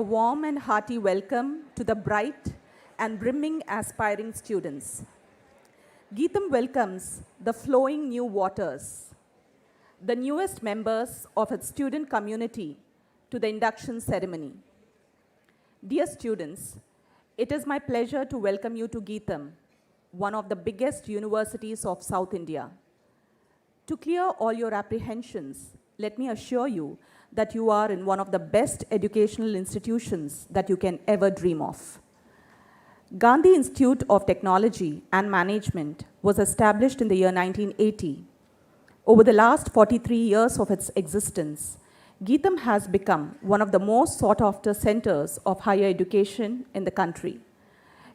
A warm and hearty welcome to the bright and brimming aspiring students. GITAM welcomes the flowing new waters, the newest members of its student community to the induction ceremony. Dear students, it is my pleasure to welcome you to GITAM, one of the biggest universities of South India. To clear all your apprehensions, let me assure you that you are in one of the best educational institutions that you can ever dream of. Gandhi Institute of Technology and Management was established in the year 1980. Over the last 43 years of its existence, GITAM has become one of the most sought-after centers of higher education in the country.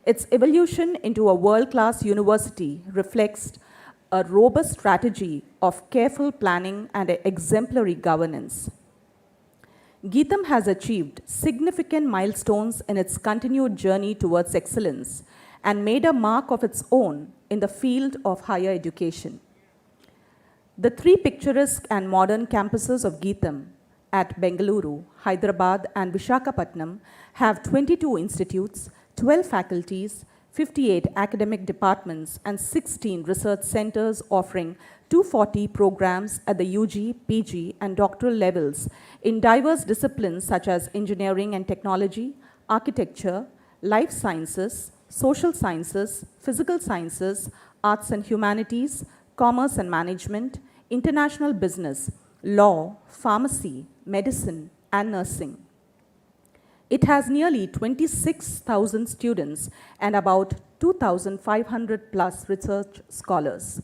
Its evolution into a world-class university reflects a robust strategy of careful planning and exemplary governance. GITAM has achieved significant milestones in its continued journey towards excellence and made a mark of its own in the field of higher education. The three picturesque and modern campuses of GITAM at Bengaluru, Hyderabad, and Visakhapatnam have 22 institutes, 12 faculties, 58 academic departments, and 16 research centers offering 240 programs at the UG, PG, and doctoral levels in diverse disciplines such as engineering and technology, architecture, life sciences, social sciences, physical sciences, arts and humanities, commerce and management, international business, law, pharmacy, medicine, and nursing. It has nearly 26,000 students and about 2,500 plus research scholars.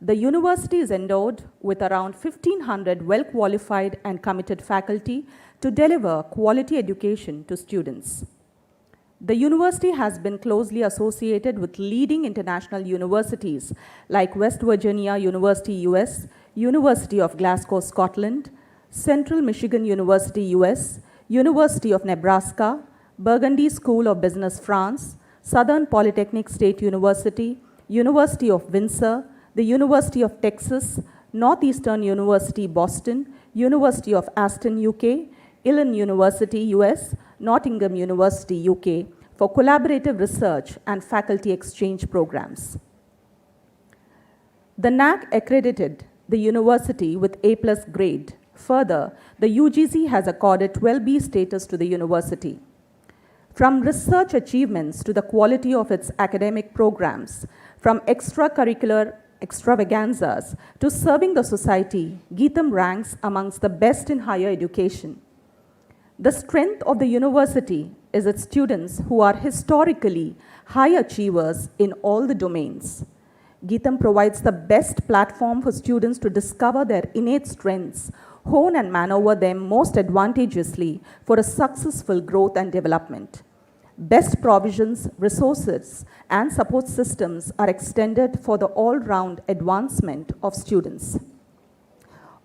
The university is endowed with around 1,500 well-qualified and committed faculty to deliver quality education to students. The university has been closely associated with leading international universities like West Virginia University, US, University of Glasgow, Scotland, Central Michigan University, US, University of Nebraska, Burgundy School of Business, France, Southern Polytechnic State University, University of Windsor, the University of Texas, Northeastern University, Boston, University of Aston, UK, Illinois University, US, Nottingham University, UK, for collaborative research and faculty exchange programs. The NAC accredited the university with A+ grade. Further, the UGC has accorded 12B status to the university. From research achievements to the quality of its academic programs, from extracurricular extravaganzas to serving the society, GITAM ranks amongst the best in higher education. The strength of the university is its students who are historically high achievers in all the domains. GITAM provides the best platform for students to discover their innate strengths, hone and maneuver them most advantageously for a successful growth and development. Best provisions, resources, and support systems are extended for the all-round advancement of students.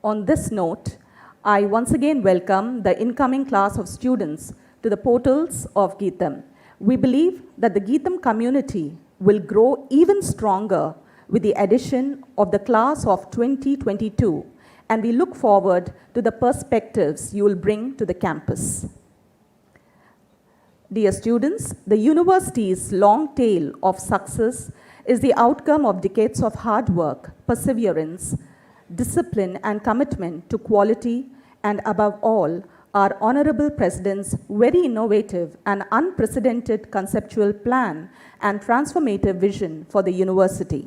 On this note, I once again welcome the incoming class of students to the portals of GITAM. We believe that the GITAM community will grow even stronger with the addition of the class of 2022, and we look forward to the perspectives you will bring to the campus. Dear students, the university's long tail of success is the outcome of decades of hard work, perseverance, discipline, and commitment to quality, and above all, our Honorable President's very innovative and unprecedented conceptual plan and transformative vision for the university.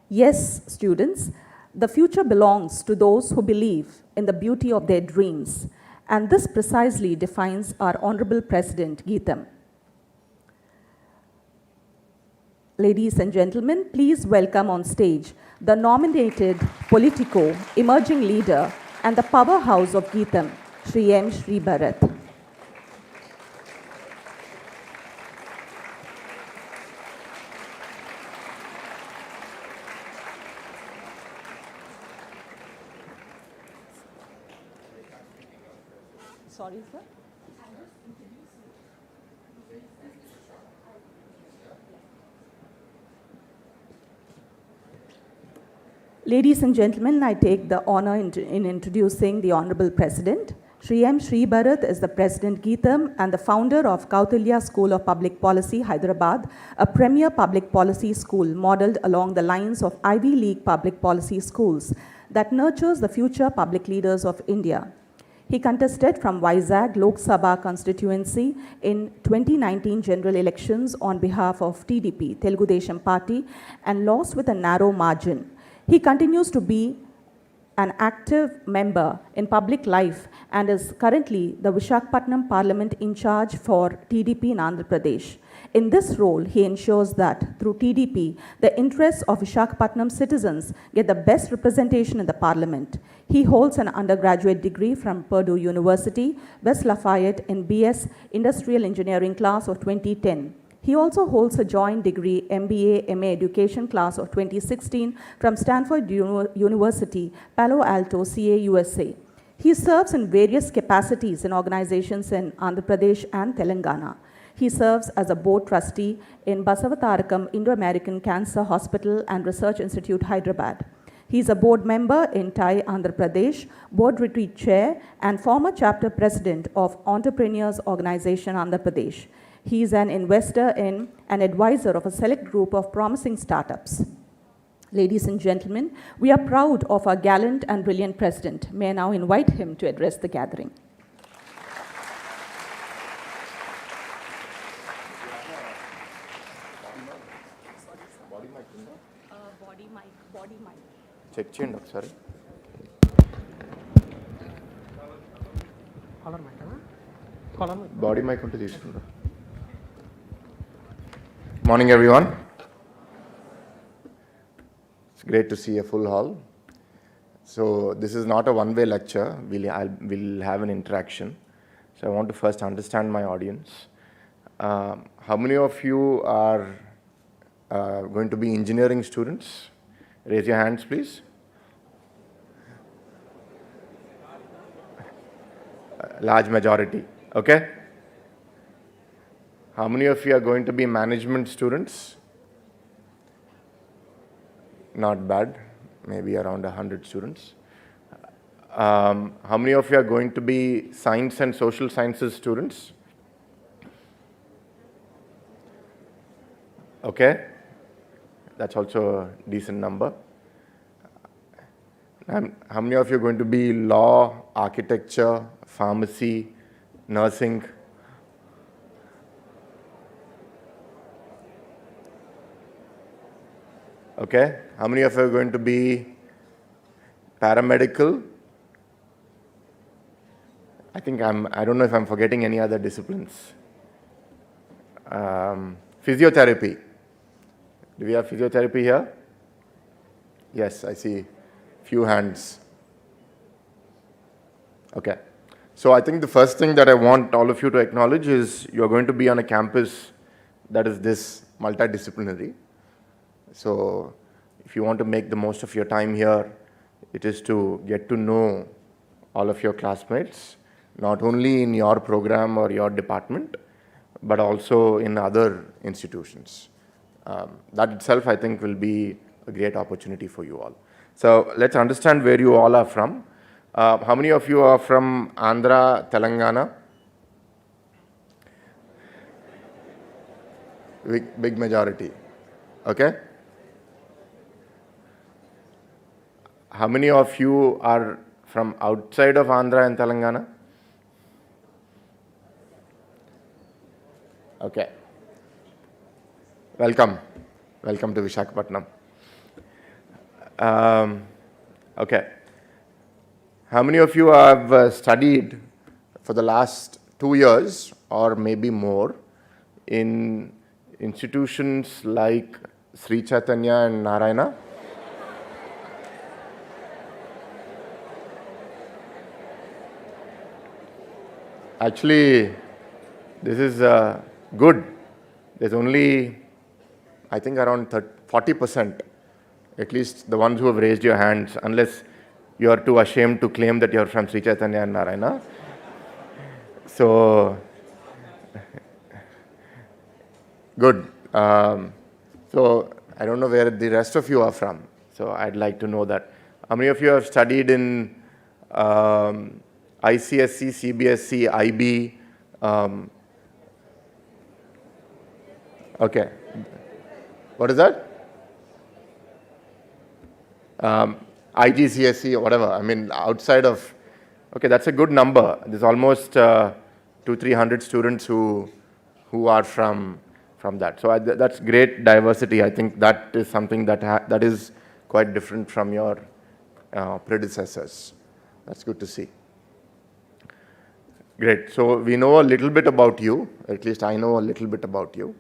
Yes, students, the future belongs to those who believe in the beauty of their dreams, and this precisely defines our Honorable President, GITAM. Ladies and gentlemen, please welcome on stage the nominated Politico, emerging leader, and the powerhouse of GITAM, Shri M. Shri Bharat. Sorry, sir. Ladies and gentlemen, I take the honor in introducing the Honorable President, Shri M. Shri Bharat is the President GITAM and the founder of Kautilya School of Public Policy, Hyderabad, a premier public policy school modeled along the lines of Ivy League public policy schools that nurtures the future public leaders of India. He contested from Vizag Lok Sabha constituency in 2019 general elections on behalf of TDP, Telugu Desam Party, and lost with a narrow margin. He continues to be an active member in public life and is currently the Visakhapatnam Parliament in charge for TDP in Andhra Pradesh. In this role, he ensures that through TDP, the interests of Visakhapatnam citizens get the best representation in the Parliament. He holds an undergraduate degree from Purdue University, West Lafayette in BS Industrial Engineering class of 2010. He also holds a joint degree MBA MA Education class of 2016 from Stanford University, Palo Alto, CA, USA. He serves in various capacities in organizations in Andhra Pradesh and Telangana. He serves as a board trustee in Basavatarakam Indo-American Cancer Hospital and Research Institute, Hyderabad. He is a board member in TAI Andhra Pradesh, board retreat chair, and former chapter president of Entrepreneurs Organization Andhra Pradesh. He is an investor in and advisor of a select group of promising startups. Ladies and gentlemen, we are proud of our gallant and brilliant president. May I now invite him to address the gathering. Body mic. Check చేయండి ఒకసారి. Body mic ఉంటే తీసుకుంటా. Morning everyone. It's great to see a full hall. So this is not a one-way lecture. We'll have an interaction. So I want to first understand my audience. How many of you are going to be engineering students? Raise your hands, please. Large majority. Okay. How many of you are going to be management students? Not bad. Maybe around 100 students. How many of you are going to be science and social sciences students? Okay. That's also a decent number. How many of you are going to be law, architecture, pharmacy, nursing? Okay. How many of you are going to be paramedical? I don't know if I'm forgetting any other disciplines. Physiotherapy. Do we have physiotherapy here? Yes, I see few hands. Okay. So I think the first thing that I want all of you to acknowledge is you're going to be on a campus that is this multidisciplinary. So if you want to make the most of your time here, it is to get to know all of your classmates, not only in your program or your department, but also in other institutions. That itself, I think, will be a great opportunity for you all. So let's understand where you all are from. How many of you are from Andhra, Telangana? Big majority. Okay. How many of you are from outside of Andhra and Telangana? Okay. Welcome to Visakhapatnam. Okay. How many of you have studied for the last 2 years or maybe more in institutions like Sri Chaitanya and Narayana? Actually, this is good. There's only, I think, around 40%, at least the ones who have raised your hands, unless you are too ashamed to claim that you are from Sri Chaitanya and Narayana. So, good. So, I don't know where the rest of you are from. So, I'd like to know that. How many of you have studied in ICSE, CBSE, IB. Okay. What is that? IGCSE or whatever. I mean, outside of, okay, that's a good number. There's almost 200-300 students who are from that. So that's great diversity. I think that is something that is quite different from your predecessors. That's good to see. Great. So we know a little bit about you. At least I know a little bit about you.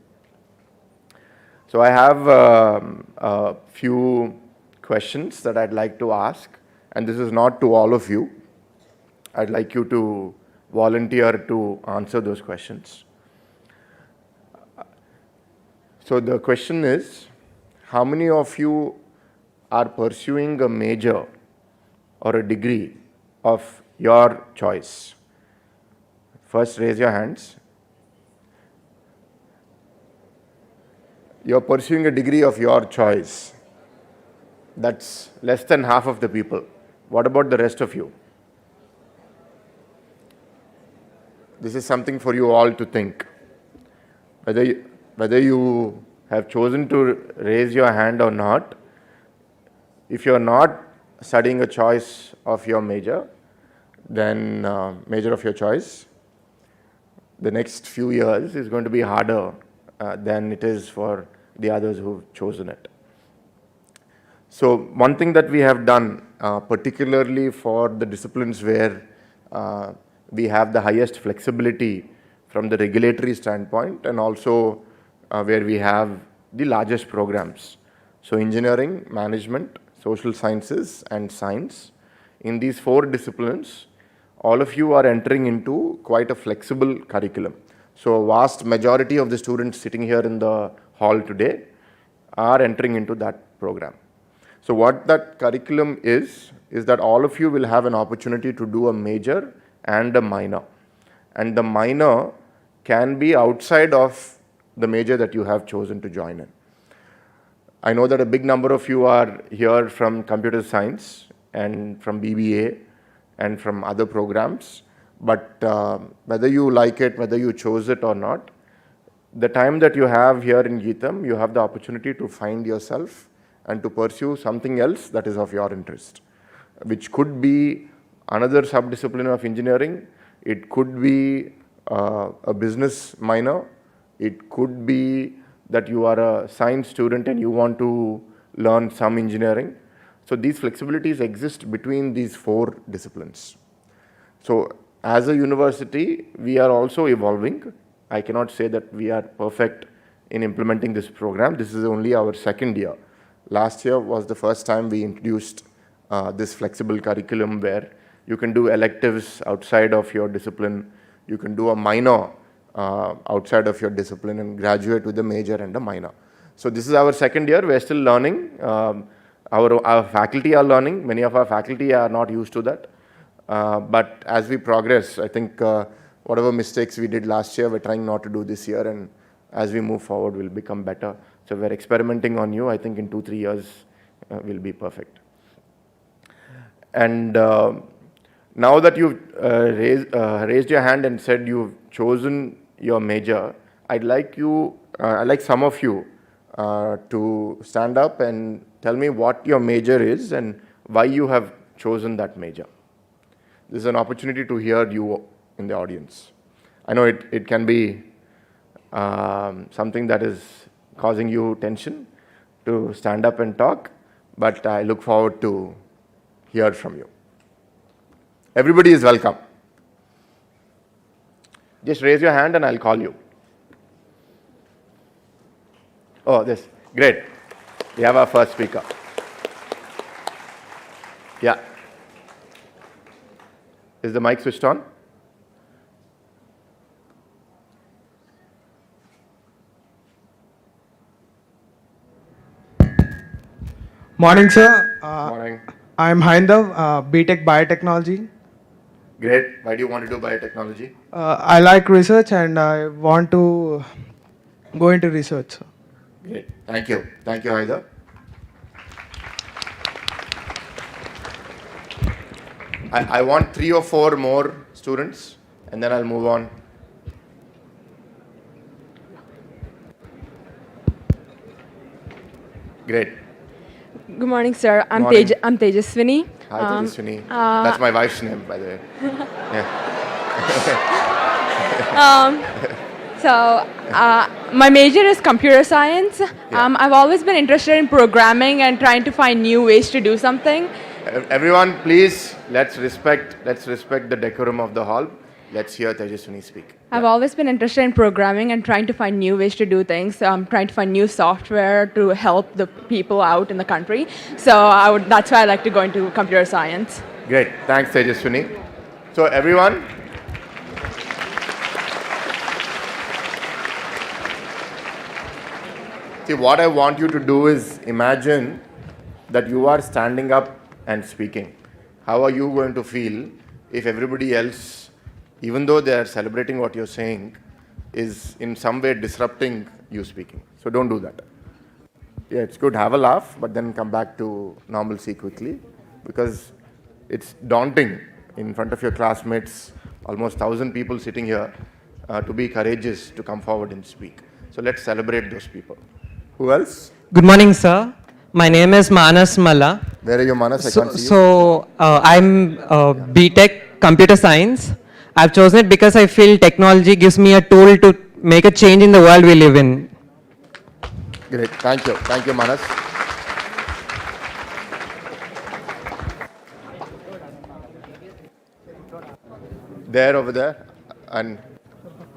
So I have a few questions that I'd like to ask, and this is not to all of you. I'd like you to volunteer to answer those questions. So the question is, how many of you are pursuing a major or a degree of your choice? First, raise your hands. You're pursuing a degree of your choice. That's less than half of the people. What about the rest of you? This is something for you all to think. Whether you have chosen to raise your hand or not, if you're not studying a choice of your major, then major of your choice, the next few years is going to be harder than it is for the others who've chosen it. So one thing that we have done, particularly for the disciplines where we have the highest flexibility from the regulatory standpoint, and also where we have the largest programs. So engineering, management, social sciences, and science. In these 4 disciplines, all of you are entering into quite a flexible curriculum. So a vast majority of the students sitting here in the hall today are entering into that program. So what that curriculum is that all of you will have an opportunity to do a major and a minor. And the minor can be outside of the major that you have chosen to join in. I know that a big number of you are here from computer science and from BBA and from other programs, but whether you like it, whether you chose it or not, the time that you have here in GITAM, you have the opportunity to find yourself and to pursue something else that is of your interest, which could be another sub-discipline of engineering. It could be a business minor. It could be that you are a science student and you want to learn some engineering. So these flexibilities exist between these 4 disciplines. So as a university, we are also evolving. I cannot say that we are perfect in implementing this program. This is only our 2nd year. Last year was the first time we introduced this flexible curriculum where you can do electives outside of your discipline. You can do a minor outside of your discipline and graduate with a major and a minor. So this is our 2nd year. We're still learning. Our faculty are learning. Many of our faculty are not used to that. But as we progress, I think whatever mistakes we did last year, we're trying not to do this year. And as we move forward, we'll become better. So we're experimenting on you. I think in 2-3 years, we'll be perfect. And now that you've raised your hand and said you've chosen your major, I'd like some of you to stand up and tell me what your major is and why you have chosen that major. This is an opportunity to hear you in the audience. I know it can be something that is causing you tension to stand up and talk, but I look forward to hear from you. Everybody is welcome. Just raise your hand and I'll call you. Oh, this, great. We have our first speaker. Yeah. Is the mic switched on? Morning, sir. Morning. I'm Haindav, BTech Biotechnology. Great. Why do you want to do biotechnology? I like research and I want to go into research, sir. Great. Thank you. Thank you, Haida. I want 3 or 4 more students, and then I'll move on. Great. Good morning, sir. I'm Morning. I'm Tejaswini. Hi, Tejaswini. That's my wife's name, by the way. My major is computer science. I've always been interested in programming and trying to find new ways to do something. Everyone, please, let's respect the decorum of the hall. Let's hear Tejaswini speak. I've always been interested in programming and trying to find new ways to do things. Trying to find new software to help the people out in the country. So that's why I like to go into computer science. Great. Thanks, Tejaswini. So, everyone, see, what I want you to do is imagine that you are standing up and speaking. How are you going to feel if everybody else, even though they are celebrating what you're saying, is in some way disrupting you speaking? So don't do that. Yeah, it's good, have a laugh, but then come back to normalcy quickly, because it's daunting in front of your classmates, almost 1,000 people sitting here, to be courageous to come forward and speak. So let's celebrate those people. Who else? Good morning, sir. My name is Manas Malla. Where are you, Manas? I can't see you. So I'm BTech Computer Science. I've chosen it because I feel technology gives me a tool to make a change in the world we live in. Great. Thank you. Thank you, Manas. There, over there. And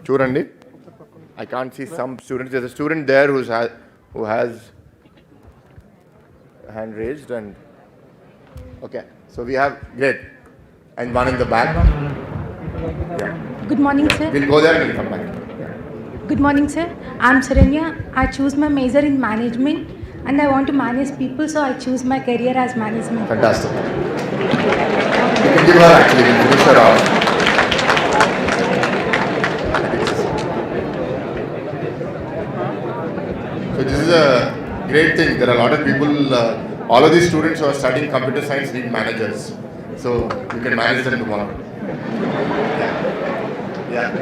Churandi. I can't see some students. There's a student there who has hand raised, and okay. So we have, great. And one in the back. Yeah. Good morning, sir. We'll go there and we'll come back. Good morning, sir. I'm Saranya. I choose my major in management and I want to manage people, so I choose my career as management. Fantastic. You can give her actually, we'll finish her off. So this is a great thing. There are a lot of people, all of these students who are studying computer science need managers. So you can manage them tomorrow. Yeah.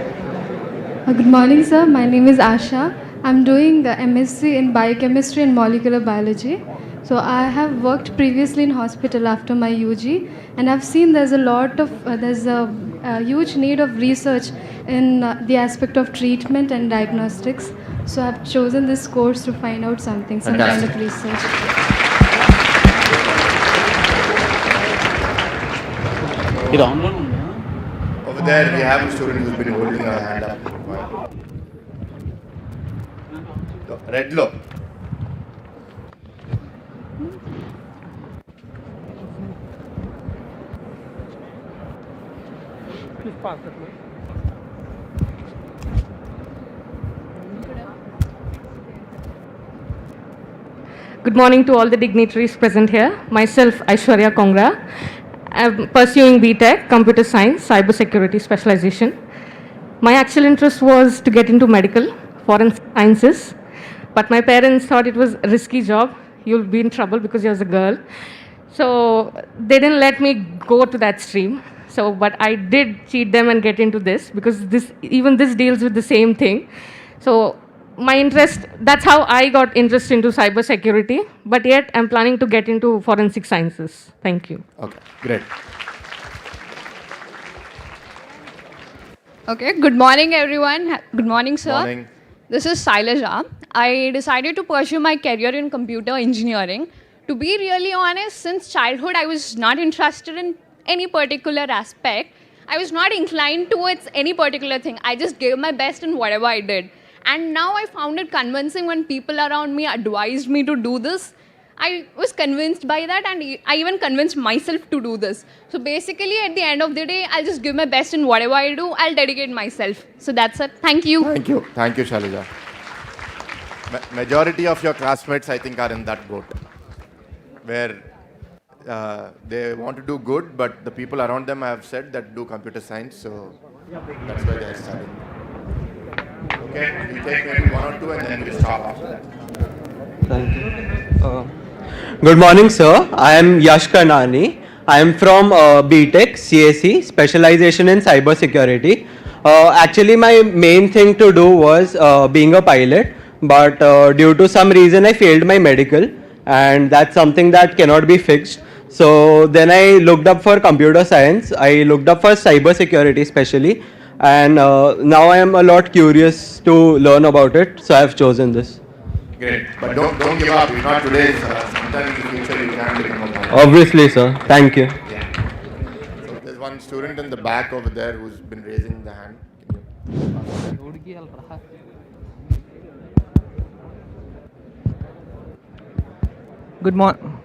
Good morning, sir. My name is Asha. I'm doing MSc in biochemistry and molecular biology. So I have worked previously in hospital after my UG, and I've seen there's a huge need of research in the aspect of treatment and diagnostics. So I've chosen this course to find out something, some kind of research. Over there we have a student who's been holding her hand up. Red low. Good morning to all the dignitaries present here. Myself, Aishwarya Kongra. I'm pursuing BTech, Computer Science, Cyber Security specialization. My actual interest was to get into medical, foreign sciences, but my parents thought it was a risky job. You'll be in trouble because you're a girl. So they didn't let me go to that stream. But I did cheat them and get into this, because even this deals with the same thing. So my interest, that's how I got interest into cyber security, but yet I'm planning to get into forensic sciences. Thank you. Okay, great. Okay, good morning everyone. Good morning, sir. Morning. This is Sailaja. I decided to pursue my career in computer engineering. To be really honest, since childhood I was not interested in any particular aspect. I was not inclined towards any particular thing. I just gave my best in whatever I did. And now I found it convincing when people around me advised me to do this. I was convinced by that, and I even convinced myself to do this. So basically, at the end of the day, I'll just give my best in whatever I do. I'll dedicate myself. So that's it. Thank you. Thank you. Thank you, Shailaja. Majority of your classmates, I think, are in that boat, where they want to do good, but the people around them have said that do computer science, so that's why they are studying. Okay, we take maybe one or two and then we'll stop after that. Thank you. Good morning, sir. I am Yash Karnani. I am from BTech, CSE, specialization in cyber security. Actually, my main thing to do was being a pilot, but due to some reason, I failed my medical, and that's something that cannot be fixed. So then I looked up for computer science. I looked up for cyber security, especially, and now I am a lot curious to learn about it. So I have chosen this. Great. But don't give up. If not today, sometime in the future you can become a pilot. Obviously, sir. Thank you. Yeah. So there's one student in the back over there who's been raising the hand. Good morning.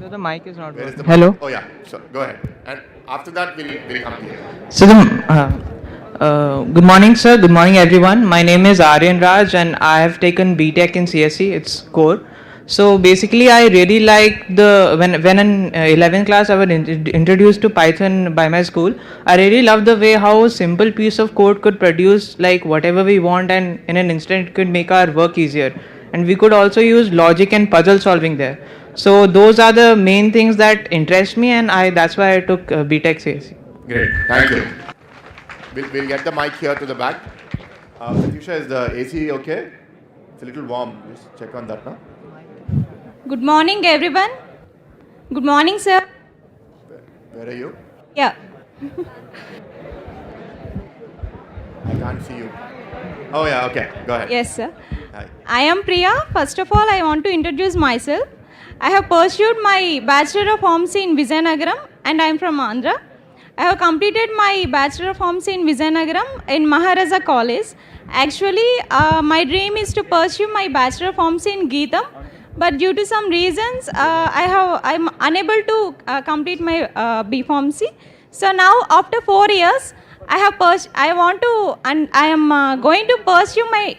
So the mic is not Where is working. the Hello. mic? Oh yeah. So go ahead. And after that we'll come here. So good morning, sir. Good morning, everyone. My name is Aryan Raj, and I have taken BTech in CSE. It's core. So basically, I really like when in 11th class I was introduced to Python by my school. I really love the way how a simple piece of code could produce like whatever we want, and in an instant it could make our work easier. And we could also use logic and puzzle solving there. So those are the main things that interest me, and that's why I took BTech CSE. Great. Thank you. We'll get the mic here to the back. Pratyusha, is the AC okay? It's a little warm. Just check on that now. Good morning, everyone. Good morning, sir. Where are you? Yeah. I can't see you. Oh yeah, okay. Go ahead. Yes, sir. Hi. I am Priya. First of all, I want to introduce myself. I have pursued my Bachelor of Pharmacy in Vizianagaram, and I am from Andhra. I have completed my Bachelor of Pharmacy in Vizianagaram in Maharaja College. Actually, my dream is to pursue my Bachelor of Pharmacy in GITAM, but due to some reasons, I'm unable to complete my B Pharmacy. So now, after 4 years, I am going to pursue my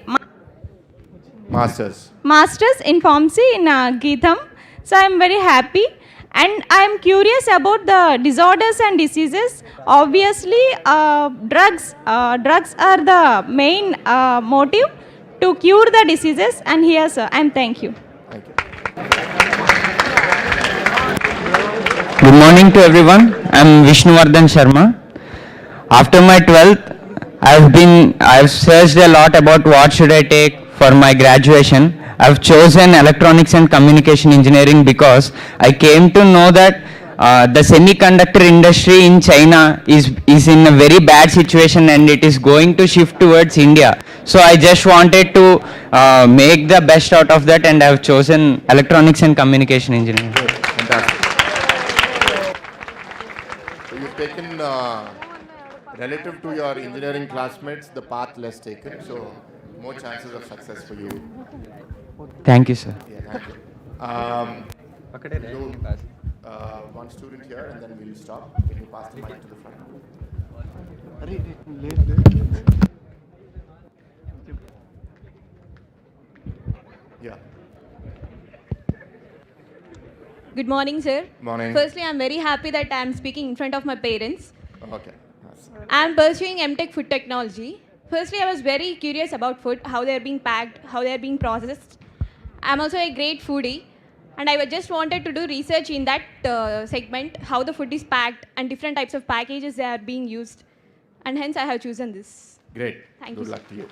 Masters in Pharmacy in GITAM. So I am very happy, and I am curious about the disorders and diseases. Obviously, drugs are the main motive to cure the diseases. And here, sir, thank you. Thank you. Good morning to everyone. I am Vishnuvardhan Sharma. After my 12th, I've searched a lot about what should I take for my graduation. I've chosen electronics and communication engineering because I came to know that the semiconductor industry in China is in a very bad situation, and it is going to shift towards India. So I just wanted to make the best out of that, and I've chosen electronics and communication engineering. Good. Fantastic. So you've taken, relative to your engineering classmates, the path less taken. So more chances of success for you. Thank you, sir. Yeah, thank you. One student here, and then we'll stop. Can you pass the mic to the front? Yeah. Good morning, sir. Morning. Firstly, I'm very happy that I'm speaking in front of my parents. Okay. I'm pursuing MTech Food Technology. Firstly, I was very curious about food, how they're being packed, how they're being processed. I'm also a great foodie, and I just wanted to do research in that segment, how the food is packed and different types of packages they are being used. And hence, I have chosen this. Great. Thank Good you, luck to you.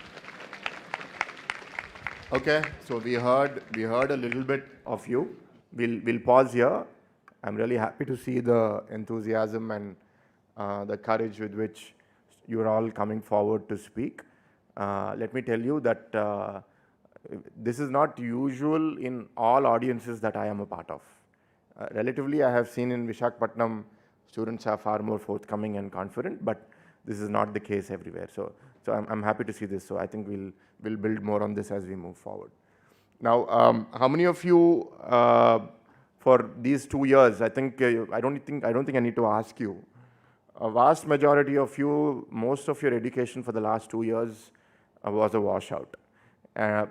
Okay, so we heard a little bit of you. We'll pause here. I'm really happy to see the enthusiasm and the courage with which you're all coming forward to speak. Let me tell you that this is not usual in all audiences that I am a part of. Relatively, I have seen in Visakhapatnam, students are far more forthcoming and confident, but this is not the case everywhere. So I'm happy to see this. So I think we'll build more on this as we move forward. Now, how many of you, for these 2 years, I don't think I need to ask you. A vast majority of you, most of your education for the last 2 years was a washout,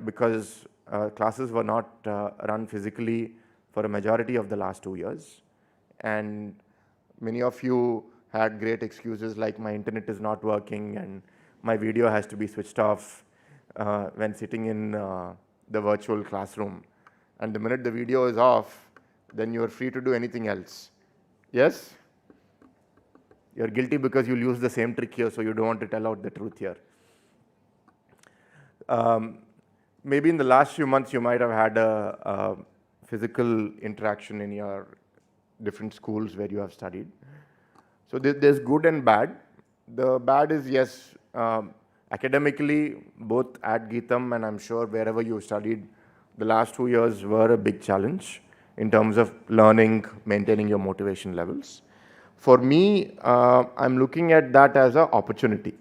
because classes were not run physically for a majority of the last 2 years, and many of you had great excuses like my internet is not working and my video has to be switched off when sitting in the virtual classroom. And the minute the video is off, then you are free to do anything else. Yes? You're guilty because you'll use the same trick here, so you don't want to tell out the truth here. Maybe in the last few months, you might have had a physical interaction in your different schools where you have studied. So there's good and bad. The bad is, yes, academically, both at GITAM and I'm sure wherever you studied, the last 2 years were a big challenge in terms of learning, maintaining your motivation levels. For me, I'm looking at that as an opportunity.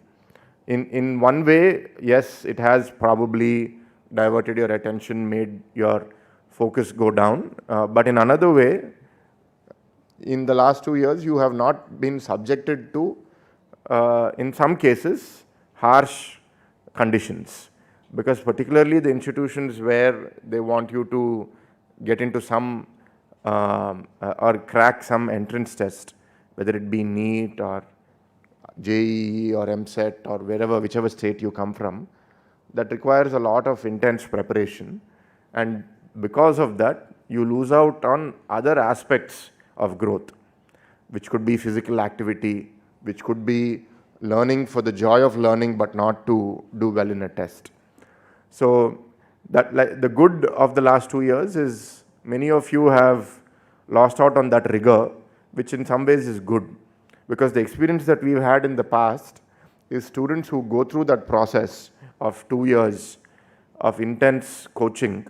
In one way, yes, it has probably diverted your attention, made your focus go down. But in another way, in the last 2 years, you have not been subjected to, in some cases, harsh conditions. Because particularly the institutions where they want you to get into some or crack some entrance test, whether it be NEET or JEE or MSET or whichever state you come from, that requires a lot of intense preparation. And because of that, you lose out on other aspects of growth, which could be physical activity, which could be learning for the joy of learning but not to do well in a test. So that, like, the good of the last 2 years is many of you have lost out on that rigor, which in some ways is good, because the experience that we've had in the past is students who go through that process of 2 years of intense coaching,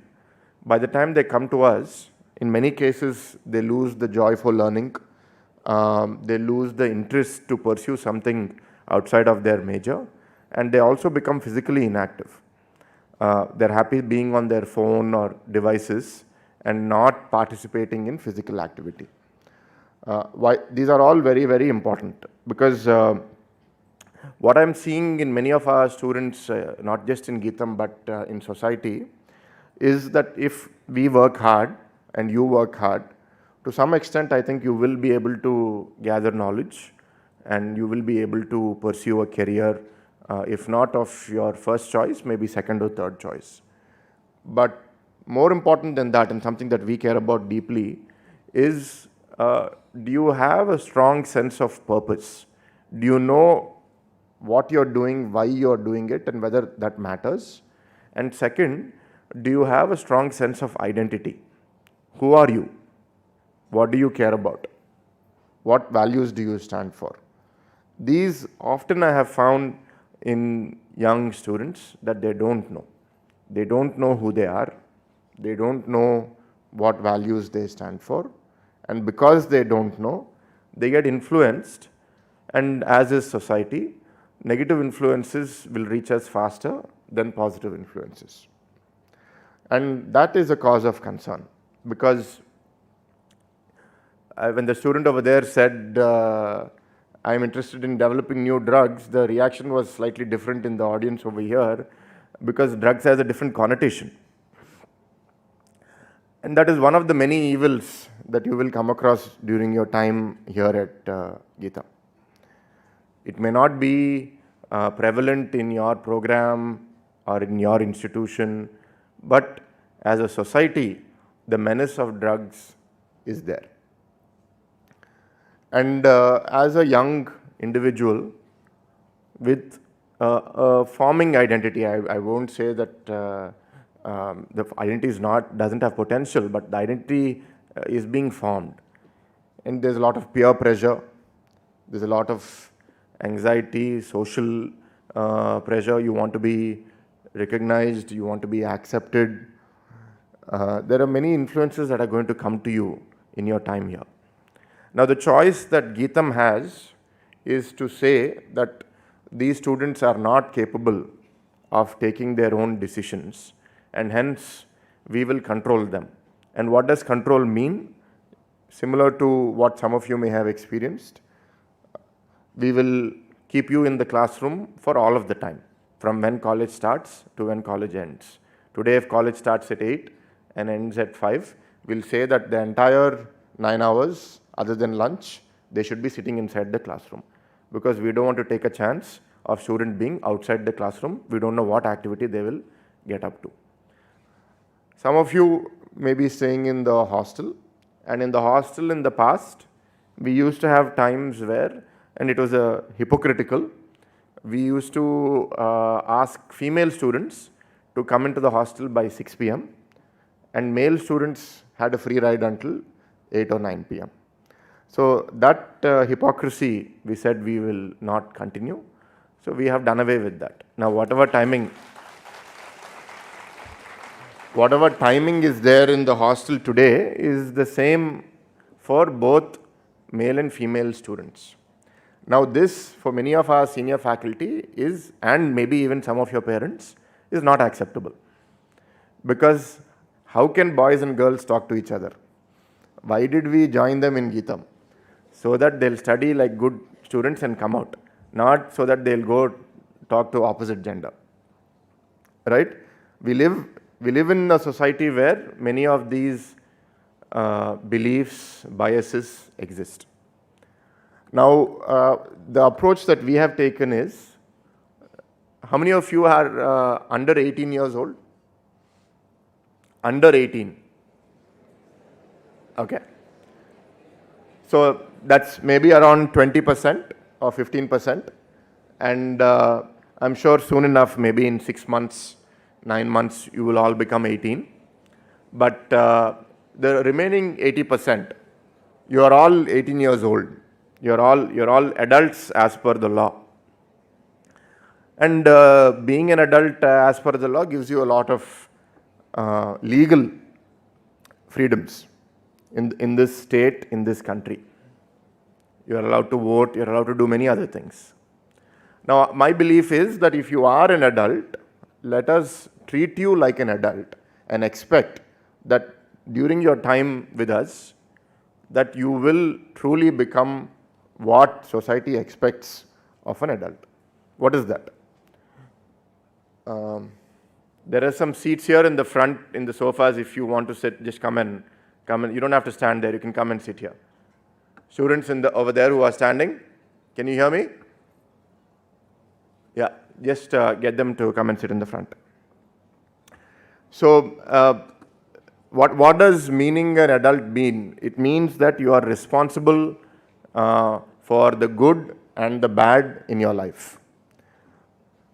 by the time they come to us, in many cases they lose the joy for learning, they lose the interest to pursue something outside of their major, and they also become physically inactive. They're happy being on their phone or devices and not participating in physical activity. These are all very, very important, because what I'm seeing in many of our students, not just in GITAM but in society, is that if we work hard and you work hard, to some extent I think you will be able to gather knowledge and you will be able to pursue a career, if not of your first choice, maybe second or third choice. But more important than that, and something that we care about deeply, is do you have a strong sense of purpose? Do you know what you're doing, why you're doing it, and whether that matters? And second, do you have a strong sense of identity? Who are you? What do you care about? What values do you stand for? These often I have found in young students that they don't know. They don't know who they are. They don't know what values they stand for. And because they don't know, they get influenced. And as is society, negative influences will reach us faster than positive influences. And that is a cause of concern, because when the student over there said, I'm interested in developing new drugs, the reaction was slightly different in the audience over here, because drugs has a different connotation. And that is one of the many evils that you will come across during your time here at GITAM. It may not be prevalent in your program or in your institution, but as a society, the menace of drugs is there. And as a young individual with a forming identity, I won't say that the identity doesn't have potential, but the identity is being formed. And there's a lot of peer pressure, there's a lot of anxiety, social pressure. You want to be recognized, you want to be accepted. There are many influences that are going to come to you in your time here. Now, the choice that GITAM has is to say that these students are not capable of taking their own decisions, and hence we will control them. And what does control mean? Similar to what some of you may have experienced, we will keep you in the classroom for all of the time, from when college starts to when college ends. Today, if college starts at 8 and ends at 5, we'll say that the entire 9 hours, other than lunch, they should be sitting inside the classroom, because we don't want to take a chance of student being outside the classroom. We don't know what activity they will get up to. Some of you may be staying in the hostel, And in the hostel in the past, we used to have times where, and it was hypocritical, we used to ask female students to come into the hostel by 6 p.m. and male students had a free ride until 8 or 9 p.m. So that hypocrisy, we said we will not continue. So we have done away with that. Now whatever timing is there in the hostel today is the same for both male and female students. Now this, for many of our senior faculty is, and maybe even some of your parents, is not acceptable. Because how can boys and girls talk to each other? Why did we join them in GITAM? So that they'll study like good students and come out, not so that they'll go talk to opposite gender. Right? We live in a society where many of these beliefs, biases exist. Now, the approach that we have taken is, how many of you are under 18 years old? Under 18. Okay. So that's maybe around 20% or 15%. And I'm sure soon enough, maybe in 6 months, 9 months, you will all become 18. But the remaining 80%, you are all 18 years old. You're all adults as per the law. And being an adult as per the law gives you a lot of legal freedoms in this state, in this country. You are allowed to vote, you are allowed to do many other things. Now, my belief is that if you are an adult, let us treat you like an adult and expect that during your time with us, that you will truly become what society expects of an adult. What is that? There are some seats here in the front, in the sofas. If you want to sit, just come and. You don't have to stand there. You can come and sit here. Students over there who are standing, can you hear me? Yeah, just get them to come and sit in the front. So, what does meaning an adult mean? It means that you are responsible for the good and the bad in your life.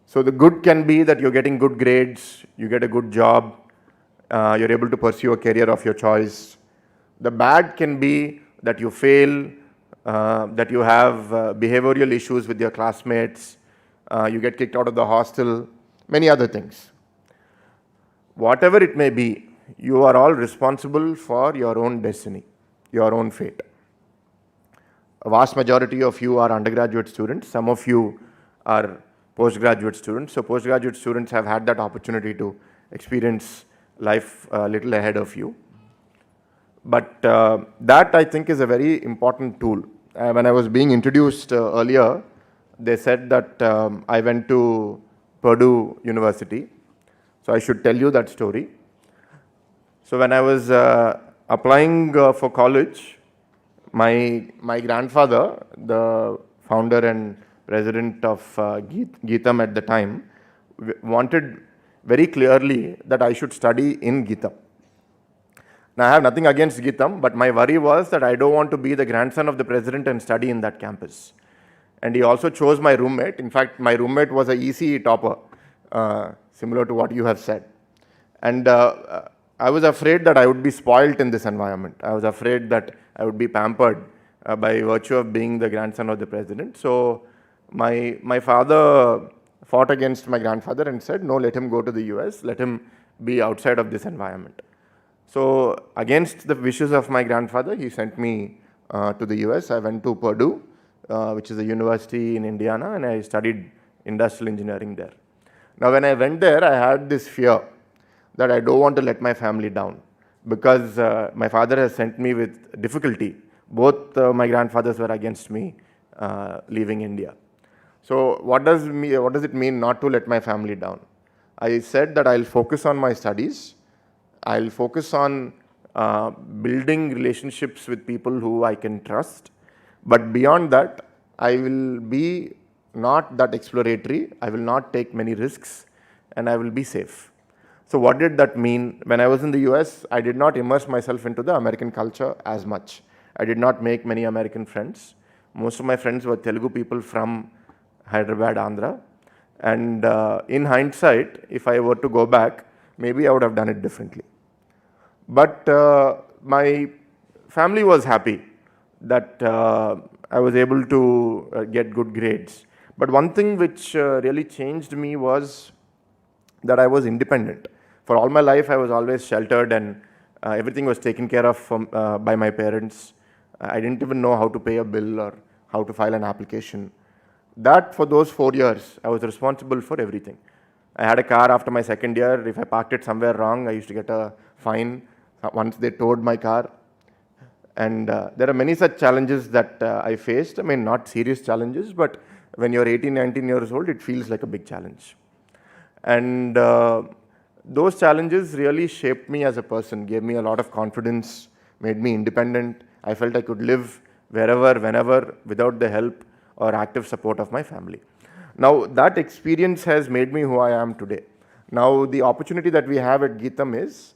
So the good can be that you're getting good grades, you get a good job, you're able to pursue a career of your choice. The bad can be that you fail, that you have behavioral issues with your classmates, you get kicked out of the hostel, many other things. Whatever it may be, you are all responsible for your own destiny, your own fate. A vast majority of you are undergraduate students, some of you are postgraduate students. So postgraduate students have had that opportunity to experience life a little ahead of you. But that, I think, is a very important tool. When I was being introduced earlier, they said that I went to Purdue University. So I should tell you that story. So when I was applying for college, my grandfather, the founder and president of GITAM at the time, wanted very clearly that I should study in GITAM. Now, I have nothing against GITAM, but my worry was that I don't want to be the grandson of the president and study in that campus. And he also chose my roommate. In fact, my roommate was an ECE topper, similar to what you have said. And I was afraid that I would be spoilt in this environment. I was afraid that I would be pampered by virtue of being the grandson of the president. So my father fought against my grandfather and said, no, let him go to the US, let him be outside of this environment. So against the wishes of my grandfather, he sent me to the US. I went to Purdue, which is a university in Indiana, and I studied industrial engineering there. Now when I went there, I had this fear that I don't want to let my family down, because my father has sent me with difficulty. Both my grandfathers were against me leaving India. So what does it mean not to let my family down? I said that I'll focus on my studies. I'll focus on building relationships with people who I can trust. But beyond that, I will be not that exploratory. I will not take many risks, and I will be safe. So what did that mean? When I was in the US, I did not immerse myself into the American culture as much. I did not make many American friends. Most of my friends were Telugu people from Hyderabad, Andhra. And in hindsight, if I were to go back, maybe I would have done it differently. But my family was happy that I was able to get good grades. But one thing which really changed me was that I was independent. For all my life, I was always sheltered and everything was taken care of by my parents. I didn't even know how to pay a bill or how to file an application. That for those 4 years, I was responsible for everything. I had a car after my second year. If I parked it somewhere wrong, I used to get a fine once they towed my car. And there are many such challenges that I faced. I mean, not serious challenges, but when you're 18, 19 years old, it feels like a big challenge. And those challenges really shaped me as a person, gave me a lot of confidence, made me independent. I felt I could live wherever, whenever, without the help or active support of my family. Now, that experience has made me who I am today. Now, the opportunity that we have at GITAM is,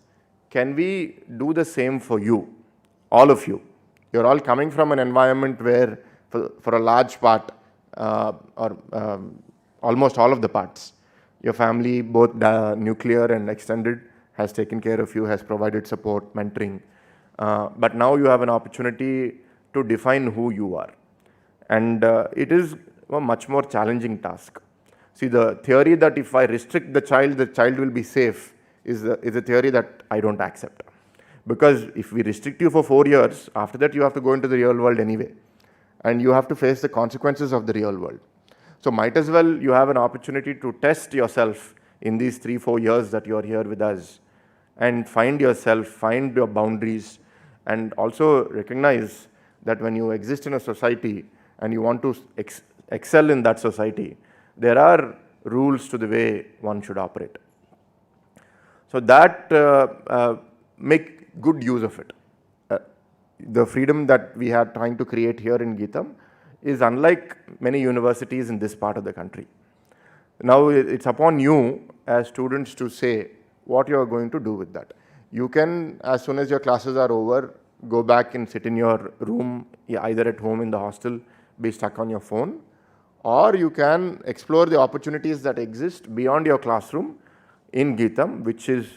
can we do the same for you, all of you? You're all coming from an environment where, for a large part, or almost all of the parts, your family, both nuclear and extended, has taken care of you, has provided support, mentoring. But now you have an opportunity to define who you are. And it is a much more challenging task. See, the theory that if I restrict the child will be safe is a theory that I don't accept. Because if we restrict you for 4 years, after that you have to go into the real world anyway. And you have to face the consequences of the real world. So might as well you have an opportunity to test yourself in these 3-4 years that you're here with us and find yourself, find your boundaries, and also recognize that when you exist in a society and you want to excel in that society, there are rules to the way one should operate. So that make good use of it. The freedom that we are trying to create here in GITAM is unlike many universities in this part of the country. Now it's upon you as students to say what you are going to do with that. You can, as soon as your classes are over, go back and sit in your room, either at home in the hostel, be stuck on your phone, or you can explore the opportunities that exist beyond your classroom in GITAM, which is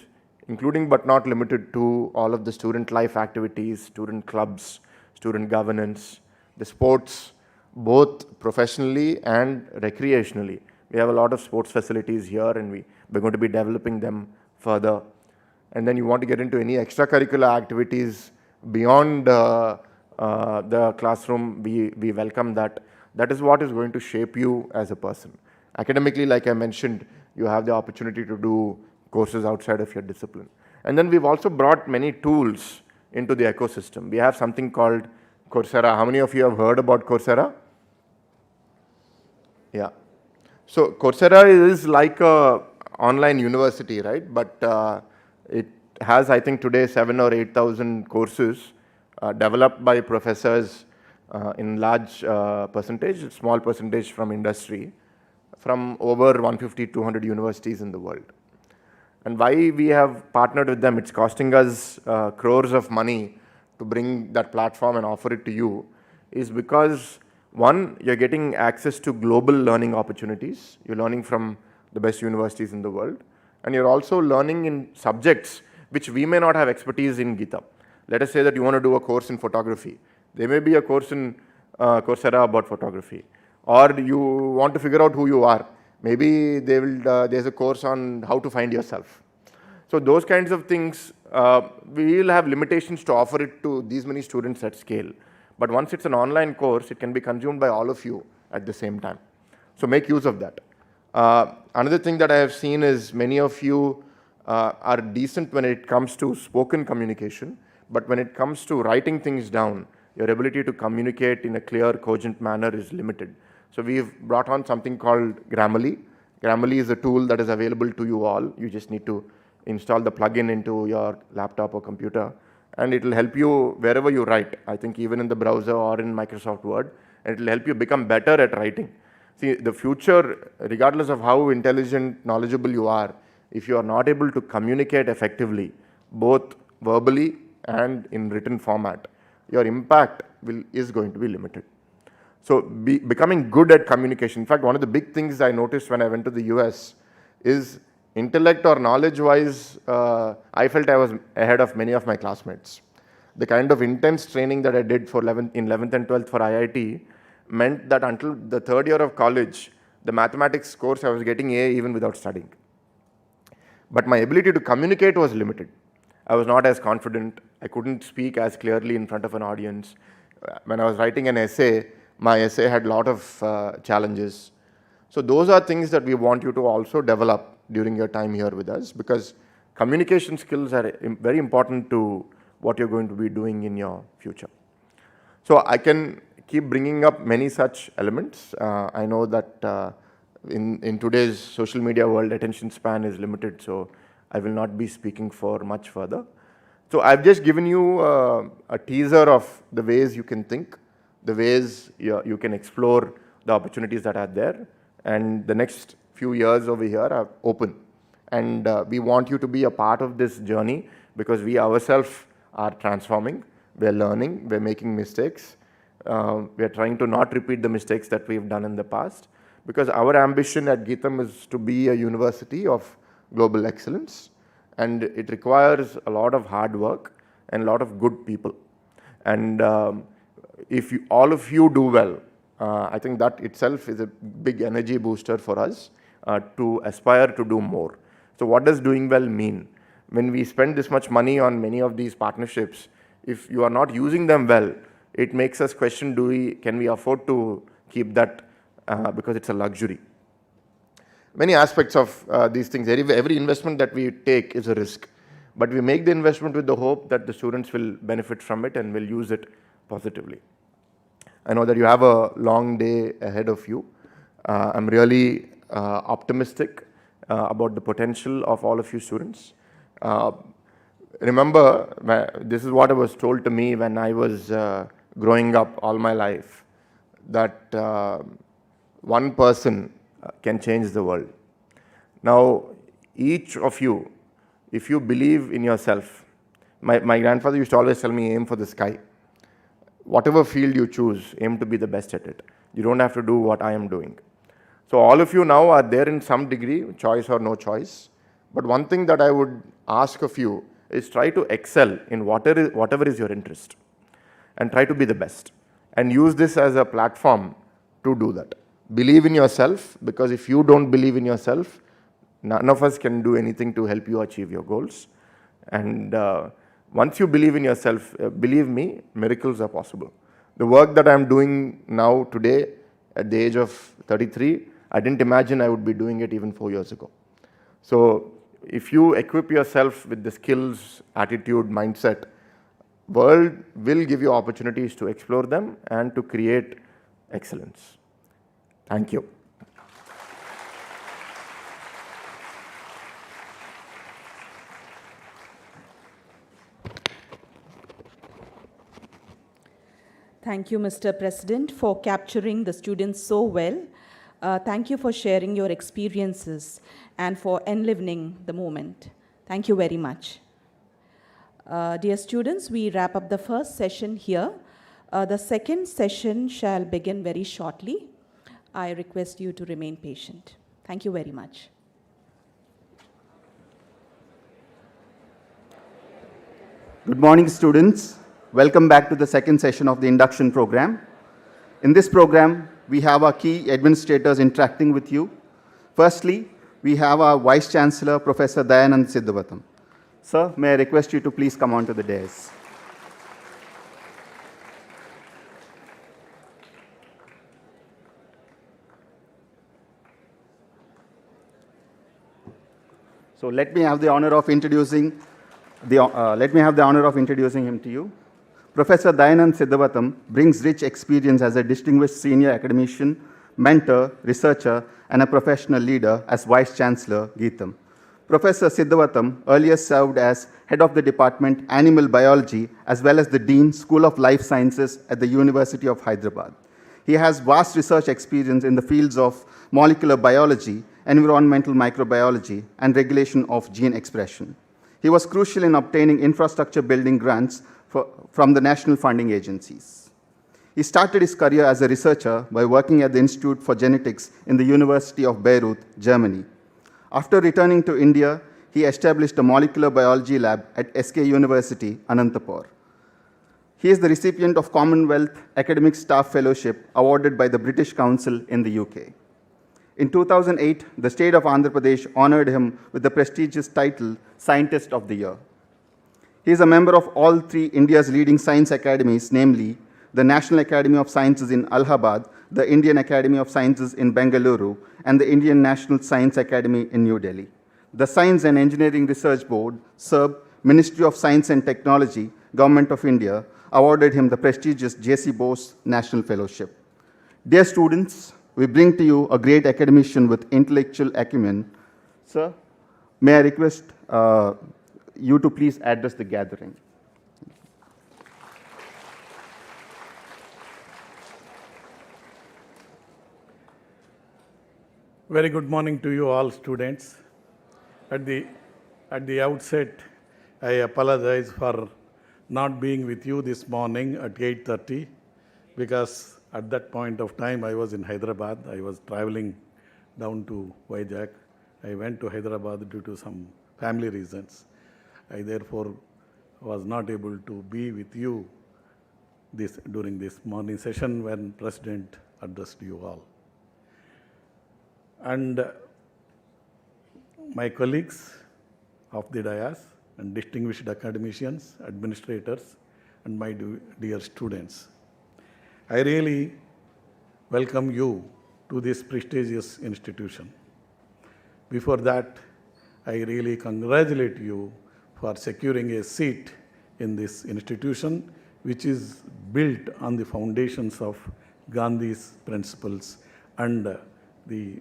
including but not limited to all of the student life activities, student clubs, student governance, the sports, both professionally and recreationally. We have a lot of sports facilities here and we're going to be developing them further. And then you want to get into any extracurricular activities beyond the classroom, we welcome that. That is what is going to shape you as a person. Academically, like I mentioned, you have the opportunity to do courses outside of your discipline. And then we've also brought many tools into the ecosystem. We have something called Coursera. How many of you have heard about Coursera? Yeah. So Coursera is like a online university, right? But it has, I think today, 7,000 or 8,000 courses developed by professors in large percentage, small percentage from industry, from over 150, 200 universities in the world. And why we have partnered with them, it's costing us crores of money to bring that platform and offer it to you, is because one, you're getting access to global learning opportunities. You're learning from the best universities in the world. And you're also learning in subjects which we may not have expertise in GITAM. Let us say that you want to do a course in photography. There may be a course in Coursera about photography. Or you want to figure out who you are. Maybe there's a course on how to find yourself. So those kinds of things, we will have limitations to offer it to these many students at scale. But once it's an online course, it can be consumed by all of you at the same time. So make use of that. Another thing that I have seen is many of you are decent when it comes to spoken communication, but when it comes to writing things down, your ability to communicate in a clear, cogent manner is limited. So we've brought on something called Grammarly. Grammarly is a tool that is available to you all. You just need to install the plugin into your laptop or computer, and it will help you wherever you write. I think even in the browser or in Microsoft Word, and it will help you become better at writing. See, the future, regardless of how intelligent, knowledgeable you are, if you are not able to communicate effectively, both verbally and in written format, your impact is going to be limited. So becoming good at communication. In fact, one of the big things I noticed when I went to the US is intellect or knowledge-wise, I felt I was ahead of many of my classmates. The kind of intense training that I did for 11th and 12th for IIT meant that until the third year of college, the mathematics course I was getting A even without studying. But my ability to communicate was limited. I was not as confident. I couldn't speak as clearly in front of an audience. When I was writing an essay, my essay had a lot of challenges. So those are things that we want you to also develop during your time here with us, because communication skills are very important to what you're going to be doing in your future. So I can keep bringing up many such elements. I know that in today's social media world, attention span is limited, so I will not be speaking for much further. So I've just given you a teaser of the ways you can think, the ways you can explore the opportunities that are there, and the next few years over here are open. And we want you to be a part of this journey, because we ourselves are transforming, we're learning, we're making mistakes, we're trying to not repeat the mistakes that we've done in the past, because our ambition at GITAM is to be a university of global excellence, and it requires a lot of hard work and a lot of good people. And if all of you do well, I think that itself is a big energy booster for us to aspire to do more. So what does doing well mean? When we spend this much money on many of these partnerships, if you are not using them well, it makes us question, can we afford to keep that because it's a luxury? Many aspects of these things, every investment that we take is a risk, but we make the investment with the hope that the students will benefit from it and will use it positively. I know that you have a long day ahead of you. I'm really optimistic about the potential of all of you students. Remember, this is what was told to me when I was growing up all my life, that one person can change the world. Now, each of you, if you believe in yourself, my grandfather used to always tell me, aim for the sky. Whatever field you choose, aim to be the best at it. You don't have to do what I am doing. So all of you now are there in some degree, choice or no choice. But one thing that I would ask of you is try to excel in whatever is your interest, and try to be the best. And use this as a platform to do that. Believe in yourself, because if you don't believe in yourself, none of us can do anything to help you achieve your goals. And once you believe in yourself, believe me, miracles are possible. The work that I'm doing now today, at the age of 33, I didn't imagine I would be doing it even 4 years ago. So if you equip yourself with the skills, attitude, mindset, world will give you opportunities to explore them and to create excellence. Thank you. Thank you, Mr. President, for capturing the students so well. Thank you for sharing your experiences and for enlivening the moment. Thank you very much. Dear students, we wrap up the first session here. The second session shall begin very shortly. I request you to remain patient. Thank you very much. Good morning, students. Welcome back to the second session of the induction program. In this program, we have our key administrators interacting with you. Firstly, we have our Vice Chancellor, Professor Dayanand Siddhavatam. Sir, may I request you to please come on to the dais. So let me have the honor of introducing him to you. Professor Dayanand Siddhavatam brings rich experience as a distinguished senior academician, mentor, researcher, and a professional leader as Vice Chancellor, GITAM. Professor Siddhavatam earlier served as Head of the Department Animal Biology as well as the Dean, School of Life Sciences at the University of Hyderabad. He has vast research experience in the fields of molecular biology, environmental microbiology, and regulation of gene expression. He was crucial in obtaining infrastructure building grants from the national funding agencies. He started his career as a researcher by working at the Institute for Genetics in the University of Beirut, Germany. After returning to India, he established a molecular biology lab at SK University, Anantapur. He is the recipient of Commonwealth Academic Staff Fellowship awarded by the British Council in the UK. In 2008, the state of Andhra Pradesh honored him with the prestigious title Scientist of the Year. He is a member of all three India's leading science academies, namely the National Academy of Sciences in Allahabad, the Indian Academy of Sciences in Bengaluru, and the Indian National Science Academy in New Delhi. The Science and Engineering Research Board, SERB, Ministry of Science and Technology, Government of India, awarded him the prestigious J.C. Bose National Fellowship. Dear students, we bring to you a great academician with intellectual acumen. Sir, may I request you to please address the gathering. Very good morning to you all students. At the outset, I apologize for not being with you this morning at 8:30 because at that point of time I was in Hyderabad. I was traveling down to Vizag. I went to Hyderabad due to some family reasons. I therefore was not able to be with you during this morning session when President addressed you all. And my colleagues of the dais and distinguished academicians, administrators, and my dear students, I really welcome you to this prestigious institution. Before that, I really congratulate you for securing a seat in this institution, which is built on the foundations of Gandhi's principles and the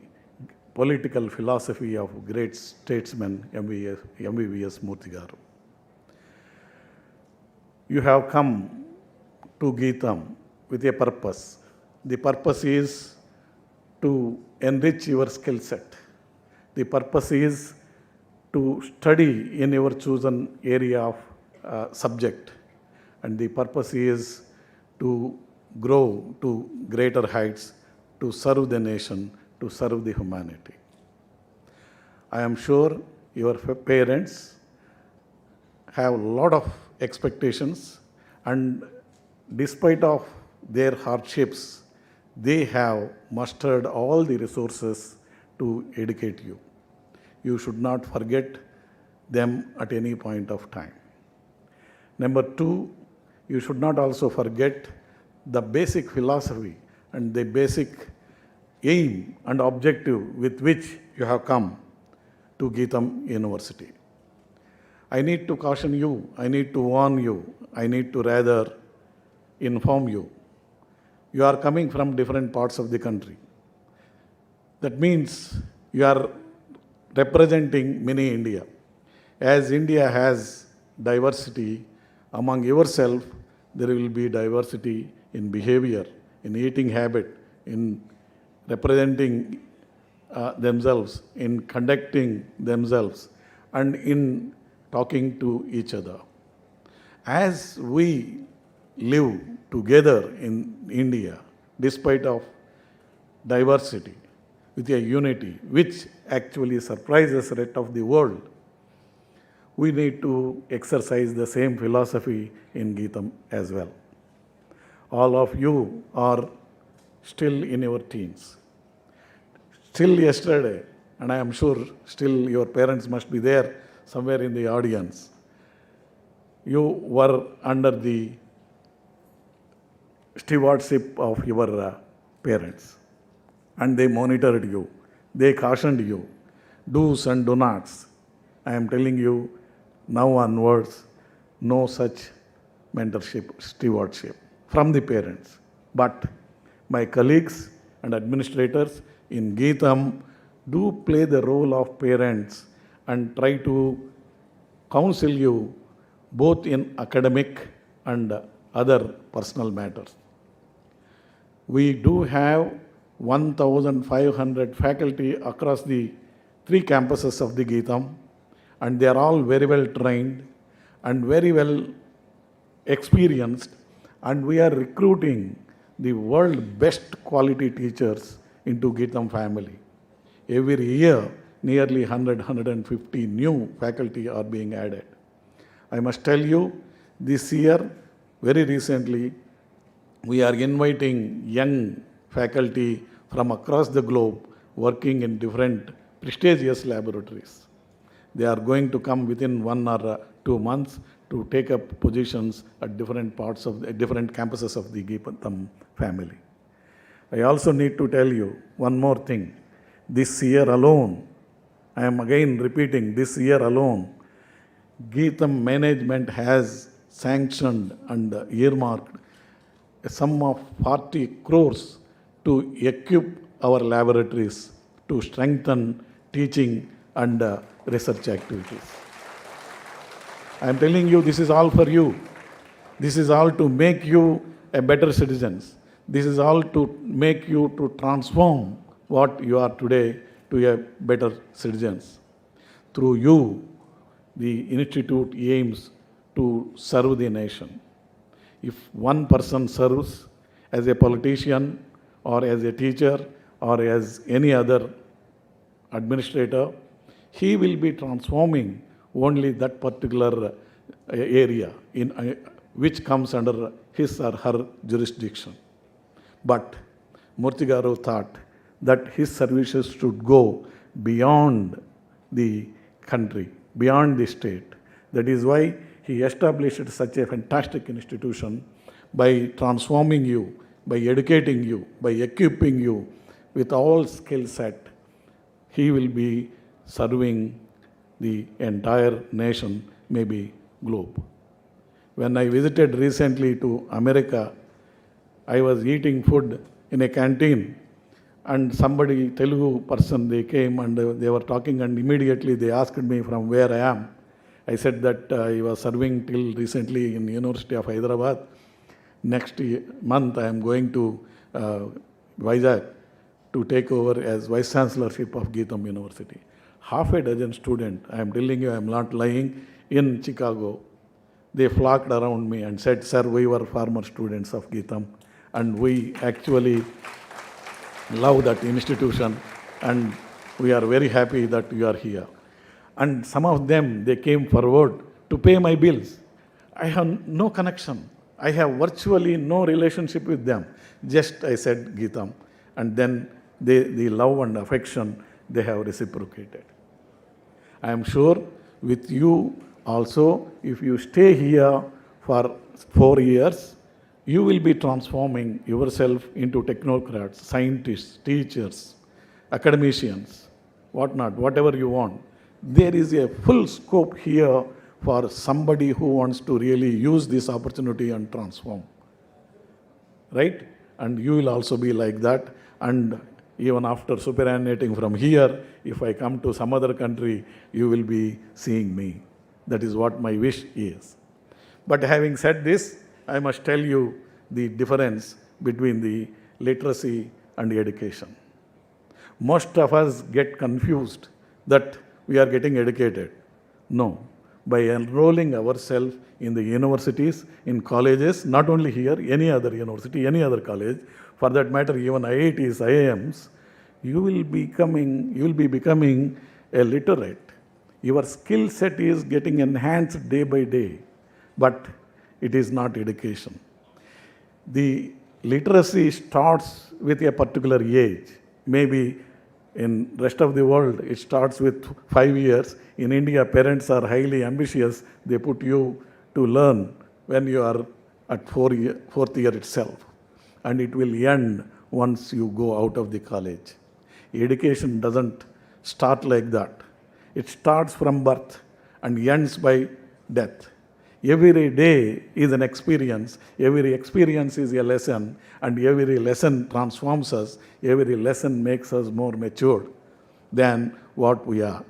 political philosophy of great statesman MVVS Murthy garu. You have come to GITAM with a purpose. The purpose is to enrich your skill set. The purpose is to study in your chosen area of subject. And the purpose is to grow to greater heights, to serve the nation, to serve the humanity. I am sure your parents have a lot of expectations, and despite of their hardships, they have mustered all the resources to educate you. You should not forget them at any point of time. Number two, you should not also forget the basic philosophy and the basic aim and objective with which you have come to GITAM University. I need to caution you, I need to warn you, I need to rather inform you. You are coming from different parts of the country. That means you are representing mini India. As India has diversity among yourself, there will be diversity in behavior, in eating habit, in representing themselves, in conducting themselves, and in talking to each other. As we live together in India, despite of diversity, with a unity, which actually surprises the rest of the world, we need to exercise the same philosophy in GITAM as well. All of you are still in your teens. Still yesterday, and I am sure still your parents must be there somewhere in the audience, you were under the stewardship of your parents, and they monitored you, they cautioned you, do's and do nots. I am telling you, now onwards, no such mentorship, stewardship from the parents. But my colleagues and administrators in GITAM do play the role of parents and try to counsel you both in academic and other personal matters. We do have 1,500 faculty across the 3 campuses of the GITAM, and they are all very well trained and very well experienced, and we are recruiting the world best quality teachers into GITAM family. Every year, nearly 100-150 new faculty are being added. I must tell you, this year, very recently, we are inviting young faculty from across the globe working in different prestigious laboratories. They are going to come within 1 or 2 months to take up positions at different parts of the different campuses of the GITAM family. I also need to tell you one more thing. This year alone, I am again repeating, this year alone, GITAM management has sanctioned and earmarked a sum of 40 crores to equip our laboratories to strengthen teaching and research activities. I am telling you, this is all for you. This is all to make you a better citizens. This is all to make you to transform what you are today to a better citizens. Through you, the institute aims to serve the nation. If one person serves as a politician or as a teacher or as any other administrator, he will be transforming only that particular area in which comes under his or her jurisdiction. But Murthy Garu thought that his services should go beyond the country, beyond the state. That is why he established such a fantastic institution by transforming you, by educating you, by equipping you with all skill set. He will be serving the entire nation, maybe globe. When I visited recently to America, I was eating food in a canteen, and somebody, Telugu person, they came and they were talking, and immediately they asked me from where I am. I said that I was serving till recently in University of Hyderabad. Next month I am going to Vizag to take over as Vice Chancellorship of GITAM University. Half a dozen students, I am telling you, I am not lying, in Chicago, they flocked around me and said, "Sir, we were former students of GITAM and we actually love that institution and we are very happy that you are here." And some of them, they came forward to pay my bills. I have no connection. I have virtually no relationship with them. Just I said GITAM, and then the love and affection they have reciprocated. I am sure with you also, if you stay here for 4 years, you will be transforming yourself into technocrats, scientists, teachers, academicians, whatnot, whatever you want. There is a full scope here for somebody who wants to really use this opportunity and transform. Right? And you will also be like that. And even after superannuating from here, if I come to some other country, you will be seeing me. That is what my wish is. But having said this, I must tell you the difference between the literacy and the education. Most of us get confused that we are getting educated. No. By enrolling ourselves in the universities, in colleges, not only here, any other university, any other college, for that matter, even IITs, IIMs, you will be becoming a literate. Your skill set is getting enhanced day by day, but it is not education. The literacy starts with a particular age. Maybe in rest of the world, it starts with 5 years. In India, parents are highly ambitious. They put you to learn when you are at fourth year itself. And it will end once you go out of the college. Education doesn't start like that. It starts from birth and ends by death. Every day is an experience. Every experience is a lesson. And every lesson transforms us. Every lesson makes us more mature than what we are.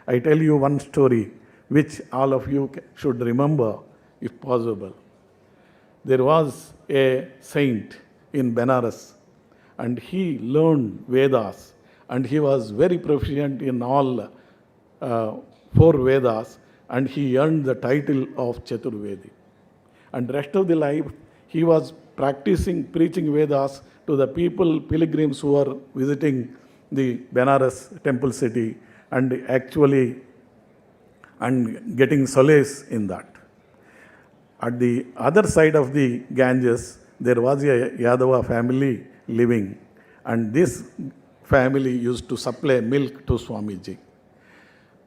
I tell you one story which all of you should remember if possible. There was a saint in Benares, and he learned Vedas, and he was very proficient in all 4 Vedas, and he earned the title of Chaturvedi. And rest of the life, he was practicing preaching Vedas to the people, pilgrims who were visiting the Benares temple city, and actually and getting solace in that. At the other side of the Ganges, there was a Yadava family living, and this family used to supply milk to Swamiji.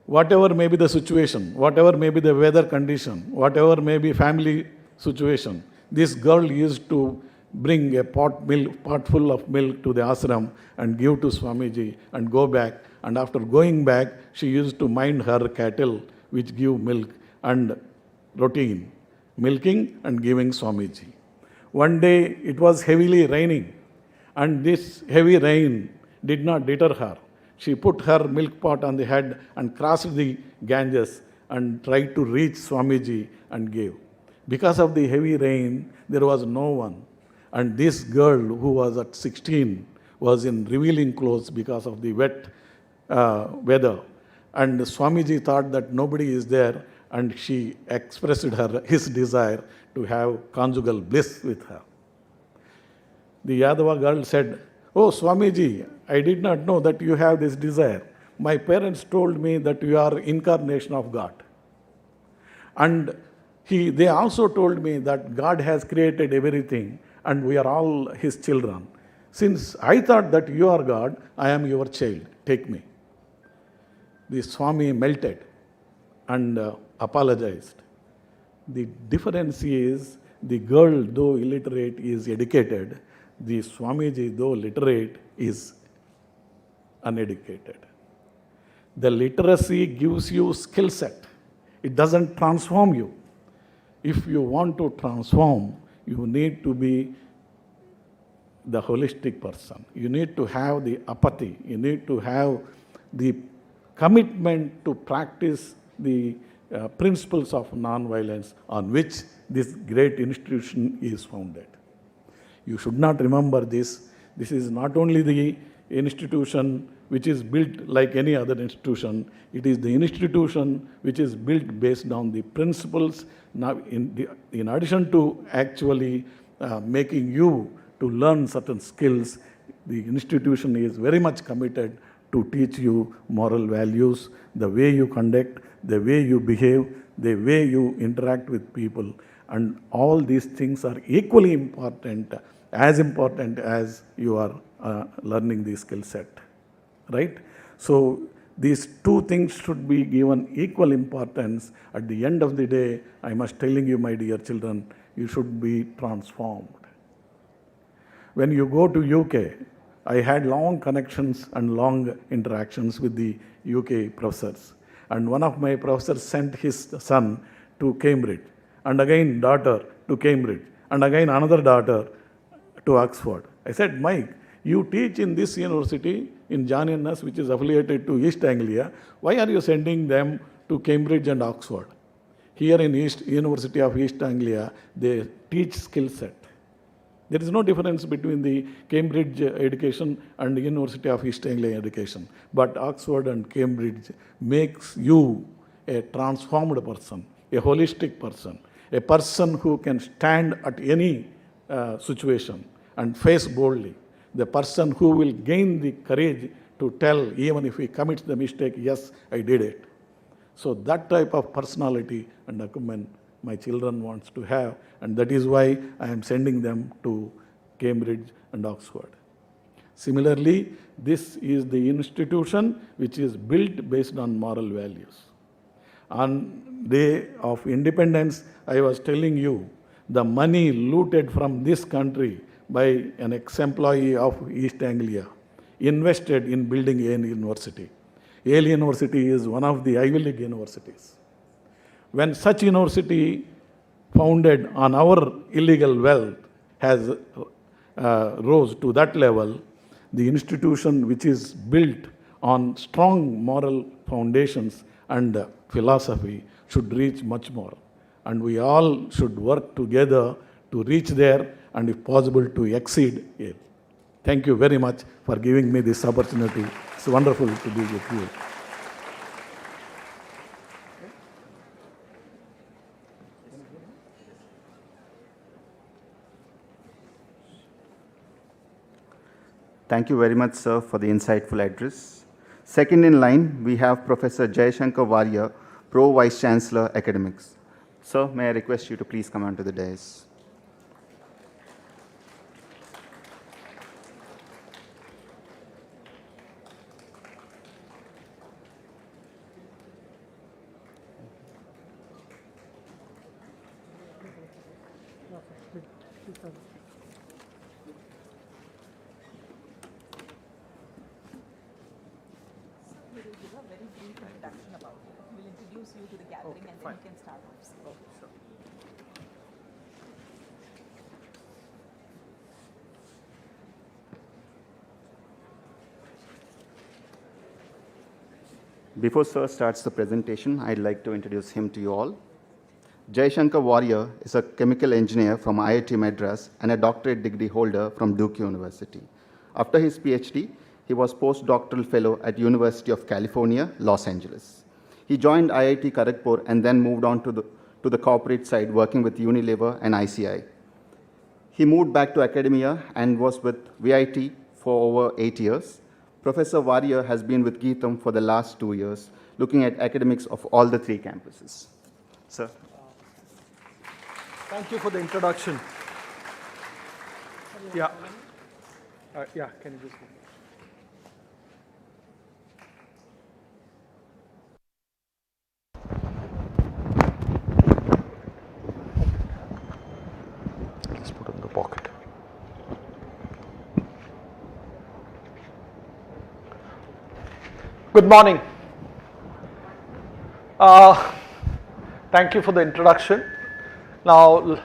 Whatever may be the situation, whatever may be the weather condition, whatever may be family situation, this girl used to bring a pot full of milk to the ashram and give to Swamiji and go back. And after going back, she used to mind her cattle which give milk and routine, milking and giving Swamiji. One day it was heavily raining, and this heavy rain did not deter her. She put her milk pot on the head and crossed the Ganges and tried to reach Swamiji and gave. Because of the heavy rain, there was no one. And this girl, who was at 16, was in revealing clothes because of the wet weather. And Swamiji thought that nobody is there, and she expressed his desire to have conjugal bliss with her. The Yadava girl said, "Oh, Swamiji, I did not know that you have this desire. My parents told me that you are incarnation of God. And they also told me that God has created everything and we are all His children. Since I thought that you are God, I am your child. Take me." The Swami melted and apologized. The difference is, the girl, though illiterate, is educated. The Swamiji, though literate, is uneducated. The literacy gives you skill set. It doesn't transform you. If you want to transform, you need to be the holistic person. You need to have the apathy. You need to have the commitment to practice the principles of non-violence on which this great institution is founded. You should not remember this. This is not only the institution which is built like any other institution. It is the institution which is built based on the principles. Now, in addition to actually making you to learn certain skills, the institution is very much committed to teach you moral values, the way you conduct, the way you behave, the way you interact with people. And all these things are equally important as you are learning the skill set, right? So these two things should be given equal importance. At the end of the day, I must telling you, my dear children, you should be transformed. When you go to UK, I had long connections and long interactions with the UK professors. And one of my professors sent his son to Cambridge, and again daughter to Cambridge, and again another daughter to Oxford. I said, "Mike, you teach in this university, in John Innes, which is affiliated to East Anglia. Why are you sending them to Cambridge and Oxford? Here in University of East Anglia, they teach skill set. There is no difference between the Cambridge education and the University of East Anglia education. But Oxford and Cambridge makes you a transformed person, a holistic person, a person who can stand at any situation and face boldly, the person who will gain the courage to tell, even if he commits the mistake, yes, I did it." So that type of personality and acumen my children wants to have, and that is why I am sending them to Cambridge and Oxford. Similarly, this is the institution which is built based on moral values. On day of independence, I was telling you, the money looted from this country by an ex-employee of East Anglia invested in building Yale University. Yale University is one of the Ivy League universities. When such university founded on our illegal wealth has rose to that level, the institution which is built on strong moral foundations and philosophy should reach much more. And we all should work together to reach there and, if possible, to exceed Yale. Thank you very much for giving me this opportunity. It's wonderful to be with you. Thank you very much, sir, for the insightful address. Second in line, we have Professor Jayashankar Warrior, Pro Vice Chancellor, Academics. Sir, may I request you to please come onto the dais. Before Sir starts the presentation, I'd like to introduce him to you all. Jayashankar Warrior is a chemical engineer from IIT Madras and a doctorate degree holder from Duke University. After his PhD, he was postdoctoral fellow at University of California, Los Angeles. He joined IIT Kharagpur and then moved on to the corporate side, working with Unilever and ICI. He moved back to academia and was with VIT for over 8 years. Professor Warrior has been with GITAM for the last 2 years, looking at academics of all the 3 campuses. Sir. Thank you for the introduction. Yeah. Yeah, can you just... Let's put it in the pocket. Good morning. Thank you for the introduction. Now,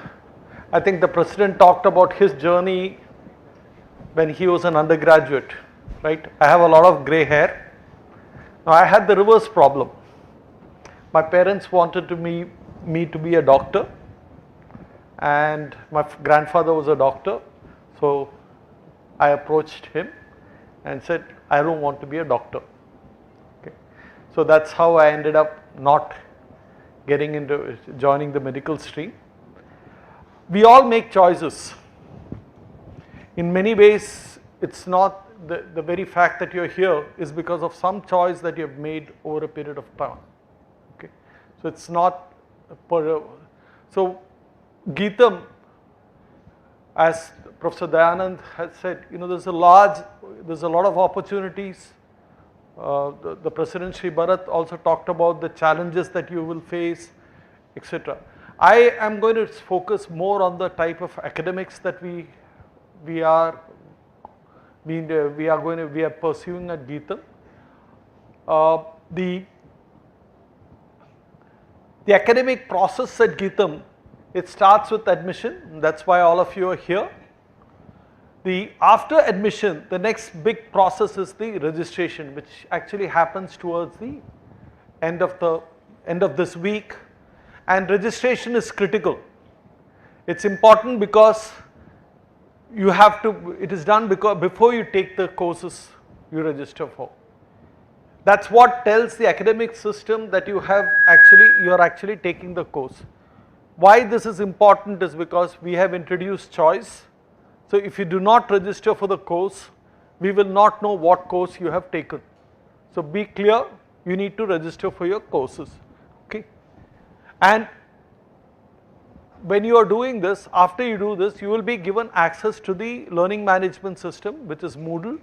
I think the President talked about his journey when he was an undergraduate, right? I have a lot of gray hair. Now, I had the reverse problem. My parents wanted me to be a doctor, and my grandfather was a doctor, so I approached him and said, I don't want to be a doctor. Okay. So that's how I ended up not getting into joining the medical stream. We all make choices. In many ways, it's not the very fact that you're here is because of some choice that you have made over a period of time. Okay, so it's not so GITAM, as Professor Dayanand has said, there's a lot of opportunities. The President Sri Bharat also talked about the challenges that you will face, etc. I am going to focus more on the type of academics that we are pursuing at GITAM. The academic process at GITAM, it starts with admission. That's why all of you are here. After admission, the next big process is the registration, which actually happens towards the end of this week. And registration is critical. It's important because it is done because before you take the courses you register for. That's what tells the academic system that you are actually taking the course. Why this is important is because we have introduced choice. So if you do not register for the course, we will not know what course you have taken. So be clear, you need to register for your courses. Okay. And when you are doing this, after you do this, you will be given access to the learning management system, which is Moodle.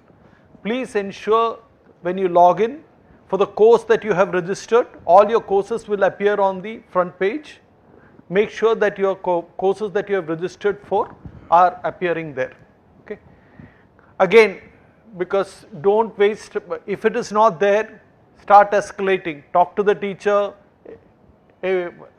Please ensure when you log in for the course that you have registered, all your courses will appear on the front page. Make sure that your courses that you have registered for are appearing there. Okay. Again, because don't waste, if it is not there, start escalating, talk to the teacher,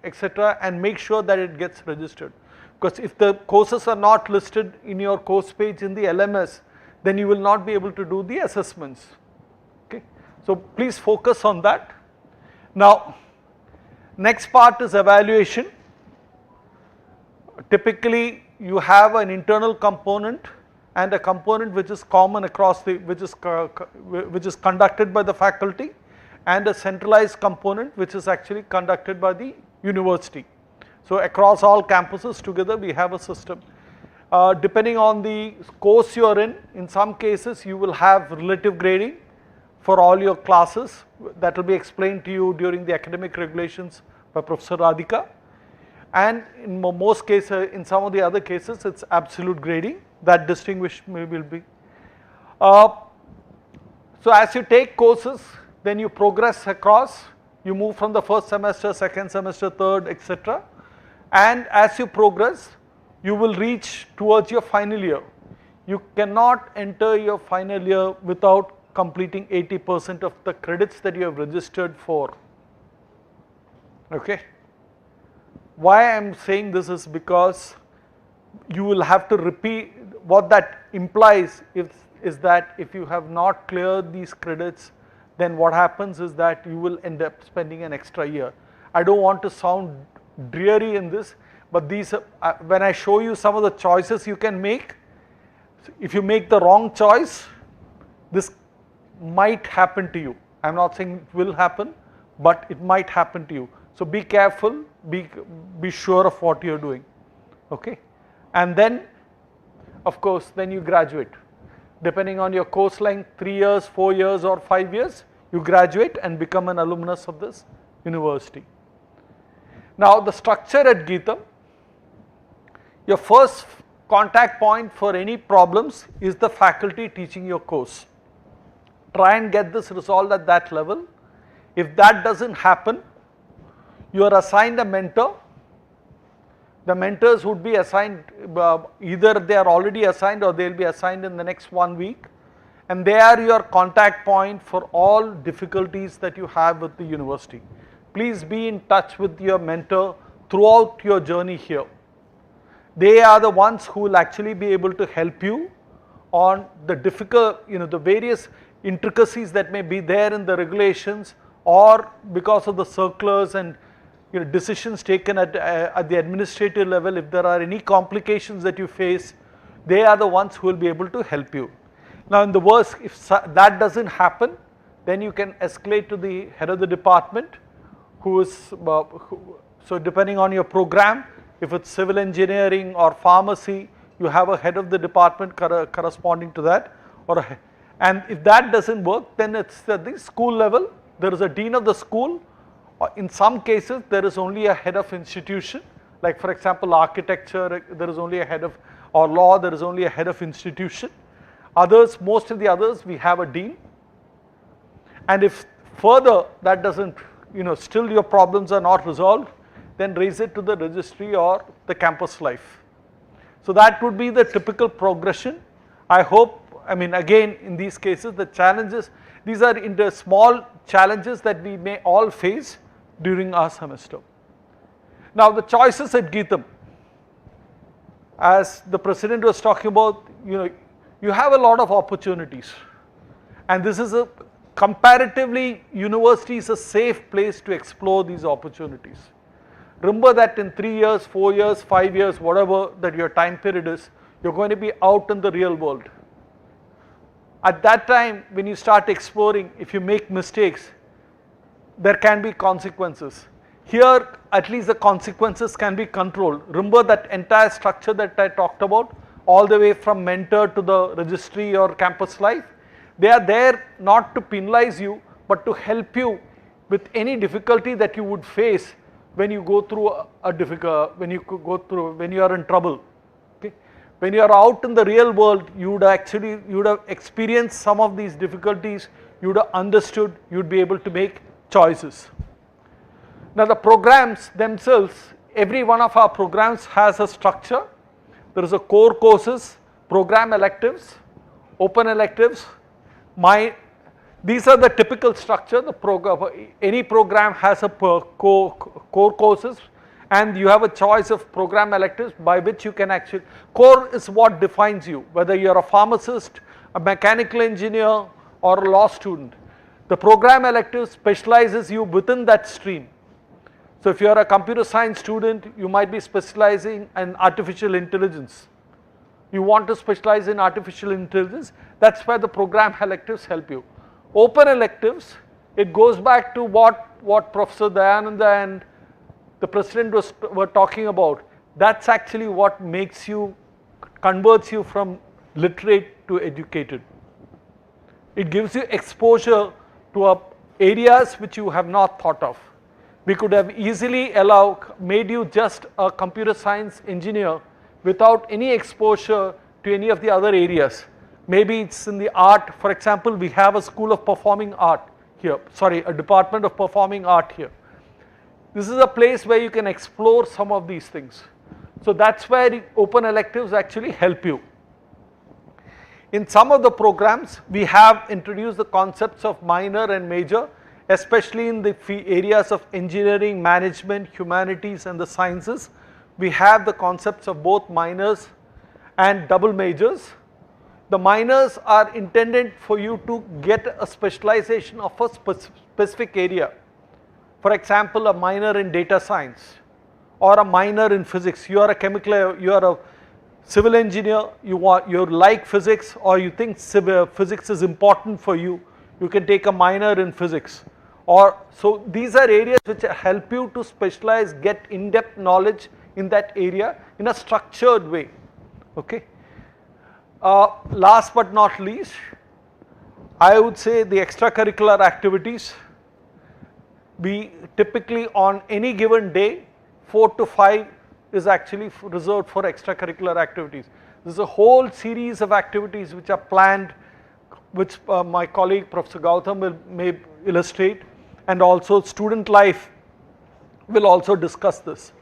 etc., and make sure that it gets registered. Because if the courses are not listed in your course page in the LMS, then you will not be able to do the assessments. Okay. So please focus on that. Now, next part is evaluation. Typically, you have an internal component and a component which is common across the, which is conducted by the faculty, and a centralized component which is actually conducted by the university. So across all campuses together we have a system. Depending on the course you are in some cases you will have relative grading for all your classes. That will be explained to you during the academic regulations by Professor Radhika. And in most cases, in some of the other cases, it's absolute grading that distinguished will be. So as you take courses, then you progress across, you move from the first semester, second semester, third, etc. And as you progress, you will reach towards your final year. You cannot enter your final year without completing 80% of the credits that you have registered for. Okay. Why I am saying this is because you will have to repeat, what that implies is that if you have not cleared these credits, then what happens is that you will end up spending an extra year. I don't want to sound dreary in this, but these, when I show you some of the choices you can make, if you make the wrong choice, this might happen to you. I am not saying it will happen, but it might happen to you. So be careful, be sure of what you are doing, okay. And then of course then you graduate. Depending on your course length, 3 years, 4 years or 5 years, you graduate and become an alumnus of this university. Now the structure at GITAM, your first contact point for any problems is the faculty teaching your course. Try and get this resolved at that level. If that doesn't happen, you are assigned a mentor. The mentors would be assigned, either they are already assigned or they will be assigned in the next 1 week, and they are your contact point for all difficulties that you have with the university. Please be in touch with your mentor throughout your journey here. They are the ones who will actually be able to help you on the difficult, the various intricacies that may be there in the regulations, or because of the circulars and decisions taken at the administrative level. If there are any complications that you face, they are the ones who will be able to help you. Now in the worst, if that doesn't happen, then you can escalate to the head of the department, who is, so depending on your program, if it's civil engineering or pharmacy, you have a head of the department corresponding to that, and if that doesn't work, then it's at the school level. There is a dean of the school. In some cases, there is only a head of institution, like for example architecture, there is only a head of, or law, there is only a head of institution. Others, most of the others, we have a dean. And if further that doesn't, still your problems are not resolved, then raise it to the registry or the campus life. So that would be the typical progression. I hope, again in these cases the challenges, these are in the small challenges that we may all face during our semester. Now the choices at GITAM, as the president was talking about, you have a lot of opportunities, and this is a comparatively, university is a safe place to explore these opportunities. Remember that in 3 years, 4 years, 5 years, whatever that your time period is, you're going to be out in the real world. At that time, when you start exploring, if you make mistakes, there can be consequences. Here, at least the consequences can be controlled. Remember that entire structure that I talked about, all the way from mentor to the registry or campus life, they are there not to penalize you, but to help you with any difficulty that you would face when you go through when you are in trouble. Okay? When you are out in the real world, you would have experienced some of these difficulties, you would have understood, you would be able to make choices. Now the programs themselves, every one of our programs has a structure. There is a core courses, program electives, open electives. These are the typical structure. Any program has a core courses, and you have a choice of program electives by which you can actually, core is what defines you, whether you are a pharmacist, a mechanical engineer or a law student. The program elective specializes you within that stream. So if you are a computer science student, you might be specializing in artificial intelligence. you want to specialize in artificial intelligence, that's where the program electives help you. Open electives, it goes back to what Professor Dayananda and the President were talking about. That's actually what makes you, converts you from literate to educated. It gives you exposure to areas which you have not thought of. We could have easily made you just a computer science engineer without any exposure to any of the other areas. Maybe it's in the art, for example, we have a school of performing art here, a department of performing art here. This is a place where you can explore some of these things. So that's where the open electives actually help you. In some of the programs, we have introduced the concepts of minor and major, especially in the areas of engineering, management, humanities and the sciences. We have the concepts of both minors and double majors. The minors are intended for you to get a specialization of a specific area. For example, a minor in data science or a minor in physics. You are a civil engineer, you like physics, or you think physics is important for you, you can take a minor in physics. So these are areas which help you to specialize, get in-depth knowledge in that area in a structured way. Okay. Last but not least, I would say the extracurricular activities. We typically on any given day, 4 to 5 is actually reserved for extracurricular activities. There is a whole series of activities which are planned, which my colleague Professor Gautam may illustrate, and also student life will also discuss this.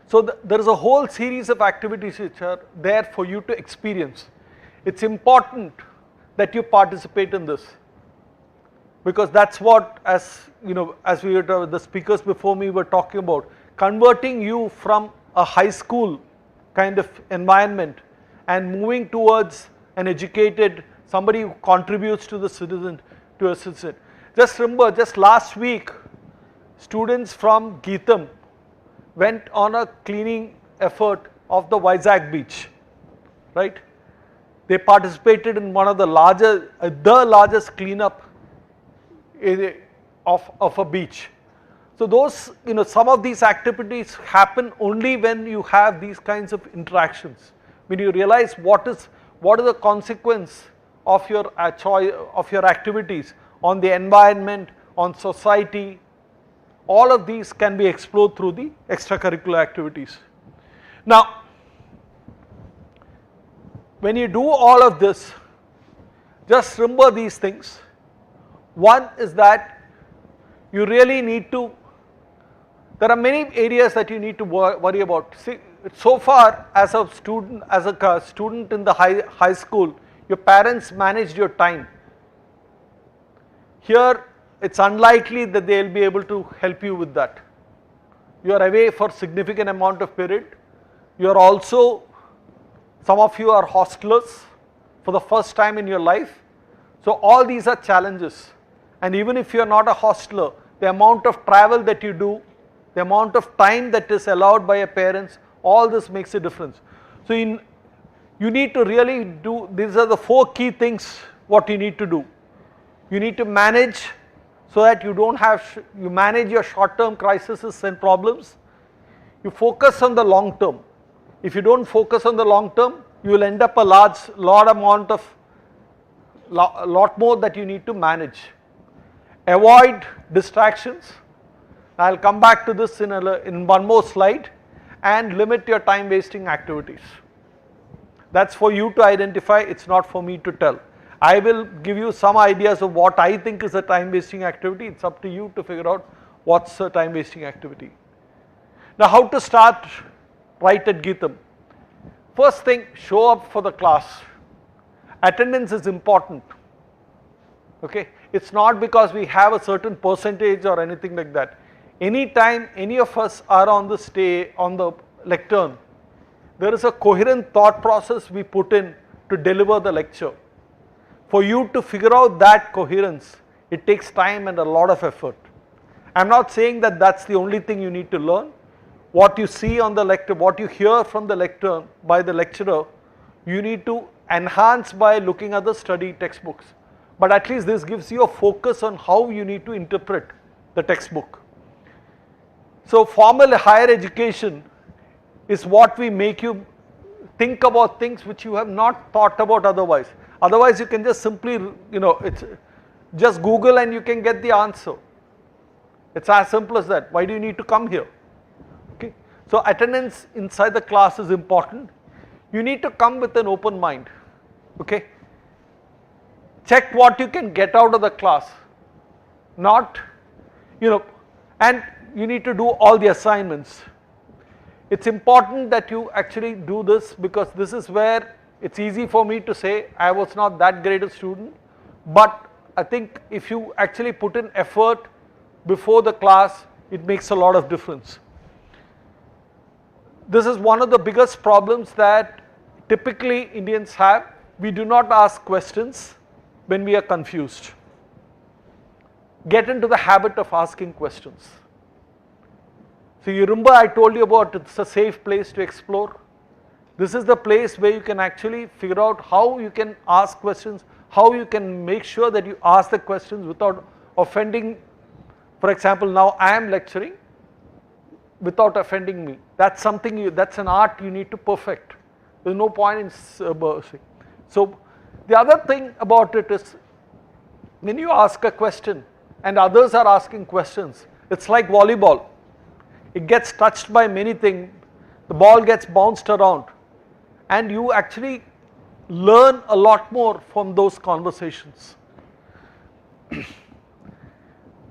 So there is a whole series of activities which are there for you to experience. It's important that you participate in this, because that's what, as we were, the speakers before me were talking about, converting you from a high school kind of environment and moving towards an educated, somebody who contributes to the citizen, to a citizen. Just remember, just last week, students from GITAM went on a cleaning effort of the Vizag beach, right? They participated in one of the largest cleanup of a beach. So those, some of these activities happen only when you have these kinds of interactions. When you realize what is the consequence of your activities on the environment, on society. All of these can be explored through the extracurricular activities. Now, when you do all of this, just remember these things. One is that you really need to, there are many areas that you need to worry about. See, so far as a student in the high school, your parents managed your time. Here, it's unlikely that they will be able to help you with that. You are away for significant amount of period. You are also, some of you are hostelers for the first time in your life. So all these are challenges. And even if you are not a hostler, the amount of travel that you do, the amount of time that is allowed by your parents, all this makes a difference. So you need to really do, these are the 4 key things what you need to do. You need to manage so that you don't have, you manage your short-term crises and problems. You focus on the long term. If you don't focus on the long term, you will end up a lot more that you need to manage. Avoid distractions. I will come back to this in one more slide, and limit your time wasting activities. That's for you to identify, it's not for me to tell. I will give you some ideas of what I think is a time wasting activity. It's up to you to figure out what's a time wasting activity. Now, how to start right at GITAM? First thing, show up for the class. Attendance is important. Okay, it's not because we have a certain percentage or anything like that. Anytime any of us are on the lectern, there is a coherent thought process we put in to deliver the lecture. For you to figure out that coherence, it takes time and a lot of effort. I am not saying that that's the only thing you need to learn. What you see on the lecture, what you hear from the lectern by the lecturer You need to enhance by looking at the study textbooks. But at least this gives you a focus on how you need to interpret the textbook. So formal higher education is what we make you think about things which you have not thought about otherwise. Otherwise you can just simply, it's just Google and you can get the answer. It's as simple as that. Why do you need to come here? Okay. So attendance inside the class is important. You need to come with an open mind. Okay. Check what you can get out of the class. Not, and you need to do all the assignments. It's important that you actually do this, because this is where it's easy for me to say I was not that great a student, but I think if you actually put in effort before the class, it makes a lot of difference. This is one of the biggest problems that typically Indians have. We do not ask questions when we are confused. Get into the habit of asking questions. So you remember I told you about it's a safe place to explore. This is the place where you can actually figure out how you can ask questions, how you can make sure that you ask the questions without offending. For example, now I am lecturing without offending me. That's something, that's an art you need to perfect. There's no point in so the other thing about it is, when you ask a question and others are asking questions, it's like volleyball. It gets touched by many things, the ball gets bounced around, and you actually learn a lot more from those conversations.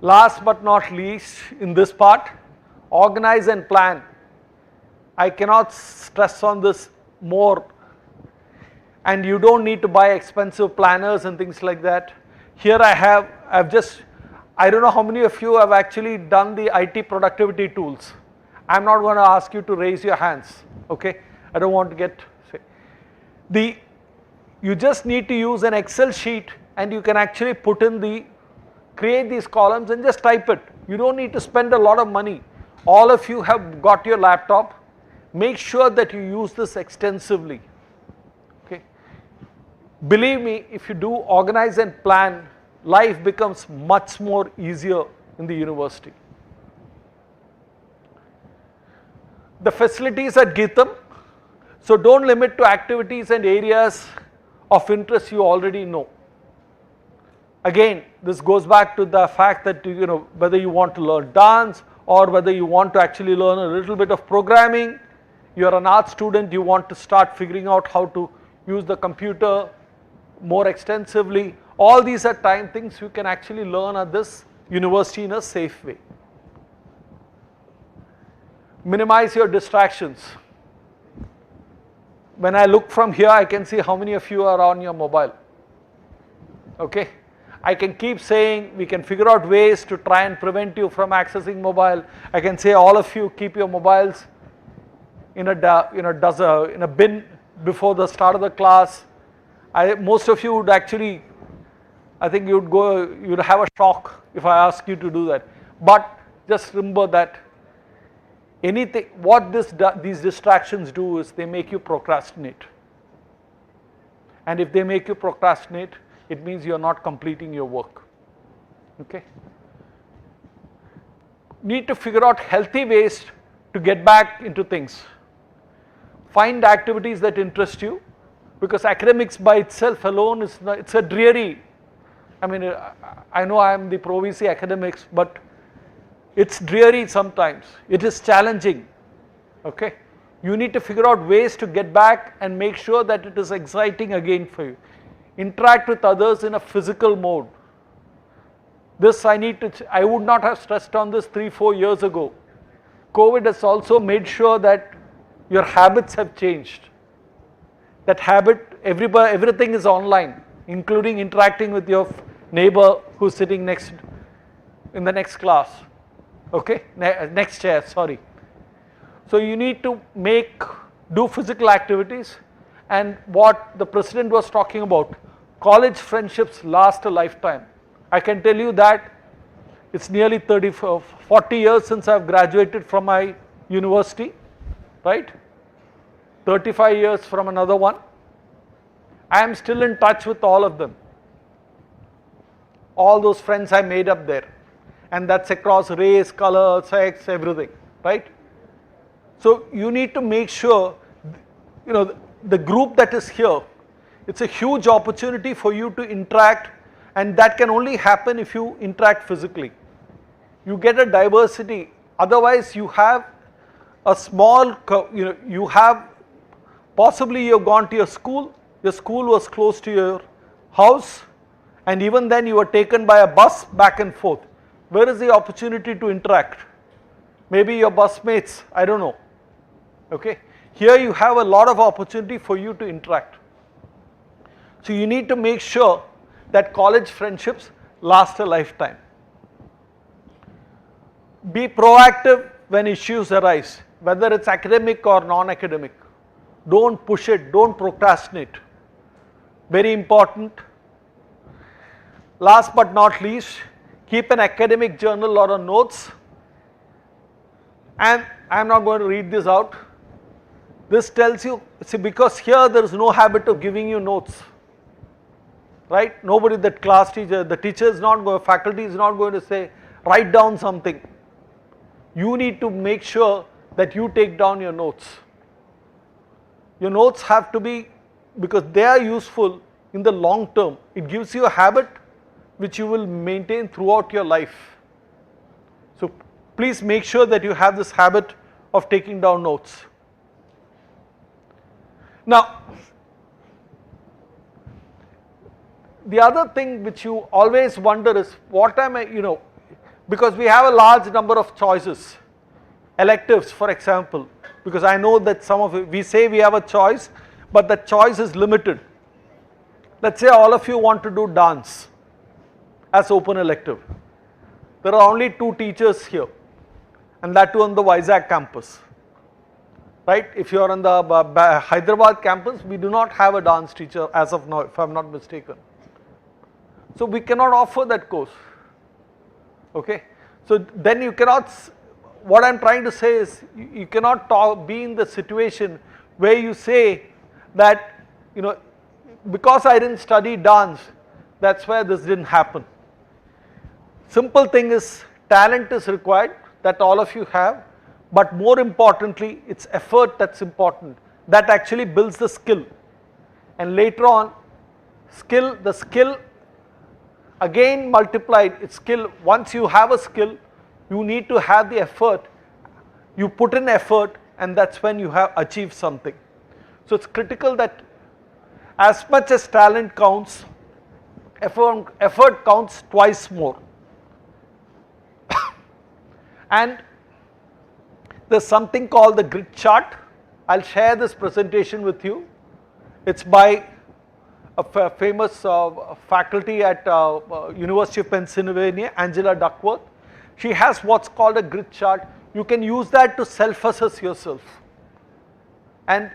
Last but not least, in this part, organize and plan. I cannot stress on this more, and you don't need to buy expensive planners and things like that. Here I don't know how many of you have actually done the IT productivity tools. I'm not going to ask you to raise your hands, okay? I don't want to get, you just need to use an Excel sheet and you can actually put in create these columns and just type it. You don't need to spend a lot of money. All of you have got your laptop. Make sure that you use this extensively, okay? Believe me, if you do organize and plan, life becomes much more easier in the university. The facilities at GITAM, so don't limit to activities and areas of interest you already know. Again, this goes back to the fact that whether you want to learn dance or whether you want to actually learn a little bit of programming, you're an art student, you want to start figuring out how to use the computer more extensively. All these are things you can actually learn at this university in a safe way. Minimize your distractions. When I look from here, I can see how many of you are on your mobile. Okay, I can keep saying we can figure out ways to try and prevent you from accessing mobile. I can say all of you keep your mobiles in a bin before the start of the class. Most of you would actually, I think you'd have a shock if I ask you to do that. But just remember that what these distractions do is they make you procrastinate. And if they make you procrastinate, it means you're not completing your work. Okay? Need to figure out healthy ways to get back into things. Find activities that interest you, because academics by itself alone it's a dreary. I mean, I know I am the Pro VC academics, but it's dreary sometimes. It is challenging. Okay? You need to figure out ways to get back and make sure that it is exciting again for you. Interact with others in a physical mode. This I would not have stressed on this 3-4 years ago. COVID has also made sure that your habits have changed. That habit, everything is online, including interacting with your neighbor who's sitting in the next class. Okay, next chair, sorry. So you need to do physical activities, and what the president was talking about, college friendships last a lifetime. I can tell you that it's nearly 40 years since I've graduated from my university, right? 35 years from another one. I am still in touch with all of them. All those friends I made up there. And that's across race, color, sex, everything, right? So you need to make sure, the group that is here, it's a huge opportunity for you to interact, and that can only happen if you interact physically. You get a diversity, otherwise you have a small, you have, possibly you have gone to your school was close to your house, and even then you were taken by a bus back and forth. Where is the opportunity to interact? Maybe your bus mates, I don't know. Okay, here you have a lot of opportunity for you to interact. So you need to make sure that college friendships last a lifetime. Be proactive when issues arise, whether it's academic or non-academic. Don't push it, don't procrastinate. Very important. Last but not least, keep an academic journal or a notes. And I am not going to read this out. This tells you, see, because here there is no habit of giving you notes, right? Nobody, that class teacher, the teacher is not going, faculty is not going to say, write down something. You need to make sure that you take down your notes. Your notes have to be, because they are useful in the long term. It gives you a habit which you will maintain throughout your life. So please make sure that you have this habit of taking down notes. Now, the other thing which you always wonder is, what am I, because we have a large number of choices, electives for example, because I know that some of it, we say we have a choice, but the choice is limited. Let's say all of you want to do dance as open elective. There are only 2 teachers here, and that too on the Vizag campus. Right? If you are on the Hyderabad campus, we do not have a dance teacher as of now, if I am not mistaken. So we cannot offer that course. Okay? So then you cannot, what I am trying to say is, you cannot be in the situation where you say that, because I didn't study dance, that's why this didn't happen. Simple thing is, talent is required, that all of you have. But more importantly, it's effort that's important. That actually builds the skill. And later on, the skill again multiplied, it's skill. Once you have a skill, you need to have the effort. You put in effort, and that's when you have achieved something. So it's critical that as much as talent counts, effort counts twice more. And there's something called the grid chart. I'll share this presentation with you. It's by a famous faculty at University of Pennsylvania, Angela Duckworth. She has what's called a grid chart. You can use that to self-assess yourself. And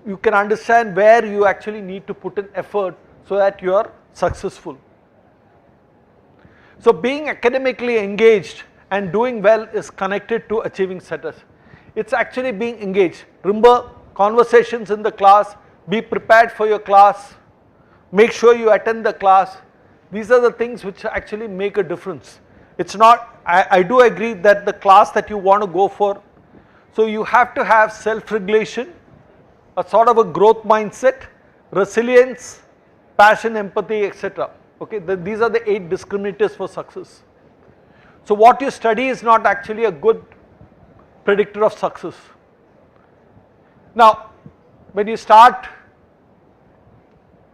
you can understand where you actually need to put in effort so that you are successful. So being academically engaged and doing well is connected to achieving success. It's actually being engaged. Remember, conversations in the class, be prepared for your class, make sure you attend the class. These are the things which actually make a difference. It's not, I do agree that the class that you want to go for, so you have to have self-regulation, a sort of a growth mindset, resilience, passion, empathy, etc. Okay, these are the 8 discriminators for success. So what you study is not actually a good predictor of success. Now, when you start,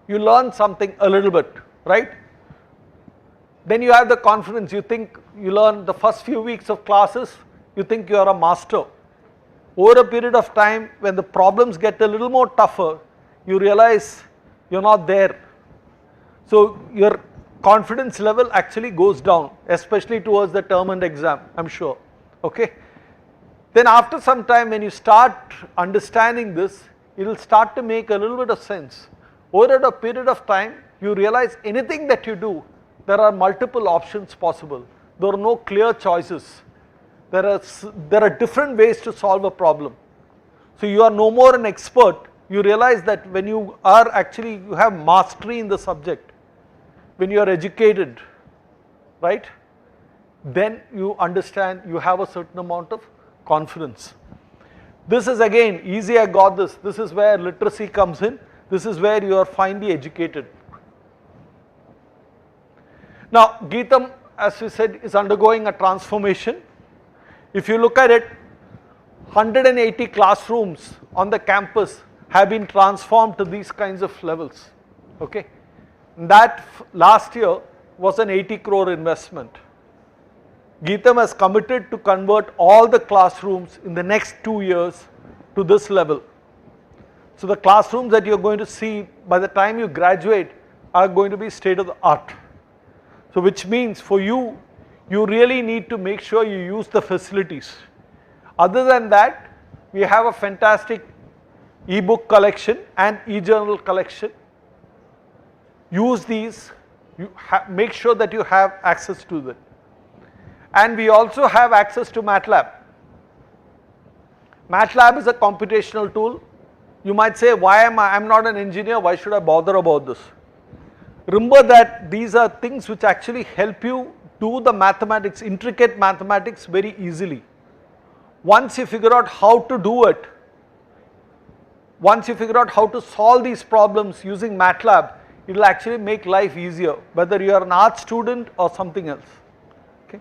you learn something a little bit, right? Then you have the confidence, you think you learn the first few weeks of classes, you think you are a master. Over a period of time, when the problems get a little more tougher, you realize you're not there. So your confidence level actually goes down, especially towards the term and exam, I'm sure. Okay? Then after some time, when you start understanding this, it will start to make a little bit of sense. Over a period of time, you realize anything that you do, there are multiple options possible. There are no clear choices. There are different ways to solve a problem. So you are no more an expert, you realize that when you are actually, you have mastery in the subject, when you are educated, right, then you understand, you have a certain amount of confidence. This is again easy, I got this. This is where literacy comes in. This is where you are finely educated. Now, GITAM, as we said, is undergoing a transformation. If you look at it, 180 classrooms on the campus have been transformed to these kinds of levels. Okay, that last year was an 80 crore investment. GITAM has committed to convert all the classrooms in the next 2 years to this level. So the classrooms that you are going to see by the time you graduate are going to be state of the art. So which means for you, you really need to make sure you use the facilities. Other than that, we have a fantastic e-book collection and e-journal collection. Use these, make sure that you have access to them. And we also have access to MATLAB. MATLAB is a computational tool. You might say, why am I'm not an engineer, why should I bother about this? Remember that these are things which actually help you do the mathematics, intricate mathematics very easily. Once you figure out how to do it, once you figure out how to solve these problems using MATLAB, it will actually make life easier, whether you are an art student or something else. Okay.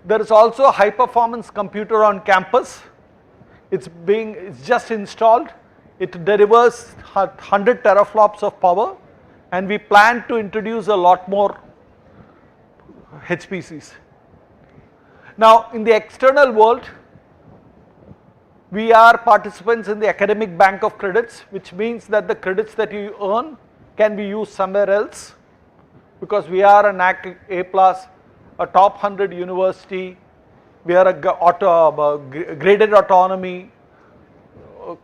There is also a high performance computer on campus. It's just installed. It delivers 100 teraflops of power, and we plan to introduce a lot more HPCs. Now, in the external world, we are participants in the academic bank of credits, which means that the credits that you earn can be used somewhere else, because we are an A+, a top 100 university, we are a graded autonomy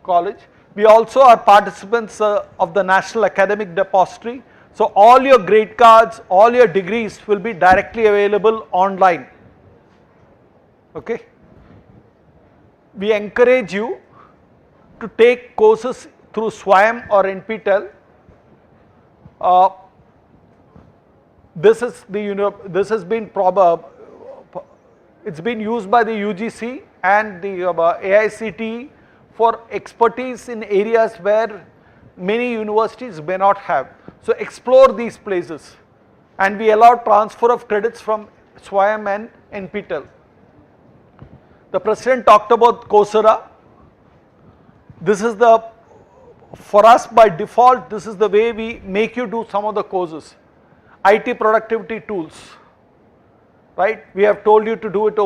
college. We also are participants of the National Academic Depository. So all your grade cards, all your degrees will be directly available online. Okay. We encourage you to take courses through SWAYAM or NPTEL. This has been it's been used by the UGC and the AICTE for expertise in areas where many universities may not have. So explore these places, and we allow transfer of credits from SWAYAM and NPTEL. The President talked about Coursera. This is for us by default, this is the way we make you do some of the courses. IT productivity tools, right? We have told you to do it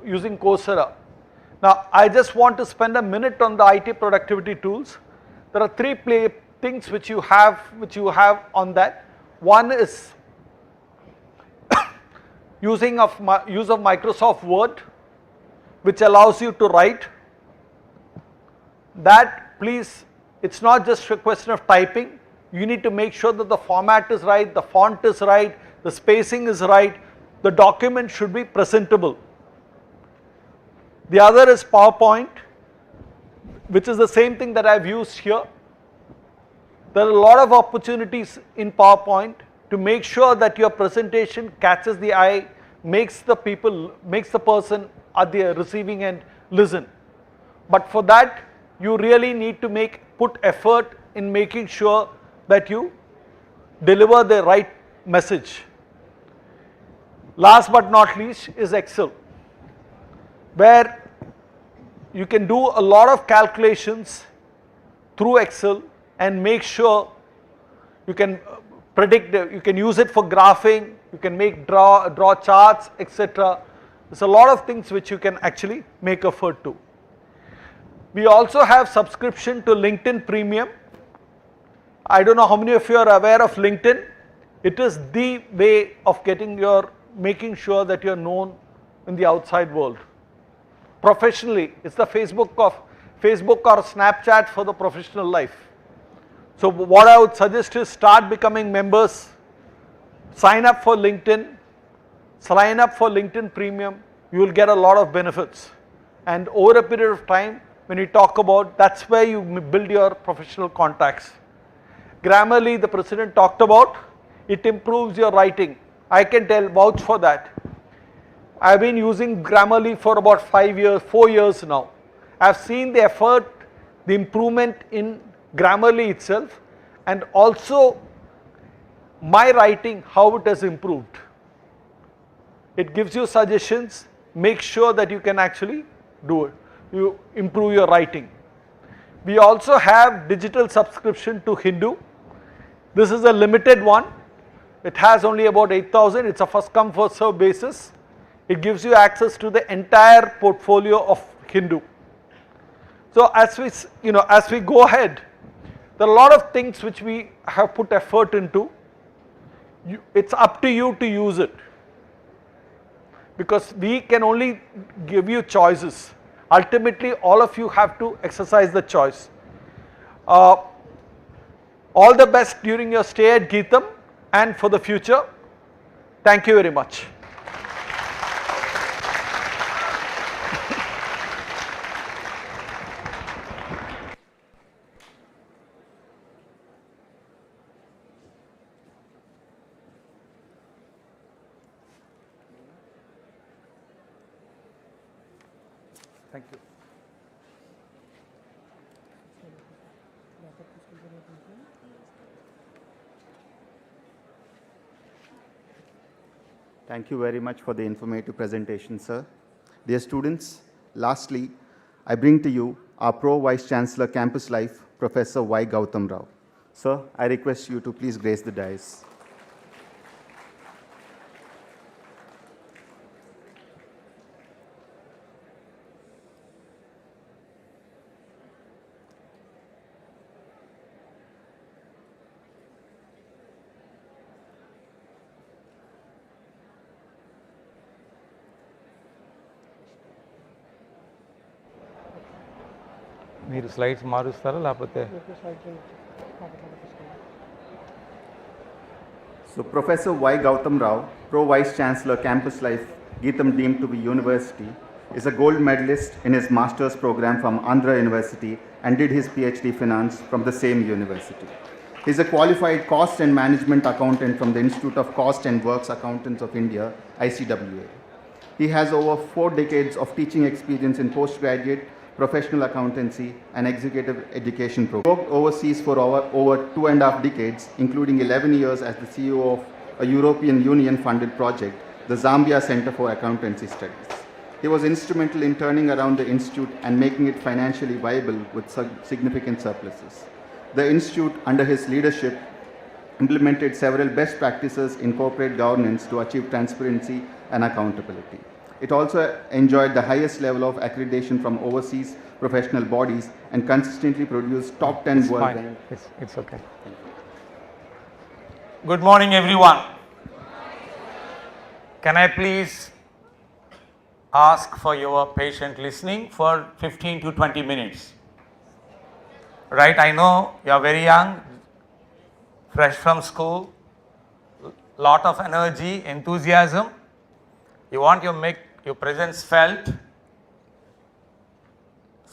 using Coursera. Now, I just want to spend a minute on the IT productivity tools. There are three things which you have on that. One is use of Microsoft Word, which allows you to write. That, please, it's not just a question of typing. You need to make sure that the format is right, the font is right, the spacing is right, the document should be presentable. The other is PowerPoint, which is the same thing that I've used here. There are a lot of opportunities in PowerPoint to make sure that your presentation catches the eye, makes the person at the receiving end listen. But for that, you really need to put effort in making sure that you deliver the right message. Last but not least is Excel, where you can do a lot of calculations through Excel and make sure you can predict, you can use it for graphing, you can draw charts, etc. There's a lot of things which you can actually make effort to. We also have subscription to LinkedIn Premium. I don't know how many of you are aware of LinkedIn. It is the way of making sure that you're known in the outside world. Professionally, it's the Facebook or Snapchat for the professional life. So what I would suggest is start becoming members, sign up for LinkedIn, sign up for LinkedIn Premium. You will get a lot of benefits, and over a period of time when you talk about, that's where you build your professional contacts. Grammarly, the president talked about, it improves your writing. I can vouch for that. I've been using Grammarly for about 4 years now. I've seen the effort, the improvement in Grammarly itself, and also my writing, how it has improved. It gives you suggestions, make sure that you can actually do it. You improve your writing. We also have digital subscription to Hindu. This is a limited one. It has only about 8,000. It's a first come first serve basis. It gives you access to the entire portfolio of Hindu. So as we go ahead, there are a lot of things which we have put effort into. It's up to you to use it, because we can only give you choices. Ultimately, all of you have to exercise the choice. All the best during your stay at GITAM and for the future. Thank you very much. Thank you. Thank you very much for the informative presentation, sir. Dear students, lastly, I bring to you our Pro Vice Chancellor Campus Life, Professor Y. Gautam Rao. Sir, I request you to please grace the dais. మీరు slides మారుస్తారా లేకపోతే So Professor Y. Gautam Rao, Pro Vice Chancellor Campus Life, GITAM deemed to be university, is a gold medalist in his master's program from Andhra University and did his PhD finance from the same university. He is a qualified cost and management accountant from the Institute of Cost and Works Accountants of India, ICWA. He has over 4 decades of teaching experience in postgraduate, professional accountancy and executive education program. He worked overseas for over 2.5 decades, including 11 years as the CEO of a European Union funded project, the Zambia Center for Accountancy Studies. He was instrumental in turning around the institute and making it financially viable with significant surpluses. The institute, under his leadership, implemented several best practices in corporate governance to achieve transparency and accountability. It also enjoyed the highest level of accreditation from overseas professional bodies and consistently produced top 10 world rankings. It's okay. Good morning, everyone. Can I please ask for your patient listening for 15 to 20 minutes? Right, I know you are very young, fresh from school, lot of energy, enthusiasm. You want to make your presence felt.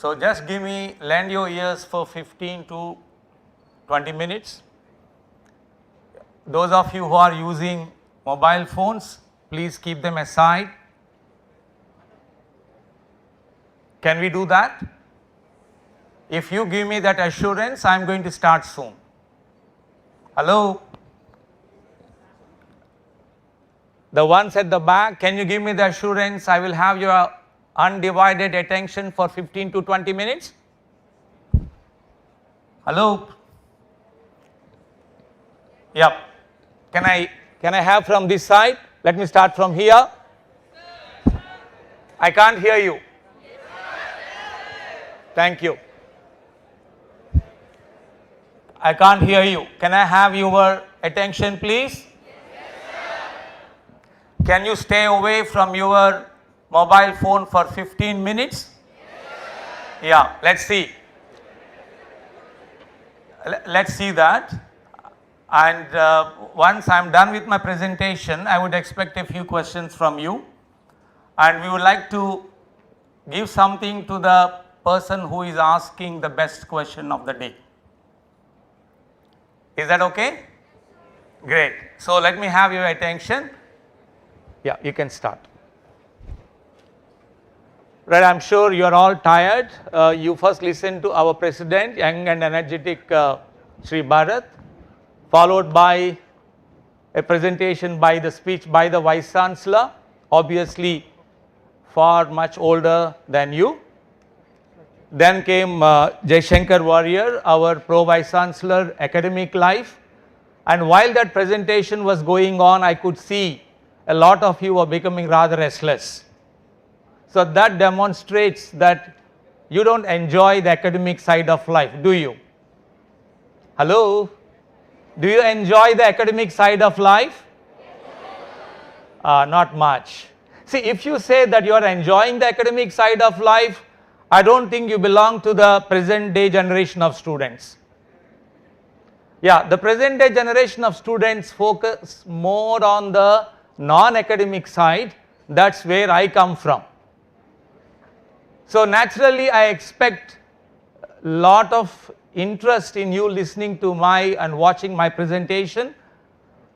So just lend your ears for 15 to 20 minutes. Those of you who are using mobile phones, please keep them aside. Can we do that? If you give me that assurance, I am going to start soon. Hello? The ones at the back, can you give me the assurance I will have your undivided attention for 15 to 20 minutes? Hello? Yep. Can I have from this side? Let me start from here. I can't hear you. Thank you. I can't hear you. Can I have your attention, please? Can you stay away from your mobile phone for 15 minutes? Yeah, let's see. Let's see that. And once I'm done with my presentation, I would expect a few questions from you. And we would like to give something to the person who is asking the best question of the day. Is that okay? Great. So let me have your attention. Yeah, you can start. Right, I'm sure you are all tired. You first listen to our president, young and energetic Sri Bharat, followed by a presentation by the speech by the Vice Chancellor, obviously far much older than you. Then came Jaishankar Warrior, our Pro Vice Chancellor, academic life. And while that presentation was going on, I could see a lot of you were becoming rather restless. So that demonstrates that you don't enjoy the academic side of life, do you? Hello? Do you enjoy the academic side of life? Not much. See, if you say that you are enjoying the academic side of life, I don't think you belong to the present day generation of students. Yeah, the present day generation of students focus more on the non-academic side. That's where I come from. So naturally, I expect a lot of interest in you listening to my and watching my presentation,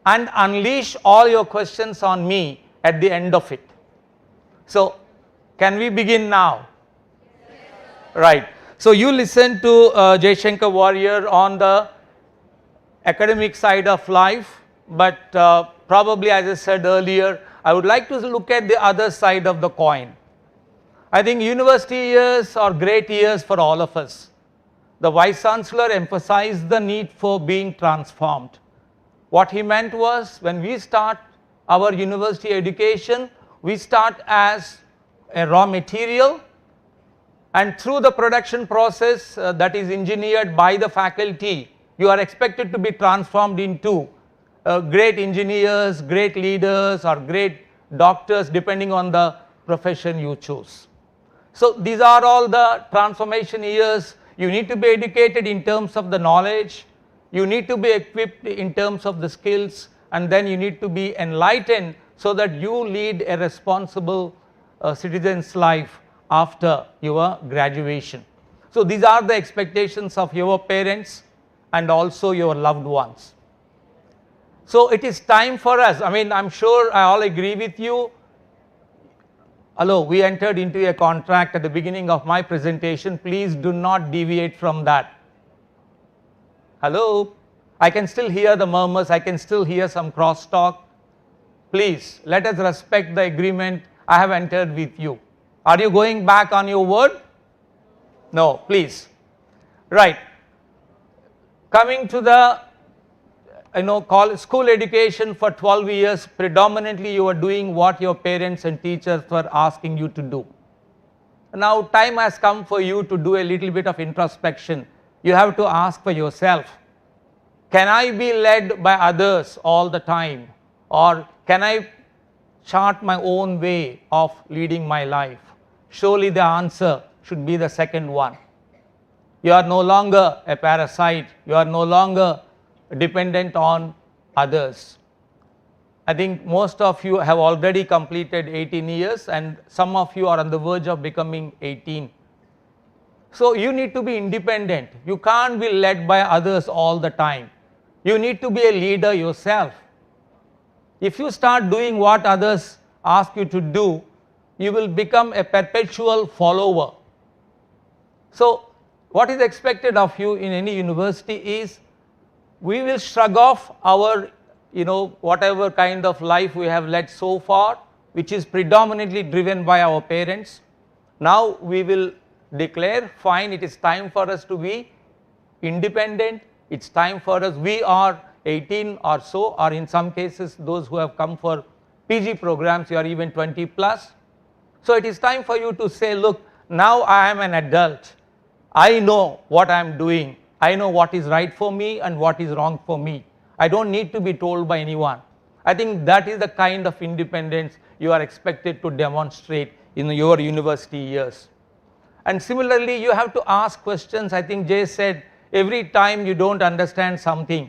and unleash all your questions on me at the end of it. So can we begin now? Right. So you listen to Jaishankar Warrior on the academic side of life, but probably, as I said earlier, I would like to look at the other side of the coin. I think university years are great years for all of us. The Vice Chancellor emphasized the need for being transformed. What he meant was, when we start our university education, we start as a raw material, and through the production process that is engineered by the faculty, you are expected to be transformed into great engineers, great leaders, or great doctors, depending on the profession you choose. So these are all the transformation years. You need to be educated in terms of the knowledge, you need to be equipped in terms of the skills, and then you need to be enlightened so that you lead a responsible citizen's life after your graduation. So these are the expectations of your parents and also your loved ones. So it is time for us. I mean, I'm sure I all agree with you. Hello, we entered into a contract at the beginning of my presentation. Please do not deviate from that. Hello, I can still hear the murmurs. I can still hear some crosstalk. Please, let us respect the agreement I have entered with you. Are you going back on your word? No, please. Right. Coming to the school education for 12 years, predominantly you are doing what your parents and teachers were asking you to do. Now time has come for you to do a little bit of introspection. You have to ask for yourself, can I be led by others all the time, or can I chart my own way of leading my life? Surely the answer should be the second one. You are no longer a parasite, you are no longer dependent on others. I think most of you have already completed 18 years and some of you are on the verge of becoming 18. So you need to be independent. You can't be led by others all the time. You need to be a leader yourself. If you start doing what others ask you to do, you will become a perpetual follower. So what is expected of you in any university is, we will shrug off our, whatever kind of life we have led so far, which is predominantly driven by our parents. Now we will declare, fine, it is time for us to be independent. It's time for us, we are 18 or so, or in some cases those who have come for PG programs, you are even 20 plus. So it is time for you to say, look, now I am an adult. I know what I am doing. I know what is right for me and what is wrong for me. I don't need to be told by anyone. I think that is the kind of independence you are expected to demonstrate in your university years. And similarly, you have to ask questions. I think Jay said, every time you don't understand something,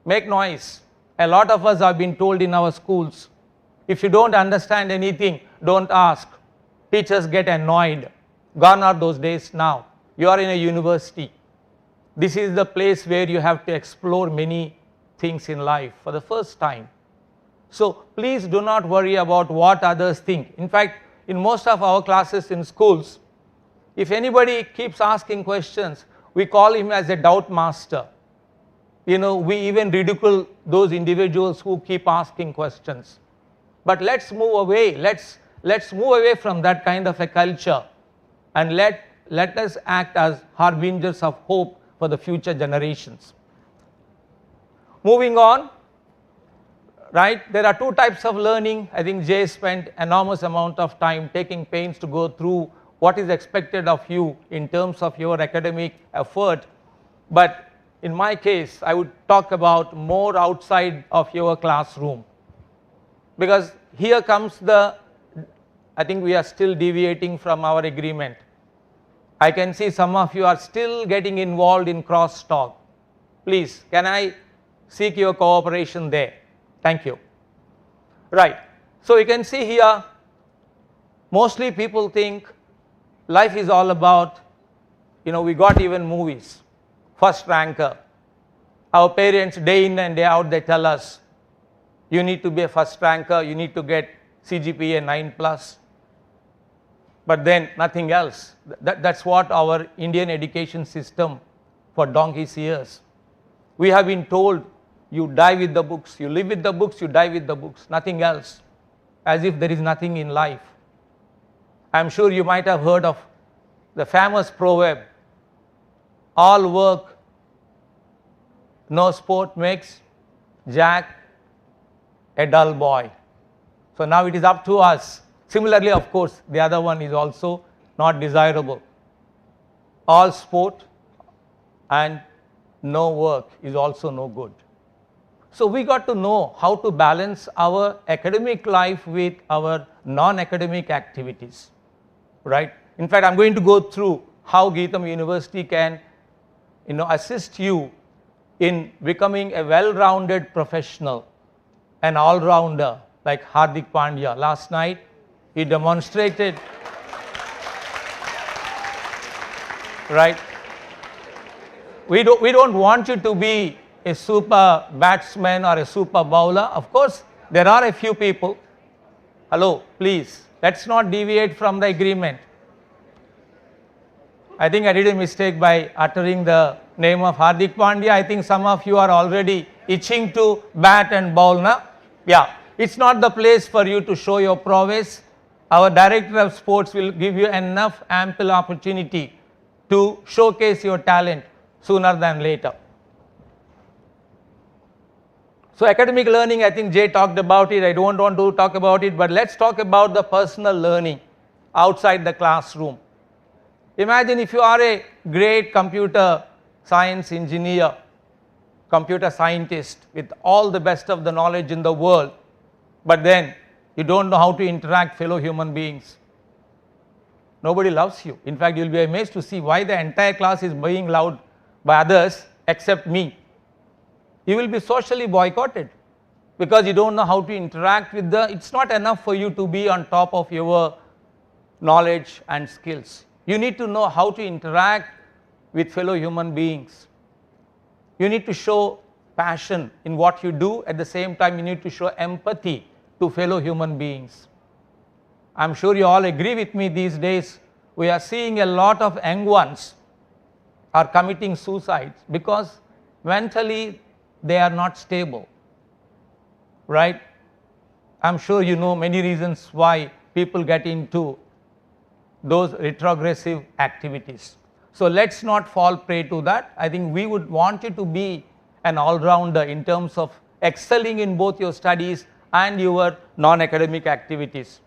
make noise. A lot of us have been told in our schools, if you don't understand anything, don't ask. Teachers get annoyed. Gone are those days now. You are in a university. This is the place where you have to explore many things in life for the first time. So please do not worry about what others think. In fact, in most of our classes in schools, if anybody keeps asking questions, we call him as a doubt master. We even ridicule those individuals who keep asking questions. But let's move away. Let's move away from that kind of a culture, and let us act as harbingers of hope for the future generations. Moving on, right, there are two types of learning. I think Jay spent enormous amount of time taking pains to go through what is expected of you in terms of your academic effort. But in my case, I would talk about more outside of your classroom, because here comes I think we are still deviating from our agreement. I can see some of you are still getting involved in crosstalk. Please, can I seek your cooperation there? Thank you. Right. So you can see here, mostly people think life is all about, we got even movies, first ranker. Our parents day in and day out, they tell us, you need to be a first ranker, you need to get CGPA 9+. But then nothing else. That's what our Indian education system for donkey's years. We have been told, you die with the books, you live with the books, you die with the books, nothing else, as if there is nothing in life. I am sure you might have heard of the famous proverb, all work, no sport makes Jack a dull boy. So now it is up to us. Similarly, of course, the other one is also not desirable. All sport and no work is also no good. So we got to know how to balance our academic life with our non-academic activities, right? In fact, I'm going to go through how GITAM University can, assist you in becoming a well-rounded professional, an all-rounder like Hardik Pandya. Last night, he demonstrated, right? We don't want you to be a super batsman or a super bowler. Of course, there are a few people. Hello, please, let's not deviate from the agreement. I think I did a mistake by uttering the name of Hardik Pandya. I think some of you are already itching to bat and bowl now. Yeah, it's not the place for you to show your prowess. Our director of sports will give you enough ample opportunity to showcase your talent sooner than later. So academic learning, I think Jay talked about it. I don't want to talk about it, but let's talk about the personal learning outside the classroom. Imagine if you are a great computer science engineer, computer scientist with all the best of the knowledge in the world, but then you don't know how to interact fellow human beings. Nobody loves you. In fact, you'll be amazed to see why the entire class is being loved by others except me. You will be socially boycotted because you don't know how to interact with it's not enough for you to be on top of your knowledge and skills. You need to know how to interact with fellow human beings. You need to show passion in what you do. At the same time, you need to show empathy to fellow human beings. I'm sure you all agree with me these days. We are seeing a lot of young ones are committing suicides because mentally they are not stable, right? I'm sure you know many reasons why people get into those retrogressive activities. So let's not fall prey to that. I think we would want you to be an all-rounder in terms of excelling in both your studies and your non-academic activities.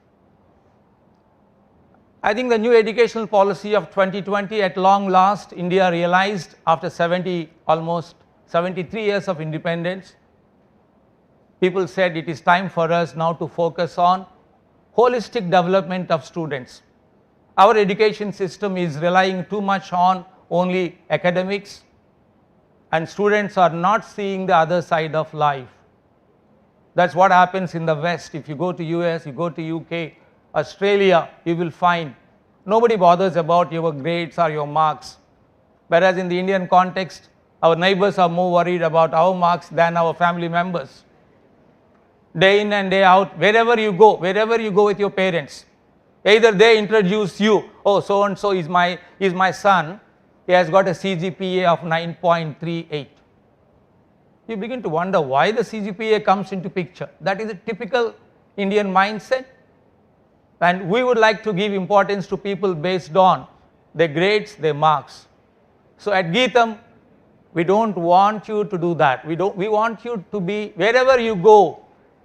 I think the new educational policy of 2020, at long last, India realized after almost 73 years of independence, people said it is time for us now to focus on holistic development of students. Our education system is relying too much on only academics, and students are not seeing the other side of life. That's what happens in the West. If you go to US, you go to UK, Australia, you will find Nobody bothers about your grades or your marks. Whereas in the Indian context, our neighbors are more worried about our marks than our family members. Day in and day out, wherever you go with your parents, either they introduce you, oh, so and so is my son, he has got a CGPA of 9.38. You begin to wonder why the CGPA comes into picture. That is a typical Indian mindset, and we would like to give importance to people based on their grades, their marks. So at GITAM, we don't want you to do that. We want you to be, wherever you go,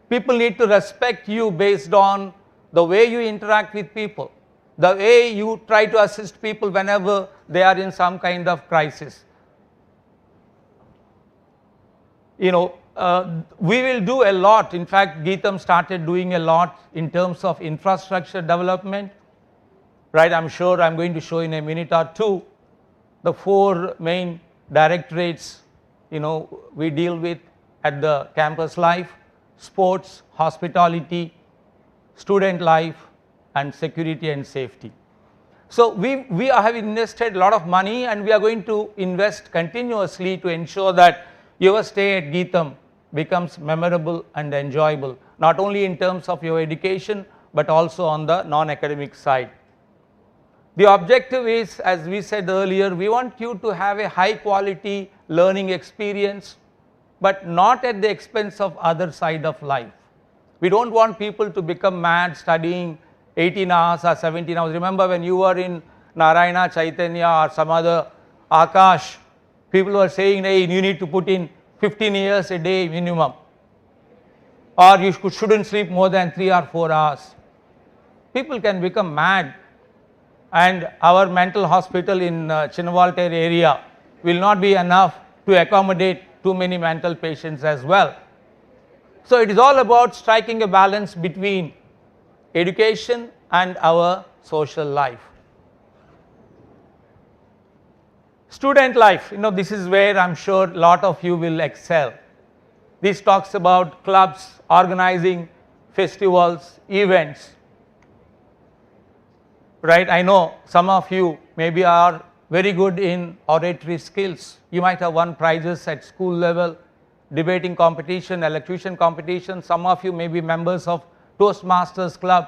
people need to respect you based on the way you interact with people, the way you try to assist people whenever they are in some kind of crisis. You know, we will do a lot. In fact, GITAM started doing a lot in terms of infrastructure development, right? I'm sure I'm going to show in a minute or two the 4 main directorates, you know, we deal with at the campus life: sports, hospitality, student life, and security and safety. So we have invested a lot of money, and we are going to invest continuously to ensure that your stay at GITAM becomes memorable and enjoyable, not only in terms of your education, but also on the non-academic side. The objective is, as we said earlier, we want you to have a high quality learning experience, but not at the expense of other side of life. We don't want people to become mad studying 18 hours or 17 hours. Remember when you were in Narayana, Chaitanya or some other Akash, people were saying, hey, you need to put in 15 years a day minimum, or you shouldn't sleep more than 3 or 4 hours. People can become mad, and our mental hospital in Chinnavalter area will not be enough to accommodate too many mental patients as well. So it is all about striking a balance between education and our social life. Student life, you know, this is where I'm sure a lot of you will excel. This talks about clubs, organizing festivals, events, right? I know some of you maybe are very good in oratory skills. You might have won prizes at school level, debating competition, elocution competition. Some of you may be members of Toastmasters Club.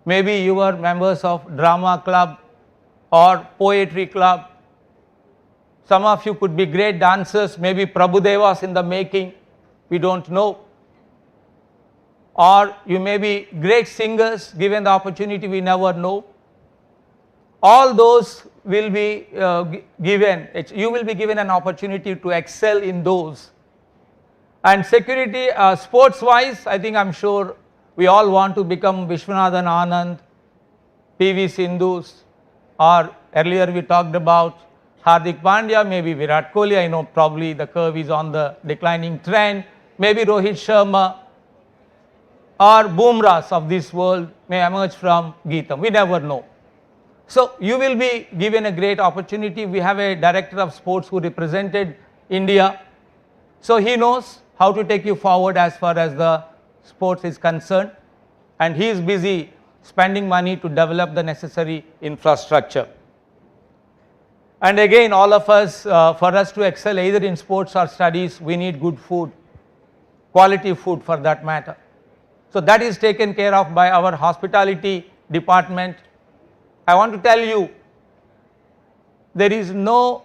Maybe you were members of drama club or poetry club. Some of you could be great dancers, maybe Prabhudevas in the making, we don't know. Or you may be great singers, given the opportunity, we never know. All those will be given, you will be given an opportunity to excel in those. And security, sports wise, I think I'm sure we all want to become Vishwanathan Anand, PV Sindhus, or earlier we talked about Hardik Pandya, maybe Virat Kohli. I know probably the curve is on the declining trend. Maybe Rohit Sharma or Bumrahs of this world may emerge from GITAM. We never know. So you will be given a great opportunity. We have a director of sports who represented India. So he knows how to take you forward as far as the sports is concerned. And he is busy spending money to develop the necessary infrastructure. And again, all of us, for us to excel either in sports or studies, we need good food, quality food for that matter. So that is taken care of by our hospitality department. I want to tell you, there is no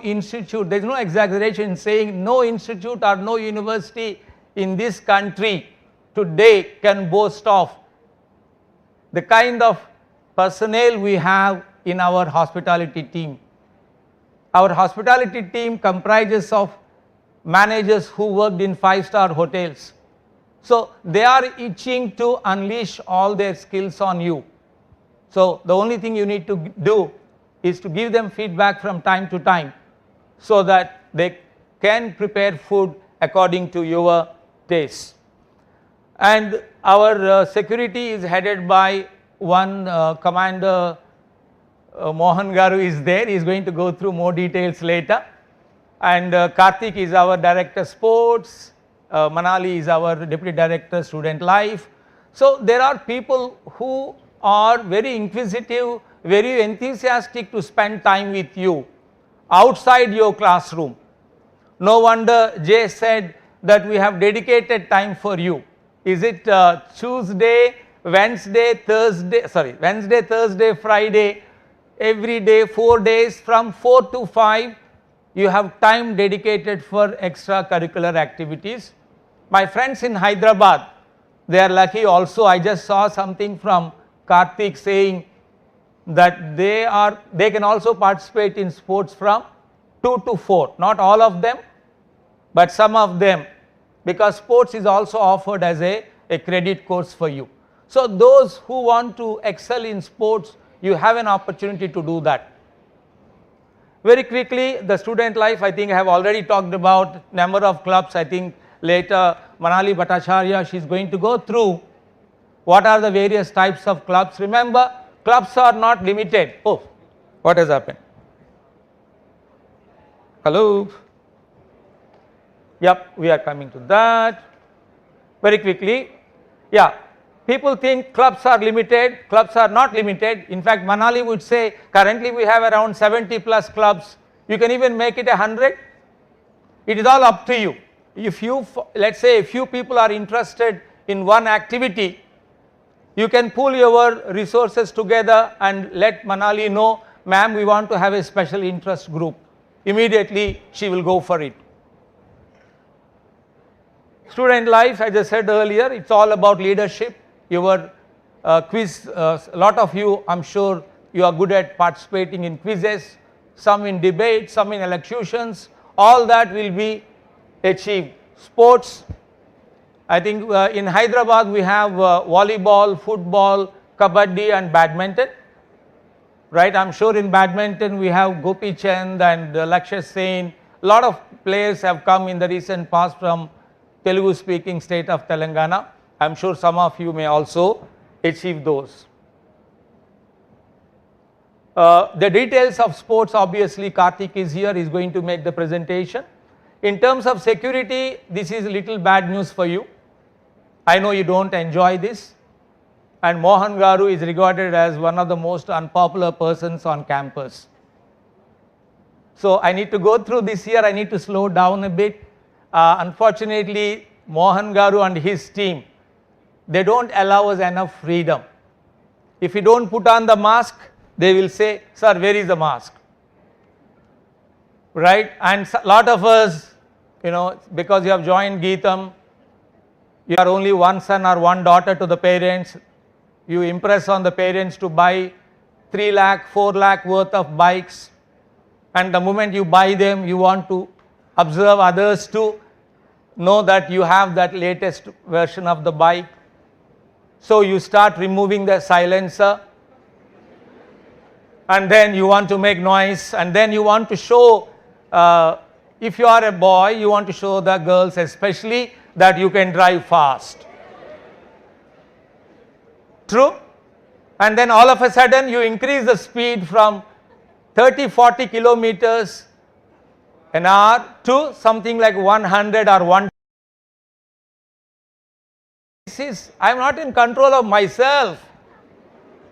institute, there is no exaggeration in saying no institute or no university in this country today can boast of the kind of personnel we have in our hospitality team. Our hospitality team comprises of managers who worked in 5-star hotels. So they are itching to unleash all their skills on you. So the only thing you need to do is to give them feedback from time to time so that they can prepare food according to your taste. And our security is headed by one Commander Mohan Garu is there. He is going to go through more details later. And Karthik is our Director Sports. Manali is our Deputy Director Student Life. So there are people who are very inquisitive, very enthusiastic to spend time with you outside your classroom. No wonder Jay said that we have dedicated time for you. Is it Tuesday, Wednesday, Thursday, Friday, every day, 4 days from 4 to 5, you have time dedicated for extracurricular activities. My friends in Hyderabad, they are lucky also. I just saw something from Karthik saying that they can also participate in sports from 2 to 4, not all of them, but some of them, because sports is also offered as a credit course for you. So those who want to excel in sports, you have an opportunity to do that. Very quickly, the student life, I think I have already talked about number of clubs. I think later Manali Bhattacharya, she is going to go through what are the various types of clubs. Remember, clubs are not limited. Oh, what has happened? Hello? Yep, we are coming to that. Very quickly, yeah, people think clubs are limited. Clubs are not limited. In fact, Manali would say currently we have around 70 plus clubs. You can even make it 100. It is all up to you. If you, let's say, a few people are interested in one activity, you can pool your resources together and let Manali know, ma'am, we want to have a special interest group. Immediately she will go for it. Student life, as I said earlier, it's all about leadership. Your quiz, a lot of you, I'm sure you are good at participating in quizzes, some in debates, some in elocutions. All that will be achieved. Sports, I think in Hyderabad we have volleyball, football, kabaddi and badminton. Right, I'm sure in badminton we have Gopi Chand and Lakshya Sen. A lot of players have come in the recent past from Telugu speaking state of Telangana. I'm sure some of you may also achieve those. The details of sports, obviously Karthik is here, is going to make the presentation. In terms of security, this is little bad news for you. I know you don't enjoy this, and Mohan Garu is regarded as one of the most unpopular persons on campus. So I need to go through this year, I need to slow down a bit. Unfortunately, Mohan Garu and his team, they don't allow us enough freedom. If you don't put on the mask, they will say, sir, where is the mask? Right, and a lot of us, you know, because you have joined GITAM, you are only one son or one daughter to the parents. You impress on the parents to buy 3 lakh, 4 lakh worth of bikes, and the moment you buy them, you want to observe others to know that you have that latest version of the bike. So you start removing the silencer, and then you want to make noise, and then you want to show, if you are a boy, you want to show the girls especially that you can drive fast. True? And then all of a sudden you increase the speed from 30-40 kilometers an hour to something like 100 or 1. I am not in control of myself.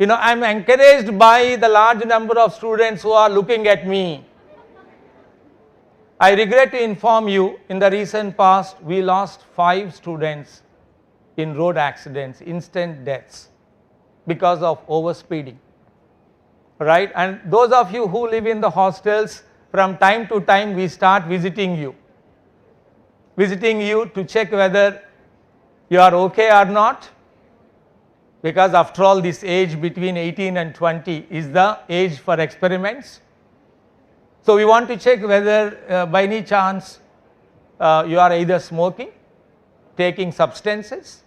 You know, I am encouraged by the large number of students who are looking at me. I regret to inform you, in the recent past, we lost 5 students in road accidents, instant deaths, because of overspeeding. Right? And those of you who live in the hostels, from time to time we start visiting you to check whether you are okay or not, because after all this age between 18 and 20 is the age for experiments. So we want to check whether by any chance you are either smoking, taking substances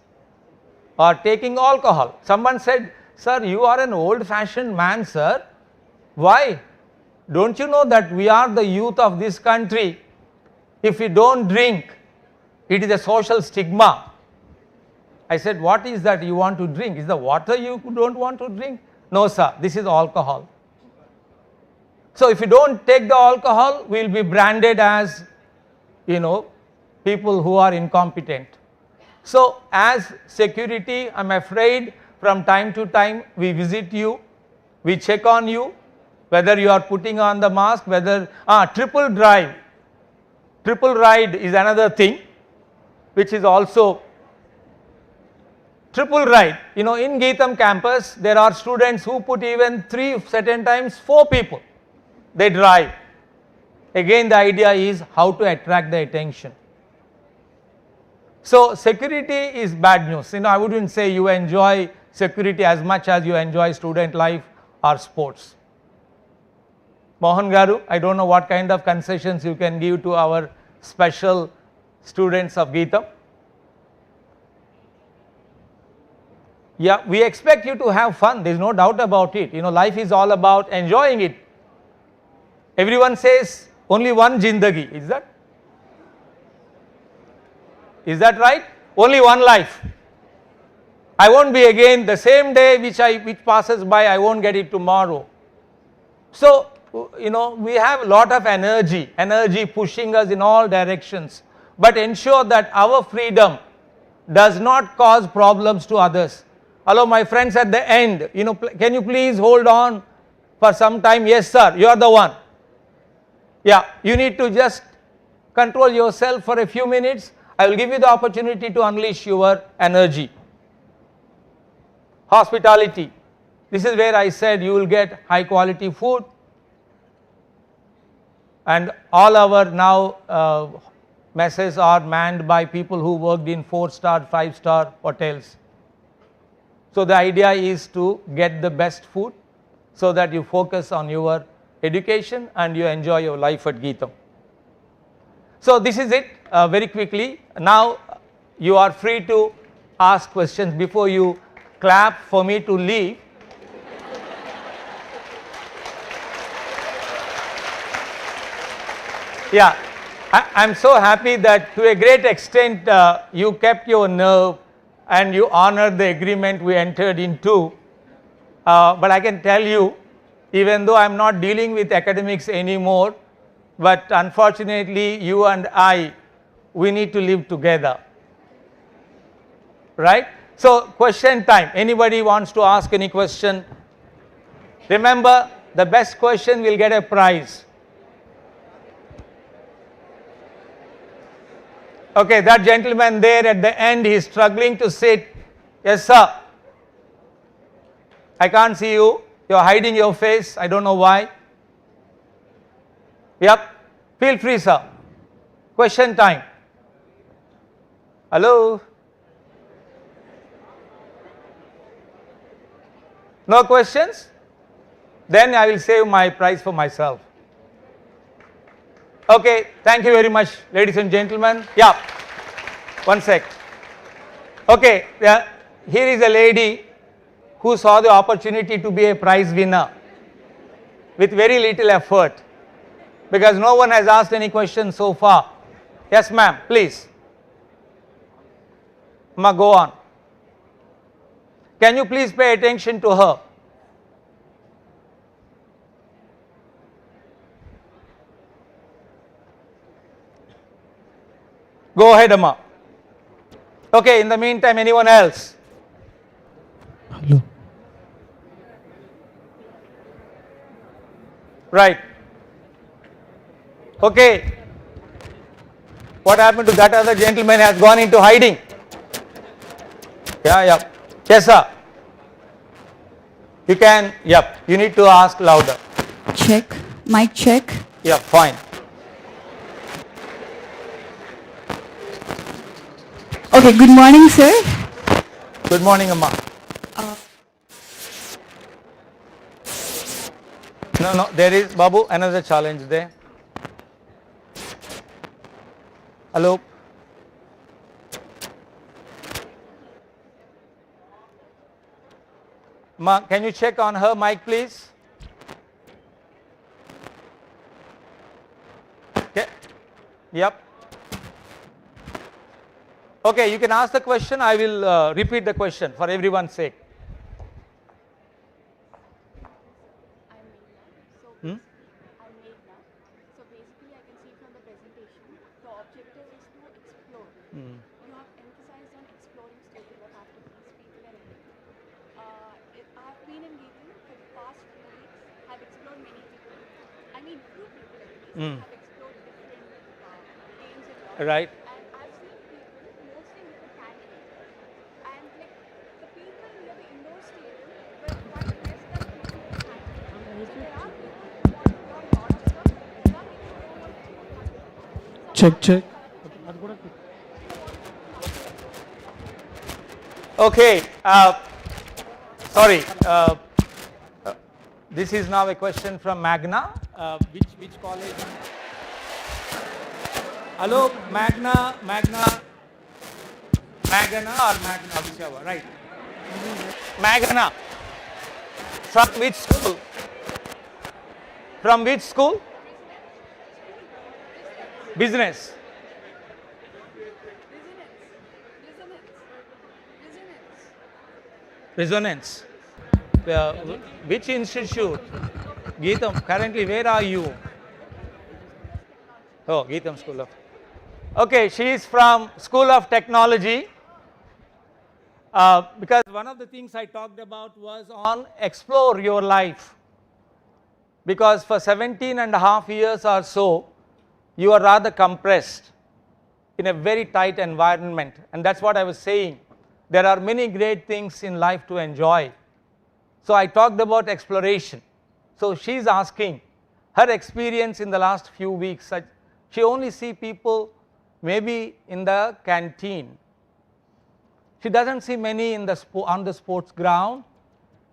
or taking alcohol. Someone said, sir, you are an old fashioned man, sir. Why? Don't you know that we are the youth of this country? If we don't drink, it is a social stigma. I said, what is that you want to drink? Is the water you don't want to drink? No, sir, this is alcohol. So if you don't take the alcohol, we will be branded as, you know, people who are incompetent. So as security, I am afraid from time to time we visit you, we check on you, whether you are putting on the mask, whether, triple drive, triple ride is another thing which is also triple ride. You know, in GITAM campus there are students who put even 3, certain times 4 people, they drive. Again the idea is how to attract the attention. So security is bad news. You know, I wouldn't say you enjoy security as much as you enjoy student life or sports. Mohan Garu, I don't know what kind of concessions you can give to our special students of GITAM. Yeah, we expect you to have fun, there is no doubt about it. You know, life is all about enjoying it. Everyone says only one Jindagi, is that? Is that right? Only one life. I won't be again the same day which passes by, I won't get it tomorrow. So, you know, we have a lot of energy pushing us in all directions, but ensure that our freedom does not cause problems to others. Hello my friends at the end, you know, can you please hold on for some time? Yes sir, you are the one. Yeah, you need to just control yourself for a few minutes. I will give you the opportunity to unleash your energy. Hospitality, this is where I said you will get high quality food, and all our now messes are manned by people who worked in 4-star, 5-star hotels. So the idea is to get the best food so that you focus on your education and you enjoy your life at GITAM. So this is it, very quickly. Now you are free to ask questions. Before you clap for me to leave, yeah, I am so happy that to a great extent you kept your nerve and you honored the agreement we entered into. But I can tell you, even though I am not dealing with academics anymore, but unfortunately you and I, we need to live together, right? So question time, anybody wants to ask any question? Remember, the best question will get a prize. Okay, that gentleman there at the end, he is struggling to sit. Yes sir, I can't see you, you are hiding your face, I don't know why. Yep, feel free sir. Question time. Hello? No questions? Then I will save my prize for myself. Okay, thank you very much ladies and gentlemen. Yeah, one sec. Okay, here is a lady who saw the opportunity to be a prize winner with very little effort, because no one has asked any questions so far. Yes ma'am, please. Ma, go on. Can you please pay attention to her? Go ahead, Amma. Okay, in the meantime, anyone else? Hello. Right. Okay. What happened to that other gentleman? Has gone into hiding. Yeah. Yes, sir. You can, yep, you need to ask louder. Check, mic check. Yeah, fine. Okay, good morning, sir. Good morning, Amma. No, there is, Babu, another challenge there. Hello. Ma, can you check on her mic, please? Okay. Yep. Okay, you can ask the question. I will repeat the question for everyone's sake. I've been in GITAM for the past few weeks. I've explored many people. I mean, few people at least. I've explored different games and all. Right. And I've seen people mostly in the canteen. And like the people near the indoor stadium were quite less than the people in the canteen. So there are people who want to learn a lot of stuff. There are people who don't want to learn. Check. Okay. Sorry. This is now a question from Magna. Which college? Hello, Magna or Magna, whichever. Right. Magna. From which school? From which school? Business. Resonance. Which institute? GITAM. Currently, where are you? Oh, GITAM School of. Okay, she is from School of Technology. Because one of the things I talked about was on explore your life. Because for 17.5 years or so, you are rather compressed in a very tight environment. And that's what I was saying. There are many great things in life to enjoy. So I talked about exploration. So she's asking her experience in the last few weeks. She only see people maybe in the canteen. She doesn't see many in the on the sports ground.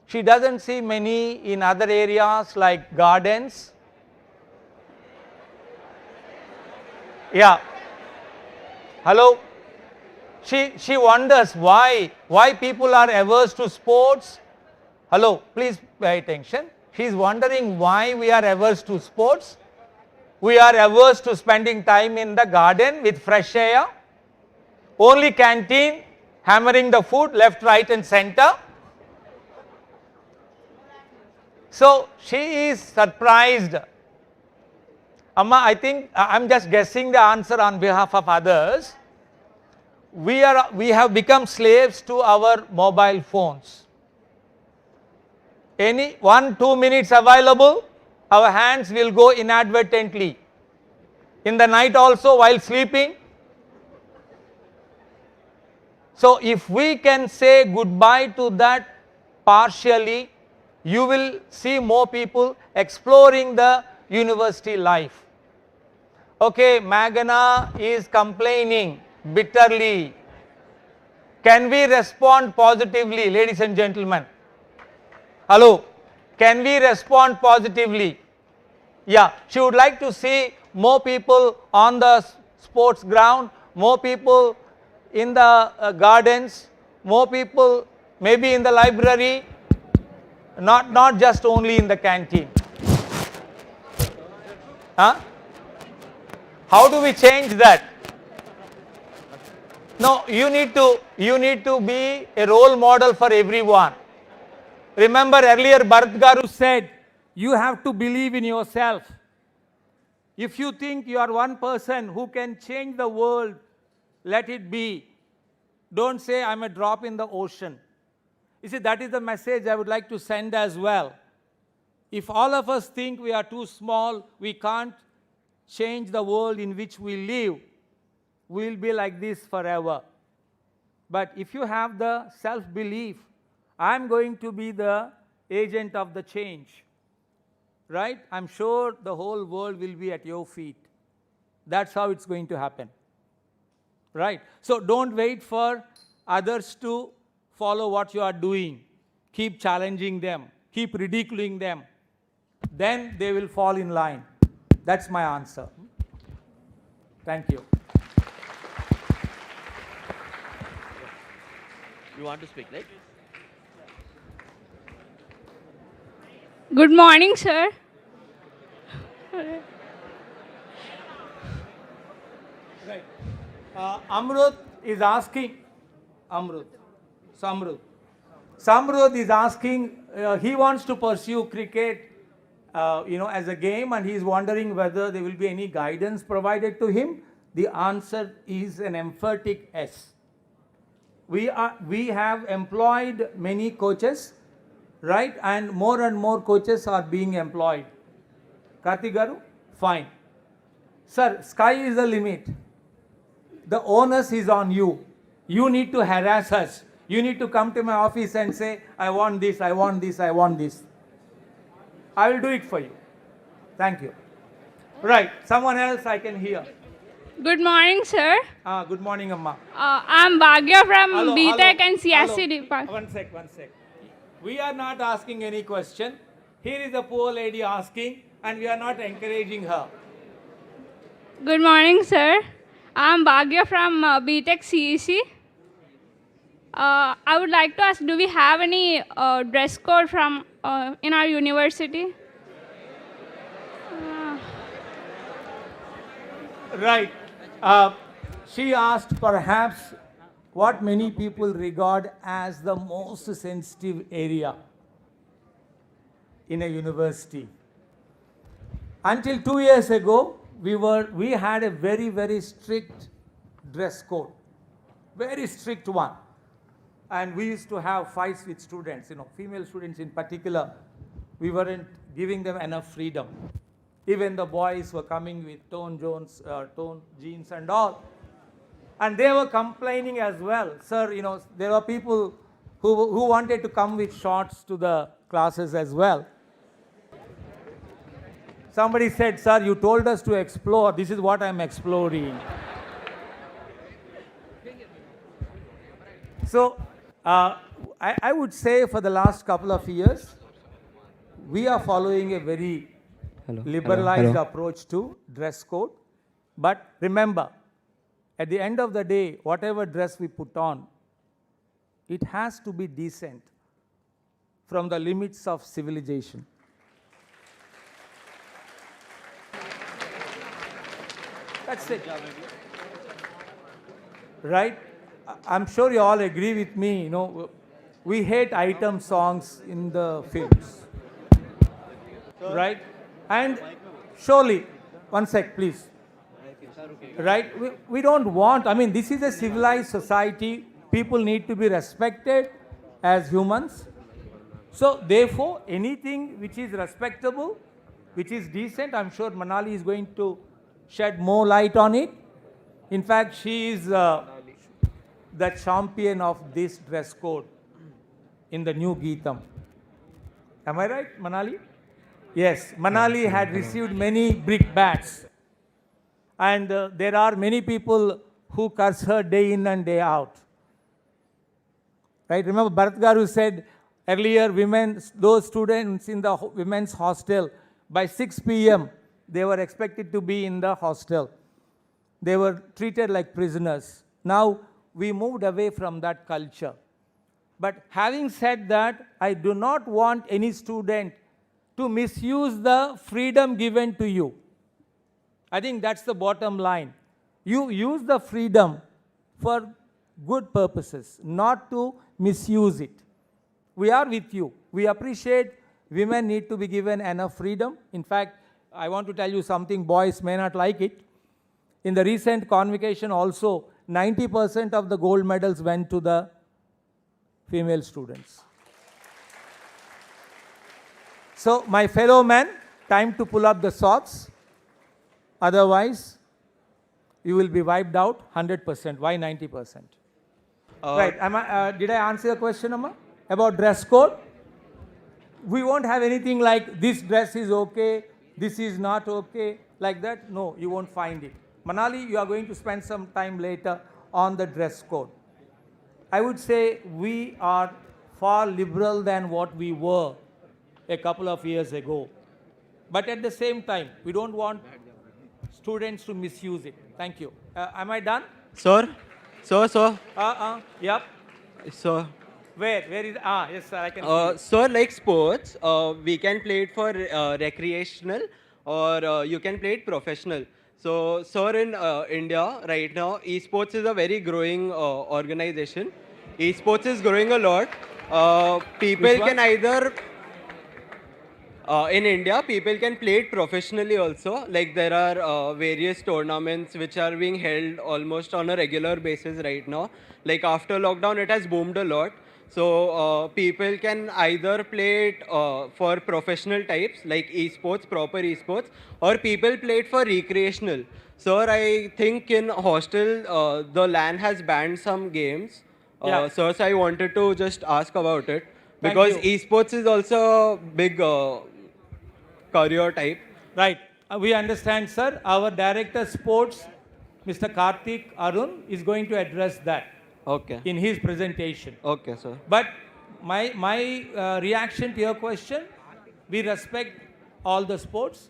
She doesn't see many in other areas like gardens. Yeah. Hello. She wonders why people are averse to sports. Hello, please pay attention. She is wondering why we are averse to sports. We are averse to spending time in the garden with fresh air. Only canteen, hammering the food left, right and center. So she is surprised. Amma, I think I'm just guessing the answer on behalf of others. We have become slaves to our mobile phones. Any 1-2 minutes available, our hands will go inadvertently. In the night also while sleeping. So if we can say goodbye to that partially, you will see more people exploring the university life. Okay, Magana is complaining bitterly. Can we respond positively, ladies and gentlemen? Hello, can we respond positively? Yeah, she would like to see more people on the sports ground, more people in the gardens, more people maybe in the library, not just only in the canteen. Huh? How do we change that? No, you need to be a role model for everyone. Remember earlier Bharat Garu said, you have to believe in yourself. If you think you are one person who can change the world, let it be. Don't say I'm a drop in the ocean. You see, that is the message I would like to send as well. If all of us think we are too small, we can't change the world in which we live, we'll be like this forever. But if you have the self-belief, I'm going to be the agent of the change, right? I'm sure the whole world will be at your feet. That's how it's going to happen, right? So don't wait for others to follow what you are doing. Keep challenging them, keep ridiculing them. Then they will fall in line. That's my answer. Thank you. You want to speak, right? Good morning, sir. Right. Amrut is asking, Samrud is asking, he wants to pursue cricket, as a game, and he is wondering whether there will be any guidance provided to him. The answer is an emphatic yes. we have employed many coaches, right? And more coaches are being employed. Karthik Garu, fine. Sir, sky is the limit. The onus is on you. You need to harass us. You need to come to my office and say, I want this, I want this, I want this. I will do it for you. Thank you. Right, someone else I can hear. Good morning, sir. Good morning, Amma. I'm Bhagya from Hello, BTech hello, and CSC hello. department. One sec. We are not asking any question. Here is a poor lady asking, and we are not encouraging her. Good morning, sir. I'm Bhagya from BTech CEC. I would like to ask, do we have any dress code from in our university? Right. She asked perhaps what many people regard as the most sensitive area in a university. Until 2 years ago, we had a very strict dress code, very strict one. And we used to have fights with students, female students in particular. We weren't giving them enough freedom. Even the boys were coming with torn jeans and all. And they were complaining as well. Sir, there were people who wanted to come with shorts to the classes as well. Somebody said, sir, you told us to explore. This is what I'm exploring. So, I would say for the last couple of years, we are following a very liberalized approach to dress code. But remember, at the end of the day, whatever dress we put on, it has to be decent from the limits of civilization. That's it. Right? I'm sure you all agree with me, we hate item songs in the films. Right? And surely, one sec, please. Right? We don't want, this is a civilized society. People need to be respected as humans. So, therefore, anything which is respectable, which is decent, I'm sure Manali is going to shed more light on it. In fact, she is the champion of this dress code in the new GITAM. Am I right, Manali? Yes, Manali had received many brickbats. And there are many people who curse her day in and day out. Right? Remember Bharat Garu said earlier, those students in the women's hostel, by 6 p.m., they were expected to be in the hostel. They were treated like prisoners. Now, we moved away from that culture. But having said that, I do not want any student to misuse the freedom given to you. I think that's the bottom line. You use the freedom for good purposes, not to misuse it. We are with you. We appreciate women need to be given enough freedom. In fact, I want to tell you something, boys may not like it. In the recent convocation also, 90% of the gold medals went to the female students. So, my fellow men, time to pull up the socks. Otherwise, you will be wiped out 100%. Why 90%? Right. Did I answer your question, Amma? About dress code? We won't have anything like this dress is okay, this is not okay, like that. No, you won't find it. Manali, you are going to spend some time later on the dress code. I would say we are far liberal than what we were a couple of years ago. But at the same time, we don't want students to misuse it. Thank you. Am I done? Sir? Yep. Sir? Where is, yes sir, I can see. Sir, like sports, we can play it for recreational or you can play it professional. So, sir, in India right now, esports is a very growing organization. Esports is growing a lot. People can either in India, people can play it professionally also. Like there are various tournaments which are being held almost on a regular basis right now. Like after lockdown, it has boomed a lot. So people can either play it for professional types like esports, proper esports, or people play it for recreational. Sir, I think in hostel the LAN has banned some games. Yeah. Sir, so I wanted to just ask about it Thank because you. esports is also a big career type. Right. We understand, sir. Our Director Sports, Mr. Karthik Arun, is going to address that Okay. in his presentation. Okay, sir. But my reaction to your question, we respect all the sports,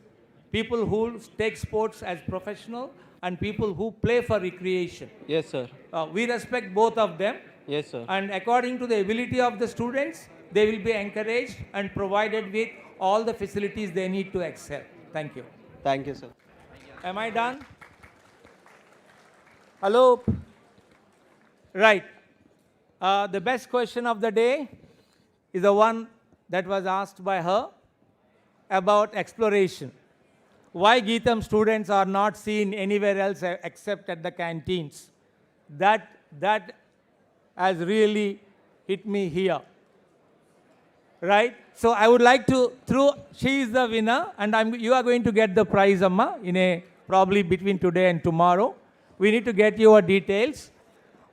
people who take sports as professional and people who play for recreation. Yes, sir. We respect both of them. Yes, sir. And according to the ability of the students, they will be encouraged and provided with all the facilities they need to excel. Thank you. Thank you, sir. Am I done? Hello? Right. The best question of the day is the one that was asked by her about exploration. Why GITAM students are not seen anywhere else except at the canteens. That has really hit me here. Right? So I would like to, she is the winner, and you are going to get the prize, Amma, probably between today and tomorrow. We need to get your details.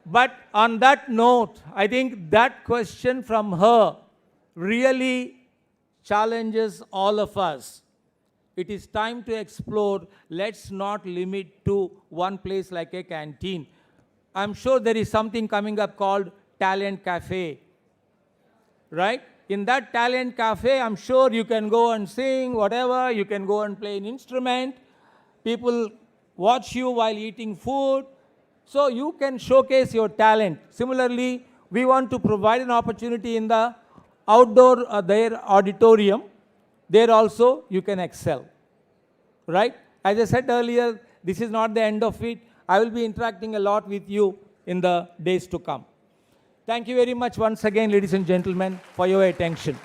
But on that note, I think that question from her really challenges all of us. It is time to explore. Let's not limit to one place like a canteen. I'm sure there is something coming up called Talent Cafe. Right? In that Talent Cafe, I'm sure you can go and sing, whatever. You can go and play an instrument. People watch you while eating food. So you can showcase your talent. Similarly, we want to provide an opportunity in the outdoor their auditorium. There also you can excel. Right? As I said earlier, this is not the end of it. I will be interacting a lot with you in the days to come. Thank you very much once again, ladies and gentlemen, for your attention.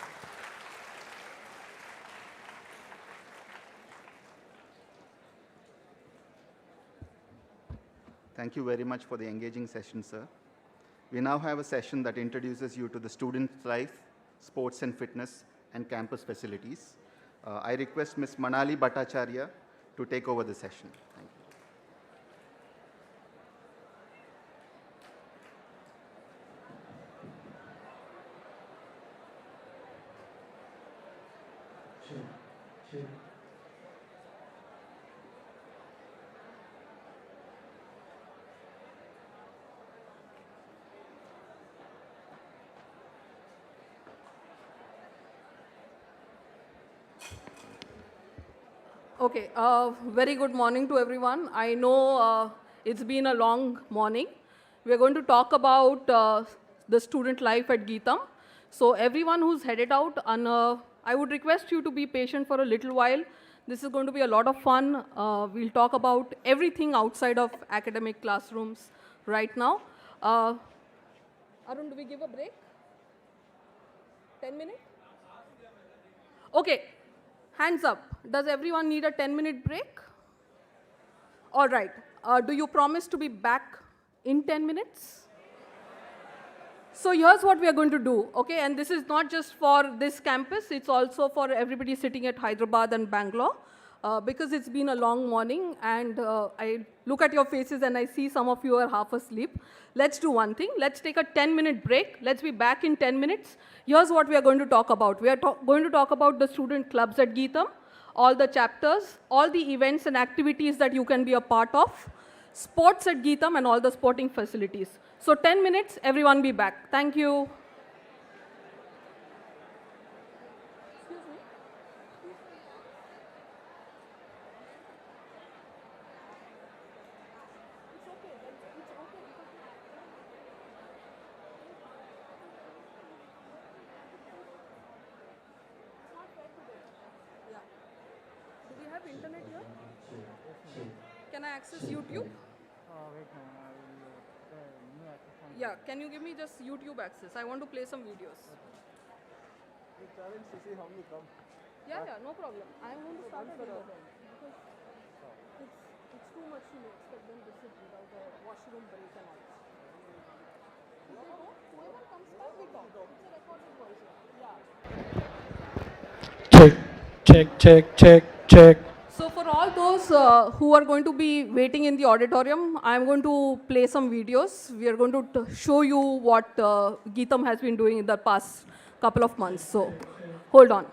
Thank you very much for the engaging session, sir. We now have a session that introduces you to the student life, sports and fitness, and campus facilities. I request Ms. Manali Bhattacharya to take over the session. Thank you. Okay, very good morning to everyone. I know it's been a long morning. We are going to talk about the student life at GITAM. So everyone who's headed out, I would request you to be patient for a little while. This is going to be a lot of fun. We'll talk about everything outside of academic classrooms right now. Arun, do we give a break? 10 minutes? Okay. Hands up. Does everyone need a 10-minute break? All right. Do you promise to be back in 10 minutes? So here's what we are going to do, okay? And this is not just for this campus. It's also for everybody sitting at Hyderabad and Bangalore because it's been a long morning and I look at your faces and I see some of you are half asleep. Let's do one thing. Let's take a 10-minute break. Let's be back in 10 minutes. Here's what we are going to talk about. We are going to talk about the student clubs at GITAM, all the chapters, all the events and activities that you can be a part of, sports at GITAM and all the sporting facilities. So 10 minutes, everyone be back. Thank you. Do we have internet here? Can I access YouTube? Yeah, can you give me just YouTube access? I want to play some videos. Yeah, yeah, no problem. I'm going to start at 11 because it's too much to expect them to sit without a washroom break and all. If they don't, whoever comes back, we talk. It's a recorded version. Yeah. Check, check, check, check, check. So for all those who are going to be waiting in the auditorium, I'm going to play some videos. We are going to show you what GITAM has been doing in the past couple of months. So hold on.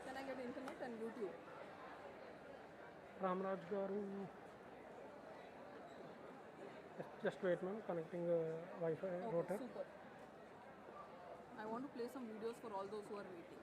Can I get internet and YouTube? Ramraj garu. Just wait, ma'am. Connecting Wi-Fi router. Super. I want to play some videos for all those who are waiting.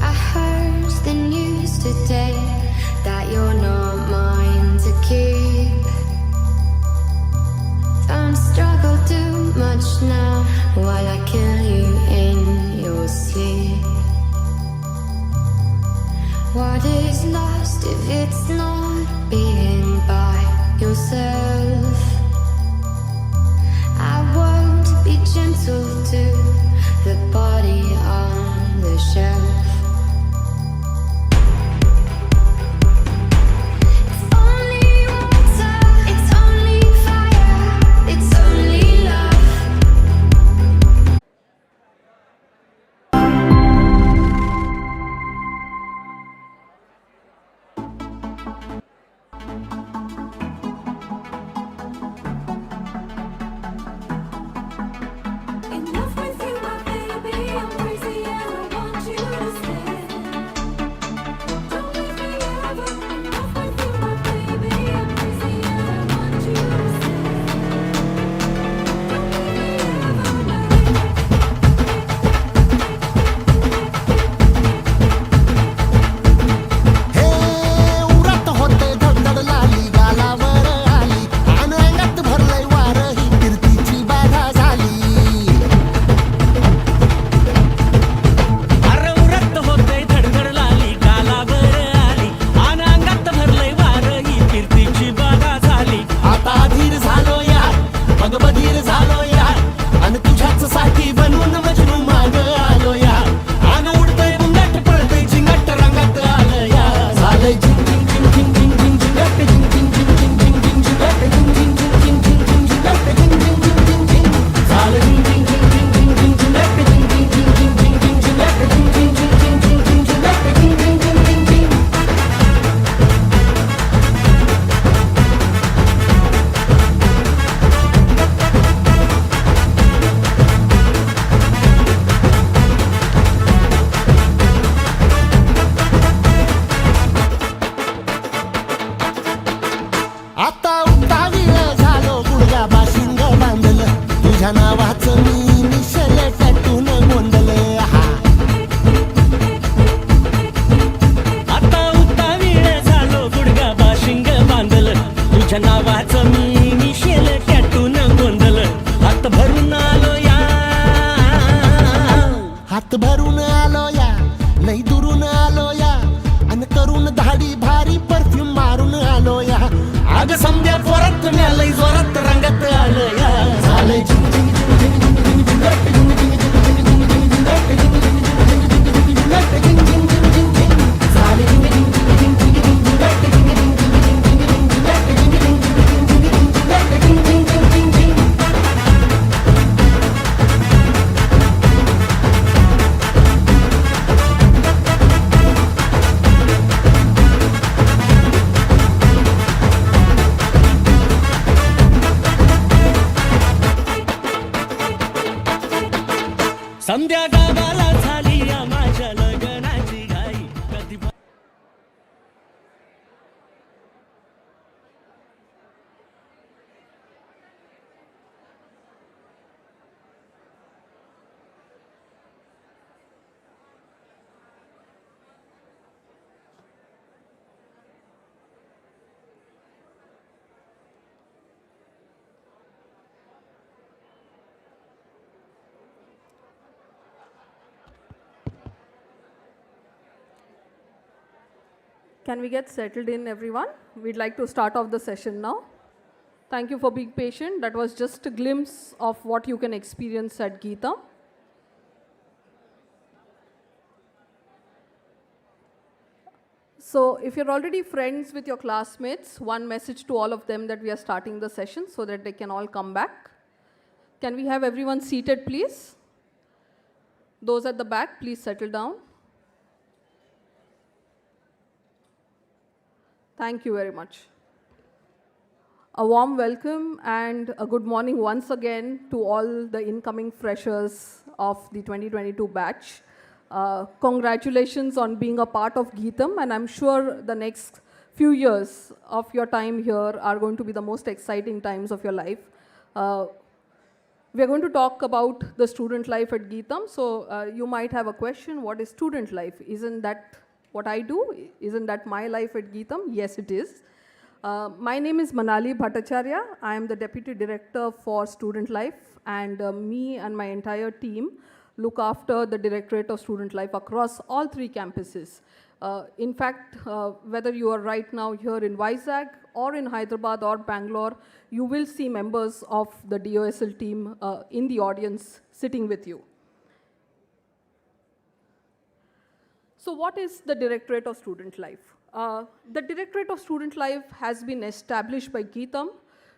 I heard the news today that you're not mine to keep. Don't struggle too much now while I kill you in your sleep. What is lost if it's not being by yourself? I won't be gentle to the body on the shelf. हात भरून आलो या लई दुरून आलो या काढून धाडी भारी perfume मारून आलो या आग संध्या जोरात न्यालय जोरात रंगात आलो या झालंय झिंग झिंग झिंग झिंग झिंग झिंग झिंग झिंग झिंग झिंग झिंग झिंग झाले झिंग झिंग झिंग झिंग झिंग संध्या गावाला झाली या माझ्या लग्नाची घाई कधी Can we get settled in, everyone? We'd like to start off the session now. Thank you for being patient. That was just a glimpse of what you can experience at GITAM. So if you're already friends with your classmates, one message to all of them that we are starting the session so that they can all come back. Can we have everyone seated, please? Those at the back, please settle down. Thank you very much. A warm welcome and a good morning once again to all the incoming freshers of the 2022 batch. Congratulations on being a part of GITAM, and I'm sure the next few years of your time here are going to be the most exciting times of your life. We're going to talk about the student life at GITAM, so you might have a question, what is student life? Isn't that what I do? Isn't that my life at GITAM? Yes, it is. My name is Manali Bhattacharya. I am the Deputy Director for Student Life, and me and my entire team look after the Directorate of Student Life across all 3 campuses. In fact, whether you are right now here in Vizag or in Hyderabad or Bangalore, you will see members of the DOSL team in the audience sitting with you. So what is the Directorate of Student Life? The Directorate of Student Life has been established by GITAM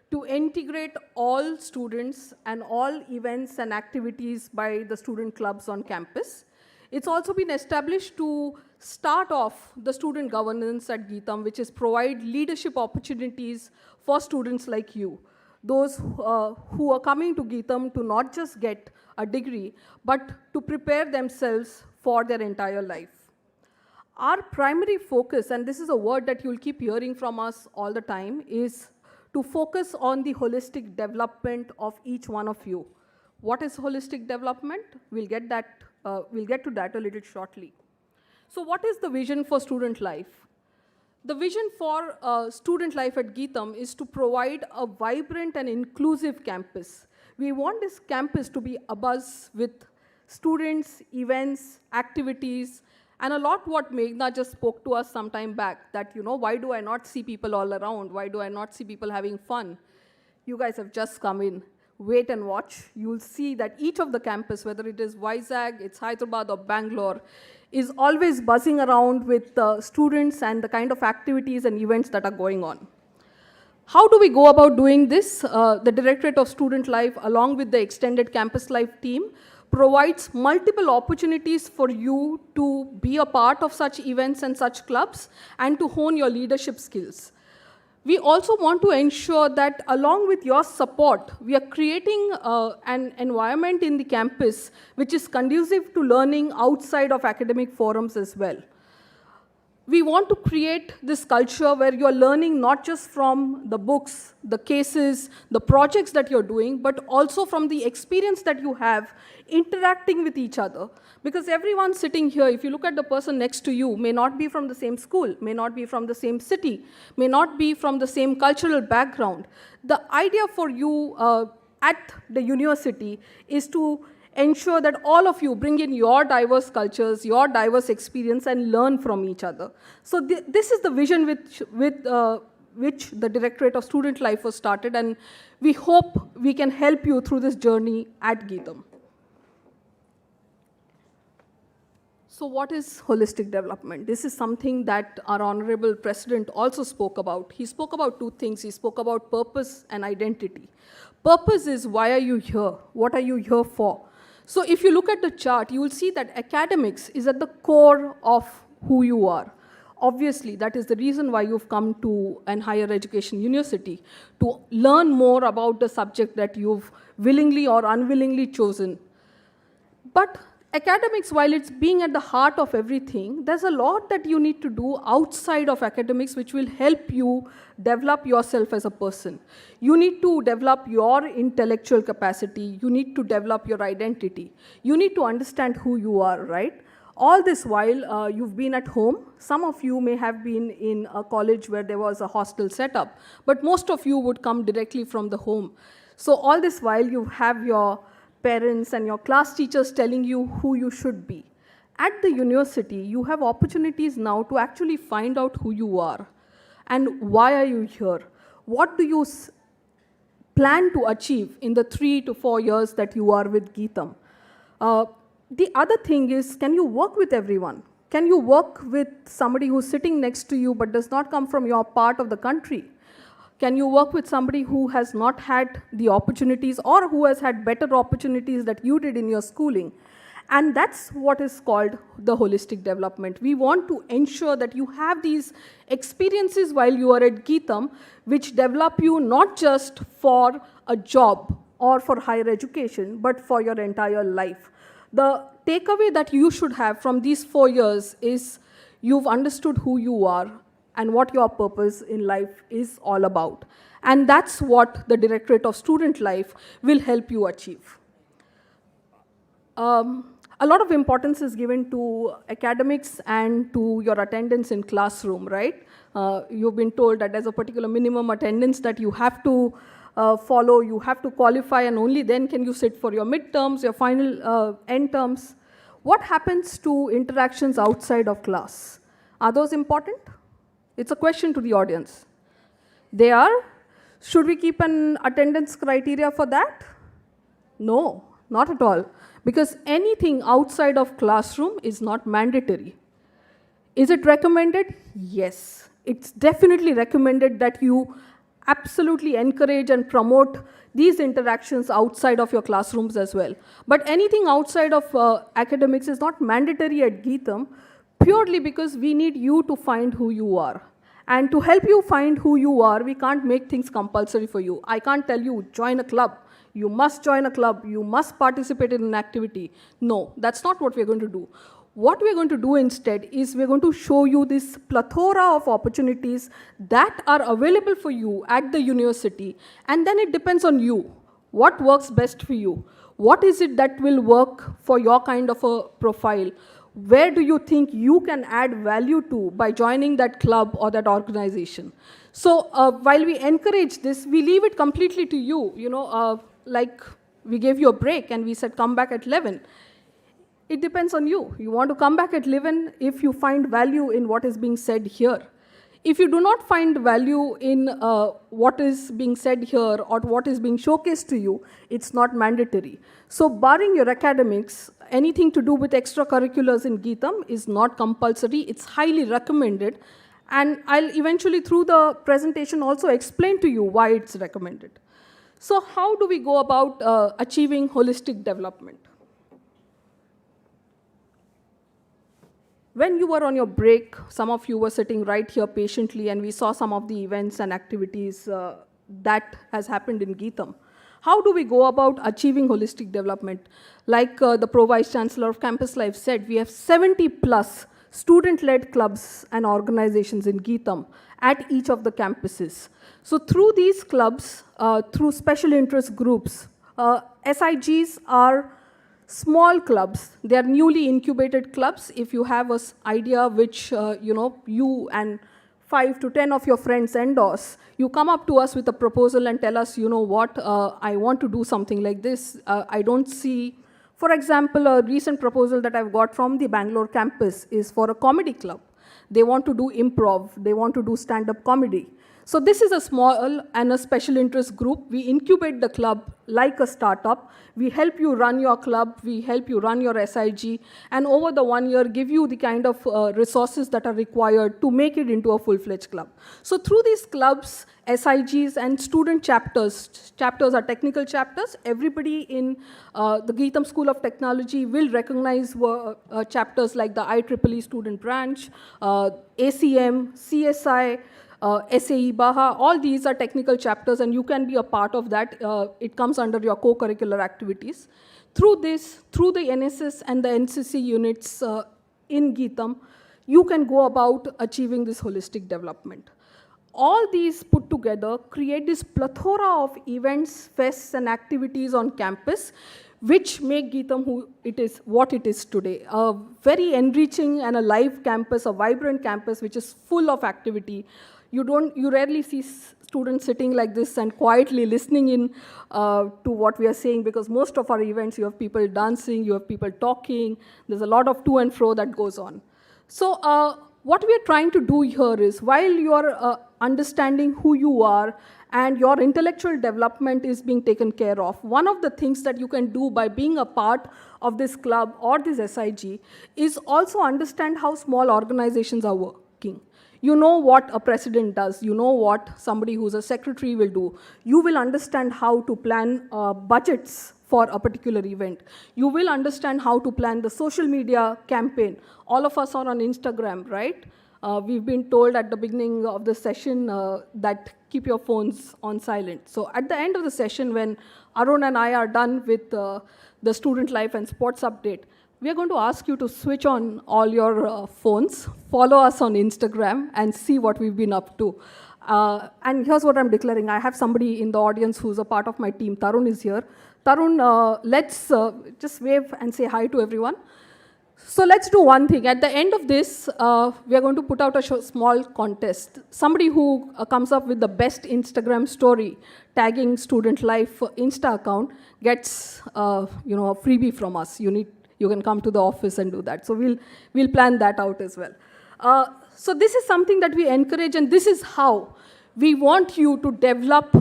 to integrate all students and all events and activities by the student clubs on campus. It's also been established to start off the student governance at GITAM, which is provide leadership opportunities for students like you, those who are coming to GITAM to not just get a degree, but to prepare themselves for their entire life. Our primary focus, and this is a word that you'll keep hearing from us all the time, is to focus on the holistic development of each one of you. What is holistic development? We'll get to that a little shortly. So what is the vision for student life? The vision for student life at GITAM is to provide a vibrant and inclusive campus. We want this campus to be abuzz with students, events, activities, and a lot what Meghna just spoke to us some time back, that, you know, why do I not see people all around? Why do I not see people having fun? You guys have just come in. Wait and watch. You'll see that each of the campus, whether it is Vizag, it's Hyderabad or Bangalore, is always buzzing around with students and the kind of activities and events that are going on. How do we go about doing this? The Directorate of Student Life, along with the Extended Campus Life team, provides multiple opportunities for you to be a part of such events and such clubs and to hone your leadership skills. We also want to ensure that along with your support, we are creating an environment in the campus which is conducive to learning outside of academic forums as well. We want to create this culture where you are learning not just from the books, the cases, the projects that you're doing, but also from the experience that you have interacting with each other. Because everyone sitting here, if you look at the person next to you, may not be from the same school, may not be from the same city, may not be from the same cultural background. The idea for you at the university is to ensure that all of you bring in your diverse cultures, your diverse experience, and learn from each other. So this is the vision which the Directorate of Student Life was started, and we hope we can help you through this journey at GITAM. So what is holistic development? This is something that our Honorable President also spoke about. He spoke about two things. He spoke about purpose and identity. Purpose is, why are you here? What are you here for? So if you look at the chart, you will see that academics is at the core of who you are. Obviously, that is the reason why you've come to an higher education university, to learn more about the subject that you've willingly or unwillingly chosen. But academics, while it's being at the heart of everything, there's a lot that you need to do outside of academics which will help you develop yourself as a person. You need to develop your intellectual capacity. You need to develop your identity. You need to understand who you are, right? All this while you've been at home. Some of you may have been in a college where there was a hostel setup, but most of you would come directly from the home. So all this while you have your parents and your class teachers telling you who you should be. At the university, you have opportunities now to actually find out who you are and why are you here. What do you plan to achieve in the 3 to 4 years that you are with GITAM? The other thing is, can you work with everyone? Can you work with somebody who's sitting next to you but does not come from your part of the country? Can you work with somebody who has not had the opportunities or who has had better opportunities that you did in your schooling? And that's what is called the holistic development. We want to ensure that you have these experiences while you are at GITAM, which develop you not just for a job or for higher education, but for your entire life. The takeaway that you should have from these 4 years is you've understood who you are and what your purpose in life is all about. And that's what the Directorate of Student Life will help you achieve. A lot of importance is given to academics and to your attendance in classroom, right? You've been told that there's a particular minimum attendance that you have to follow, you have to qualify, and only then can you sit for your midterms, your final end terms. What happens to interactions outside of class? Are those important? It's a question to the audience. They are? Should we keep an attendance criteria for that? No, not at all. Because anything outside of classroom is not mandatory. Is it recommended? Yes. It's definitely recommended that you absolutely encourage and promote these interactions outside of your classrooms as well. But anything outside of academics is not mandatory at GITAM, purely because we need you to find who you are. And to help you find who you are, we can't make things compulsory for you. I can't tell you, join a club. You must join a club. You must participate in an activity. No, that's not what we're going to do. What we're going to do instead is we're going to show you this plethora of opportunities that are available for you at the university. And then it depends on you. What works best for you? What is it that will work for your kind of a profile? Where do you think you can add value to by joining that club or that organization? So while we encourage this, we leave it completely to you. You know, like we gave you a break and we said come back at 11. It depends on you. You want to come back at 11 if you find value in what is being said here. If you do not find value in what is being said here or what is being showcased to you, it's not mandatory. So barring your academics, anything to do with extracurriculars in GITAM is not compulsory. It's highly recommended. And I'll eventually, through the presentation, also explain to you why it's recommended. So how do we go about achieving holistic development? When you were on your break, some of you were sitting right here patiently, and we saw some of the events and activities that has happened in GITAM. How do we go about achieving holistic development? Like the Pro-Vice Chancellor of Campus Life said, we have 70 plus student-led clubs and organizations in GITAM at each of the campuses. So through these clubs, through special interest groups, SIGs are small clubs. They are newly incubated clubs. If you have an idea which you and 5 to 10 of your friends endorse, you come up to us with a proposal and tell us, you know what, I want to do something like this. I don't see For example, a recent proposal that I've got from the Bangalore campus is for a comedy club. They want to do improv, they want to do stand-up comedy. So this is a small and a special interest group. We incubate the club like a startup. We help you run your club, we help you run your SIG, and over the 1 year give you the kind of resources that are required to make it into a full-fledged club. So through these clubs, SIGs and student chapters are technical chapters. Everybody in the GITAM School of Technology will recognize chapters like the IEEE student branch, ACM, CSI, SAE, BAHA, all these are technical chapters and you can be a part of that. It comes under your co-curricular activities. Through this, through the NSS and the NCC units in GITAM, you can go about achieving this holistic development. All these put together create this plethora of events, fests and activities on campus which make GITAM what it is today. A very enriching and a live campus, a vibrant campus which is full of activity. You rarely see students sitting like this and quietly listening in to what we are saying, because most of our events, you have people dancing, you have people talking, there's a lot of to and fro that goes on. So what we are trying to do here is, while you are understanding who you are and your intellectual development is being taken care of, one of the things that you can do by being a part of this club or this SIG is also understand how small organizations are working. You know what a president does. You know what somebody who's a secretary will do. You will understand how to plan budgets for a particular event. You will understand how to plan the social media campaign. All of us are on Instagram, right? We've been told at the beginning of the session that keep your phones on silent. So at the end of the session, when Arun and I are done with the student life and sports update, we are going to ask you to switch on all your phones, follow us on Instagram, and see what we've been up to. And here's what I'm declaring. I have somebody in the audience who's a part of my team. Tarun is here. Tarun, let's just wave and say hi to everyone. So let's do one thing. At the end of this, we are going to put out a small contest. Somebody who comes up with the best Instagram story, tagging Student Life Insta account, gets a freebie from us. You can come to the office and do that. So we'll plan that out as well. So this is something that we encourage, and this is how we want you to develop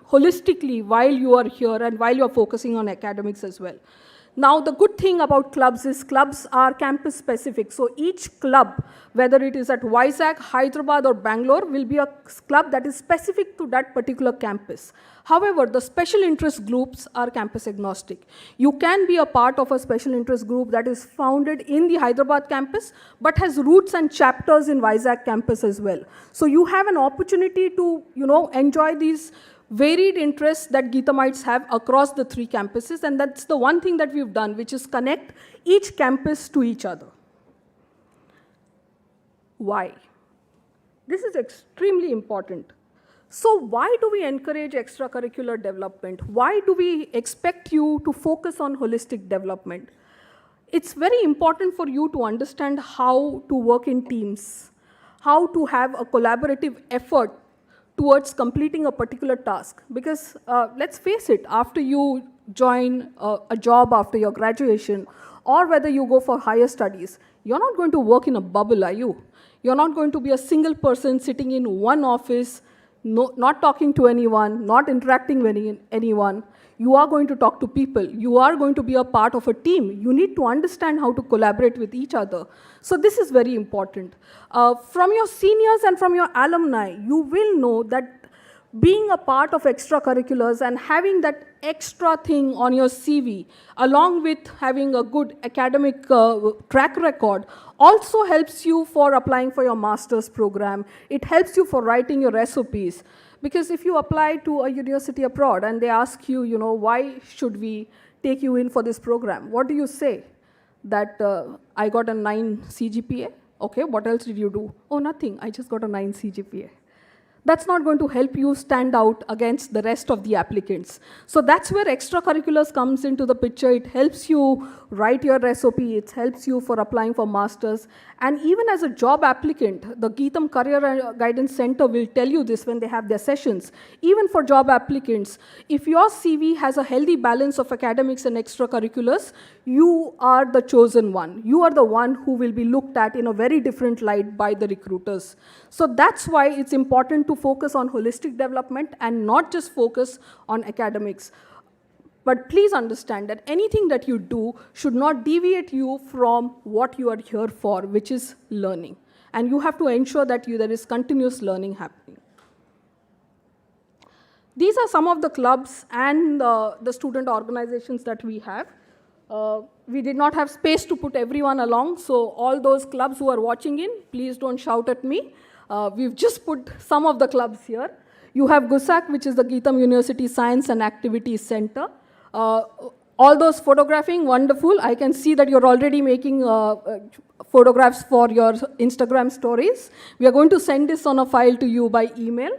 holistically while you are here and while you're focusing on academics as well. Now, the good thing about clubs is clubs are campus specific. So each club, whether it is at Vizag, Hyderabad or Bangalore, will be a club that is specific to that particular campus. However, the special interest groups are campus agnostic. You can be a part of a special interest group that is founded in the Hyderabad campus, but has roots and chapters in Vizag campus as well. So you have an opportunity to, enjoy these varied interests that GITAMites have across the 3 campuses, and that's the one thing that we've done, which is connect each campus to each other. Why? This is extremely important. So why do we encourage extracurricular development? Why do we expect you to focus on holistic development? It's very important for you to understand how to work in teams, how to have a collaborative effort towards completing a particular task. Because let's face it, after you join a job after your graduation, or whether you go for higher studies, you're not going to work in a bubble, are you? You're not going to be a single person sitting in one office, not talking to anyone, not interacting with anyone. You are going to talk to people. You are going to be a part of a team. You need to understand how to collaborate with each other. So this is very important. From your seniors and from your alumni, you will know that being a part of extracurriculars and having that extra thing on your CV, along with having a good academic track record, also helps you for applying for your master's program. It helps you for writing your SOPs. Because if you apply to a university abroad and they ask you, why should we take you in for this program? What do you say? That I got a 9 CGPA. Okay, what else did you do? Oh, nothing. I just got a 9 CGPA. that's not going to help you stand out against the rest of the applicants. So that's where extracurriculars comes into the picture. It helps you write your SOP, it helps you for applying for masters. And even as a job applicant, the GITAM Career Guidance Center will tell you this when they have their sessions. Even for job applicants, if your CV has a healthy balance of academics and extracurriculars, you are the chosen one. You are the one who will be looked at in a very different light by the recruiters. So that's why it's important to focus on holistic development and not just focus on academics. But please understand that anything that you do should not deviate you from what you are here for, which is learning. And you have to ensure that there is continuous learning happening. These are some of the clubs and the student organizations that we have. We did not have space to put everyone along, so all those clubs who are watching in, please don't shout at me. We've just put some of the clubs here. You have GUSAC, which is the GITAM University Science and Activities Center. All those photographing, wonderful. I can see that you're already making photographs for your Instagram stories. We are going to send this on a file to you by email.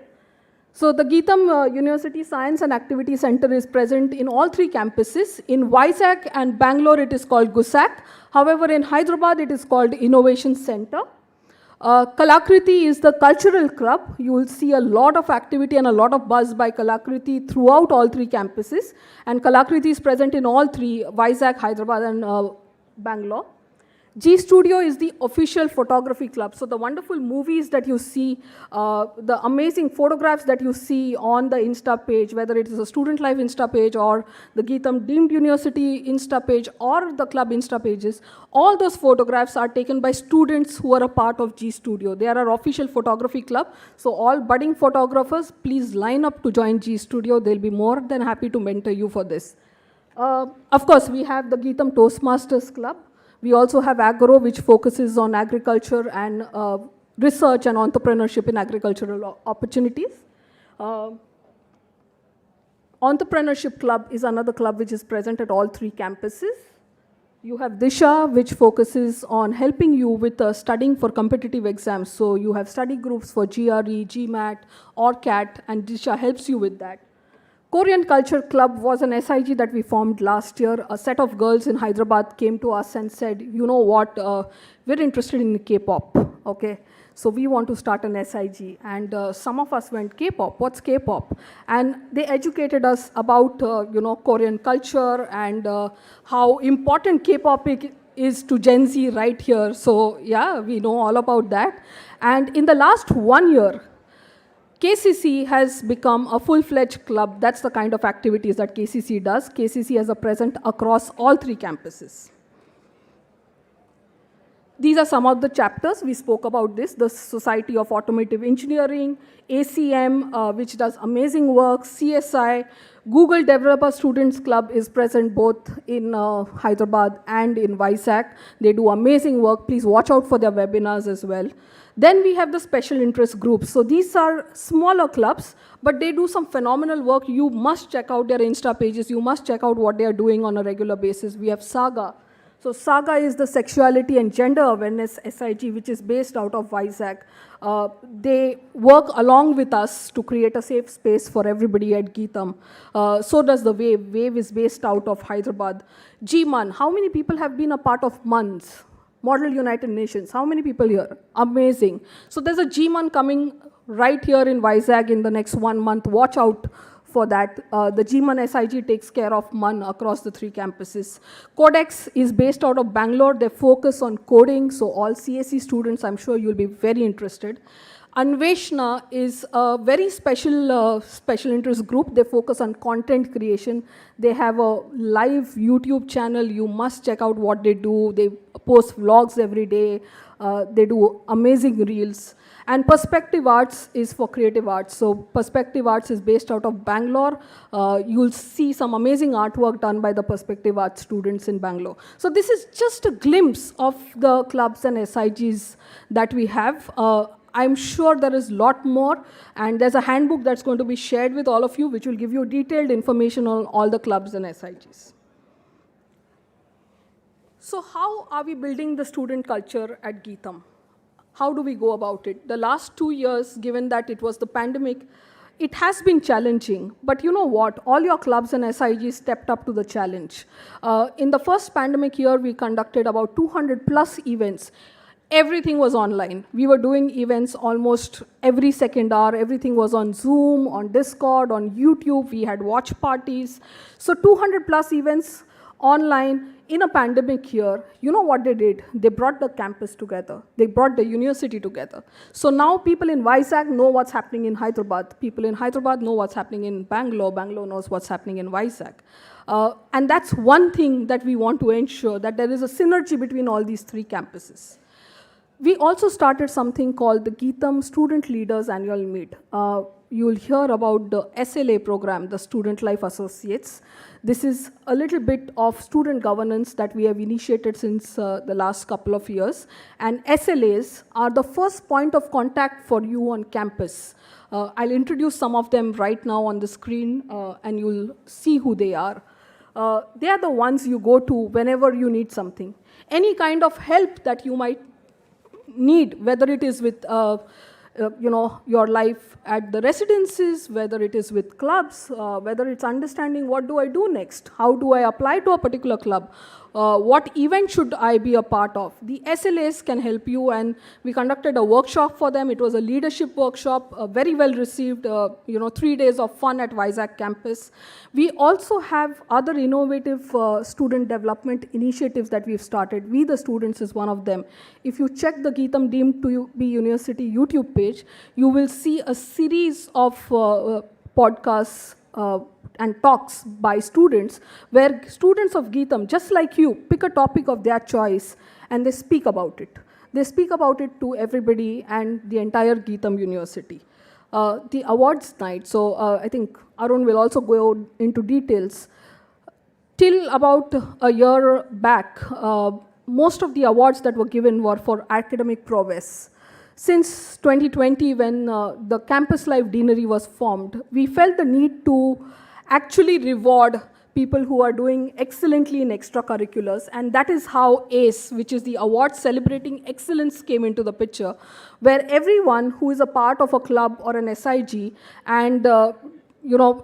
So the GITAM University Science and Activity Center is present in all 3 campuses. In Vizag and Bangalore, it is called GUSAC. However, in Hyderabad, it is called Innovation Center. Kalakriti is the cultural club. You will see a lot of activity and a lot of buzz by Kalakriti throughout all 3 campuses. And Kalakriti is present in all 3, Vizag, Hyderabad, and Bangalore. G Studio is the official photography club. So the wonderful movies that you see, the amazing photographs that you see on the Insta page, whether it is a Student Life Insta page or the GITAM Deemed University Insta page or the club Insta pages, all those photographs are taken by students who are a part of G Studio. They are our official photography club. So all budding photographers, please line up to join G Studio. They'll be more than happy to mentor you for this. Of course, we have the GITAM Toastmasters Club. We also have Agro, which focuses on agriculture and research and entrepreneurship in agricultural opportunities. Entrepreneurship Club is another club which is present at all 3 campuses. You have Disha, which focuses on helping you with studying for competitive exams. So you have study groups for GRE, GMAT, or CAT, and Disha helps you with that. Korean Culture Club was an SIG that we formed last year. A set of girls in Hyderabad came to us and said, you know what, we're interested in K-pop, okay? So we want to start an SIG. And some of us went, K-pop, what's K-pop? And they educated us about, Korean culture and how important K-pop is to Gen Z right here. So yeah, we know all about that. And in the last 1 year, KCC has become a full-fledged club. That's the kind of activities that KCC does. KCC has a presence across all 3 campuses. These are some of the chapters. We spoke about this, the Society of Automotive Engineering, ACM, which does amazing work, CSI, Google Developer Students Club is present both in Hyderabad and in Vizag. They do amazing work. Please watch out for their webinars as well. Then we have the special interest groups. So these are smaller clubs, but they do some phenomenal work. You must check out their Insta pages. You must check out what they are doing on a regular basis. We have Saga. So Saga is the Sexuality and Gender Awareness SIG, which is based out of Vizag. They work along with us to create a safe space for everybody at GITAM. So does the WAVE. WAVE is based out of Hyderabad. GMAN, how many people have been a part of MUNs? Model United Nations, how many people here? Amazing. So there's a GMAN coming right here in Vizag in the next 1 month. Watch out for that. The GMAN SIG takes care of MUN across the 3 campuses. Codex is based out of Bangalore. They focus on coding, so all CSE students, I'm sure you'll be very interested. Anveshna is a very special interest group. They focus on content creation. They have a live YouTube channel. You must check out what they do. They post vlogs every day. They do amazing reels. And Perspective Arts is for creative arts. So Perspective Arts is based out of Bangalore. You'll see some amazing artwork done by the Perspective Arts students in Bangalore. So this is just a glimpse of the clubs and SIGs that we have. I'm sure there is a lot more, and there's a handbook that's going to be shared with all of you, which will give you detailed information on all the clubs and SIGs. So how are we building the student culture at GITAM? how do we go about it? The last 2 years, given that it was the pandemic, it has been challenging, but you know what? All your clubs and SIGs stepped up to the challenge. In the first pandemic year, we conducted about 200 plus events. Everything was online. We were doing events almost every second hour. Everything was on Zoom, on Discord, on YouTube. We had watch parties. So 200 plus events online in a pandemic year. You know what they did? They brought the campus together. They brought the university together. So now people in Vizag know what's happening in Hyderabad. People in Hyderabad know what's happening in Bangalore. Bangalore knows what's happening in Vizag. And that's one thing that we want to ensure, that there is a synergy between all these three campuses. We also started something called the GITAM Student Leaders Annual Meet. You'll hear about the SLA program, the Student Life Associates. This is a little bit of student governance that we have initiated since the last couple of years. And SLAs are the first point of contact for you on campus. I'll introduce some of them right now on the screen, and you'll see who they are. They are the ones you go to whenever you need something. Any kind of help that you might need, whether it is with your life at the residences, whether it is with clubs, whether it's understanding what do I do next, how do I apply to a particular club, what event should I be a part of. The SLAs can help you, and we conducted a workshop for them. It was a leadership workshop, very well received, 3 days of fun at Vizag campus. We also have other innovative student development initiatives that we've started. We the Students is one of them. If you check the GITAM Deemed to be University YouTube page, you will see a series of podcasts and talks by students, where students of GITAM, just like you, pick a topic of their choice and they speak about it. They speak about it to everybody and the entire GITAM University. The awards night, so I think Arun will also go into details. Till about a year back, most of the awards that were given were for academic prowess. Since 2020, when the Campus Life Deanery was formed, we felt the need to actually reward people who are doing excellently in extracurriculars, and that is how ACE, which is the award celebrating excellence, came into the picture, where everyone who is a part of a club or an SIG and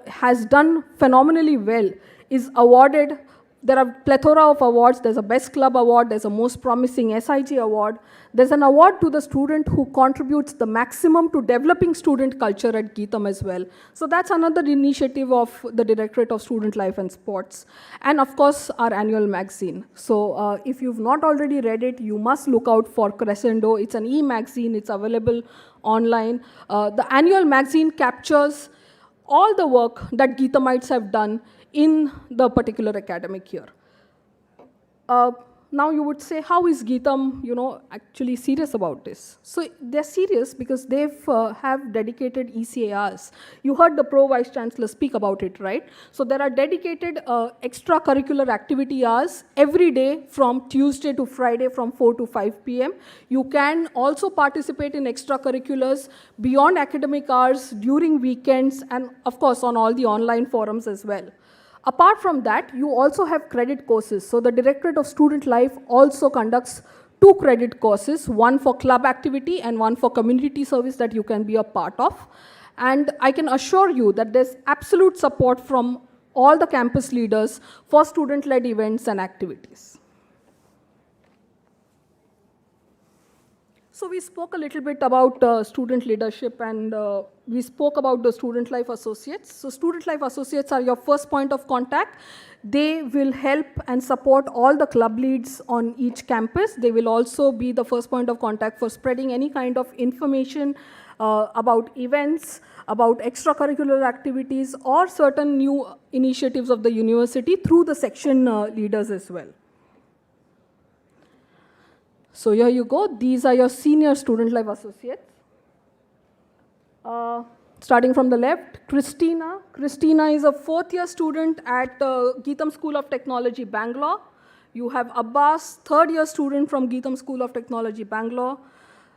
has done phenomenally well is awarded. There are plethora of awards. There's a Best Club Award, there's a Most Promising SIG Award, there's an award to the student who contributes the maximum to developing student culture at GITAM as well. So that's another initiative of the Directorate of Student Life and Sports. And of course, our annual magazine. So if you've not already read it, you must look out for Crescendo. It's an e-magazine, it's available online. The annual magazine captures all the work that GITAMites have done in the particular academic year. Now you would say, how is GITAM, actually serious about this? So they're serious because they have dedicated ECARs. You heard the Pro Vice Chancellor speak about it, right? So there are dedicated extracurricular activity hours every day from Tuesday to Friday from 4 to 5 p.m. You can also participate in extracurriculars beyond academic hours, during weekends, and of course on all the online forums as well. Apart from that, you also have credit courses. So the Directorate of Student Life also conducts 2 credit courses, one for club activity and one for community service that you can be a part of. And I can assure you that there's absolute support from all the campus leaders for student-led events and activities. So we spoke a little bit about student leadership, and we spoke about the Student Life Associates. So Student Life Associates are your first point of contact. They will help and support all the club leads on each campus. They will also be the first point of contact for spreading any kind of information about events, about extracurricular activities, or certain new initiatives of the university through the section leaders as well. So here you go. These are your senior Student Life Associates. Starting from the left, Christina. Christina is a 4th-year student at GITAM School of Technology, Bangalore. You have Abbas, 3rd-year student from GITAM School of Technology, Bangalore.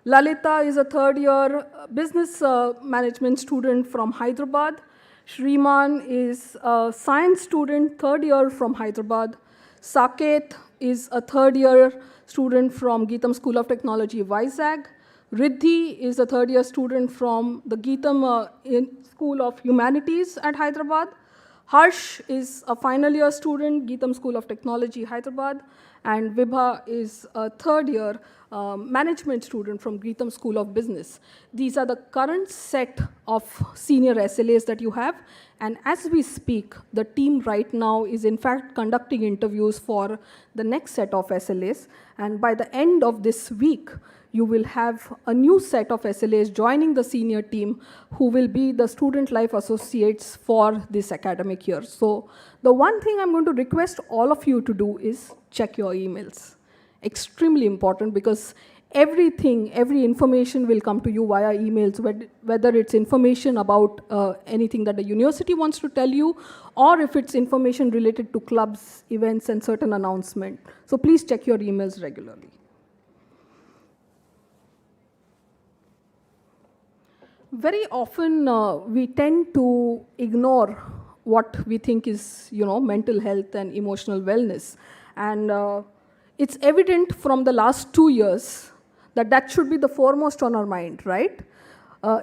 Lalita is a 3rd-year business management student from Hyderabad. Shriman is a science student, 3rd year from Hyderabad. Saket is a 3rd-year student from GITAM School of Technology, Vizag. Riddhi is a third-year student from the GITAM School of Humanities at Hyderabad. Harsh is a final-year student, GITAM School of Technology, Hyderabad. And Vibha is a third-year management student from GITAM School of Business. These are the current set of senior SLAs that you have. And as we speak, the team right now is in fact conducting interviews for the next set of SLAs. And by the end of this week, you will have a new set of SLAs joining the senior team who will be the student life associates for this academic year. So the one thing I'm going to request all of you to do is check your emails. Extremely important, because everything, every information will come to you via emails, whether it's information about anything that the university wants to tell you, or if it's information related to clubs, events, and certain announcement. So please check your emails regularly. Very often, we tend to ignore what we think is, mental health and emotional wellness. And it's evident from the last 2 years that should be the foremost on our mind, right?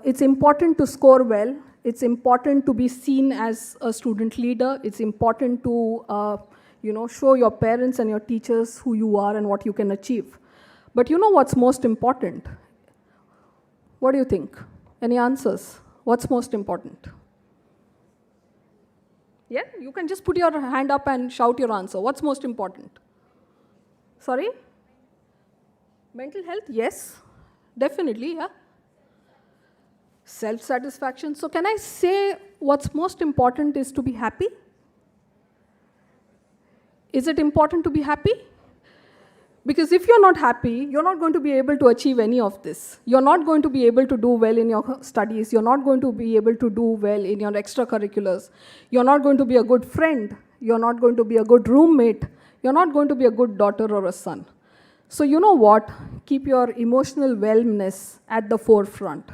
It's important to score well. It's important to be seen as a student leader. It's important to, show your parents and your teachers who you are and what you can achieve. But you know what's most important? What do you think? Any answers? What's most important? Yeah, you can just put your hand up and shout your answer. What's most important? Sorry? Mental health? Yes, definitely, yeah. Self-satisfaction. So can I say what's most important is to be happy? Is it important to be happy? Because if you're not happy, you're not going to be able to achieve any of this. You're not going to be able to do well in your studies. You're not going to be able to do well in your extracurriculars. You're not going to be a good friend. You're not going to be a good roommate. You're not going to be a good daughter or a son. So you know what? Keep your emotional wellness at the forefront.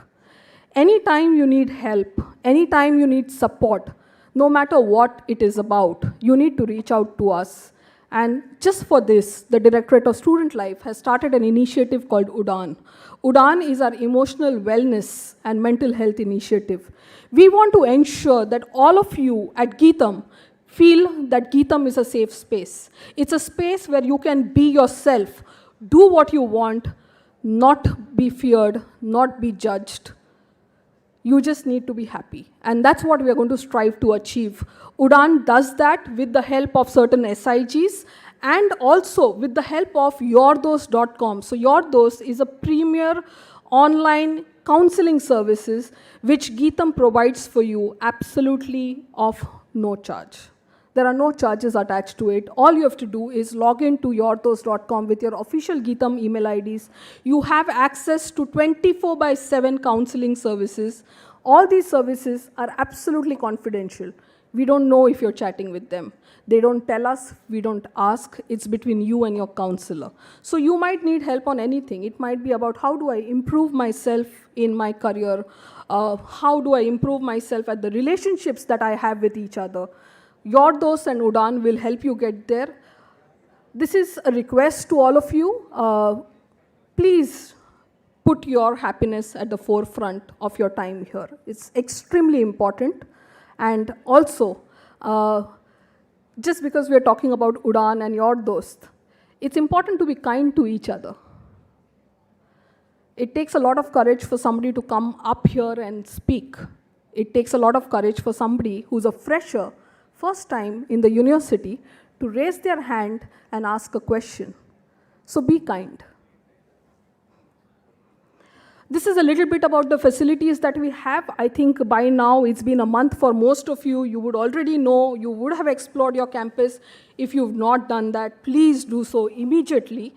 Anytime you need help, anytime you need support, no matter what it is about, you need to reach out to us. And just for this, the Directorate of Student Life has started an initiative called UDAN. UDAN is our emotional wellness and mental health initiative. We want to ensure that all of you at GITAM feel that GITAM is a safe space. It's a space where you can be yourself, do what you want, not be feared, not be judged. You just need to be happy. And that's what we are going to strive to achieve. UDAN does that with the help of certain SIGs and also with the help of yourdos.com. So Yourdos is a premier online counseling services which GITAM provides for you absolutely of no charge. There are no charges attached to it. All you have to do is log in to yourdos.com with your official GITAM email IDs. You have access to 24/7 counseling services. All these services are absolutely confidential. We don't know if you're chatting with them. They don't tell us, we don't ask. It's between you and your counselor. So you might need help on anything. It might be about how do I improve myself in my career? How do I improve myself at the relationships that I have with each other? Yourdos and UDAN will help you get there. This is a request to all of you. Please put your happiness at the forefront of your time here. It's extremely important. And also, just because we're talking about UDAN and Yourdos, it's important to be kind to each other. It takes a lot of courage for somebody to come up here and speak. It takes a lot of courage for somebody who's a fresher, first time in the university, to raise their hand and ask a question. So be kind. This is a little bit about the facilities that we have. I think by now it's been a month for most of you. You would already know, you would have explored your campus. If you've not done that, please do so immediately.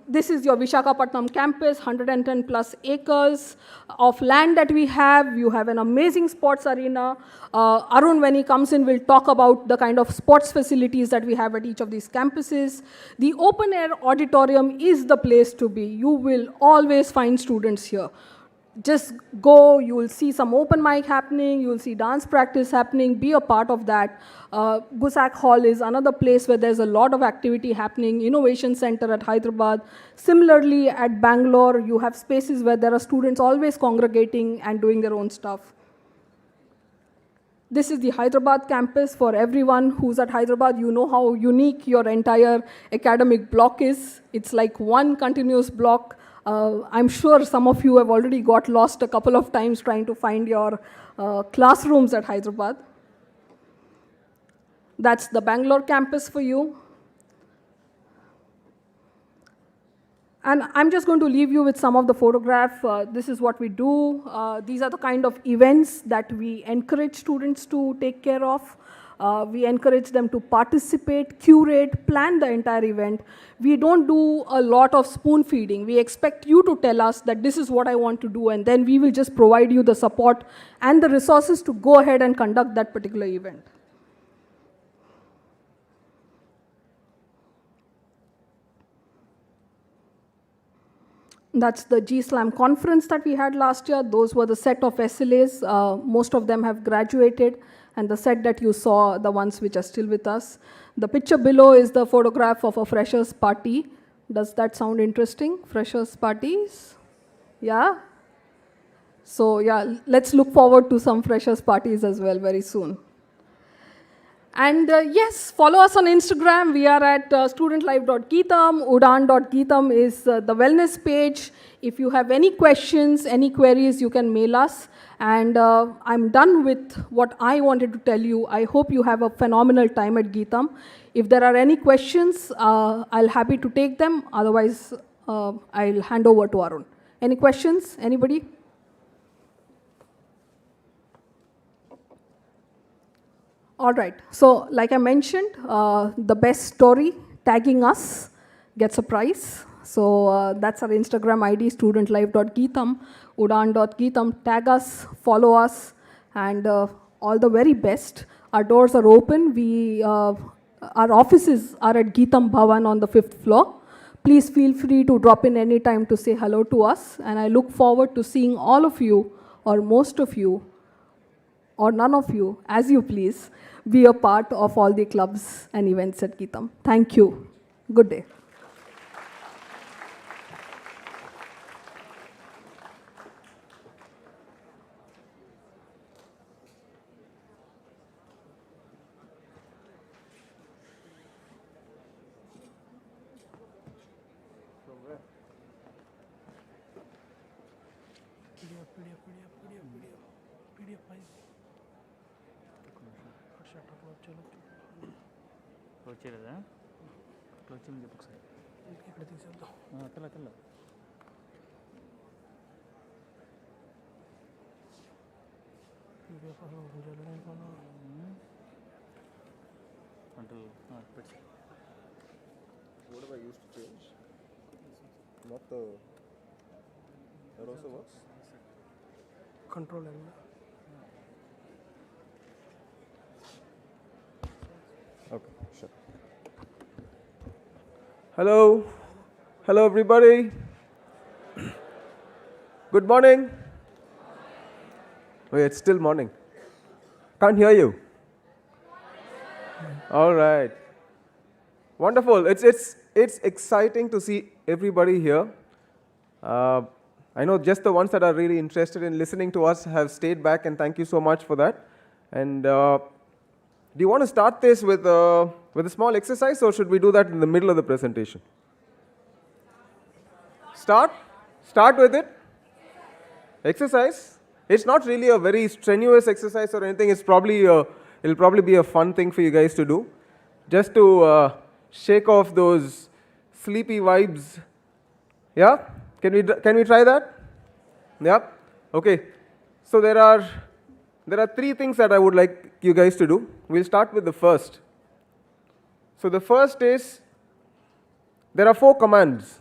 This is your Visakhapatnam campus, 110 plus acres of land that we have. You have an amazing sports arena. Arun, when he comes in, will talk about the kind of sports facilities that we have at each of these campuses. The open air auditorium is the place to be. You will always find students here. just go, you will see some open mic happening, you will see dance practice happening, be a part of that. Gusak Hall is another place where there's a lot of activity happening, Innovation Center at Hyderabad. Similarly, at Bangalore, you have spaces where there are students always congregating and doing their own stuff. This is the Hyderabad campus. For everyone who's at Hyderabad, you know how unique your entire academic block is. It's like one continuous block. I'm sure some of you have already got lost a couple of times trying to find your classrooms at Hyderabad. That's the Bangalore campus for you. And I'm just going to leave you with some of the photograph. This is what we do. These are the kind of events that we encourage students to take care of. We encourage them to participate, curate, plan the entire event. We don't do a lot of spoon feeding. We expect you to tell us that this is what I want to do, and then we will just provide you the support and the resources to go ahead and conduct that particular event. That's the GSLAM conference that we had last year. Those were the set of SLAs. Most of them have graduated, and the set that you saw, the ones which are still with us. The picture below is the photograph of a freshers party. Does that sound interesting? Freshers parties? Yeah? So yeah, let's look forward to some freshers parties as well very soon. And yes, follow us on Instagram. We are at studentlife.gitam. Udan.gitam is the wellness page. If you have any questions, any queries, you can mail us. And I'm done with what I wanted to tell you. I hope you have a phenomenal time at GITAM. If there are any questions, I'll happy to take them. Otherwise, I'll hand over to Arun. Any questions? Anybody? All right, so like I mentioned, the best story tagging us gets a prize. So that's our Instagram ID, studentlife.gitam, udan.gitam. Tag us, follow us, and all the very best. Our doors are open. Our offices are at Gitam Bhavan on the 5th floor. Please feel free to drop in any time to say hello to us. And I look forward to seeing all of you, or most of you, or none of you, as you please, be a part of all the clubs and events at GITAM. Thank you. Good day. వచ్చేదా అట్లా వచ్చింది చెప్పు ఒకసారి ఇక్కడ తీసేద్దాం అట్లా అంటూ పెట్టి What have I used to change? Not the... That also works? Control L. Okay, sure. Hello. Hello, everybody. Good morning. Oh, it's still morning. Can't hear you. All right. Wonderful. It's exciting to see everybody here. I know just the ones that are really interested in listening to us have stayed back, and thank you so much for that. And do you want to start this with a small exercise, or should we do that in the middle of the presentation? Start with it. Exercise. It's not really a very strenuous exercise or anything. It'll probably be a fun thing for you guys to do, just to shake off those sleepy vibes. Yeah? Can we try that? Yeah? Okay. So there are 3 things that I would like you guys to do. We'll start with the first. So the first is, there are 4 commands.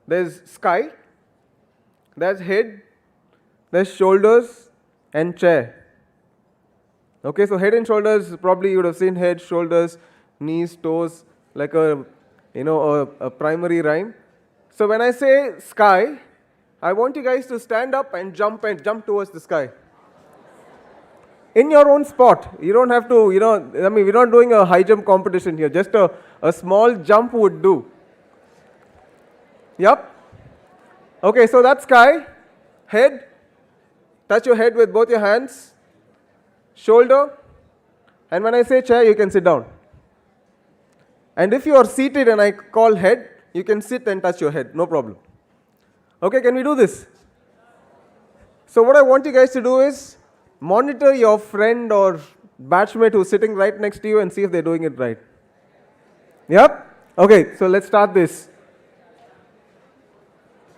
There's sky, there's head, there's shoulders, and chair. Okay, so head and shoulders, probably you would have seen head, shoulders, knees, toes, like a primary rhyme. So when I say sky, I want you guys to stand up and jump towards the sky. In your own spot. You don't have to, we're not doing a high jump competition here. Just a small jump would do. Yep. Okay, so that's sky. Head. Touch your head with both your hands. Shoulder. And when I say chair, you can sit down. And if you are seated and I call head, you can sit and touch your head. No problem. Okay, can we do this? So what I want you guys to do is monitor your friend or batchmate who's sitting right next to you and see if they're doing it right. Yep? Okay, so let's start this.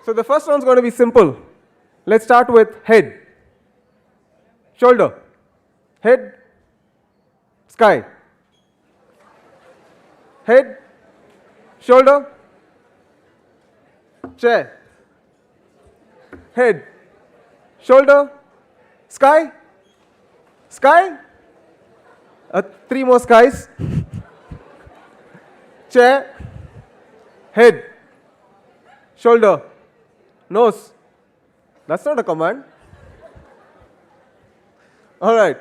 So the first one's going to be simple. Let's start with head. Shoulder. Head. Sky. Head. Shoulder. Chair. Head. Shoulder. Sky. Sky. 3 more skies. Chair. Head. Shoulder. Nose. That's not a command. All right.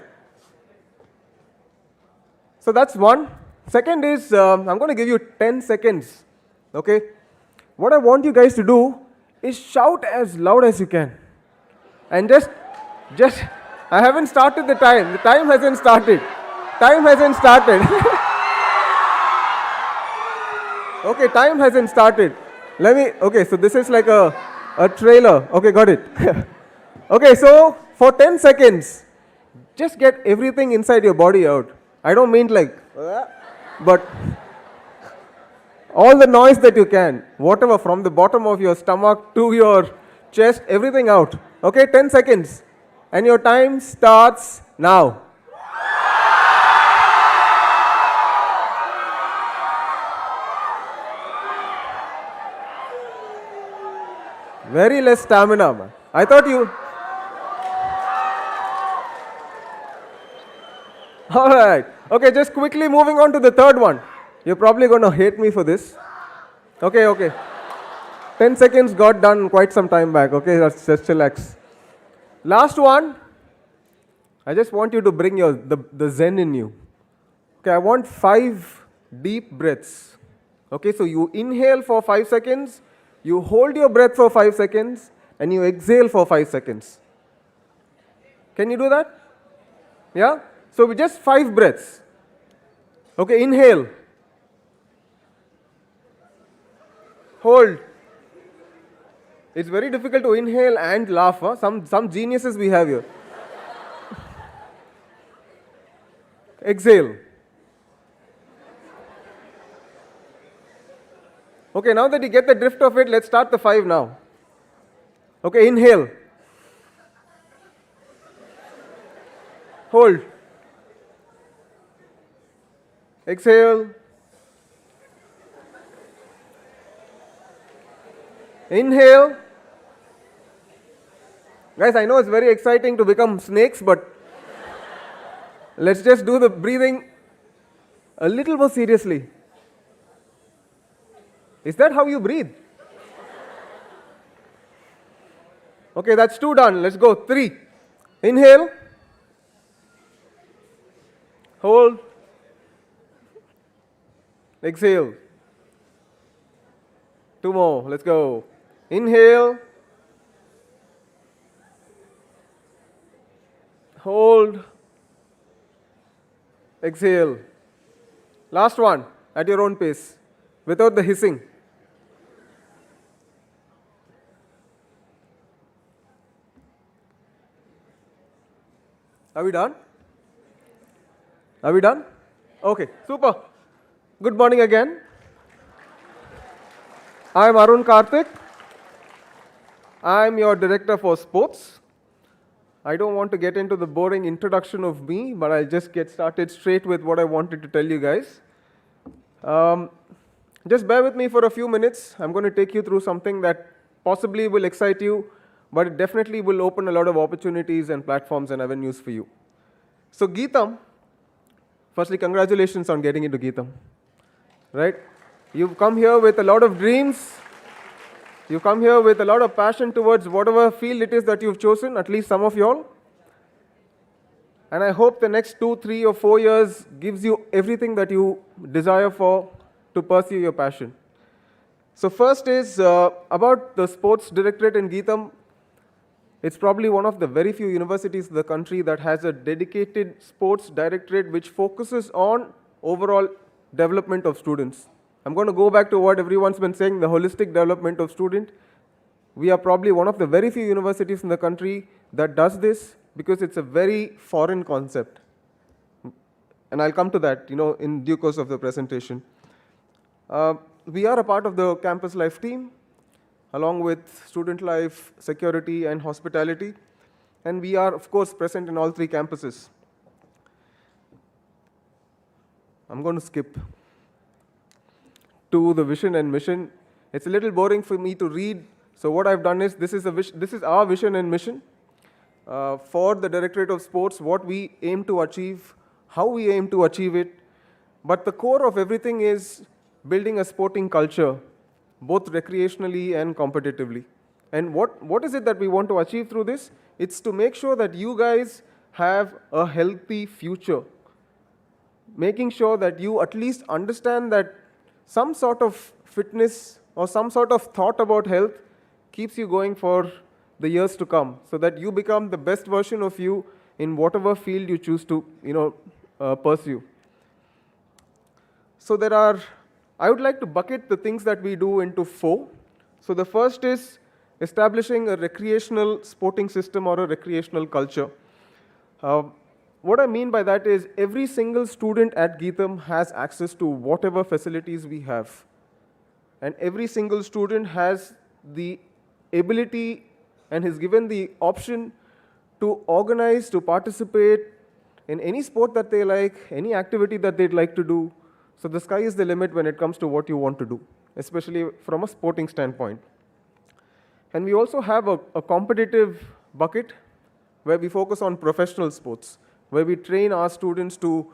So that's one. Second is, I'm going to give you 10 seconds. Okay? What I want you guys to do is shout as loud as you can. And just, I haven't started the time. The time hasn't started. Time hasn't started. Okay, time hasn't started. Okay, so this is like a trailer. Okay, got it. Okay, so for 10 seconds, just get everything inside your body out. I don't mean like, but all the noise that you can, whatever from the bottom of your stomach to your chest, everything out. Okay, 10 seconds. And your time starts now. Very less stamina, man. I thought you... All right. Okay, just quickly moving on to the third one. You're probably going to hate me for this. Okay. 10 seconds got done quite some time back. Okay, just relax. Last one. I just want you to bring the zen in you. Okay, I want 5 deep breaths. Okay, so you inhale for 5 seconds, you hold your breath for 5 seconds, and you exhale for 5 seconds. Can you do that? Yeah? So just 5 breaths. Okay, inhale. Hold. It's very difficult to inhale and laugh. Huh? Some geniuses we have here. Exhale. Okay, now that you get the drift of it, let's start the 5 now. Okay, inhale. Hold. Exhale. Inhale. Guys, I know it's very exciting to become snakes, but let's just do the breathing a little more seriously. Is that how you breathe? Okay, that's 2 done. Let's go. 3. Inhale. Hold. Exhale. 2 more. Let's go. Inhale. Hold. Exhale. Last one, at your own pace, without the hissing. Are we done? Are we done? Okay, super. Good morning again. I am Arun Karthik. I am your director for sports. I don't want to get into the boring introduction of me, but I'll just get started straight with what I wanted to tell you guys. Just bear with me for a few minutes. I'm going to take you through something that possibly will excite you, but it definitely will open a lot of opportunities and platforms and avenues for you. So GITAM, firstly, congratulations on getting into GITAM. Right? You've come here with a lot of dreams. You come here with a lot of passion towards whatever field it is that you've chosen, at least some of you all. And I hope the next 2, 3 or 4 years gives you everything that you desire for to pursue your passion. So first is about the sports directorate in GITAM. It's probably one of the very few universities in the country that has a dedicated sports directorate which focuses on overall development of students. I'm going to go back to what everyone's been saying, the holistic development of student. We are probably one of the very few universities in the country that does this because it's a very foreign concept. And I'll come to that, in due course of the presentation. We are a part of the campus life team, along with student life, security, and hospitality. And we are, of course, present in all 3 campuses. I'm going to skip to the vision and mission. It's a little boring for me to read. So what I've done is, this is our vision and mission for the Directorate of Sports, what we aim to achieve, how we aim to achieve it. But the core of everything is building a sporting culture, both recreationally and competitively. And what is it that we want to achieve through this? It's to make sure that you guys have a healthy future. Making sure that you at least understand that some sort of fitness or some sort of thought about health keeps you going for the years to come, so that you become the best version of you in whatever field you choose to pursue. So I would like to bucket the things that we do into 4. So the first is establishing a recreational sporting system or a recreational culture. What I mean by that is every single student at GITAM has access to whatever facilities we have. And every single student has the ability and is given the option to organize, to participate in any sport that they like, any activity that they'd like to do. So the sky is the limit when it comes to what you want to do, especially from a sporting standpoint. And we also have a competitive bucket where we focus on professional sports, where we train our students to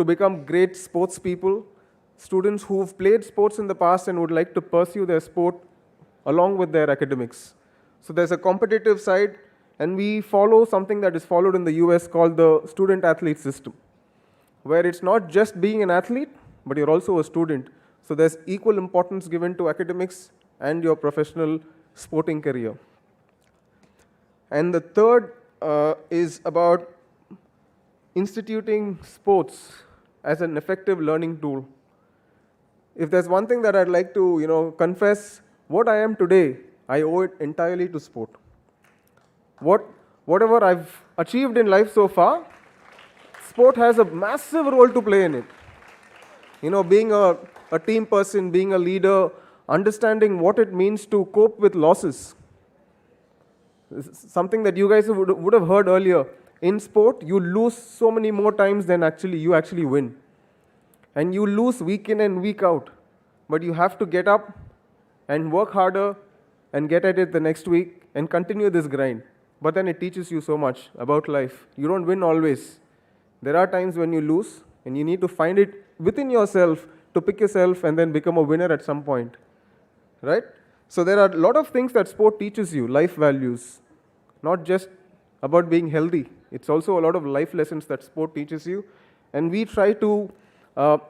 become great sports people, students who've played sports in the past and would like to pursue their sport along with their academics. So there's a competitive side, and we follow something that is followed in the US called the student-athlete system, where it's not just being an athlete, but you're also a student. So there's equal importance given to academics and your professional sporting career. And the third is about instituting sports as an effective learning tool. If there's one thing that I'd like to confess, what I am today, I owe it entirely to sport. Whatever I've achieved in life so far, sport has a massive role to play in it. Being a team person, being a leader, understanding what it means to cope with losses. Something that you guys would have heard earlier. In sport, you lose so many more times than you actually win. And you lose week in and week out. But you have to get up and work harder and get at it the next week and continue this grind. But then it teaches you so much about life. You don't win always. There are times when you lose, and you need to find it within yourself to pick yourself and then become a winner at some point. Right? So there are a lot of things that sport teaches you, life values. Not just about being healthy. It's also a lot of life lessons that sport teaches you. And we try to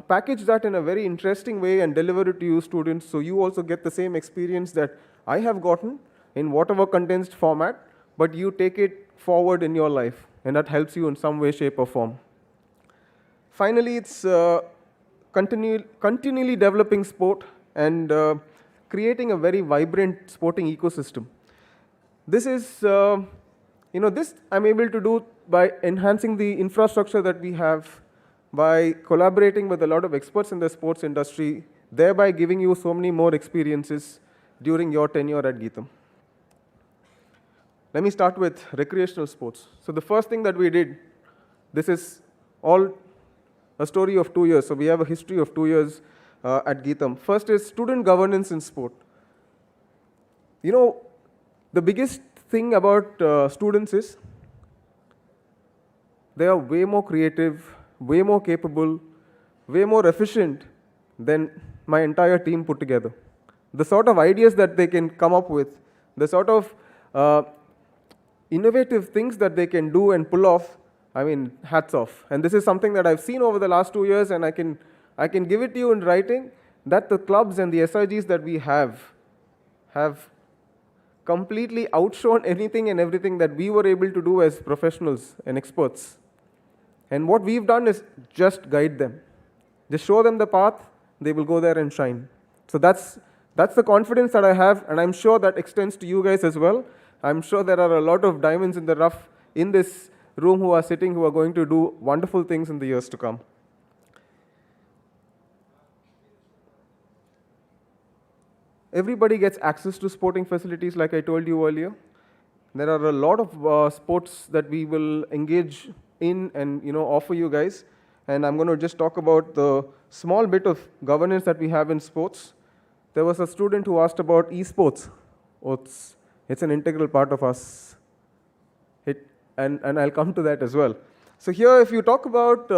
package that in a very interesting way and deliver it to you students, so you also get the same experience that I have gotten in whatever condensed format, but you take it forward in your life, and that helps you in some way, shape, or form. Finally, it's continually developing sport and creating a very vibrant sporting ecosystem. This is, this I'm able to do by enhancing the infrastructure that we have, by collaborating with a lot of experts in the sports industry, thereby giving you so many more experiences during your tenure at GITAM. Let me start with recreational sports. So the first thing that we did, this is all a story of 2 years. So we have a history of 2 years at GITAM. First is student governance in sport. The biggest thing about students is they are way more creative, way more capable, way more efficient than my entire team put together. the sort of ideas that they can come up with, the sort of innovative things that they can do and pull off, I mean, hats off. And this is something that I've seen over the last 2 years, and I can give it to you in writing, that the clubs and the SIGs that we have completely outshone anything and everything that we were able to do as professionals and experts. And what we've done is just guide them. Just show them the path, they will go there and shine. So that's the confidence that I have, and I'm sure that extends to you guys as well. I'm sure there are a lot of diamonds in the rough in this room who are sitting, who are going to do wonderful things in the years to come. Everybody gets access to sporting facilities, like I told you earlier. There are a lot of sports that we will engage in and offer you guys. And I'm going to just talk about the small bit of governance that we have in sports. There was a student who asked about esports. It's an integral part of us. And I'll come to that as well. So here, if you talk about,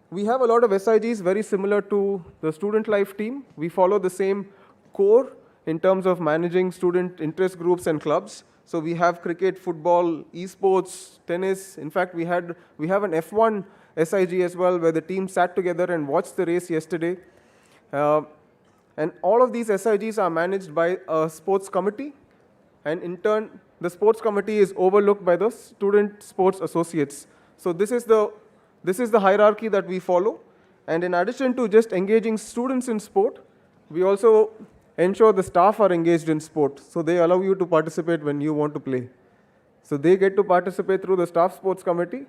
we have a lot of SIGs very similar to the student life team. We follow the same core in terms of managing student interest groups and clubs. So we have cricket, football, esports, tennis. In fact, we have an F1 SIG as well, where the team sat together and watched the race yesterday. And all of these SIGs are managed by a sports committee. And in turn, the sports committee is overlooked by the student sports associates. So this is the hierarchy that we follow. And in addition to just engaging students in sport, we also ensure the staff are engaged in sport. So they allow you to participate when you want to play. So they get to participate through the staff sports committee.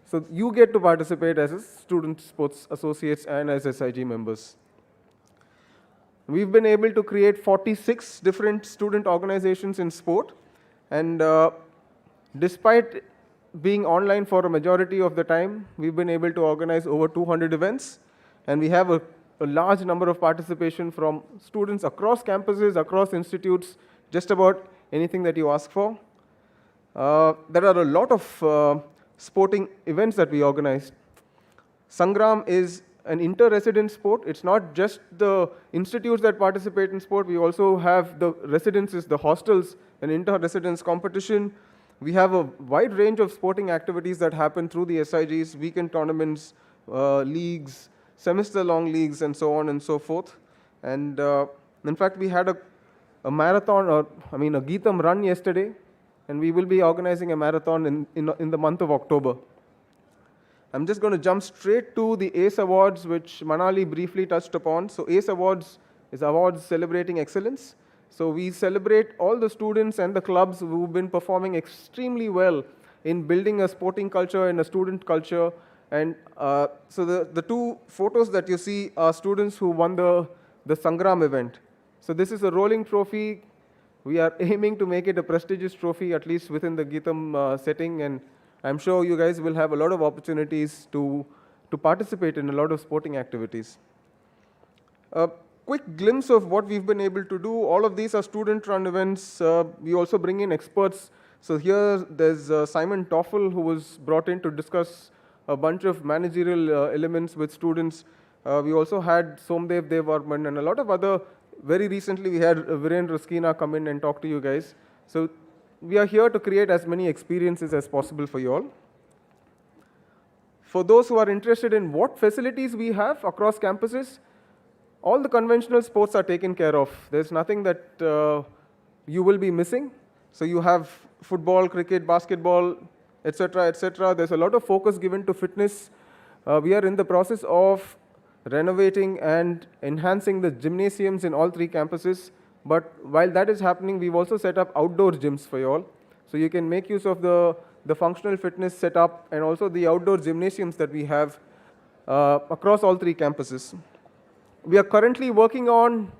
So you get to participate as a student sports associates and as SIG members. We've been able to create 46 different student organizations in sport. And despite being online for a majority of the time, we've been able to organize over 200 events. And we have a large number of participation from students across campuses, across institutes, just about anything that you ask for. There are a lot of sporting events that we organize. Sangram is an inter-resident sport. It's not just the institutes that participate in sport. We also have the residences, the hostels, an inter-residence competition. We have a wide range of sporting activities that happen through the SIGs, weekend tournaments, leagues, semester-long leagues, and so on and so forth. And in fact, we had a marathon, a GITAM run yesterday, and we will be organizing a marathon in the month of October. I'm just going to jump straight to the ACE Awards, which Manali briefly touched upon. So ACE Awards is awards celebrating excellence. So we celebrate all the students and the clubs who've been performing extremely well in building a sporting culture and a student culture. And so the two photos that you see are students who won the Sangram event. So this is a rolling trophy. We are aiming to make it a prestigious trophy, at least within the GITAM setting. And I'm sure you guys will have a lot of opportunities to participate in a lot of sporting activities. A quick glimpse of what we've been able to do. All of these are student-run events. We also bring in experts. So here there's Simon Toffel, who was brought in to discuss a bunch of managerial elements with students. We also had Somdev Devarman and a lot of other. Very recently, we had Virendra Skina come in and talk to you guys. So we are here to create as many experiences as possible for you all. For those who are interested in what facilities we have across campuses, all the conventional sports are taken care of. There's nothing that you will be missing. So you have football, cricket, basketball, etc., etc. There's a lot of focus given to fitness. We are in the process of renovating and enhancing the gymnasiums in all 3 campuses. But while that is happening, we've also set up outdoor gyms for you all. So you can make use of the functional fitness setup and also the outdoor gymnasiums that we have across all 3 campuses. We are currently working on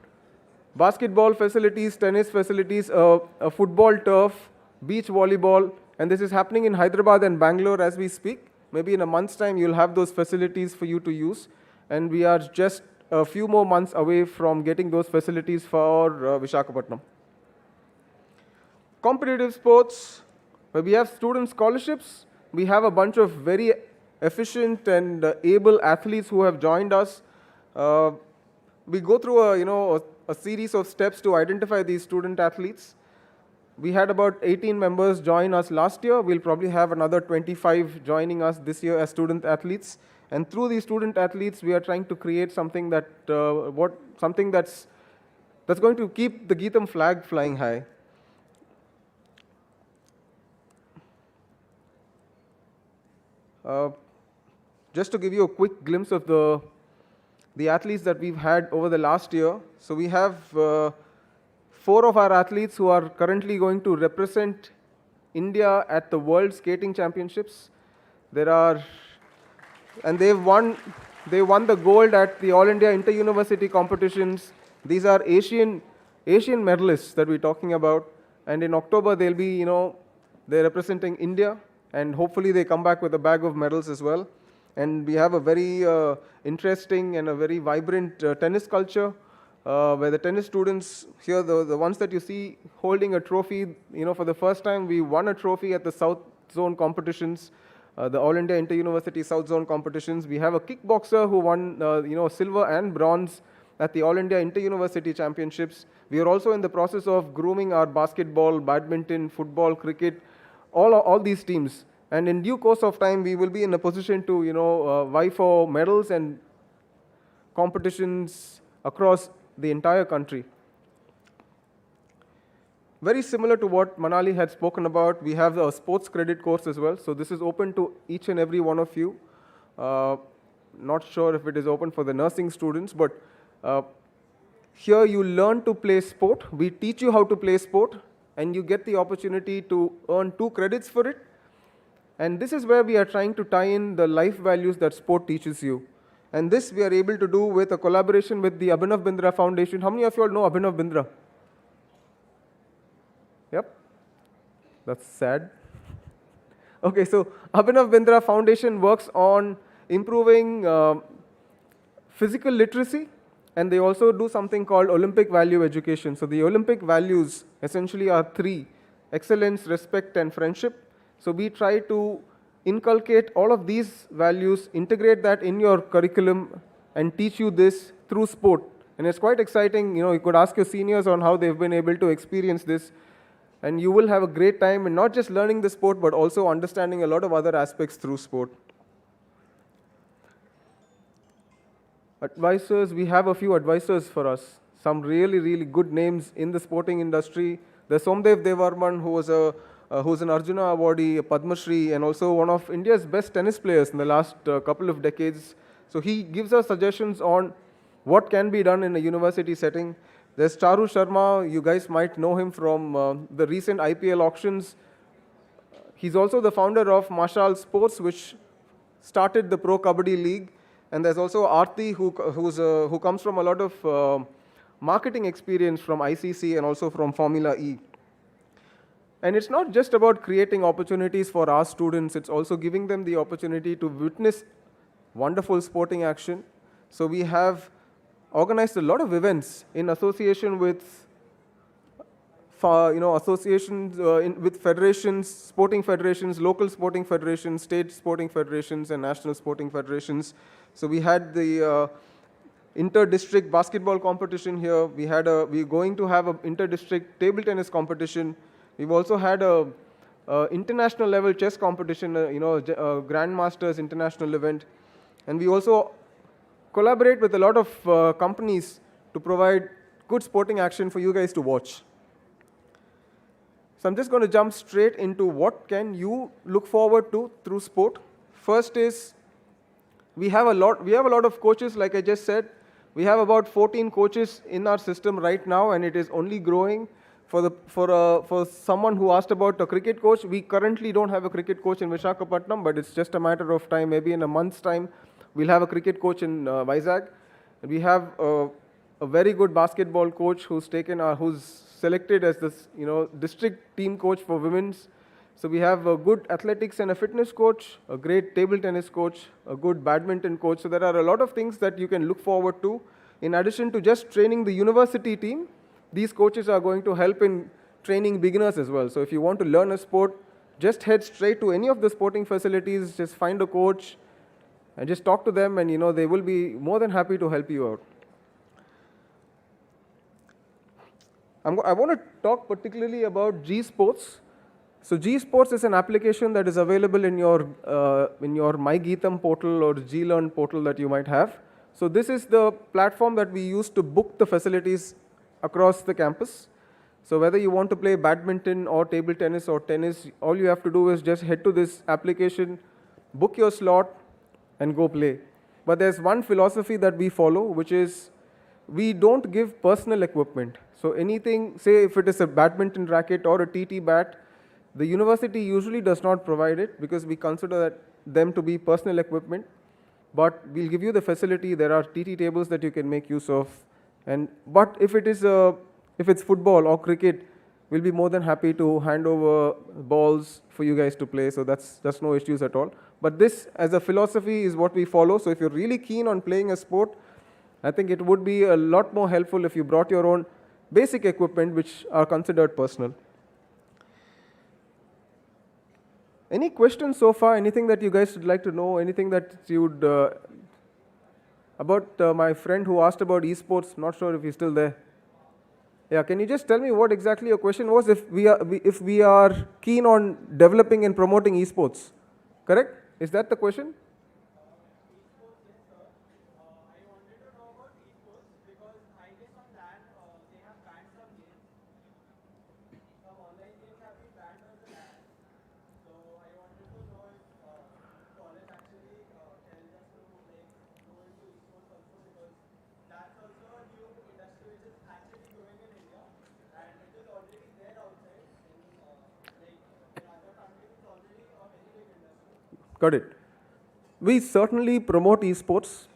basketball facilities, tennis facilities, a football turf, beach volleyball, and this is happening in Hyderabad and Bangalore as we speak. Maybe in a month's time, you'll have those facilities for you to use. And we are just a few more months away from getting those facilities for Visakhapatnam. Competitive sports, where we have student scholarships. We have a bunch of very efficient and able athletes who have joined us. We go through a a series of steps to identify these student athletes. We had about 18 members join us last year. We'll probably have another 25 joining us this year as student athletes. And through these student athletes, we are trying to create something that that's going to keep the GITAM flag flying high. Just to give you a quick glimpse of the athletes that we've had over the last year. So we have 4 of our athletes who are currently going to represent India at the World Skating Championships. They won the gold at the All India Inter-University competitions. These are Asian medalists that we're talking about. And in October, they'll be, they're representing India. And hopefully they come back with a bag of medals as well. And we have a very interesting and a very vibrant tennis culture, where the tennis students here, the ones that you see holding a trophy, for the first time we won a trophy at the South Zone competitions, the All India Inter-University South Zone competitions. We have a kickboxer who won, silver and bronze at the All India Inter-University Championships. We are also in the process of grooming our basketball, badminton, football, cricket, all these teams. And in due course of time, we will be in a position to, vie for medals and competitions across the entire country. Very similar to what Manali had spoken about, we have a sports credit course as well. So this is open to each and every one of you. Not sure if it is open for the nursing students, but here you learn to play sport. We teach you how to play sport, and you get the opportunity to earn 2 credits for it. And this is where we are trying to tie in the life values that sport teaches you. And this we are able to do with a collaboration with the Abhinav Bindra Foundation. How many of you all know Abhinav Bindra? Yep. That's sad. Okay, so Abhinav Bindra Foundation works on improving physical literacy, and they also do something called Olympic value education. So the Olympic values essentially are 3: excellence, respect, and friendship. So we try to inculcate all of these values, integrate that in your curriculum, and teach you this through sport. And it's quite exciting. You could ask your seniors on how they've been able to experience this. And you will have a great time in not just learning the sport, but also understanding a lot of other aspects through sport. Advisors, we have a few advisors for us. Some really, really good names in the sporting industry. There's Somdev Devarman, who's an Arjuna awardee, a Padma Shri, and also one of India's best tennis players in the last couple of decades. So he gives us suggestions on what can be done in a university setting. There's Charu Sharma. You guys might know him from the recent IPL auctions. He's also the founder of Marshall Sports, which started the Pro Kabaddi League. And there's also Aarti, who comes from a lot of marketing experience from ICC and also from Formula E. And it's not just about creating opportunities for our students, it's also giving them the opportunity to witness wonderful sporting action. So we have organized a lot of events in association with associations with federations, sporting federations, local sporting federations, state sporting federations, and national sporting federations. So we had the inter-district basketball competition here. We're going to have an inter-district table tennis competition. We've also had a international level chess competition, Grandmasters international event. And we also collaborate with a lot of companies to provide good sporting action for you guys to watch. So I'm just going to jump straight into what can you look forward to through sport. First is we have a lot of coaches, like I just said. We have about 14 coaches in our system right now, and it is only growing. For someone who asked about a cricket coach, we currently don't have a cricket coach in Visakhapatnam, but it's just a matter of time. Maybe in a month's time, we'll have a cricket coach in Vizag. We have a very good basketball coach who's selected as this district team coach for women's. So we have a good athletics and a fitness coach, a great table tennis coach, a good badminton coach. So there are a lot of things that you can look forward to. In addition to just training the university team, these coaches are going to help in training beginners as well. So if you want to learn a sport, just head straight to any of the sporting facilities, just find a coach and just talk to them, and they will be more than happy to help you out. I want to talk particularly about G Sports. So G Sports is an application that is available in your My GITAM portal or G Learn portal that you might have. So this is the platform that we use to book the facilities across the campus. So whether you want to play badminton or table tennis or tennis, all you have to do is just head to this application, book your slot, and go play. But there's one philosophy that we follow, which is we don't give personal equipment. So anything, say if it is a badminton racket or a TT bat, the university usually does not provide it because we consider them to be personal equipment. But we'll give you the facility. There are TT tables that you can make use of. But if it's football or cricket, we'll be more than happy to hand over balls for you guys to play. So that's no issues at all. But this, as a philosophy, is what we follow. So if you're really keen on playing a sport, I think it would be a lot more helpful if you brought your own basic equipment, which are considered personal. Any questions so far? Anything that you guys would like to know? Anything that you would about my friend who asked about esports? Not sure if he's still there. Yeah, can you just tell me what exactly your question was? If we are keen on developing and promoting esports, correct? Is that the question? Got it. We certainly promote esports,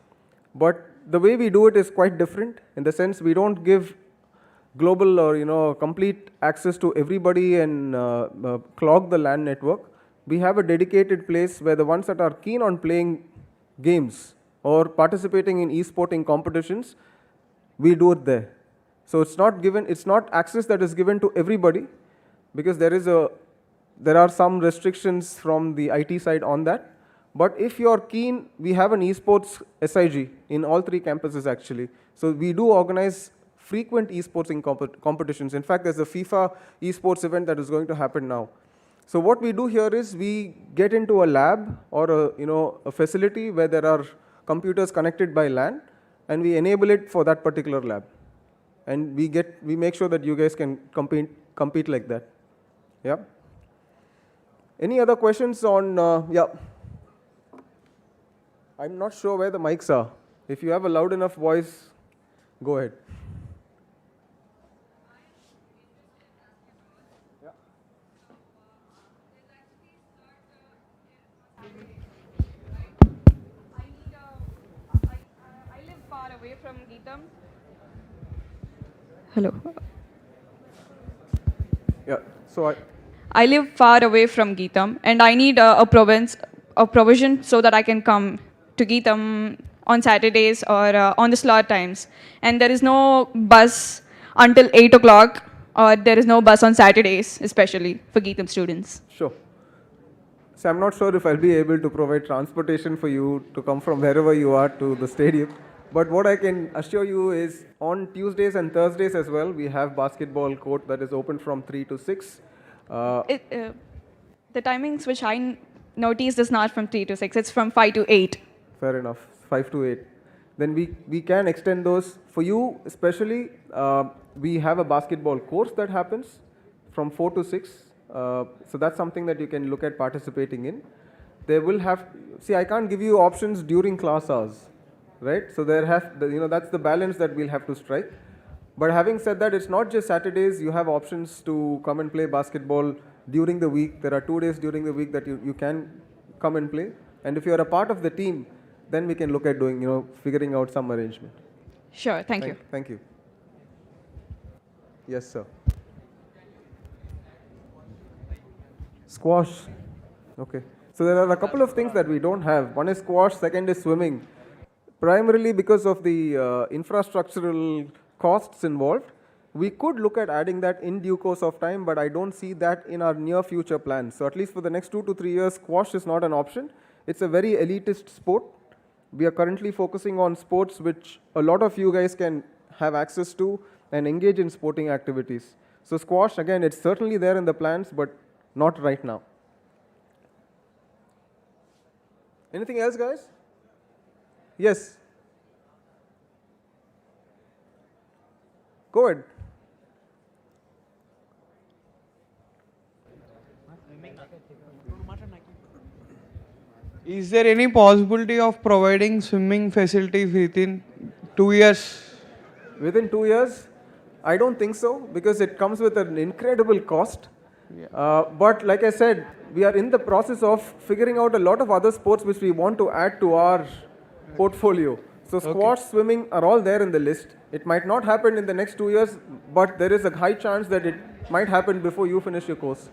but the way we do it is quite different in the sense we don't give global or complete access to everybody and clog the LAN network. We have a dedicated place where the ones that are keen on playing games or participating in esporting competitions, we do it there. So it's not access that is given to everybody because there are some restrictions from the IT side on that. But if you're keen, we have an esports SIG in all 3 campuses actually. So we do organize frequent esports competitions. In fact, there's a FIFA esports event that is going to happen now. So what we do here is we get into a lab or a facility where there are computers connected by LAN, and we enable it for that particular lab. And we make sure that you guys can compete like that. Yeah. Any other questions on, yeah. I'm not sure where the mics are. If you have a loud enough voice, go ahead. Yeah. I live far away from GITAM. Hello. Yeah. So I live far away from GITAM, and I need a provision so that I can come to GITAM on Saturdays or on the slot times. And there is no bus until 8 o'clock, or there is no bus on Saturdays, especially for GITAM students. Sure. So I'm not sure if I'll be able to provide transportation for you to come from wherever you are to the stadium. But what I can assure you is on Tuesdays and Thursdays as well, we have basketball court that is open from 3 to 6. The timings which I noticed is not from 3 to 6, it's from 5 to 8. Fair enough, 5 to 8. Then we can extend those. For you especially, we have a basketball course that happens from 4 to 6. So that's something that you can look at participating in. There will I can't give you options during class hours, right? So that's the balance that we'll have to strike. But having said that, it's not just Saturdays. You have options to come and play basketball during the week. There are 2 days during the week that you can come and play. And if you're a part of the team, then we can look at doing, figuring out some arrangement. Sure, thank you. Thank you. Yes, sir. Squash. Okay. So there are a couple of things that we don't have. One is squash, second is swimming. Primarily because of the infrastructural costs involved. We could look at adding that in due course of time, but I don't see that in our near future plans. So at least for the next 2 to 3 years, squash is not an option. It's a very elitist sport. We are currently focusing on sports which a lot of you guys can have access to, and engage in sporting activities. So squash, again, it's certainly there in the plans, but not right now. Anything else, guys? Yes. Go ahead. Is there any possibility of providing swimming facilities within 2 years? Within 2 years? I don't think so, because it comes with an incredible cost. But like I said, we are in the process of figuring out a lot of other sports which we want to add to our portfolio. So squash, swimming are all there in the list. It might not happen in the next 2 years, but there is a high chance that it might happen before you finish your course.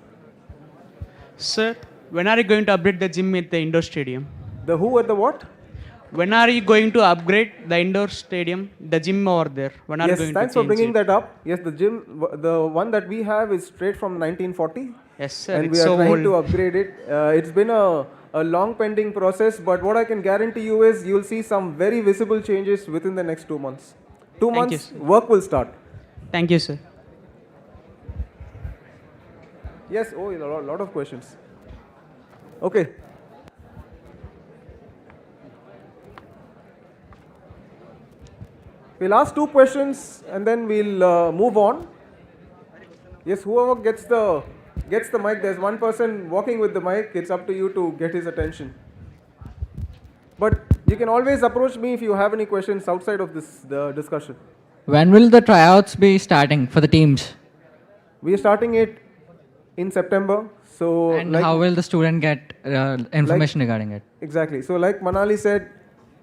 Sir, when are you going to upgrade the gym at the indoor stadium? The who at the what? When are you going to upgrade the indoor stadium, the gym over there? When are you Yes, going thanks to for change bringing it? that up. Yes, the gym, the one that we have is straight from 1940. Yes, sir. And It's we are so trying old. to upgrade it. It's been a long pending process, but what I can guarantee you is you'll see some very visible changes within the next 2 months. 2 Thank you, months, sir. work will start. Thank you, sir. Yes, oh, a lot of questions. Okay. We'll ask 2 questions and then we'll move on. Yes, whoever gets the mic, there's one person walking with the mic, it's up to you to get his attention. But you can always approach me if you have any questions outside of this discussion. When will the tryouts be starting for the teams? We are starting it in September. So And how will the student get information regarding it? Exactly. So like Manali said,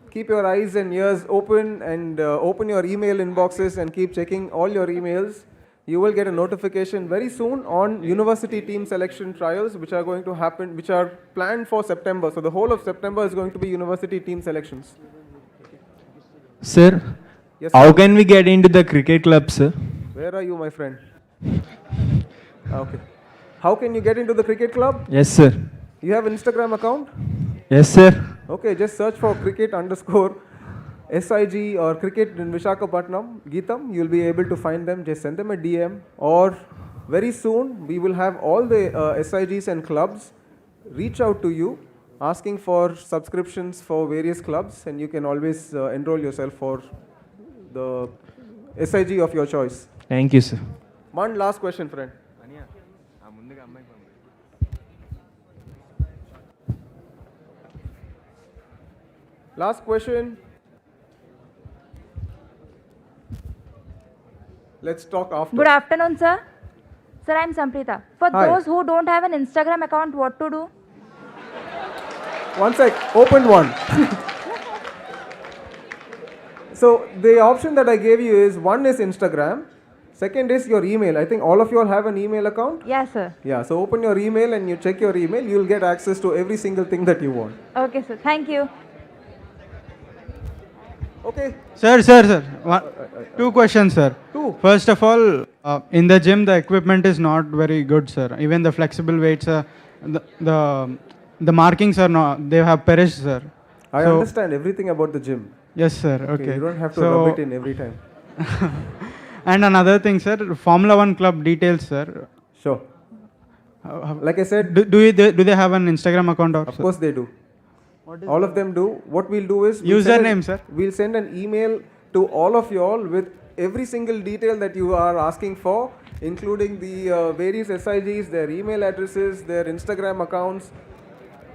keep your eyes and ears open and open your email inboxes and keep checking all your emails. You will get a notification very soon on university team selection trials which are going to happen, which are planned for September. So the whole of September is going to be university team selections. Sir, Yes, how sir. can we get into the cricket club, sir? Where are you, my friend? Okay. How can you get into the cricket club? Yes, sir. You have Instagram account? Yes, sir. Okay, just search for cricket_SIG or cricket in Visakhapatnam, GITAM. You'll be able to find them. Just send them a DM. Or very soon, we will have all the SIGs and clubs reach out to you asking for subscriptions for various clubs, and you can always enroll yourself for the SIG of your choice. Thank you, sir. One last question, friend. Last question. Let's talk after. Good afternoon, sir. Sir, I'm Samprita. For Hi. those who don't have an Instagram account, what to do? One sec, open one. So the option that I gave you is, one is Instagram, second is your email. I think all of you all have an email account? Yes, sir. Yeah, so open your email and you check your email, you'll get access to every single thing that you want. Okay, sir. Thank you. Okay. Sir. Two questions, sir. First of all, in the gym, the equipment is not very good, sir. Even the flexible weights, the markings are not, they have perished, sir. I understand everything about the gym. Yes, sir. Okay. You don't have to rub it in every time. And another thing, sir, Formula 1 club details, sir. Sure. Like I said, do they have an Instagram account? Or, of course they do. All of them do. What we'll do is Username, sir. We'll send an email to all of you all with every single detail that you are asking for, including the various SIGs, their email addresses, their Instagram accounts.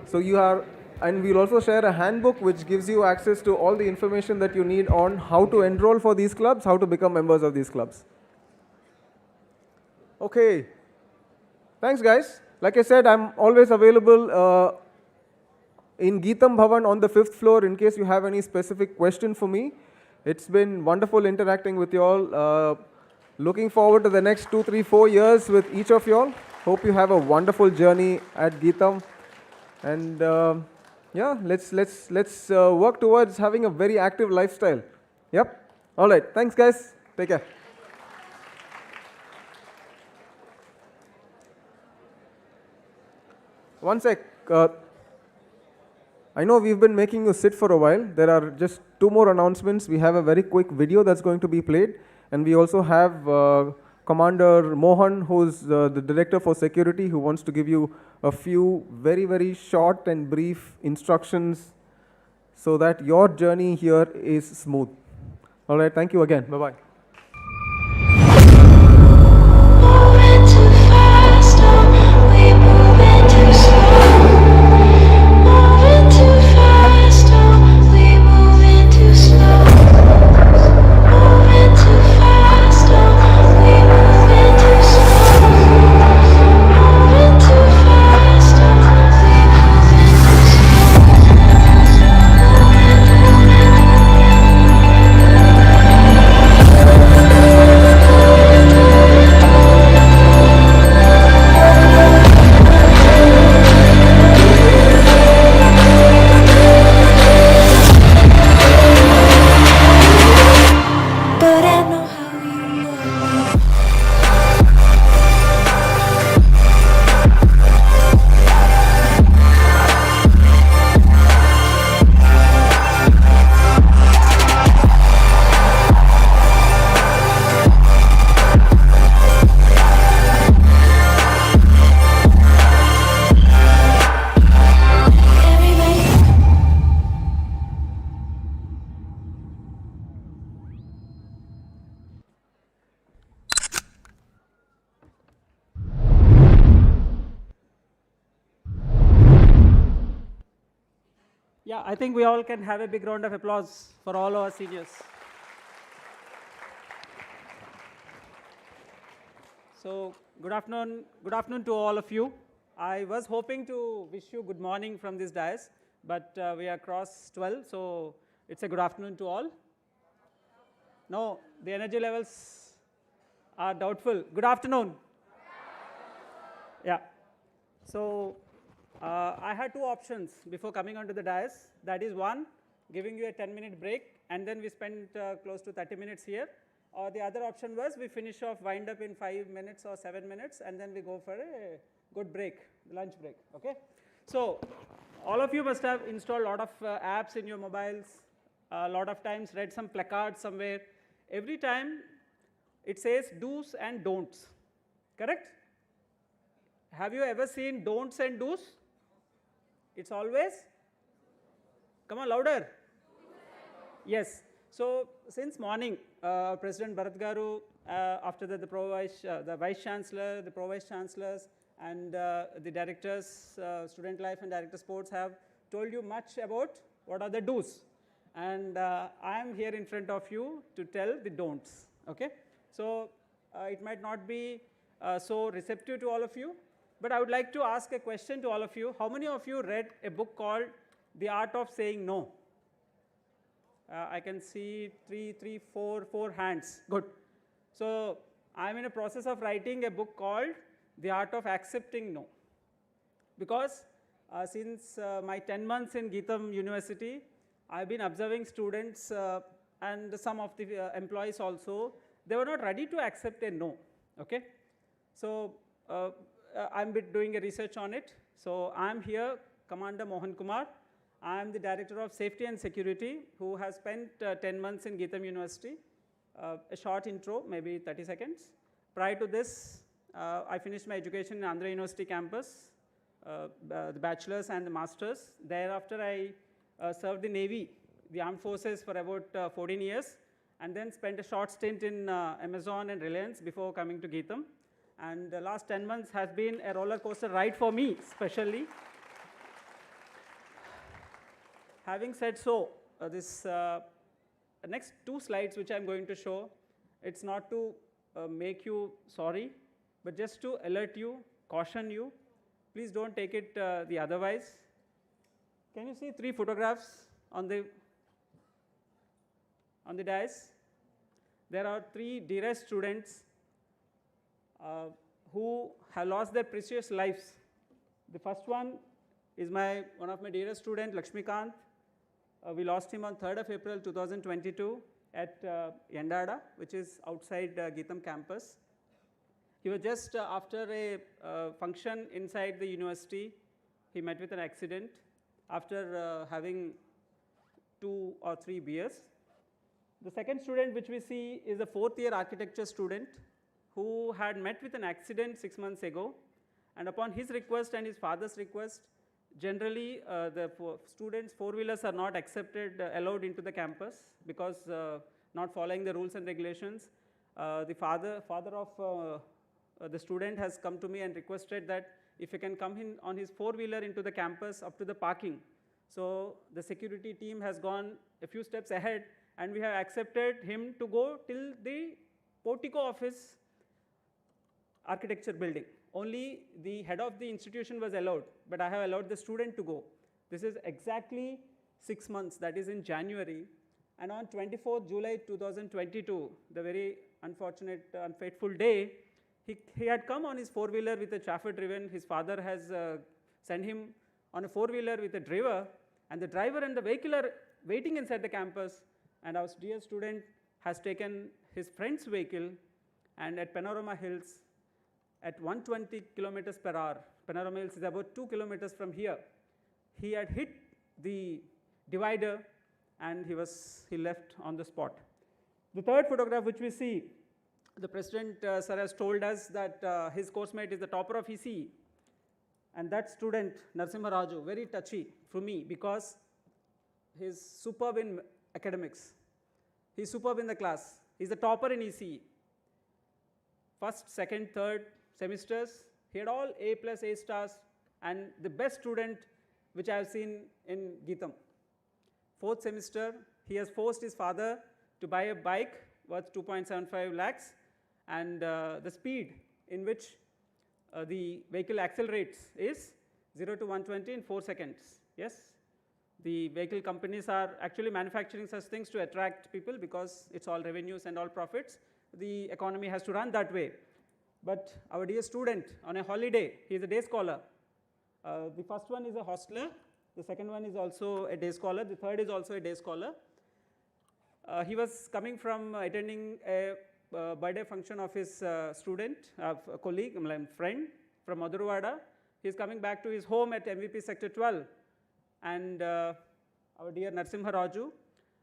So you are, and we'll also share a handbook which gives you access to all the information that you need on how to enroll for these clubs, how to become members of these clubs. Okay. Thanks, guys. Like I said, I'm always available in GITAM Bhavan on the 5th floor in case you have any specific question for me. It's been wonderful interacting with you all. Looking forward to the next 2, 3, 4 years with each of you all. Hope you have a wonderful journey at GITAM. And yeah, let's work towards having a very active lifestyle. Yep. All right. Thanks, guys. Take care. One sec. I know we've been making you sit for a while. There are just 2 more announcements. We have a very quick video that's going to be played. And we also have Commander Mohan, who's the Director for Security, who wants to give you a few very, very short and brief instructions so that your journey here is smooth. All right, thank you again. Bye-bye. Yeah, I think we all can have a big round of applause for all our seniors. So, good afternoon to all of you. I was hoping to wish you good morning from this dais, but we are across 12, so it's a good afternoon to all. No, the energy levels are doubtful. Good afternoon. Yeah. So, I had two options before coming onto the dais. That is one, giving you a 10-minute break, and then we spent close to 30 minutes here. Or the other option was we finish off, wind up in 5 minutes or 7 minutes, and then we go for a good break, lunch break, okay? So, all of you must have installed a lot of apps in your mobiles, a lot of times read some placards somewhere. Every time it says do's and don'ts, correct? Have you ever seen don'ts and do's? It's always, come on, louder. Yes. So since morning, President Bharat Garu, after that the Vice Chancellor, the Pro-Vice Chancellors, and the directors, Student Life and Director Sports have told you much about what are the do's. And I am here in front of you to tell the don'ts, okay? So it might not be so receptive to all of you, but I would like to ask a question to all of you. How many of you read a book called The Art of Saying No? I can see four hands. Good. So I'm in a process of writing a book called The Art of Accepting No. Because since my 10 months in GITAM University, I've been observing students and some of the employees also, they were not ready to accept a no, okay? So I'm doing a research on it. So I'm here, Commander Mohan Kumar. I'm the Director of Safety and Security who has spent 10 months in GITAM University. A short intro, maybe 30 seconds. Prior to this, I finished my education in Andhra University campus, the bachelor's and the master's. Thereafter, I served the Navy, the armed forces for about 14 years, and then spent a short stint in Amazon and Reliance before coming to GITAM. And the last 10 months has been a roller coaster ride for me, especially. Having said so, this next two slides which I'm going to show, it's not to make you sorry, but just to alert you, caution you. Please don't take it the otherwise. Can you see 3 photographs on the dais? There are 3 dearest students who have lost their precious lives. The first one is one of my dearest student, Lakshmikant. We lost him on 3rd of April 2022 at Yandada, which is outside GITAM campus. He was just after a function inside the university, he met with an accident after having 2 or 3 beers. The second student which we see is a 4th year architecture student who had met with an accident 6 months ago, and upon his request and his father's request, generally the students' four-wheelers are not accepted, allowed into the campus because not following the rules and regulations. The father of the student has come to me and requested that if he can come in on his four-wheeler into the campus up to the parking. So the security team has gone a few steps ahead, and we have accepted him to go till the portico of his architecture building. Only the head of the institution was allowed, but I have allowed the student to go. This is exactly 6 months, that is in January. And on 24th July 2022, the very unfortunate, unfaithful day, he had come on his four-wheeler with a chauffeur driven. His father has sent him on a four-wheeler with a driver, and the driver and the vehicle are waiting inside the campus, and our dear student has taken his friend's vehicle, and at Panorama Hills, at 120 kilometers per hour, Panorama Hills is about 2 kilometers from here, he had hit the divider and he left on the spot. The third photograph which we see, the president sir has told us that his course mate is the topper of ECE, and that student, Narsimha Raju, very touchy for me because he's superb in academics, he's superb in the class, he's the topper in ECE. First, second, third semesters, he had all A+, A stars, and the best student which I have seen in GITAM. Fourth semester, he has forced his father to buy a bike worth 2.75 lakhs, and the speed in which the vehicle accelerates is 0 to 120 in 4 seconds. Yes, the vehicle companies are actually manufacturing such things to attract people because it's all revenues and all profits. The economy has to run that way. But our dear student on a holiday, he is a day scholar. The first one is a hostler, the second one is also a day scholar, the third is also a day scholar. He was coming from attending a birthday function of his student, colleague, friend from Madhurwada. He is coming back to his home at MVP Sector 12, and our dear Narsimha Raju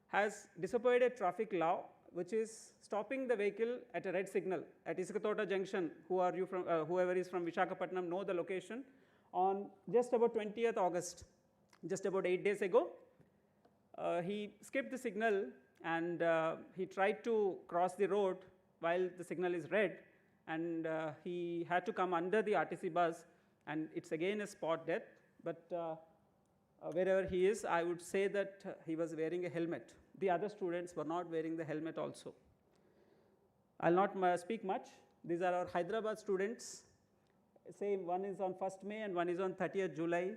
has disobeyed a traffic law which is stopping the vehicle at a red signal at Isikatota Junction. Whoever is from Visakhapatnam know the location. On just about 20th August, just about 8 days ago, he skipped the signal and he tried to cross the road while the signal is red, and he had to come under the RTC bus, and it's again a spot death. But wherever he is, I would say that he was wearing a helmet. The other students were not wearing the helmet also. I'll not speak much. These are our Hyderabad students. Same, one is on 1st May and one is on 30th July.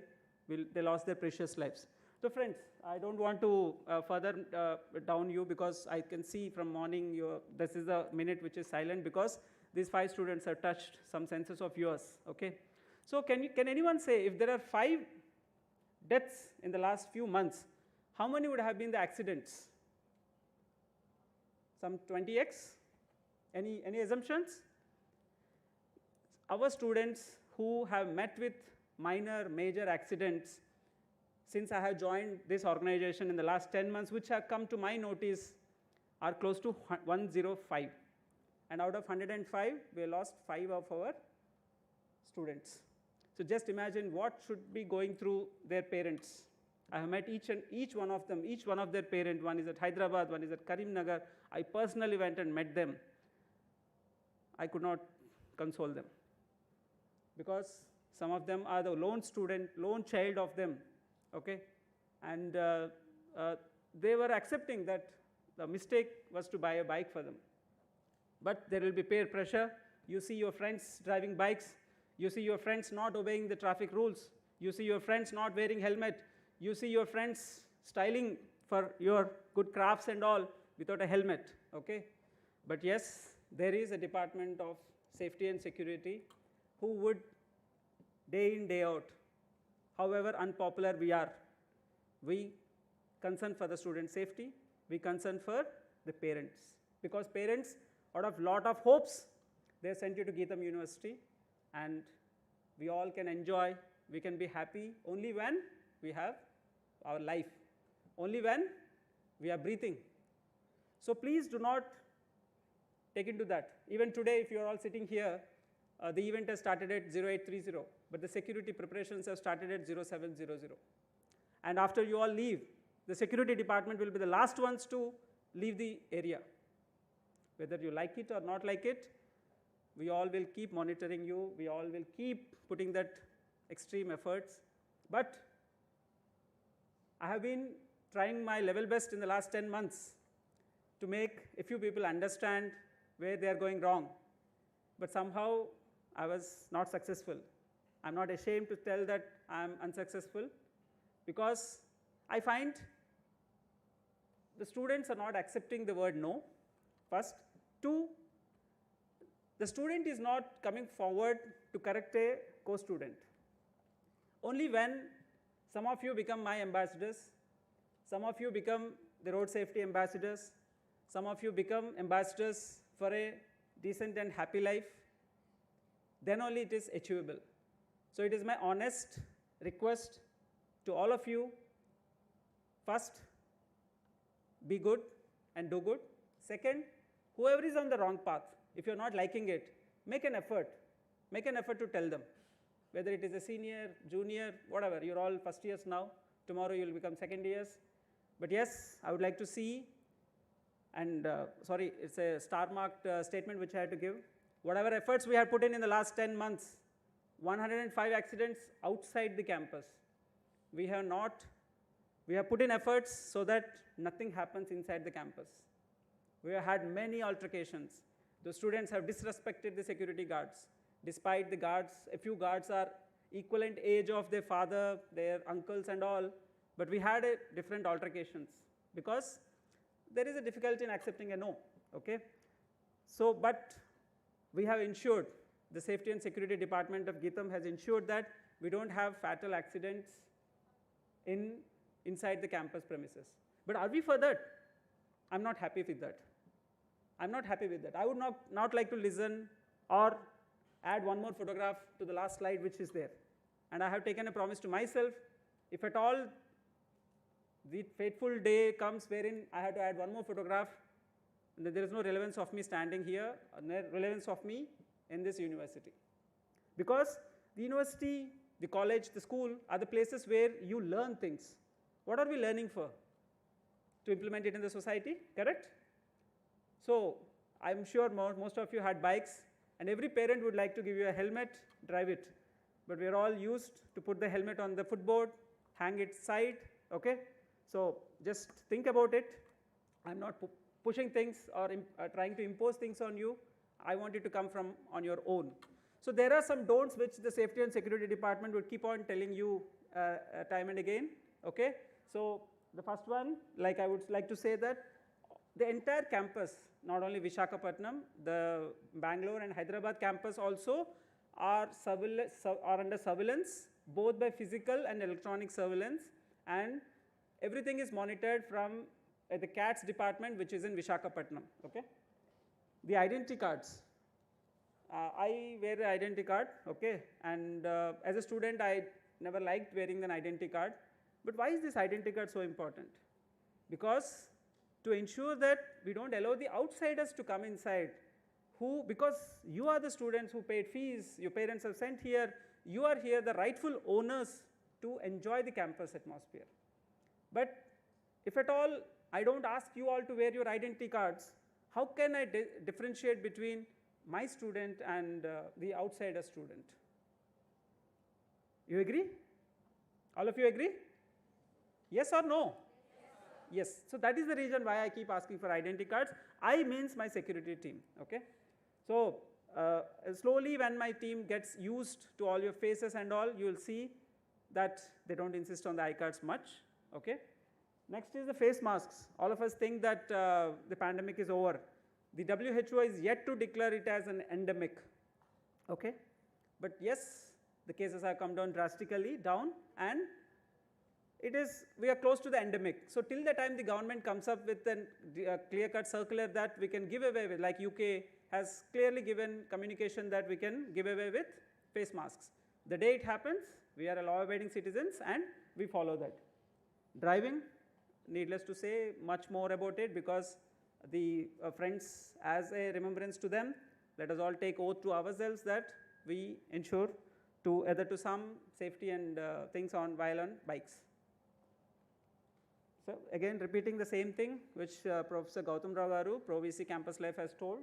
They lost their precious lives. So friends, I don't want to further down you because I can see from morning this is a minute which is silent because these 5 students have touched some senses of yours. Okay. So can anyone say if there are 5 deaths in the last few months, how many would have been the accidents? Some 20x? Any assumptions? Our students who have met with minor, major accidents since I have joined this organization in the last 10 months, which have come to my notice, are close to 105. And out of 105, we lost 5 of our students. So just imagine what should be going through their parents. I have met each one of them, each one of their parents. One is at Hyderabad, one is at Karimnagar. I personally went and met them. I could not console them because some of them are the lone student, lone child of them, okay? And they were accepting that the mistake was to buy a bike for them. But there will be peer pressure. You see your friends driving bikes. You see your friends not obeying the traffic rules. You see your friends not wearing helmet. You see your friends styling for your good crafts and all without a helmet, okay? But yes, there is a Department of Safety and Security who would day in, day out, however unpopular we are, we concern for the student safety, we concern for the parents. Because parents, out of lot of hopes, they sent you to GITAM University, and we all can enjoy, we can be happy only when we have our life, only when we are breathing. So please do not take into that. Even today, if you are all sitting here, the event has started at 0830, but the security preparations have started at 0700. And after you all leave, the security department will be the last ones to leave the area. Whether you like it or not like it, we all will keep monitoring you, we all will keep putting that extreme efforts. But I have been trying my level best in the last 10 months to make a few people understand where they are going wrong. But somehow I was not successful. I'm not ashamed to tell that I'm unsuccessful, because I find the students are not accepting the word no, first. Two, the student is not coming forward to correct a co-student. Only when some of you become my ambassadors, some of you become the road safety ambassadors, some of you become ambassadors for a decent and happy life, then only it is achievable. So it is my honest request to all of you, first, be good and do good. Second, whoever is on the wrong path, if you're not liking it, make an effort to tell them, whether it is a senior, junior, whatever, you're all first years now, tomorrow you'll become second years. But yes, I would like to see, and sorry, it's a star-marked statement which I had to give. Whatever efforts we have put in the last 10 months, 105 accidents outside the campus. We have put in efforts so that nothing happens inside the campus. We have had many altercations. The students have disrespected the security guards. Despite the guards, a few guards are equivalent age of their father, their uncles and all, but we had different altercations because there is a difficulty in accepting a no, okay? So, but we have ensured, the Safety and Security Department of GITAM has ensured that we don't have fatal accidents inside the campus premises. But are we for that? I'm not happy with that. I'm not happy with that. I would not like to listen or add one more photograph to the last slide which is there. And I have taken a promise to myself, if at all the fateful day comes wherein I have to add one more photograph, there is no relevance of me standing here, no relevance of me in this university. Because the university, the college, the school are the places where you learn things. What are we learning for? To implement it in the society, correct? So I'm sure most of you had bikes, and every parent would like to give you a helmet, drive it. But we're all used to put the helmet on the footboard, hang it side, okay? So just think about it. I'm not pushing things or trying to impose things on you. I want it to come from on your own. So there are some don'ts which the Safety and Security Department would keep on telling you time and again, okay? So the first one, like I would like to say that the entire campus, not only Visakhapatnam, the Bangalore and Hyderabad campus also are under surveillance, both by physical and electronic surveillance, and everything is monitored from the CATS department, which is in Visakhapatnam, okay? The identity cards. I wear an identity card, okay? And as a student, I never liked wearing an identity card. But why is this identity card so important? Because to ensure that we don't allow the outsiders to come inside, because you are the students who paid fees, your parents have sent here, you are here the rightful owners to enjoy the campus atmosphere. But if at all I don't ask you all to wear your identity cards, how can I differentiate between my student and the outsider student? You agree? All of you agree? Yes or no? Yes. So that is the reason why I keep asking for identity cards. I means my security team, okay? So slowly when my team gets used to all your faces and all, you will see that they don't insist on the eye cards much, okay? Next is the face masks. All of us think that the pandemic is over. The WHO is yet to declare it as an endemic, okay? But yes, the cases have come down drastically and we are close to the endemic. So till the time the government comes up with a clear-cut circular that we can give away with, like UK has clearly given communication that we can give away with face masks. The day it happens, we are law-abiding citizens and we follow that. Driving, needless to say much more about it, because the friends as a remembrance to them. Let us all take oath to ourselves that we ensure to adhere to some safety and things while on bikes. So again, repeating the same thing which Professor Gautam Rao Garu, Pro VC Campus Life has told.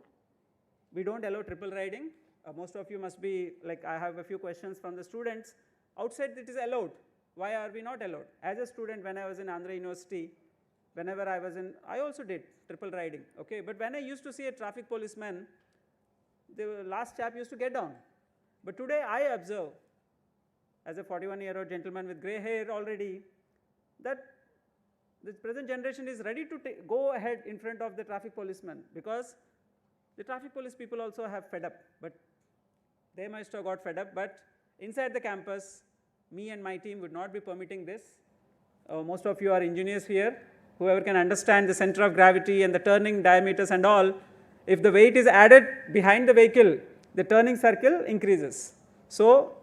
We don't allow triple riding. Most of you must be like, I have a few questions from the students. Outside it is allowed. Why are we not allowed? As a student, when I was in Andhra University, whenever I also did triple riding, okay? But when I used to see a traffic policeman, the last chap used to get down. But today I observe, as a 41-year-old gentleman with gray hair already, that the present generation is ready to go ahead in front of the traffic policeman, because the traffic police people also have fed up, but they must have got fed up. But inside the campus, me and my team would not be permitting this. Most of you are engineers here. Whoever can understand the center of gravity and the turning diameters and all, if the weight is added behind the vehicle, the turning circle increases. So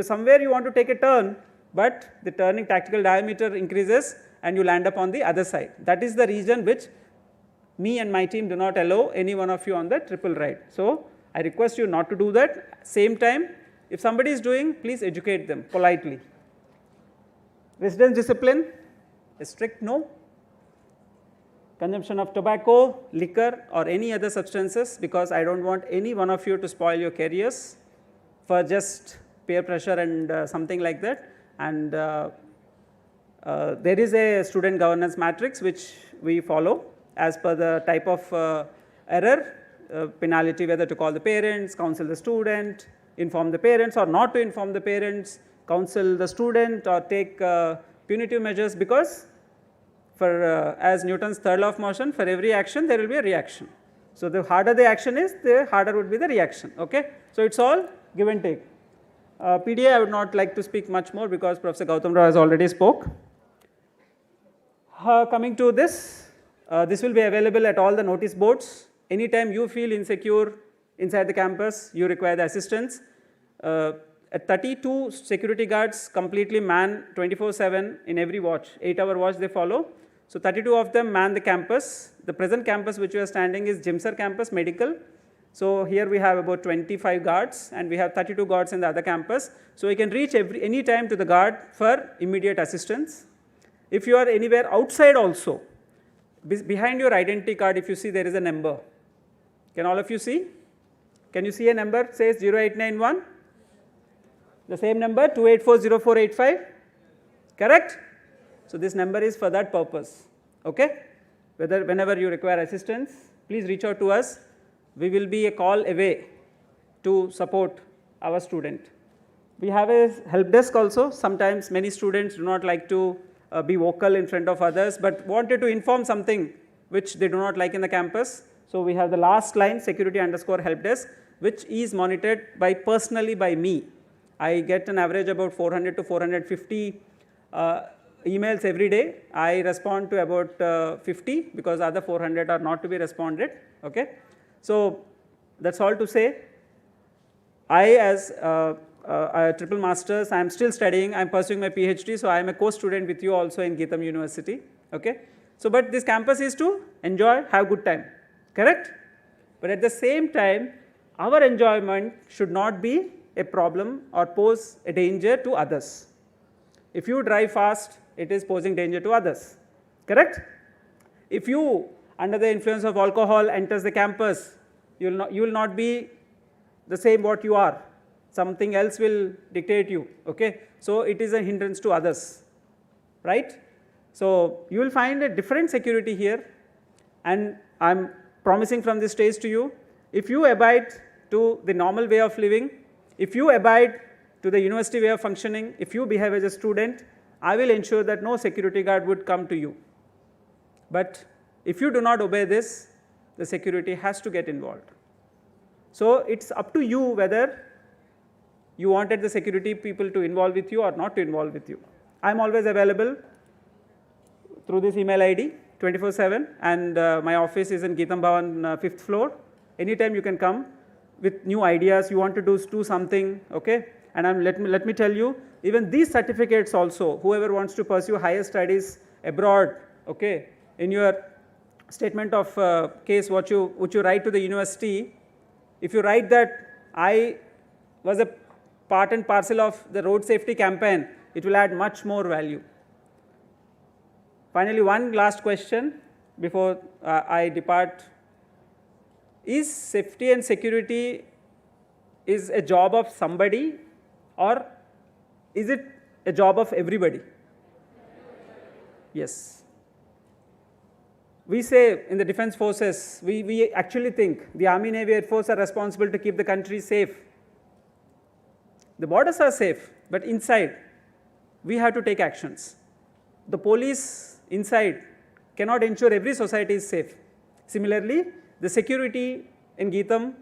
somewhere you want to take a turn, but the turning tactical diameter increases and you land up on the other side. That is the reason which me and my team do not allow any one of you on the triple ride. So I request you not to do that. Same time, if somebody is doing, please educate them politely. Residence discipline, a strict no. Consumption of tobacco, liquor or any other substances, because I don't want any one of you to spoil your careers for just peer pressure and something like that. And there is a student governance matrix which we follow as per the type of error, penalty, whether to call the parents, counsel the student, inform the parents or not to inform the parents, counsel the student or take punitive measures, because for as Newton's third law of motion, for every action there will be a reaction. So the harder the action is, the harder would be the reaction. Okay? So it's all give and take. PDA I would not like to speak much more because Professor Gautam Rao has already spoke. Coming to this, this will be available at all the notice boards. Anytime you feel insecure inside the campus, you require the assistance. 32 security guards completely man 24/7 in every watch, 8-hour watch they follow. So 32 of them man the campus. The present campus which we are standing is Jimsar campus, medical. So here we have about 25 guards and we have 32 guards in the other campus. So we can reach any time to the guard for immediate assistance. If you are anywhere outside also, behind your identity card, if you see there is a number. Can all of you see? Can you see a number says 0891? The same number 2840485, correct? So this number is for that purpose, okay? Whenever you require assistance, please reach out to us. We will be a call away to support our student. We have a help desk also. Sometimes many students do not like to be vocal in front of others, but wanted to inform something which they do not like in the campus. So we have the last line, security_help desk, which is monitored personally by me. I get an average about 400 to 450 emails every day. I respond to about 50 because other 400 are not to be responded, okay? So that's all to say. I as a triple masters, I am still studying, I am pursuing my PhD, so I am a co-student with you also in GITAM University, okay? So but this campus is to enjoy, have good time, correct? But at the same time, our enjoyment should not be a problem or pose a danger to others. If you drive fast, it is posing danger to others, correct? If you, under the influence of alcohol, enters the campus, you will not be the same what you are. Something else will dictate you, okay? So it is a hindrance to others, right? So you will find a different security here, and I am promising from this stage to you, if you abide to the normal way of living, if you abide to the university way of functioning, if you behave as a student, I will ensure that no security guard would come to you. But if you do not obey this, the security has to get involved. So it's up to you whether you wanted the security people to involve with you or not to involve with you. I am always available through this email ID 24/7, and my office is in GITAM Bhavan 5th floor. Anytime you can come with new ideas, you want to do something, okay? And let me tell you, even these certificates also, whoever wants to pursue higher studies abroad, okay, in your statement of case which you write to the university, if you write that I was a part and parcel of the road safety campaign, it will add much more value. Finally, one last question before I depart. Is safety and security is a job of somebody, or is it a job of everybody? Yes. We say in the defense forces, we actually think the Army, Navy, Air Force are responsible to keep the country safe. The borders are safe, but inside we have to take actions. The police inside cannot ensure every society is safe. Similarly, the security in GITAM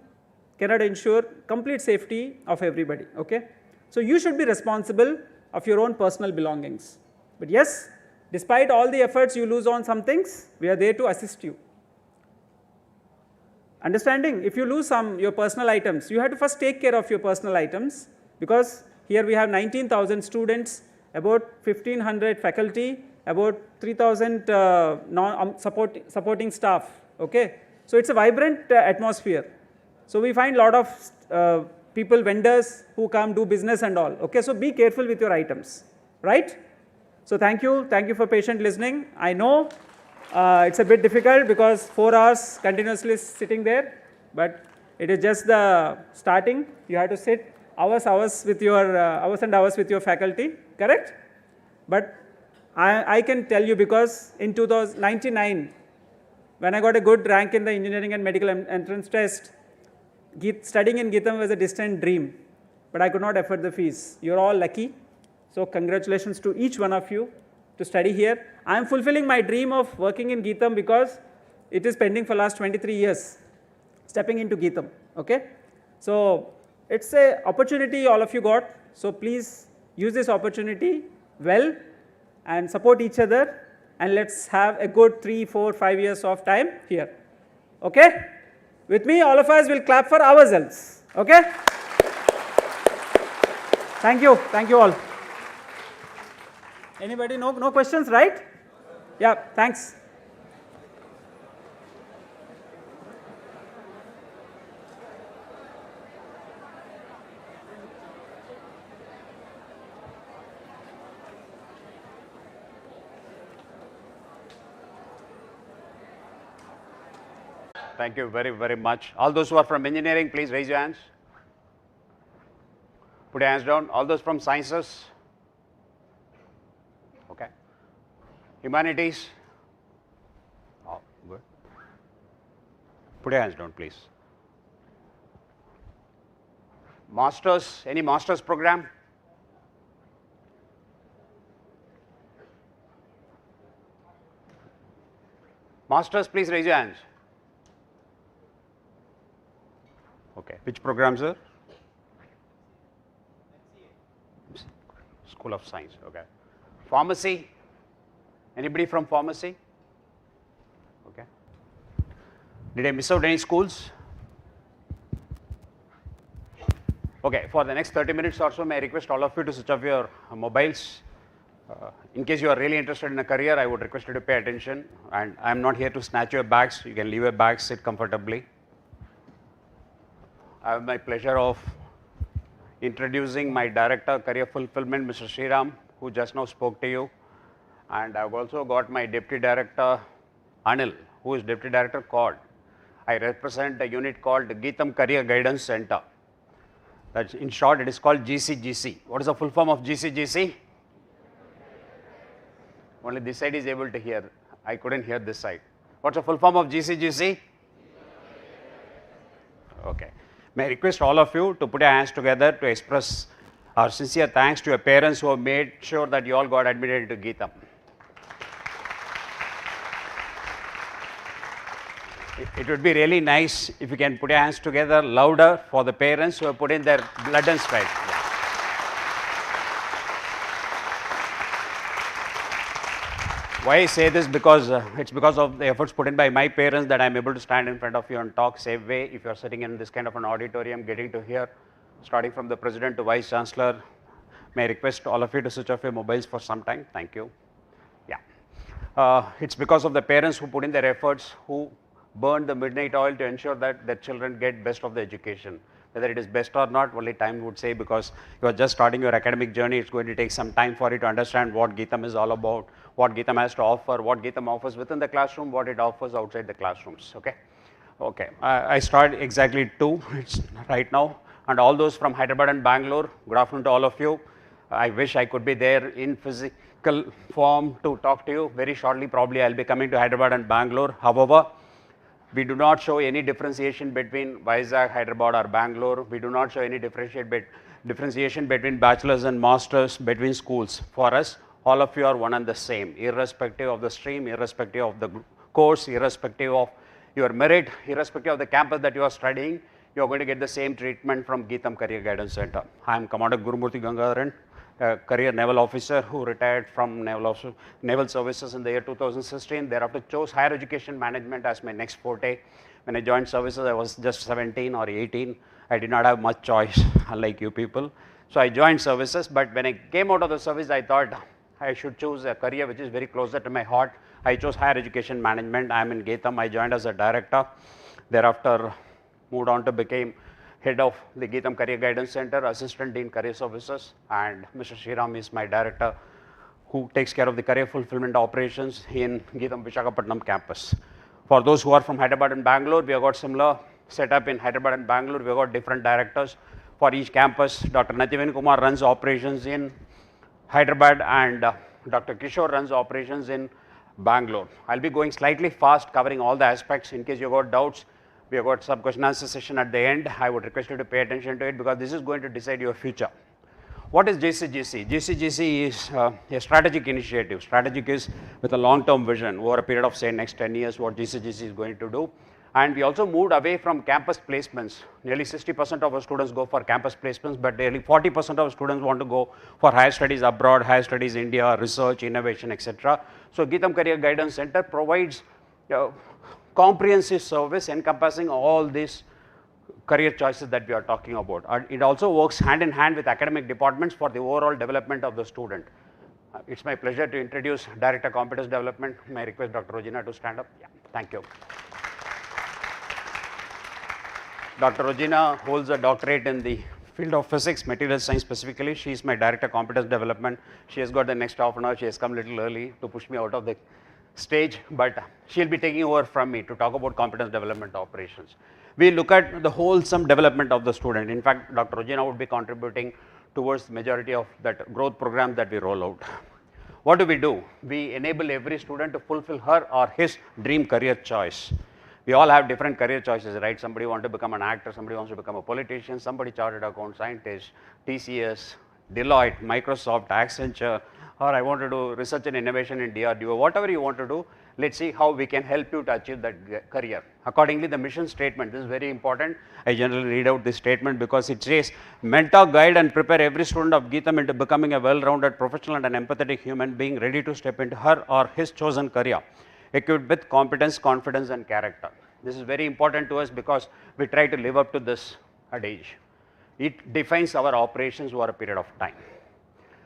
cannot ensure complete safety of everybody. Okay? So you should be responsible of your own personal belongings. But yes, despite all the efforts you lose on some things, we are there to assist you. Understanding, if you lose your personal items, you have to first take care of your personal items, because here we have 19,000 students, about 1,500 faculty, about 3,000 supporting staff. Okay? So it's a vibrant atmosphere. So we find a lot of people, vendors who come do business and all. Okay? So be careful with your items, right? So thank you for patient listening. I know it's a bit difficult because 4 hours continuously sitting there, but it is just the starting. You have to sit hours with your hours and hours with your faculty, correct? But I can tell you, because in 1999, when I got a good rank in the engineering and medical entrance test, studying in GITAM was a distant dream, but I could not afford the fees. You're all lucky. So congratulations to each one of you to study here. I am fulfilling my dream of working in GITAM because it is pending for last 23 years, stepping into GITAM. Okay? So it's an opportunity all of you got. So please use this opportunity well and support each other, and let's have a good 3, 4, 5 years of time here. Okay? With me, all of us will clap for ourselves. Okay? Thank you. Thank you all. Anybody? No questions, right? Yeah, thanks. Thank you very, very much. All those who are from engineering, please raise your hands. Put your hands down. All those from sciences. Okay. Humanities. Oh, good. Put your hands down, please. Masters, any masters program? Masters, please raise your hands. Okay. Which program, sir? School of Science. Okay. Pharmacy. Anybody from pharmacy? Okay. Did I miss out any schools? Okay. For the next 30 minutes or so, may I request all of you to switch off your mobiles. In case you are really interested in a career, I would request you to pay attention. And I am not here to snatch your bags. You can leave your bags, sit comfortably. I have my pleasure of introducing my Director, Career Fulfillment, Mr. Sriram, who just now spoke to you. And I've also got my Deputy Director, Anil, who is Deputy Director CORD. I represent a unit called GITAM Career Guidance Center. That's, in short, it is called GCGC. What is the full form of GCGC? Only this side is able to hear. I couldn't hear this side. What's the full form of GCGC? Okay. May I request all of you to put your hands together to express our sincere thanks to your parents who have made sure that you all got admitted into GITAM. It would be really nice if you can put your hands together louder for the parents who have put in their blood and sweat. Why I say this? Because it's because of the efforts put in by my parents that I'm able to stand in front of you and talk same way. If you're sitting in this kind of an auditorium, getting to hear, starting from the President to Vice Chancellor, may I request all of you to switch off your mobiles for some time. Thank you. Yeah. It's because of the parents who put in their efforts, who burned the midnight oil to ensure that their children get best of the education. Whether it is best or not, only time would say, because you are just starting your academic journey. It's going to take some time for you to understand what GITAM is all about, what GITAM has to offer, what GITAM offers within the classroom, what it offers outside the classrooms. Okay. Okay. I start exactly 2 right now, and all those from Hyderabad and Bangalore, good afternoon to all of you. I wish I could be there in physical form to talk to you. Very shortly, probably I'll be coming to Hyderabad and Bangalore. However, we do not show any differentiation between Vizag, Hyderabad or Bangalore. We do not show any differentiation between bachelors and masters, between schools. For us, all of you are one and the same, irrespective of the stream, irrespective of the course, irrespective of your merit, irrespective of the campus that you are studying, you are going to get the same treatment from GITAM Career Guidance Center. I am Commander Gurumurthy Gangadharan, a career naval officer who retired from naval services in the year 2016. Thereafter chose higher education management as my next forte. When I joined services, I was just 17 or 18. I did not have much choice, unlike you people. So I joined services, but when I came out of the service, I thought I should choose a career which is very closer to my heart. I chose higher education management. I am in GITAM. I joined as a director. Thereafter, moved on to become head of the GITAM Career Guidance Center, Assistant Dean Career Services, and Mr. Sriram is my director who takes care of the career fulfillment operations in GITAM Visakhapatnam campus. For those who are from Hyderabad and Bangalore, we have got similar setup in Hyderabad and Bangalore. We have got different directors for each campus. Dr. Nathiven Kumar runs operations in Hyderabad, and Dr. Kishore runs operations in Bangalore. I'll be going slightly fast, covering all the aspects. In case you got doubts, we have got some question answer session at the end. I would request you to pay attention to it, because this is going to decide your future. What is GCGC? GCGC is a strategic initiative. Strategic is with a long-term vision over a period of, say, next 10 years, what GCGC is going to do. And we also moved away from campus placements. Nearly 60% of our students go for campus placements, but nearly 40% of our students want to go for higher studies abroad, higher studies India, research, innovation, etc. So GITAM Career Guidance Center provides comprehensive service encompassing all these career choices that we are talking about. And it also works hand in hand with academic departments for the overall development of the student. It's my pleasure to introduce Director Competence Development. May I request Dr. Rogina to stand up? Yeah, thank you. Dr. Rogina holds a doctorate in the field of physics, material science specifically. She is my Director Competence Development. She has got the next half an hour. She has come a little early to push me out of the stage, but she'll be taking over from me to talk about competence development operations. We look at the wholesome development of the student. In fact, Dr. Rogina would be contributing towards the majority of that growth program that we roll out. What do? We enable every student to fulfill her or his dream career choice. We all have different career choices, right? Somebody wants to become an actor, somebody wants to become a politician, somebody chartered account scientist, TCS, Deloitte, Microsoft, Accenture, or I want to do research and innovation in DRDO. Whatever you want to do, let's see how we can help you to achieve that career. Accordingly, the mission statement, this is very important. I generally read out this statement because it says, mentor, guide and prepare every student of GITAM into becoming a well-rounded professional and an empathetic human being ready to step into her or his chosen career, equipped with competence, confidence and character. This is very important to us because we try to live up to this at age. It defines our operations over a period of time.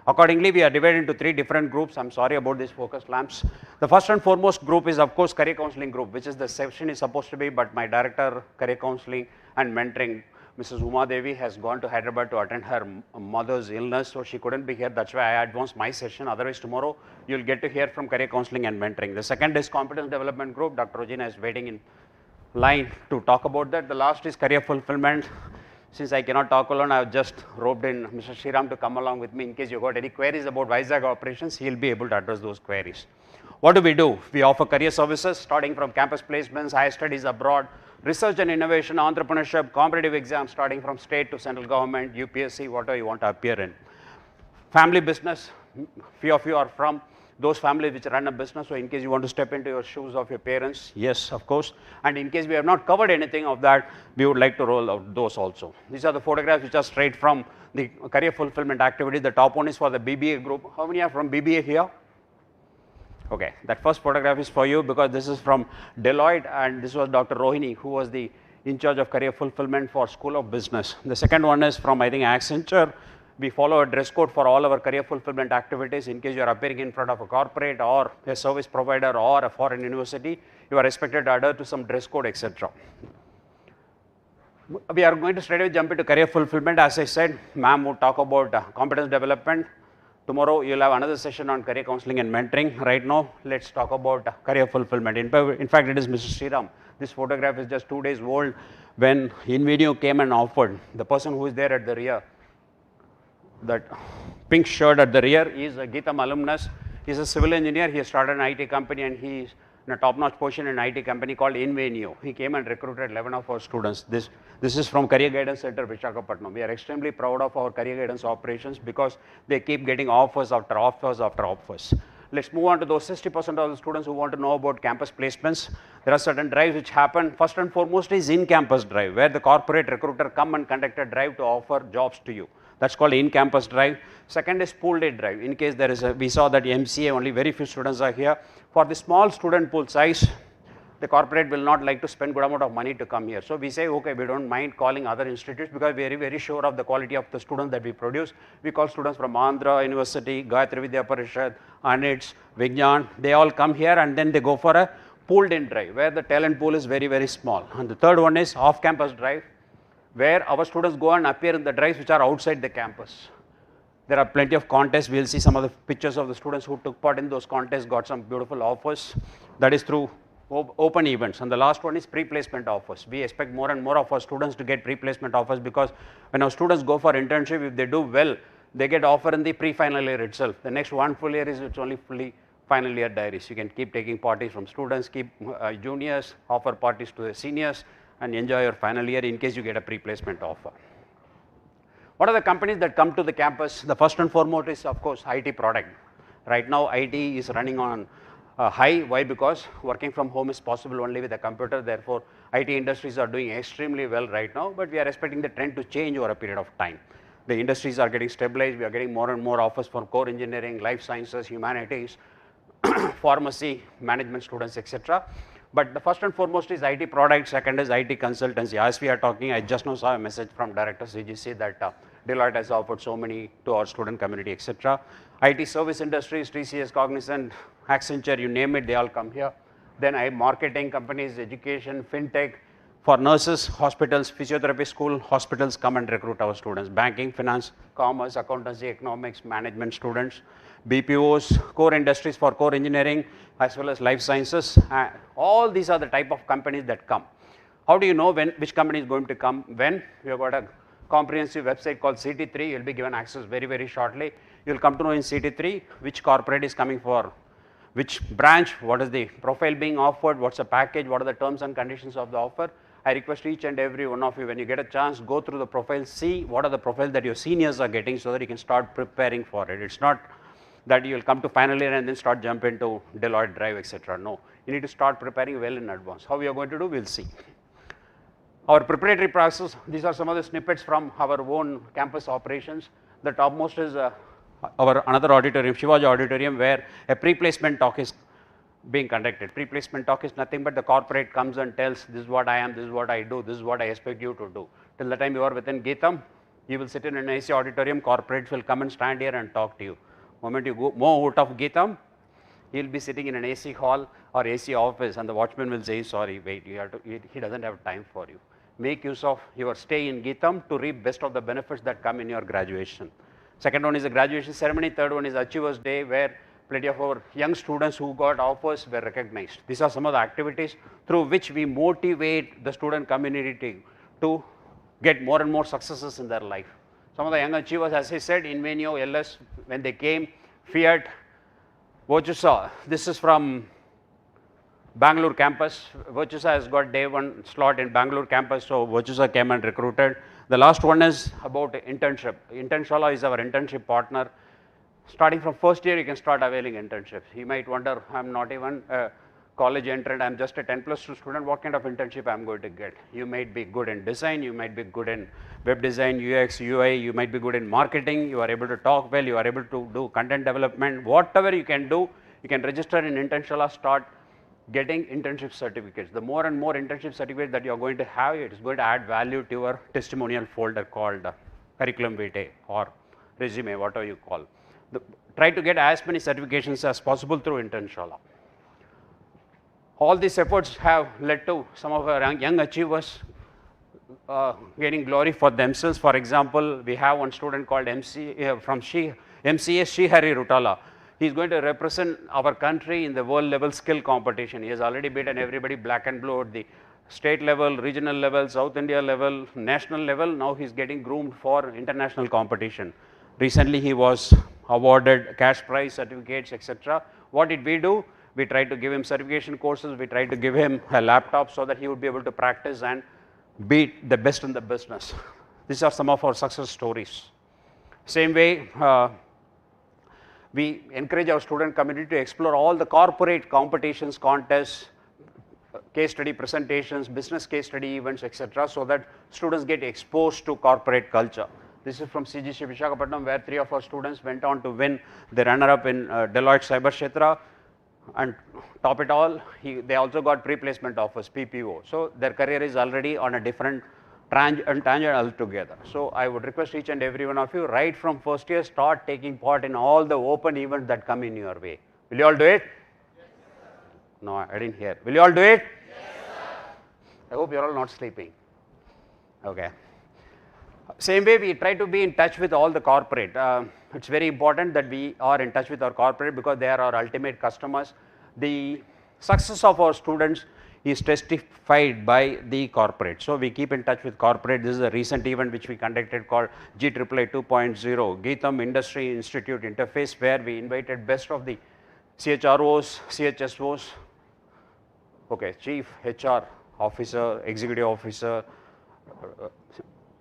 Accordingly, we are divided into 3 different groups. I'm sorry about these focus lamps. The first and foremost group is, of course, career counseling group, which is the session is supposed to be, but my director, career counseling and mentoring, Mrs. Uma Devi, has gone to Hyderabad to attend her mother's illness, so she couldn't be here. That's why I advanced my session. Otherwise, tomorrow you'll get to hear from career counseling and mentoring. The second is competence development group. Dr. Rogina is waiting in line to talk about that. The last is career fulfillment. Since I cannot talk alone, I have just roped in Mr. Sriram to come along with me. In case you got any queries about Vizag operations, he'll be able to address those queries. What do? We offer career services starting from campus placements, higher studies abroad, research and innovation, entrepreneurship, competitive exams starting from state to central government, UPSC, whatever you want to appear in. Family business, few of you are from those families which run a business, so in case you want to step into your shoes of your parents, yes, of course. And in case we have not covered anything of that, we would like to roll out those also. These are the photographs which are straight from the career fulfillment activity. The top one is for the BBA group. How many are from BBA here? Okay, that first photograph is for you because this is from Deloitte, and this was Dr. Rohini, who was the in charge of career fulfillment for School of Business. The second one is from, I think, Accenture. We follow a dress code for all our career fulfillment activities. In case you are appearing in front of a corporate or a service provider or a foreign university, you are expected to adhere to some dress code, etc. We are going to straight away jump into career fulfillment. As I said, ma'am would talk about competence development. Tomorrow you'll have another session on career counseling and mentoring. Right now, let's talk about career fulfillment. In fact, it is Mr. Sriram. This photograph is just 2 days old when InVenio came and offered. The person who is there at the rear, that pink shirt at the rear, is a GITAM alumnus. He's a civil engineer. He started an IT company and he's in a top-notch position in an IT company called InVenio. He came and recruited 11 of our students. This is from Career Guidance Center, Visakhapatnam. We are extremely proud of our career guidance operations because they keep getting offers after offers after offers. Let's move on to those 60% of the students who want to know about campus placements. There are certain drives which happen. First and foremost is in-campus drive, where the corporate recruiter come and conduct a drive to offer jobs to you. That's called in-campus drive. Second is pool day drive. In case there is we saw that MCA, only very few students are here. For the small student pool size, the corporate will not like to spend good amount of money to come here. So we say, okay, we don't mind calling other institutes because we are very sure of the quality of the students that we produce. We call students from Andhra University, Gayatri Vidya Parishad, ANITS, Vignan. They all come here and then they go for a pooled in drive where the talent pool is very small. And the third one is off-campus drive, where our students go and appear in the drives which are outside the campus. There are plenty of contests. We will see some of the pictures of the students who took part in those contests, got some beautiful offers. That is through open events. And the last one is pre-placement offers. We expect more and more of our students to get pre-placement offers because when our students go for internship, if they do well, they get offer in the pre-final year itself. The next one full year is it's only fully final year diaries. You can keep taking parties from students, keep juniors, offer parties to the seniors, and enjoy your final year in case you get a pre-placement offer. What are the companies that come to the campus? The first and foremost is, of course, IT product. Right now, IT is running on high. Why? Because working from home is possible only with a computer. Therefore, IT industries are doing extremely well right now, but we are expecting the trend to change over a period of time. The industries are getting stabilized. We are getting more and more offers for core engineering, life sciences, humanities, pharmacy, management students, etc. But the first and foremost is IT product, second is IT consultancy. As we are talking, I just now saw a message from Director CGC that Deloitte has offered so many to our student community, etc. IT service industries, TCS, Cognizant, Accenture, you name it, they all come here. Then marketing companies, education, fintech, for nurses, hospitals, physiotherapy school, hospitals come and recruit our students. Banking, finance, commerce, accountancy, economics, management students. BPOs, core industries for core engineering, as well as life sciences. All these are the type of companies that come. How do you know which company is going to come when? We have got a comprehensive website called CT3. You'll be given access very shortly. You'll come to know in CT3 which corporate is coming for which branch, what is the profile being offered, what's the package, what are the terms and conditions of the offer. I request each and every one of you, when you get a chance, go through the profile, see what are the profiles that your seniors are getting so that you can start preparing for it. It's not that you will come to final year and then start jump into Deloitte Drive, etc. No, you need to start preparing well in advance. How we are going to do, we'll see. Our preparatory process, these are some of the snippets from our own campus operations. The topmost is our another auditorium, Shivaji Auditorium, where a pre-placement talk is being conducted. Pre-placement talk is nothing but the corporate comes and tells, this is what I am, this is what I do, this is what I expect you to do. Till the time you are within GITAM, you will sit in an AC auditorium, corporates will come and stand here and talk to you. The moment you go out of GITAM, you will be sitting in an AC hall or AC office and the watchman will say, sorry, wait, you have to, he doesn't have time for you. Make use of your stay in GITAM to reap best of the benefits that come in your graduation. Second one is the graduation ceremony. Third one is Achievers Day, where plenty of our young students who got offers were recognized. These are some of the activities through which we motivate the student community to get more and more successes in their life. Some of the young achievers, as I said, InVenio, LS, when they came, Fiat, Virtusa, this is from Bangalore campus. Virtusa has got day one slot in Bangalore campus, so Virtusa came and recruited. The last one is about internship. Intentionala is our internship partner. Starting from first year, you can start availing internships. You might wonder, I'm not even a college entrant, I'm just a 10+2 student, what kind of internship I'm going to get? You might be good in design, you might be good in web design, UX, UI, you might be good in marketing, you are able to talk well, you are able to do content development, whatever you can do, you can register in Intentionala, start getting internship certificates. The more and more internship certificates that you are going to have, it is going to add value to your testimonial folder called curriculum vitae or resume, whatever you call. Try to get as many certifications as possible through Internshala. All these efforts have led to some of our young achievers gaining glory for themselves. For example, we have one student called MCA Srihari Rutala. He is going to represent our country in the world level skill competition. He has already beaten everybody black and blue at the state level, regional level, South India level, national level. Now he is getting groomed for international competition. Recently he was awarded cash prize, certificates, etc. What did we do? We tried to give him certification courses, we tried to give him a laptop so that he would be able to practice and beat the best in the business. These are some of our success stories. Same way, we encourage our student community to explore all the corporate competitions, contests, case study presentations, business case study events, etc., so that students get exposed to corporate culture. This is from CGC Visakhapatnam, where 3 of our students went on to win the runner-up in Deloitte Cyber Kshetra, and top it all, they also got pre-placement offers, PPO. So their career is already on a different tangent altogether. So I would request each and every one of you, right from first year, start taking part in all the open events that come in your way. Will you all do it? No, I didn't hear. Will you all do it? I hope you're all not sleeping. Okay. Same way, we try to be in touch with all the corporate. It's very important that we are in touch with our corporate because they are our ultimate customers. The success of our students is testified by the corporate. So we keep in touch with corporate. This is a recent event which we conducted called GIII 2.0, GITAM Industry Institute Interface, where we invited best of the CHROs, CHSOs, okay, Chief HR Officer, Executive Officer,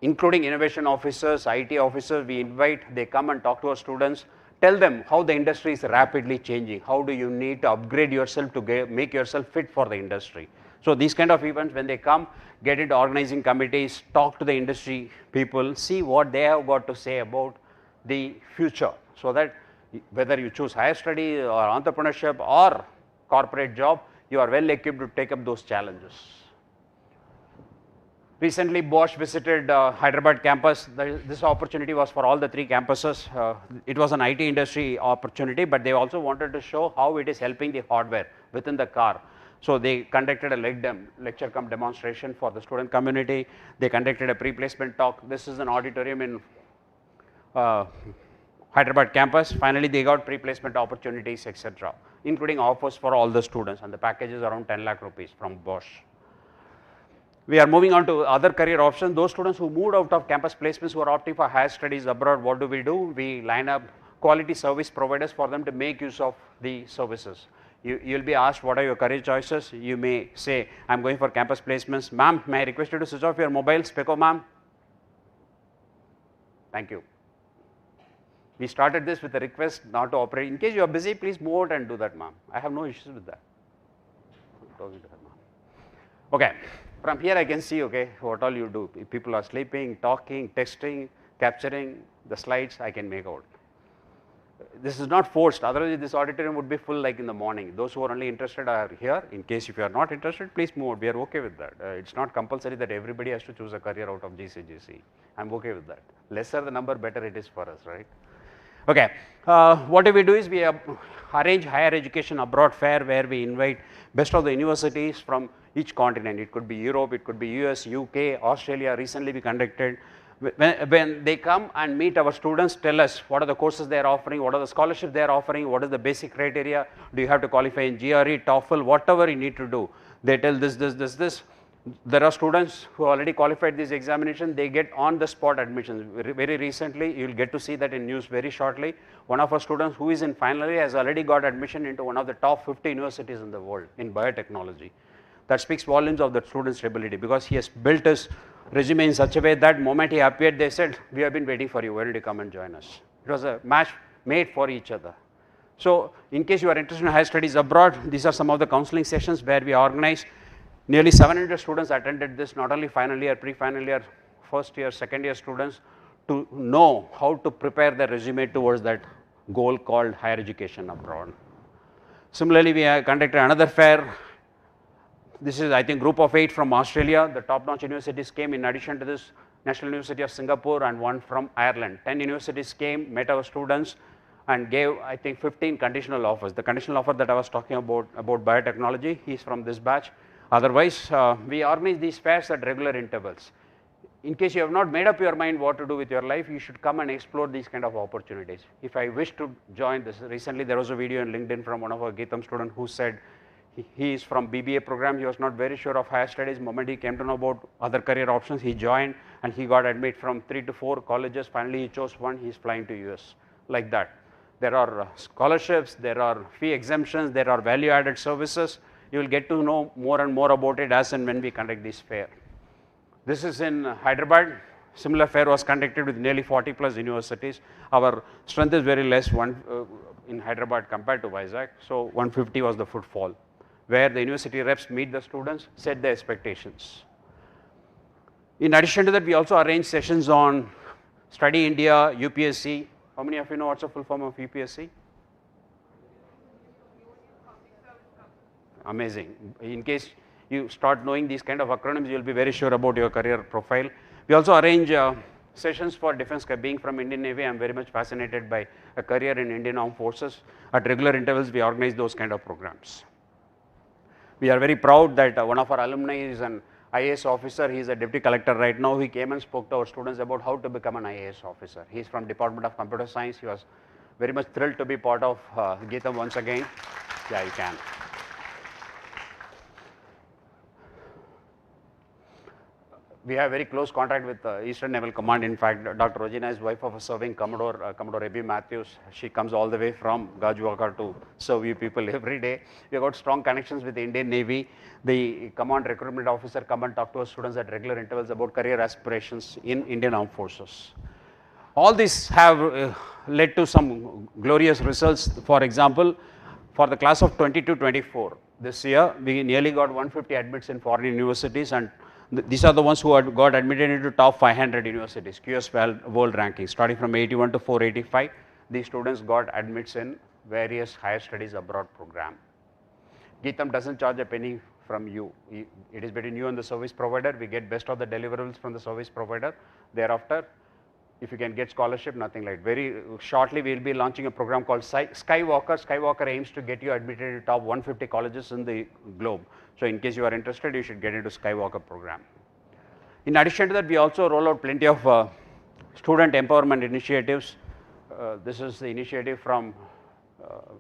including innovation officers, IT officers. We invite, they come and talk to our students, tell them how the industry is rapidly changing, how do you need to upgrade yourself to make yourself fit for the industry. So these kind of events, when they come, get into organizing committees, talk to the industry people, see what they have got to say about the future, so that whether you choose higher study or entrepreneurship or corporate job, you are well equipped to take up those challenges. Recently, Bosch visited Hyderabad campus. This opportunity was for all the 3 campuses. It was an IT industry opportunity, but they also wanted to show how it is helping the hardware within the car. So they conducted a lecture cum demonstration for the student community. They conducted a pre-placement talk. This is an auditorium in Hyderabad campus. Finally, they got pre-placement opportunities, etc., including offers for all the students, and the package is around 10 lakh rupees from Bosch. We are moving on to other career options. Those students who moved out of campus placements, who are opting for higher studies abroad, what do? We line up quality service providers for them to make use of the services. You'll be asked, what are your career choices? You may say, I'm going for campus placements. Ma'am, may I request you to switch off your mobile? Speko, ma'am. Thank you. We started this with a request not to operate. In case you are busy, please move out and do that, ma'am. I have no issues with that. Okay. From here I can see, okay, what all you do. If people are sleeping, talking, texting, capturing the slides, I can make out. This is not forced, otherwise this auditorium would be full like in the morning. Those who are only interested are here. In case if you are not interested, please move out. We are okay with that. It's not compulsory that everybody has to choose a career out of GCGC. I'm okay with that. Lesser the number, better it is for us, right? Okay, what do? Is we arrange higher education abroad fair where we invite best of the universities from each continent. It could be Europe, it could be US, UK, Australia. Recently we conducted. When they come and meet our students, tell us what are the courses they are offering, what are the scholarships they are offering, what is the basic criteria, do you have to qualify in GRE, TOEFL, whatever you need to do. They tell this. There are students who already qualified this examination, they get on the spot admissions. Very recently, you will get to see that in news very shortly. One of our students who is in final year has already got admission into one of the top 50 universities in the world in biotechnology. That speaks volumes of the student's ability, because he has built his resume in such a way that moment he appeared, they said, we have been waiting for you, why don't you come and join us? It was a match made for each other. So in case you are interested in higher studies abroad, these are some of the counseling sessions where we organize. Nearly 700 students attended this, not only final year, pre-final year, first year, second year students, to know how to prepare their resume towards that goal called higher education abroad. Similarly, we conducted another fair. This is, I think, group of 8 from Australia. The top-notch universities came in addition to this. National University of Singapore, and one from Ireland. 10 universities came, met our students, and gave, I think, 15 conditional offers. The conditional offer that I was talking about biotechnology, he's from this batch. Otherwise, we organize these fairs at regular intervals. In case you have not made up your mind what to do with your life, you should come and explore these kind of opportunities. If I wish to join this, recently there was a video on LinkedIn from one of our GITAM students who said he is from BBA program, he was not very sure of higher studies. The moment he came to know about other career options, he joined and he got admitted from 3 to 4 colleges. Finally, he chose one, he is flying to US, like that. There are scholarships, there are fee exemptions, there are value added services. You will get to know more and more about it as and when we conduct this fair. This is in Hyderabad. Similar fair was conducted with nearly 40 plus universities. Our strength is very less in Hyderabad compared to Vizag. So 150 was the footfall, where the university reps meet the students, set the expectations. In addition to that, we also arrange sessions on Study India, UPSC. How many of you know what's the full form of UPSC? Amazing. In case you start knowing these kind of acronyms, you will be very sure about your career profile. We also arrange sessions for defense. Being from Indian Navy, I am very much fascinated by a career in Indian Armed Forces. At regular intervals, we organize those kind of programs. We are very proud that one of our alumni is an IAS officer. He is a deputy collector right now. He came and spoke to our students about how to become an IAS officer. He is from Department of Computer Science. He was very much thrilled to be part of GITAM once again. Yeah, you can. We have very close contact with Eastern Naval Command. In fact, Dr. Rojina is wife of a serving Commodore, Commodore Abby Matthews. She comes all the way from Gajuwaka to serve you people every day. We have got strong connections with the Indian Navy. The command recruitment officer come and talk to our students at regular intervals about career aspirations in Indian Armed Forces. All these have led to some glorious results. For example, for the class of 22-24, this year, we nearly got 150 admits in foreign universities, and these are the ones who had got admitted into top 500 universities, QS World Ranking, starting from 81 to 485. These students got admits in various higher studies abroad program. GITAM doesn't charge a penny from you. It is between you and the service provider. We get best of the deliverables from the service provider. Thereafter, if you can get scholarship, nothing like. Very shortly, we will be launching a program called Skywalker. Skywalker aims to get you admitted to top 150 colleges in the globe. So in case you are interested, you should get into Skywalker program. In addition to that, we also roll out plenty of student empowerment initiatives. This is the initiative from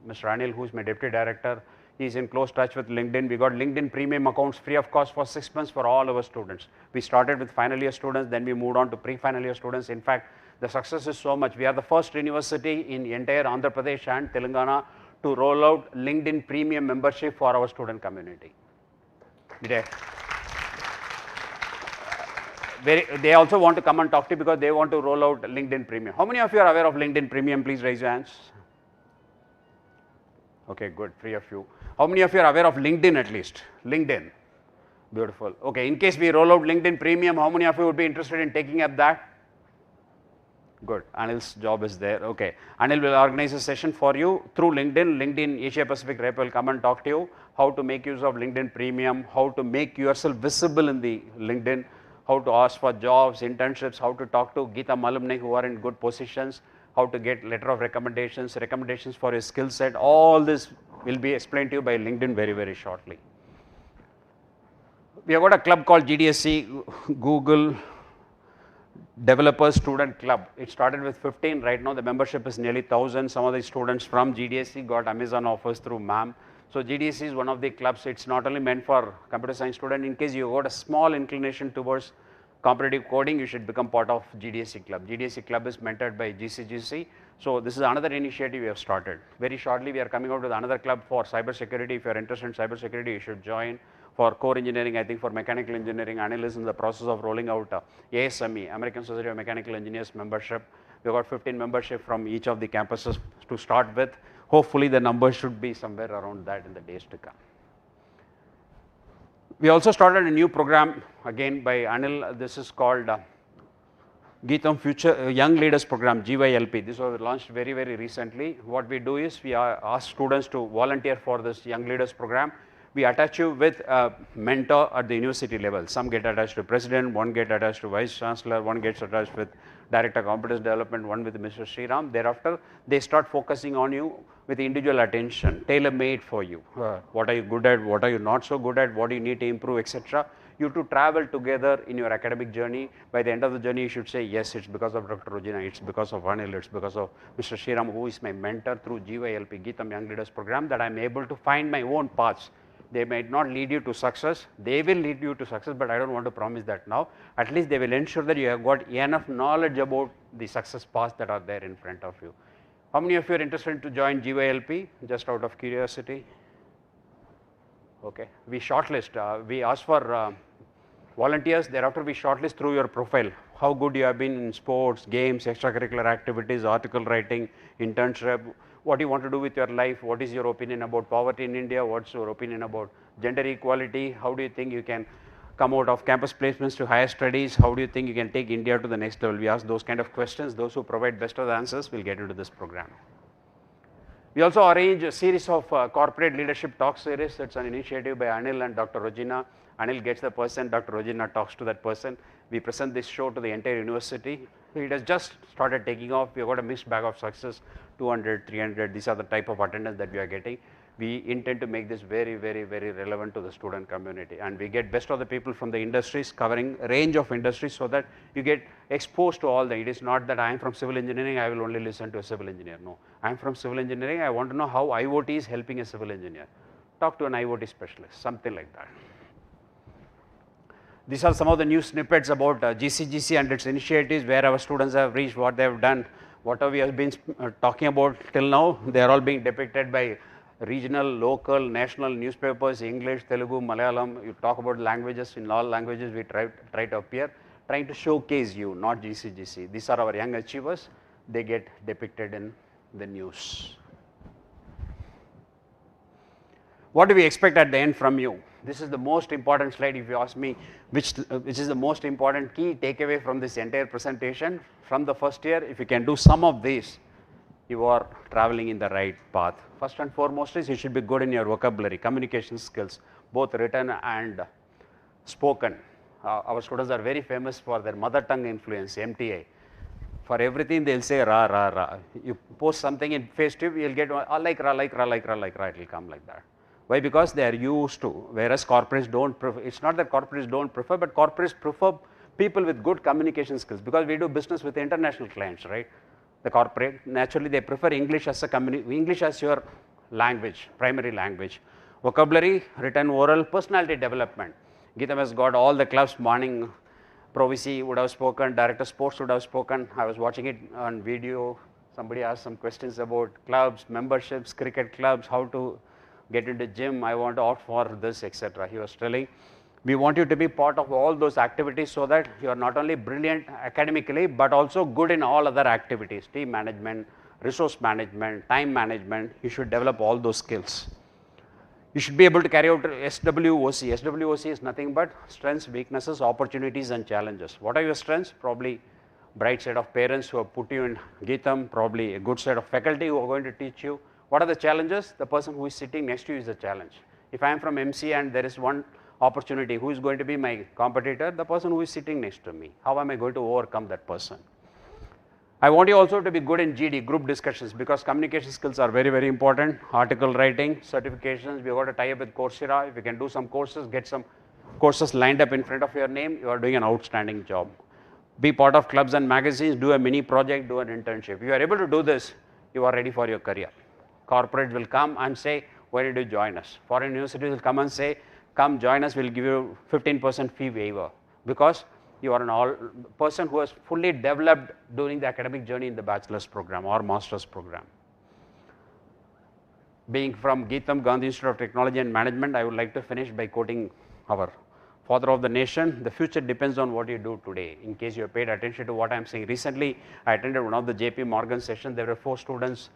Mr. Anil, who is my deputy director. He is in close touch with LinkedIn. We got LinkedIn premium accounts free of cost for 6 months for all our students. We started with final year students, then we moved on to pre-final year students. In fact, the success is so much. We are the first university in entire Andhra Pradesh and Telangana to roll out LinkedIn premium membership for our student community. They also want to come and talk to you because they want to roll out LinkedIn premium. How many of you are aware of LinkedIn premium? Please raise your hands. Okay, good, 3 of you. How many of you are aware of LinkedIn at least? LinkedIn, beautiful. Okay, in case we roll out LinkedIn premium, how many of you would be interested in taking up that? Good, Anil's job is there. Okay, Anil will organize a session for you through LinkedIn. LinkedIn Asia Pacific rep will come and talk to you how to make use of LinkedIn premium, how to make yourself visible in the LinkedIn, how to ask for jobs, internships, how to talk to GITAM alumni who are in good positions, how to get letter of recommendations, recommendations for your skill set. All this will be explained to you by LinkedIn very, very shortly. We have got a club called GDSC, Google Developer Student Club. It started with 15. Right now, the membership is nearly 1,000. Some of the students from GDSC got Amazon offers through MAM. So GDSC is one of the clubs. It's not only meant for computer science students. In case you got a small inclination towards competitive coding, you should become part of GDSC club. GDSC club is mentored by GCGC. So this is another initiative we have started. Very shortly, we are coming out with another club for cybersecurity. If you are interested in cybersecurity, you should join. For core engineering, I think for mechanical engineering, Anil is in the process of rolling out ASME, American Society of Mechanical Engineers membership. We got 15 membership from each of the campuses to start with. Hopefully, the numbers should be somewhere around that in the days to come. We also started a new program again by Anil. This is called GITAM Future Young Leaders Program, GYLP. This was launched very, very recently. What we do is we ask students to volunteer for this Young Leaders Program. we attach you with a mentor at the university level. Some get attached to president, one get attached to vice chancellor, one gets attached with director of competence development, one with Mr. Sriram. Thereafter, they start focusing on you with individual attention, tailor-made for you. What are you good at, what are you not so good at, what do you need to improve, etc. You to travel together in your academic journey. By the end of the journey, you should say, yes, it's because of Dr. Rojina, it's because of Anil, it's because of Mr. Sriram, who is my mentor through GYLP, GITAM Young Leaders Program, that I'm able to find my own paths. They might not lead you to success, they will lead you to success, but I don't want to promise that now. At least they will ensure that you have got enough knowledge about the success paths that are there in front of you. How many of you are interested to join GYLP, just out of curiosity? Okay, we shortlist, we ask for volunteers, thereafter we shortlist through your profile. How good you have been in sports, games, extracurricular activities, article writing, internship, what you want to do with your life, what is your opinion about poverty in India, what's your opinion about gender equality, how do you think you can come out of campus placements to higher studies, how do you think you can take India to the next level. We ask those kind of questions. Those who provide best of the answers will get into this program. We also arrange a series of corporate leadership talk series. It's an initiative by Anil and Dr. Rojina. Anil gets the person, Dr. Rojina talks to that person. We present this show to the entire university. It has just started taking off. We have got a mixed bag of success, 200, 300. These are the type of attendance that we are getting. We intend to make this very, very, very relevant to the student community. And we get best of the people from the industries, covering a range of industries, so that you get exposed to all the. It is not that I am from civil engineering, I will only listen to a civil engineer. No, I am from civil engineering, I want to know how IoT is helping a civil engineer. Talk to an IoT specialist, something like that. These are some of the new snippets about GCGC and its initiatives, where our students have reached, what they have done, whatever we have been talking about till now. They are all being depicted by regional, local, national newspapers, English, Telugu, Malayalam. You talk about languages, in all languages we try to appear, trying to showcase you, not GCGC. These are our young achievers. They get depicted in the news. What do we expect at the end from you? This is the most important slide, if you ask me, which is the most important key takeaway from this entire presentation. From the first year, if you can do some of these, you are traveling in the right path. First and foremost is you should be good in your vocabulary, communication skills, both written and spoken. Our students are very famous for their mother tongue influence, MTI. For everything they'll say ra, ra, ra. You post something in FaceTube, you'll get like ra, like ra, like ra, like ra, it will come like that. Why? Because they are used to, whereas corporates don't prefer. It's not that corporates don't prefer, but corporates prefer people with good communication skills, because we do business with international clients, right? The corporate, naturally they prefer English as English as your language, primary language. Vocabulary, written, oral, personality development. GITAM has got all the clubs. Morning, Provici would have spoken, Director Sports would have spoken. I was watching it on video. Somebody asked some questions about clubs, memberships, cricket clubs, how to get into gym, I want to opt for this, etc. He was telling, we want you to be part of all those activities, so that you are not only brilliant academically, but also good in all other activities, team management, resource management, time management. You should develop all those skills. You should be able to carry out SWOC. SWOC is nothing but strengths, weaknesses, opportunities and challenges. What are your strengths? Probably bright set of parents who have put you in GITAM, probably a good set of faculty who are going to teach you. What are the challenges? The person who is sitting next to you is a challenge. If I am from MC and there is one opportunity, who is going to be my competitor? The person who is sitting next to me. How am I going to overcome that person? I want you also to be good in GD, group discussions, because communication skills are very, very important. Article writing, certifications, we have got to tie up with Coursera. If you can do some courses, get some courses lined up in front of your name, you are doing an outstanding job. Be part of clubs and magazines, do a mini project, do an internship. If you are able to do this, you are ready for your career. Corporate will come and say, why did you join us? Foreign universities will come and say, come join us, we'll give you 15% fee waiver, because you are an person who has fully developed during the academic journey in the bachelor's program or master's program. Being from GITAM, Gandhi Institute of Technology and Management, I would like to finish by quoting our father of the nation. The future depends on what you do today. In case you have paid attention to what I am saying. Recently, I attended one of the JP Morgan sessions. There were 4 students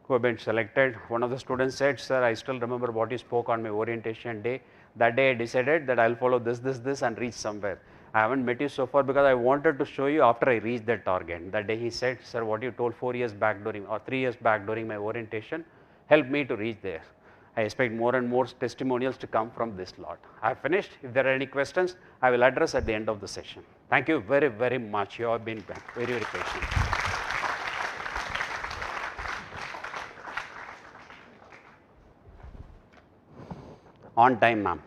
who have been selected. One of the students said, sir, I still remember what you spoke on my orientation day. That day I decided that I'll follow this and reach somewhere. I haven't met you so far because I wanted to show you after I reached that target. That day he said, sir, what you told 4 years back during, or 3 years back during my orientation helped me to reach there. I expect more and more testimonials to come from this lot. I have finished. If there are any questions, I will address at the end of the session. Thank you very, very much. You have been very, very patient. On time, ma'am.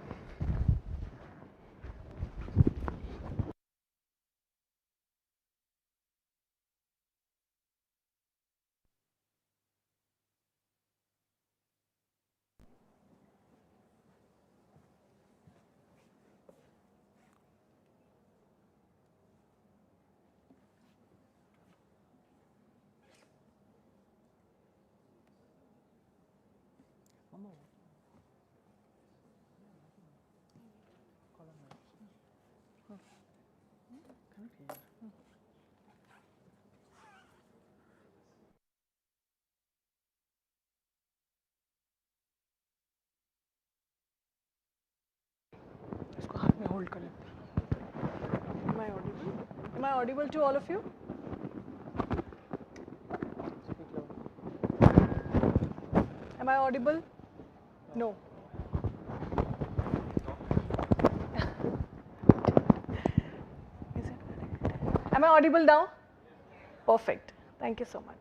Am I audible? Am I audible to all of you? Am I audible? No. Am I audible now? Perfect. Thank you so much.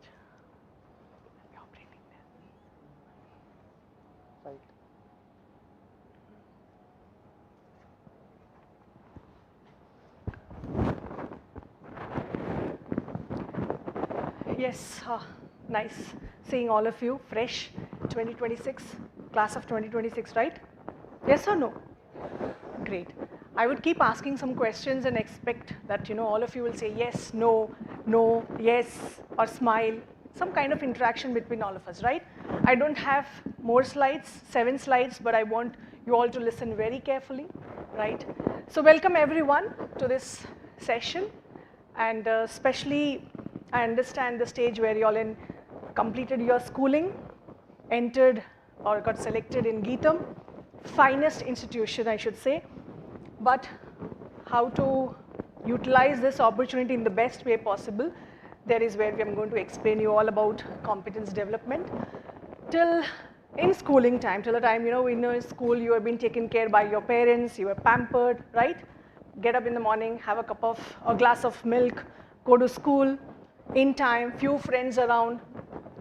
Yes, nice seeing all of you, fresh 2026, class of 2026, right? Yes or no? Great. I would keep asking some questions and expect that, all of you will say yes, no, no, yes, or smile, some kind of interaction between all of us, right? I don't have more slides, 7 slides, but I want you all to listen very carefully, right? So welcome everyone to this session, and especially I understand the stage where you all completed your schooling, entered or got selected in GITAM, finest institution I should say, but how to utilize this opportunity in the best way possible, that is where I'm going to explain you all about competence development. Till in schooling time, till the time, in school you have been taken care by your parents, you were pampered, right? Get up in the morning, have a glass of milk, go to school, in time, few friends around,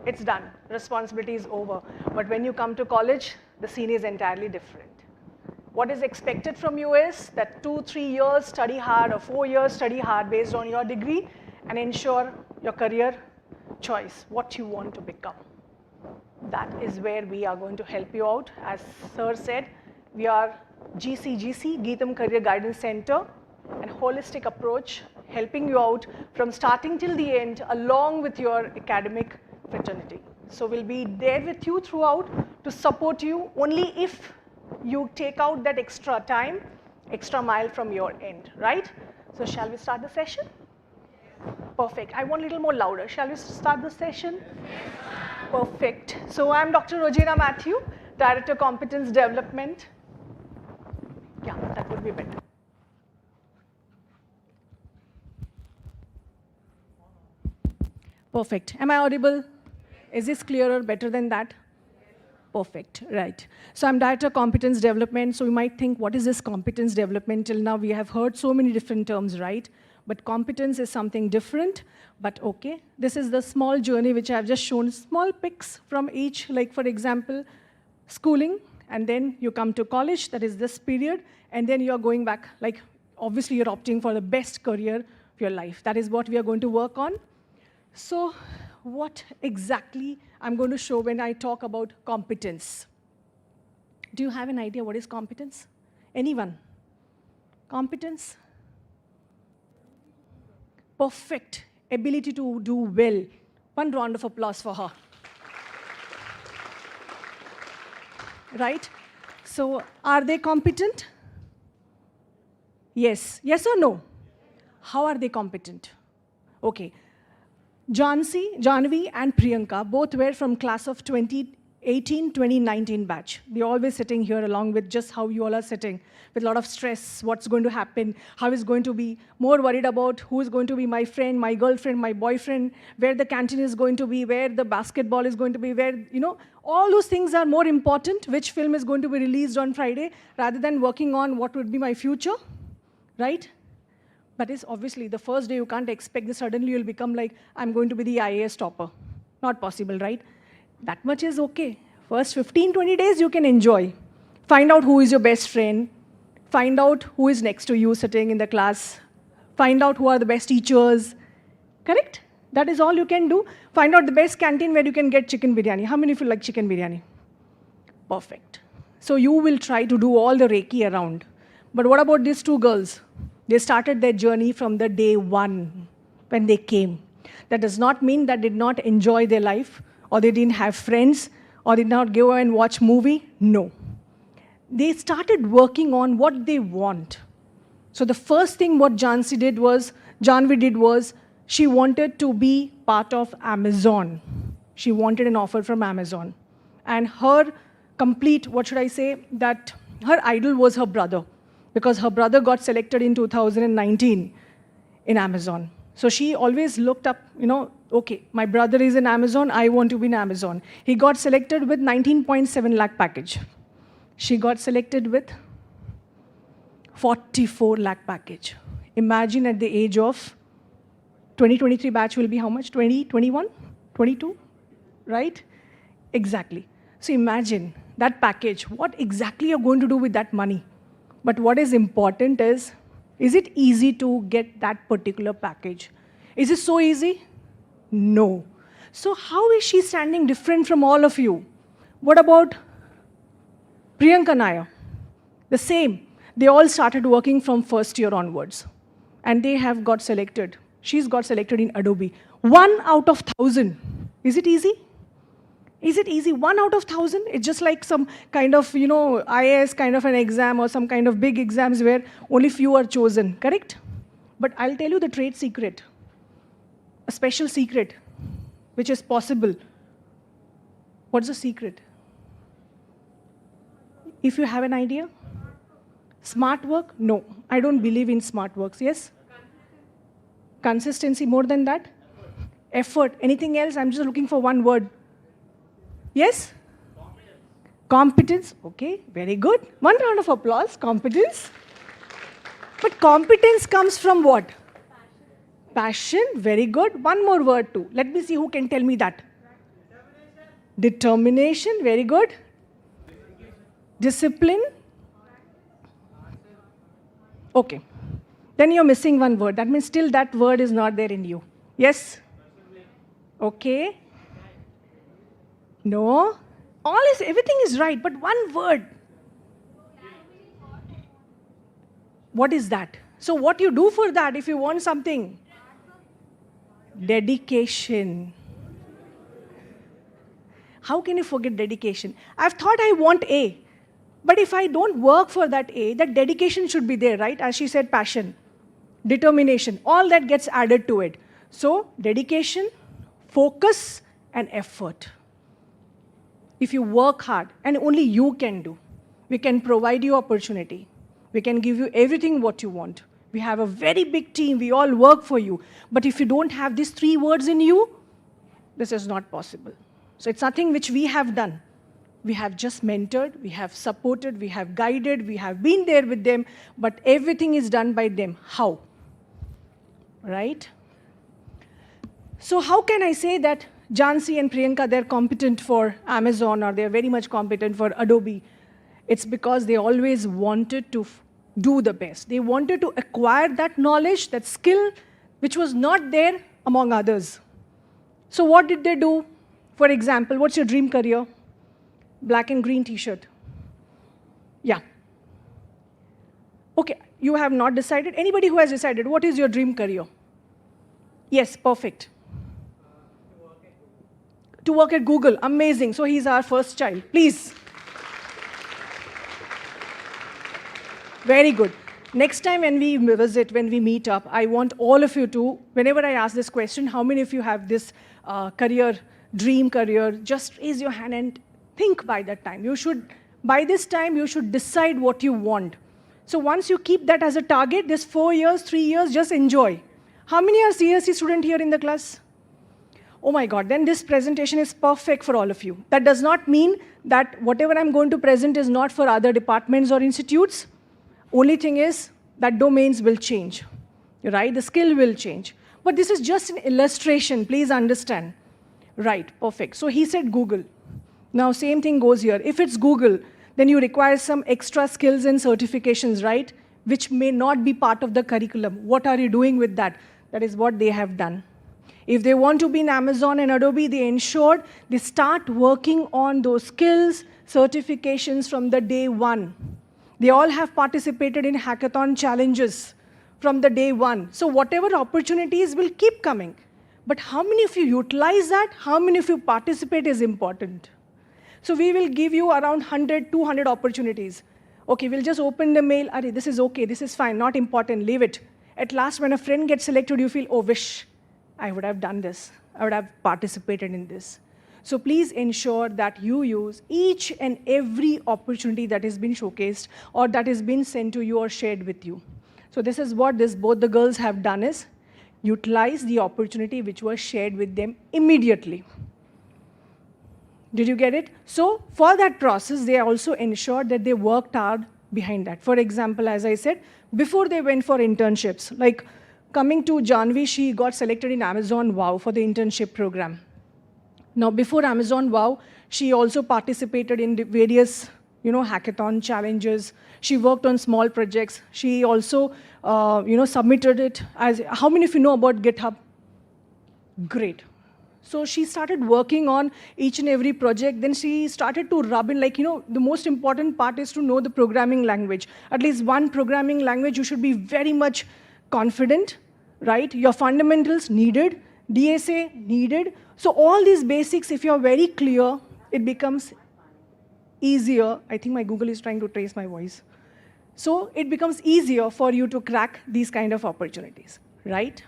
it's done. Responsibility is over. But when you come to college, the scene is entirely different. What is expected from you is that 2-3 years study hard or 4 years study hard based on your degree and ensure your career choice, what you want to become. That is where we are going to help you out. As Sir said, we are GCGC, GITAM Career Guidance Center, and holistic approach, helping you out from starting till the end along with your academic fraternity. So we'll be there with you throughout to support you only if you take out that extra time, extra mile from your end, right? So shall we start the session? Perfect. I want a little more louder. Shall we start the session? Perfect. So I'm Dr. Rojina Matthew, Director Competence Development. Yeah, that would be better. Perfect. Am I audible? Is this clearer, better than that? Perfect, right. So I'm Director Competence Development, so you might think, what is this competence development? Till now we have heard so many different terms, right? But competence is something different, but okay. This is the small journey which I've just shown, small pics from each, like for example, schooling, and then you come to college, that is this period, and then you're going back, like obviously you're opting for the best career of your life. That is what we are going to work on. So what exactly I'm going to show when I talk about competence? Do you have an idea what is competence? Anyone? Competence? Perfect. Ability to do well. One round of applause for her. Right? So are they competent? Yes. Yes or no? How are they competent? Okay. Janvi and Priyanka both were from class of 2018 18, 20, 19 batch. They're always sitting here along with just how you all are sitting, with a lot of stress, what's going to happen, how is going to be, more worried about who is going to be my friend, my girlfriend, my boyfriend, where the canteen is going to be, where the basketball is going to be, where, all those things are more important, which film is going to be released on Friday, rather than working on what would be my future, right? But it's obviously the first day you can't expect that suddenly you'll become like, I'm going to be the IAS topper. Not possible, right? That much is okay. First 15, 20 days you can enjoy. Find out who is your best friend. Find out who is next to you sitting in the class. Find out who are the best teachers. Correct? That is all you can do. Find out the best canteen where you can get chicken biryani. How many of you like chicken biryani? Perfect. So you will try to do all the Reiki around. But what about these two girls? They started their journey from the day one when they came. That does not mean that they did not enjoy their life, or they didn't have friends, or did not go and watch movie. No. They started working on what they want. So the first thing what Janvi did was, she wanted to be part of Amazon. She wanted an offer from Amazon. And her complete, that her idol was her brother, because her brother got selected in 2019 in Amazon. So she always looked up, okay, my brother is in Amazon, I want to be in Amazon. He got selected with 19.7 lakh package. She got selected with 44 lakh package. Imagine at the age of 2023 batch will be how much? 20, 21, 22, right? Exactly. So imagine that package, what exactly you're going to do with that money. But what is important is it easy to get that particular package? Is it so easy? No. So how is she standing different from all of you? What about Priyanka Nair? The same. They all started working from first year onwards. And they have got selected. She's got selected in Adobe. 1 out of 1,000. Is it easy? Is it easy? 1 out of 1,000? It's just like some kind of, IAS kind of an exam or some kind of big exams where only few are chosen, correct? But I'll tell you the trade secret, a special secret, which is possible. What's the secret? If you have an idea? Smart work? No, I don't believe in smart works, yes? Consistency, more than that? Effort. Anything else? I'm just looking for one word. Yes? Competence. Okay, very good. One round of applause. Competence. But competence comes from what? Passion. Very good. One more word too. Let me see who can tell me that. Determination. Very good. Discipline. Okay. Then you're missing one word. That means still that word is not there in you. Yes? Okay. No, everything is right, but one word. What is that? So what you do for that if you want something? Dedication. How can you forget dedication? I've thought I want A, but if I don't work for that A, that dedication should be there, right? As she said, passion, determination, all that gets added to it. So dedication, focus, and effort. If you work hard, and only you can do, we can provide you opportunity. We can give you everything what you want. We have a very big team. We all work for you. But if you don't have these 3 words in you, this is not possible. So it's nothing which we have done. We have just mentored, we have supported, we have guided, we have been there with them, but everything is done by them. How? Right? So how can I say that Janvi and Priyanka, they're competent for Amazon or they're very much competent for Adobe? It's because they always wanted to do the best. They wanted to acquire that knowledge, that skill, which was not there among others. So what did they do? For example, what's your dream career? Black and green t-shirt. Yeah. Okay, you have not decided. Anybody who has decided, what is your dream career? Yes, perfect. To work at Google, amazing. So he's our first child, please. Very good. Next time when we visit, when we meet up, I want all of you to, whenever I ask this question, how many of you have this career, dream career, just raise your hand and Think by that time. By this time, you should decide what you want. So once you keep that as a target, this 4 years, 3 years, just enjoy. How many are CSE student here in the class? Oh my God, then this presentation is perfect for all of you. That does not mean that whatever I'm going to present is not for other departments or institutes. Only thing is that domains will change, right? The skill will change. But this is just an illustration, please understand. Right, perfect. So he said Google. Now same thing goes here. If it's Google, then you require some extra skills and certifications, right? Which may not be part of the curriculum. What are you doing with that? That is what they have done. If they want to be in Amazon and Adobe, they ensured they start working on those skills, certifications from the day one. They all have participated in hackathon challenges from the day one. So whatever opportunities will keep coming. But how many of you utilize that? How many of you participate is important. So we will give you around 100, 200 opportunities. Okay, we'll just open the mail. Arey, this is okay, this is fine, not important, leave it. At last, when a friend gets selected, you feel, oh, wish I would have done this. I would have participated in this. So please ensure that you use each and every opportunity that has been showcased or that has been sent to you or shared with you. So this is what both the girls have done is utilize the opportunity which was shared with them immediately. Did you get it? So for that process, they also ensured that they worked hard behind that. For example, as I said, before they went for internships, like coming to Janvi, she got selected in Amazon Wow for the internship program. Now, before Amazon Wow, she also participated in the various, hackathon challenges. She worked on small projects. She also, submitted it as, how many of you know about GitHub? Great. So she started working on each and every project. Then she started to rub in, the most important part is to know the programming language. At least one programming language, you should be very much confident, right? Your fundamentals needed, DSA needed. So all these basics, if you're very clear, it becomes easier. I think my Google is trying to trace my voice. So it becomes easier for you to crack these kind of opportunities, right?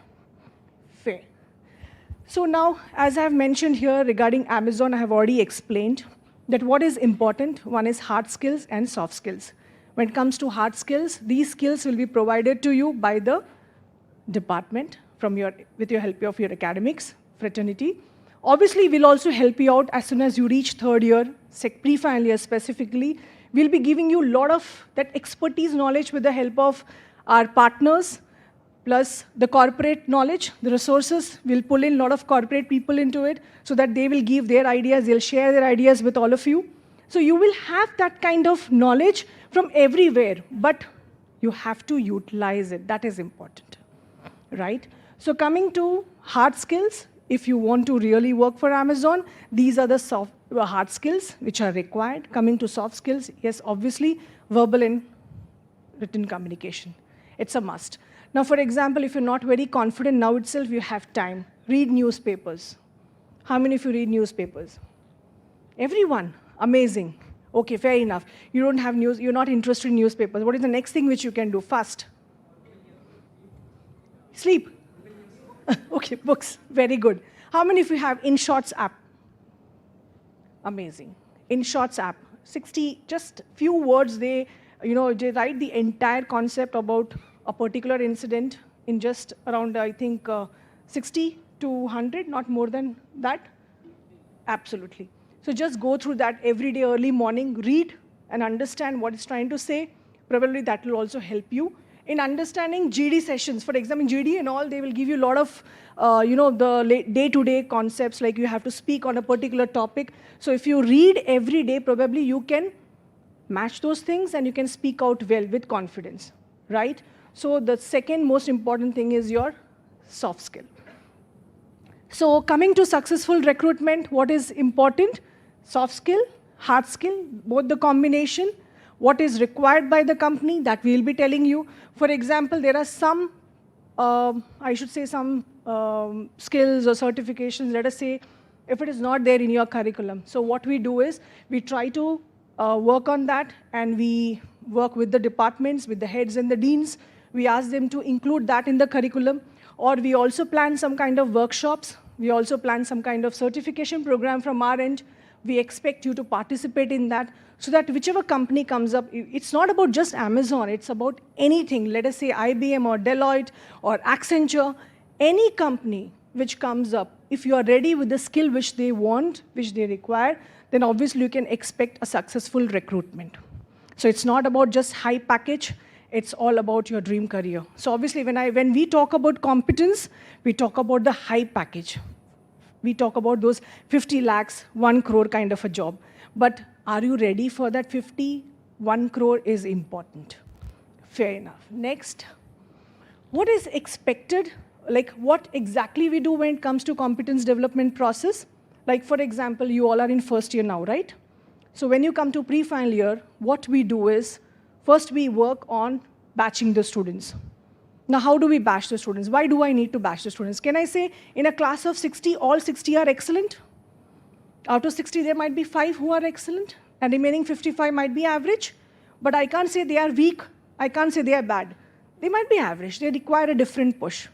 Fair. So now, as I've mentioned here regarding Amazon, I have already explained that what is important, one is hard skills and soft skills. When it comes to hard skills, these skills will be provided to you by the department with your help of your academics, fraternity. Obviously, we'll also help you out as soon as you reach third year, pre-final year specifically. We'll be giving you a lot of that expertise knowledge with the help of our partners, plus the corporate knowledge, the resources. We'll pull in a lot of corporate people into it so that they will give their ideas, they'll share their ideas with all of you. So you will have that kind of knowledge from everywhere, but you have to utilize it. That is important, right? So coming to hard skills, if you want to really work for Amazon, these are the hard skills which are required. Coming to soft skills, yes, obviously, verbal and written communication. It's a must. Now, for example, if you're not very confident now itself, you have time. Read newspapers. How many of you read newspapers? Everyone. Amazing. Okay, fair enough. You don't have news, you're not interested in newspapers. What is the next thing which you can do? Fast. Sleep. Okay, books. Very good. How many of you have InShots app? Amazing. InShots app. 60, just few words, they write the entire concept about a particular incident in just around, I think, 60 to 100, not more than that. Absolutely. So just go through that every day, early morning, read and understand what it's trying to say. Probably that will also help you in understanding GD sessions. For example, in GD and all, they will give you a lot of, the day-to-day concepts, like you have to speak on a particular topic. So if you read every day, probably you can match those things and you can speak out well with confidence, right? So the second most important thing is your soft skill. So coming to successful recruitment, what is important? Soft skill, hard skill, both the combination. What is required by the company, that we'll be telling you. For example, there are some, skills or certifications, let us say, if it is not there in your curriculum. So what we do is, we try to work on that, and we work with the departments, with the heads and the deans. We ask them to include that in the curriculum, or we also plan some kind of workshops. We also plan some kind of certification program from our end, We expect you to participate in that so that whichever company comes up, it's not about just Amazon, it's about anything. Let us say IBM or Deloitte or Accenture, any company which comes up, if you are ready with the skill which they want, which they require, then obviously you can expect a successful recruitment. So it's not about just high package, it's all about your dream career. So obviously when we talk about competence, we talk about the high package. We talk about those 50 lakhs, 1 crore kind of a job. But are you ready for that 50? 1 crore is important. Fair enough. Next, what is expected? Like what exactly we do when it comes to competence development process? Like for example, you all are in first year now, right? So when you come to pre-final year, what we do is, first we work on batching the students. Now, how do we batch the students? Why do I need to batch the students? Can I say in a class of 60, all 60 are excellent? Out of 60, there might be 5 who are excellent, and remaining 55 might be average. But I can't say they are weak. I can't say they are bad. They might be average. They require a different push.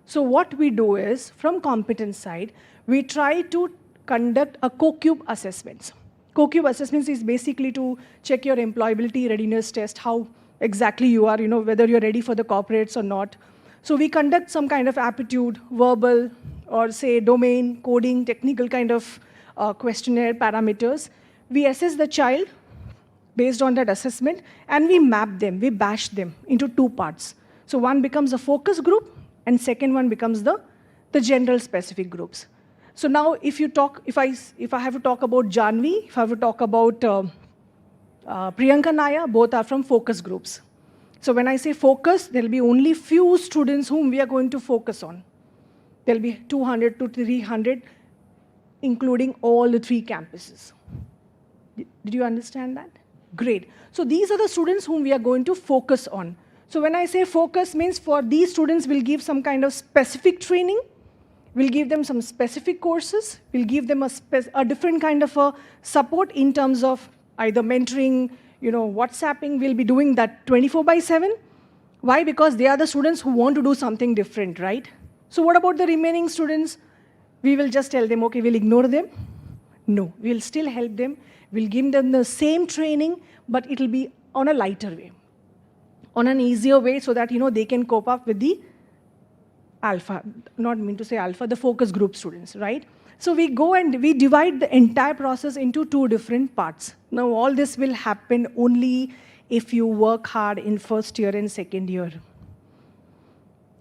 So what we do is, from competence side, we try to conduct a co-cube assessments. Co-cube assessments is basically to check your employability readiness test, how exactly you are, whether you're ready for the corporates or not. So we conduct some kind of aptitude, verbal, or say domain, coding, technical kind of questionnaire parameters. We assess the child based on that assessment, and we map them, we bash them into 2 parts. So one becomes a focus group, and second one becomes the general specific groups. So now if I have to talk about Janvi, if I have to talk about Priyanka Naya, both are from focus groups. So when I say focus, there will be only few students whom we are going to focus on. There will be 200 to 300, including all the 3 campuses. Did you understand that? Great. So these are the students whom we are going to focus on. So when I say focus, means for these students, we'll give some kind of specific training. We'll give them some specific courses. We'll give them a different kind of a support in terms of either mentoring, WhatsApping. We'll be doing that 24/7. Why? Because they are the students who want to do something different, right? So what about the remaining students? We will just tell them, okay, we'll ignore them. No, we'll still help them. We'll give them the same training, but it'll be on a lighter way, on an easier way, so that, they can cope up with the alpha, not mean to say alpha, the focus group students, right? So we go and we divide the entire process into 2 different parts. Now all this will happen only if you work hard in first year and second year.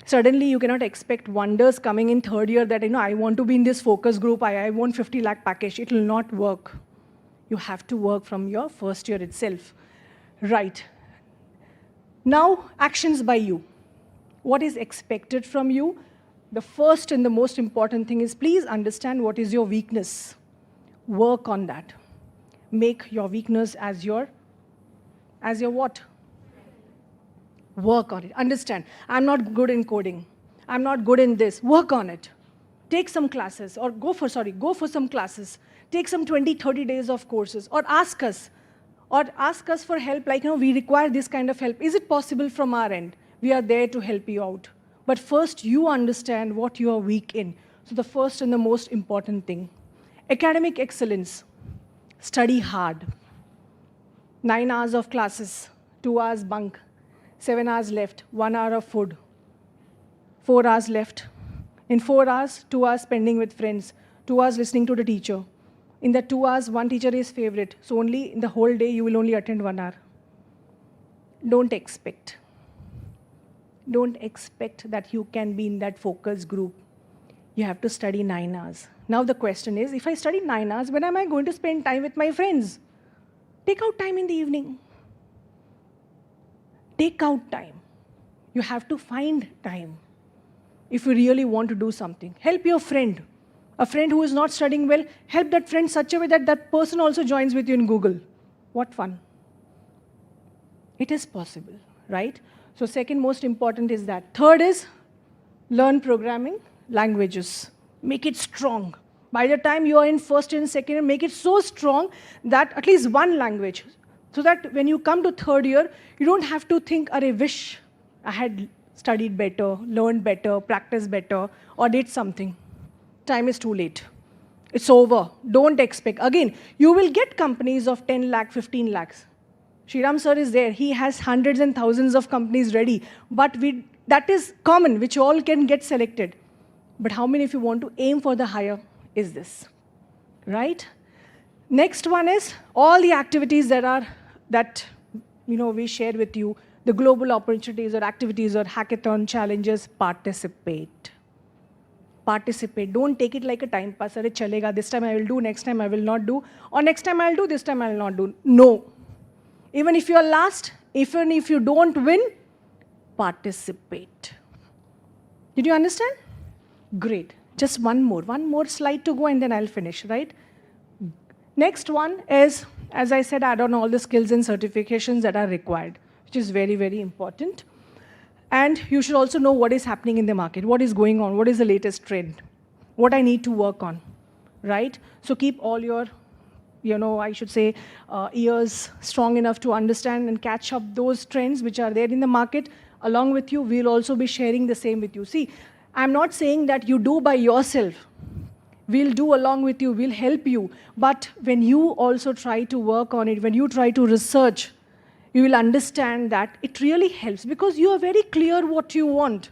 Suddenly you cannot expect wonders coming in third year that, I want to be in this focus group, I want 50 lakh package. It will not work. You have to work from your first year itself. Right. Now, actions by you. What is expected from you? The first and the most important thing is, please understand what is your weakness. Work on that. Make your weakness as your what? Work on it. Understand, I'm not good in coding. I'm not good in this. Work on it. Take some classes, or go for some classes. Take some 20, 30 days of courses, or ask us for help, like, we require this kind of help. Is it possible from our end? We are there to help you out. But first, you understand what you are weak in. So the first and the most important thing. Academic excellence. Study hard. 9 hours of classes, 2 hours bunk, 7 hours left, 1 hour of food, 4 hours left. In 4 hours, 2 hours spending with friends, 2 hours listening to the teacher. In the 2 hours, one teacher is favorite. So only in the whole day, you will only attend 1 hour. Don't expect that you can be in that focus group. You have to study 9 hours. Now the question is, if I study 9 hours, when am I going to spend time with my friends? Take out time in the evening. Take out time. You have to find time. If you really want to do something, help your friend. A friend who is not studying well, help that friend such a way that that person also joins with you in Google. What fun. It is possible, right? So second most important is that. Third is learn programming languages. Make it strong. By the time you are in first and second year, make it so strong that at least one language, so that when you come to third year, you don't have to think, I wish I had studied better, learned better, practiced better, or did something. Time is too late. It's over. Don't expect. Again, you will get companies of 10 lakh, 15 lakhs. Sriram sir is there. He has hundreds and thousands of companies ready. But that is common, which all can get selected. But how many, if you want to aim for the higher, is this? Right? Next one is all the activities that we share with you, the global opportunities or activities or hackathon challenges, participate. Participate. Don't take it like a time pass. Arey chalega, this time I will do, next time I will not do, or next time I will do, this time I will not do. No. Even if you are last, even if you don't win, participate. Did you understand? Great. Just one more slide to go and then I'll finish, right? Next one is, as I said, add on all the skills and certifications that are required, which is very, very important. And you should also know what is happening in the market, what is going on, what is the latest trend, what I need to work on, right? So keep all your, I should say, ears strong enough to understand and catch up those trends which are there in the market. Along with you, we'll also be sharing the same with you. See, I'm not saying that you do by yourself. We'll do along with you, we'll help you. But when you also try to work on it, when you try to research, you will understand that it really helps because you are very clear what you want.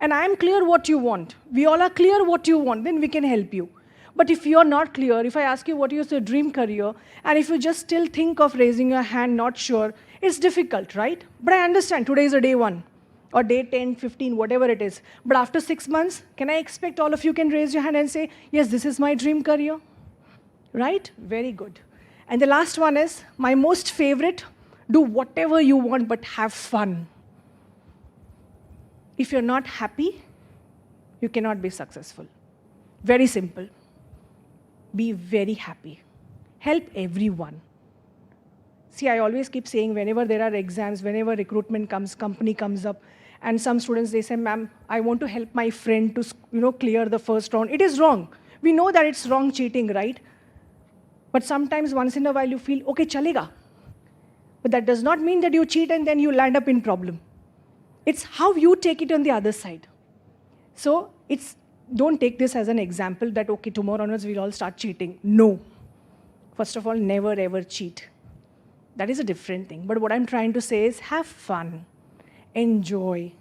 And I'm clear what you want. We all are clear what you want, then we can help you. But if you're not clear, if I ask you what is your dream career, and if you just still think of raising your hand, not sure, it's difficult, right? But I understand today is a day 1, or day 10, 15, whatever it is. But after 6 months, can I expect all of you can raise your hand and say, yes, this is my dream career? Right? Very good. And the last one is, my most favorite, do whatever you want, but have fun. If you're not happy, you cannot be successful. Very simple. Be very happy. Help everyone. See, I always keep saying whenever there are exams, whenever recruitment comes, company comes up, and some students, they say, ma'am, I want to help my friend to clear the first round. It is wrong. We know that it's wrong cheating, right? But sometimes once in a while you feel, okay, chalega. But that does not mean that you cheat and then you land up in problem. It's how you take it on the other side. So don't take this as an example that, okay, tomorrow onwards we'll all start cheating. No. First of all, never ever cheat. That is a different thing. But what I'm trying to say is have fun, enjoy,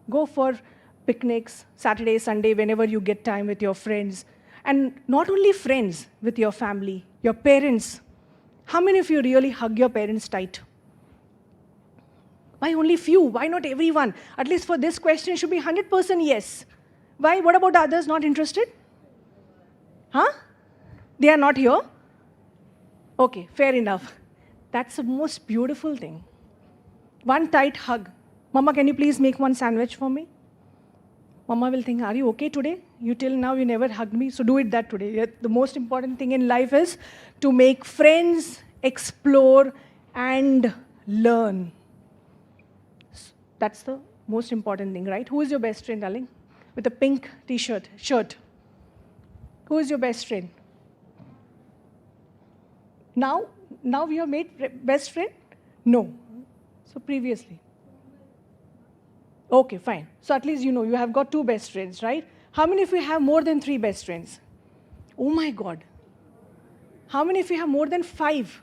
go for picnics, Saturday, Sunday, whenever you get time with your friends. And not only friends, with your family, your parents. How many of you really hug your parents tight? Why only few? Why not everyone? At least for this question, it should be 100% yes. Why? What about the others not interested? Huh? They are not here? Okay, fair enough. That's the most beautiful thing. One tight hug. Mama, can you please make one sandwich for me? Mama will think, are you okay today? You till now, you never hugged me, so do it that today. The most important thing in life is to make friends, explore, and learn. That's the most important thing, right? Who is your best friend, darling? With a pink t-shirt, shirt. Who is your best friend? Now we have made best friend? No. So previously. Okay, fine. So at least you have got 2 best friends, right? How many of you have more than 3 best friends? Oh my God. How many of you have more than 5?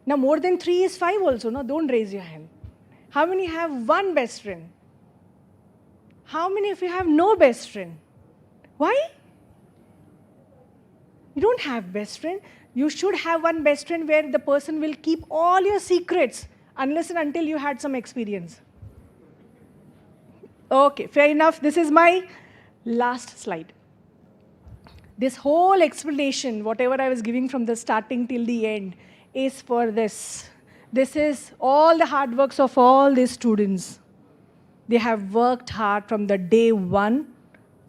Now more than 3 is 5 also, no? Don't raise your hand. How many have 1 best friend? How many of you have no best friend? Why? You don't have best friend. You should have one best friend where the person will keep all your secrets unless and until you had some experience. Okay, fair enough. This is my last slide. This whole explanation, whatever I was giving from the starting till the end, is for this. This is all the hard works of all these students. They have worked hard from the day 1,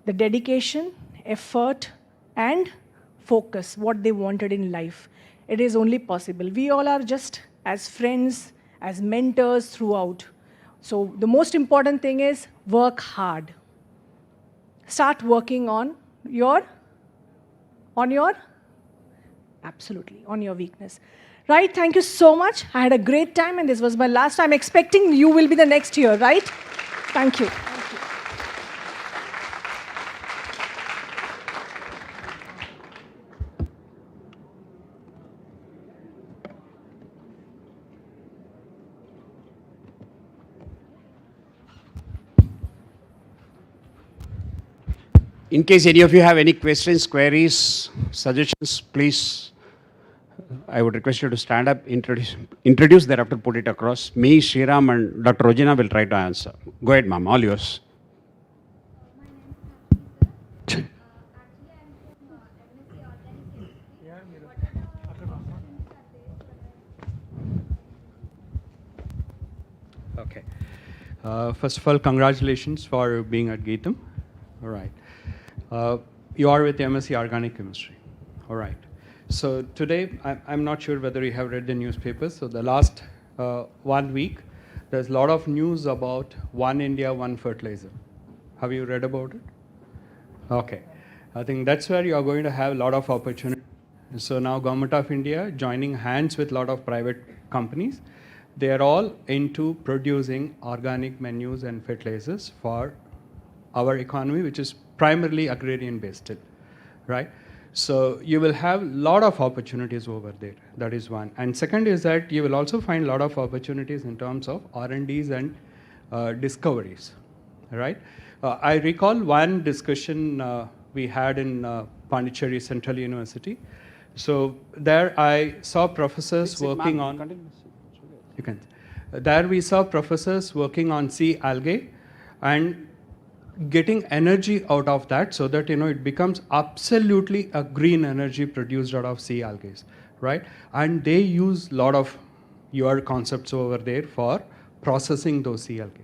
the dedication, effort, and focus, what they wanted in life. It is only possible. We all are just as friends, as mentors throughout. So the most important thing is work hard. Start working on your weakness. Right, thank you so much. I had a great time and this was my last time. I'm expecting you will be the next year, right? Thank you. In case any of you have any questions, queries, suggestions, please, I would request you to stand up, introduce thereafter put it across. Me, Sriram and Dr. Rojina will try to answer. Go ahead, ma'am, all yours. Okay. First of all, congratulations for being at GITAM. All right. You are with MSc Organic Chemistry. All right. So today, I'm not sure whether you have read the newspapers. So the last 1 week, there's a lot of news about One India, One Fertilizer. Have you read about it? Okay. I think that's where you are going to have a lot of opportunity. So now Government of India joining hands with a lot of private companies. They are all into producing organic manures and fertilizers for our economy, which is primarily agrarian based still, right? So you will have a lot of opportunities over there. That is one. And second is that you will also find a lot of opportunities in terms of R&Ds and discoveries, right? I recall one discussion we had in Pondicherry Central University. So there I saw professors working on. You can. There we saw professors working on sea algae and getting energy out of that so that it becomes absolutely a green energy produced out of sea algae, right? And they use a lot of your concepts over there for processing those sea algae,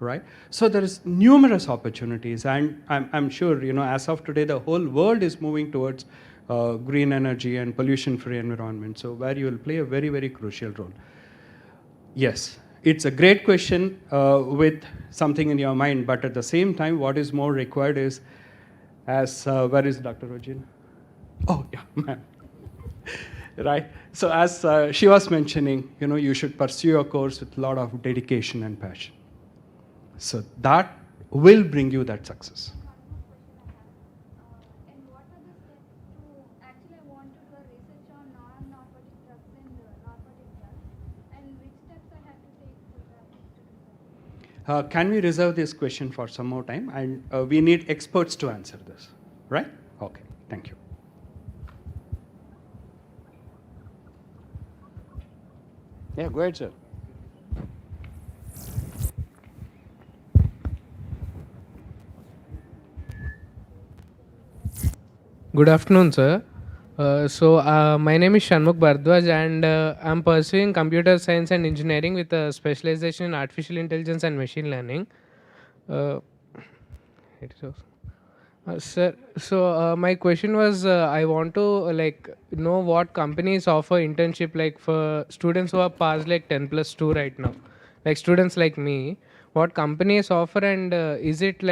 right? So there is numerous opportunities, and I'm sure as of today the whole world is moving towards green energy and pollution-free environment. So where you will play a very, very crucial role. Yes, it's a great question with something in your mind, but at the same time, what is more required is, where is Dr. Rojina? Oh, yeah, ma'am. Right? So as she was mentioning, you should pursue your course with a lot of dedication and passion. So that will bring you that success. Can we reserve this question for some more time? And we need experts to answer this, right? Okay, thank you. Yeah, go ahead, sir. Good afternoon, sir. My name is Shanmukh Bhardwaj, and I'm pursuing computer science and engineering with a specialization in artificial intelligence and machine learning. Sir, my question was, I want to know what companies offer internship for students who are past 10+2 right now, like students like me. What companies offer, and is it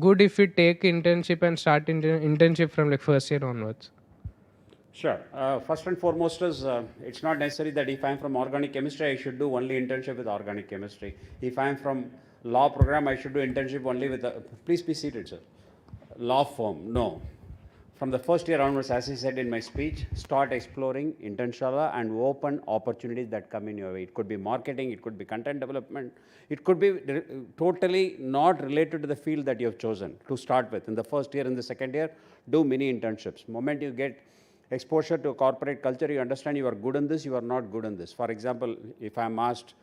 good if we take internship and start internship from first year onwards? Sure. First and foremost is, it's not necessary that if I'm from organic chemistry, I should do only internship with organic chemistry. If I'm from law program, I should do internship only with please be seated, sir. Law firm, no. From the first year onwards, as I said in my speech, start exploring internship and open opportunities that come in your way. It could be marketing, it could be content development, it could be totally not related to the field that you have chosen to start with. In the first year, in the second year, do mini internships. Moment you get exposure to a corporate culture, you understand you are good in this, you are not good in this. For example, if I'm asked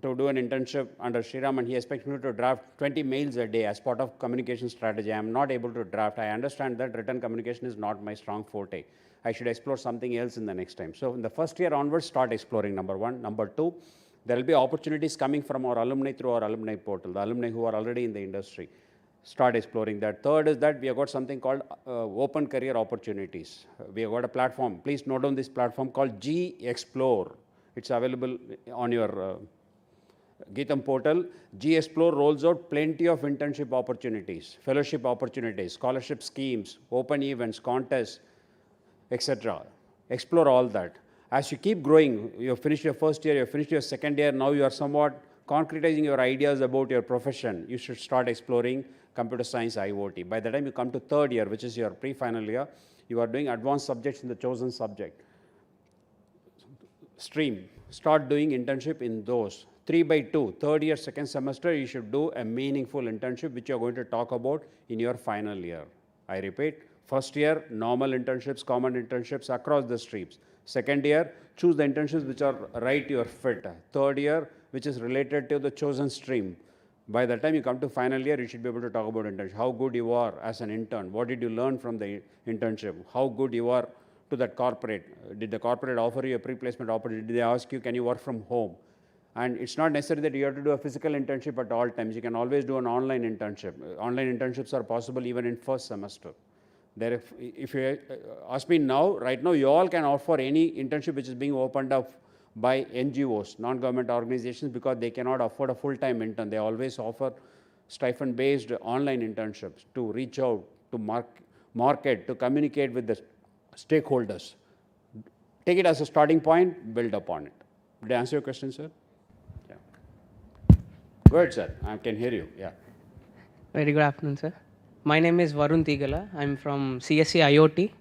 to do an internship under Sriram and he expects me to draft 20 mails a day as part of communication strategy, I am not able to draft. I understand that written communication is not my strong forte. I should explore something else in the next time. So in the first year onwards, start exploring, number one. Number two, there will be opportunities coming from our alumni through our alumni portal, the alumni who are already in the industry. Start exploring that. Third is that we have got something called open career opportunities. We have got a platform. Please note down this platform called G Explore. It's available on your GITAM portal. G Explore rolls out plenty of internship opportunities, fellowship opportunities, scholarship schemes, open events, contests, etc. Explore all that. As you keep growing, you have finished your first year, you have finished your second year, now you are somewhat concretizing your ideas about your profession. You should start exploring computer science, IoT. By the time you come to third year, which is your pre-final year, you are doing advanced subjects in the chosen subject stream. start doing internship in those. 3x2, third year, second semester, you should do a meaningful internship which you're going to talk about in your final year. I repeat, first year, normal internships, common internships across the streams. Second year, choose the internships which are right to your fit. Third year, which is related to the chosen stream. By the time you come to final year, you should be able to talk about internship. How good you are as an intern. What did you learn from the internship? How good you are to that corporate. Did the corporate offer you a pre-placement opportunity? Did they ask you, can you work from home? And it's not necessary that you have to do a physical internship at all times. You can always do an online internship. Online internships are possible even in first semester. There, if you ask me now, right now, you all can offer any internship which is being opened up by NGOs, non-government organizations, because they cannot afford a full-time intern. They always offer stipend-based online internships to reach out, to market, to communicate with the stakeholders. Take it as a starting point, build upon it. Did I answer your question, sir? Yeah. Go ahead, sir. I can hear you. Yeah. Very good afternoon, sir. My name is Varun Tigala. I'm from CSC IoT.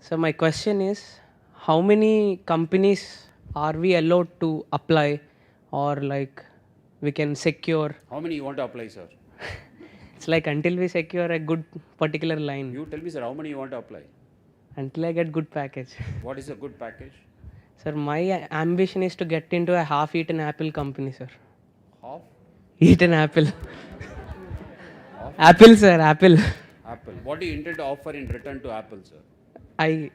So my question is, how many companies are we allowed to apply, or like we can secure? How many you want to apply, sir? It's like until we secure a good particular line. You tell me, sir, how many you want to apply? Until I get good package. What is a good package? Sir, my ambition is to get into a half-eaten apple company, sir. Half? Eaten apple. Apple, sir, apple. Apple. What do you intend to offer in return to Apple, sir? I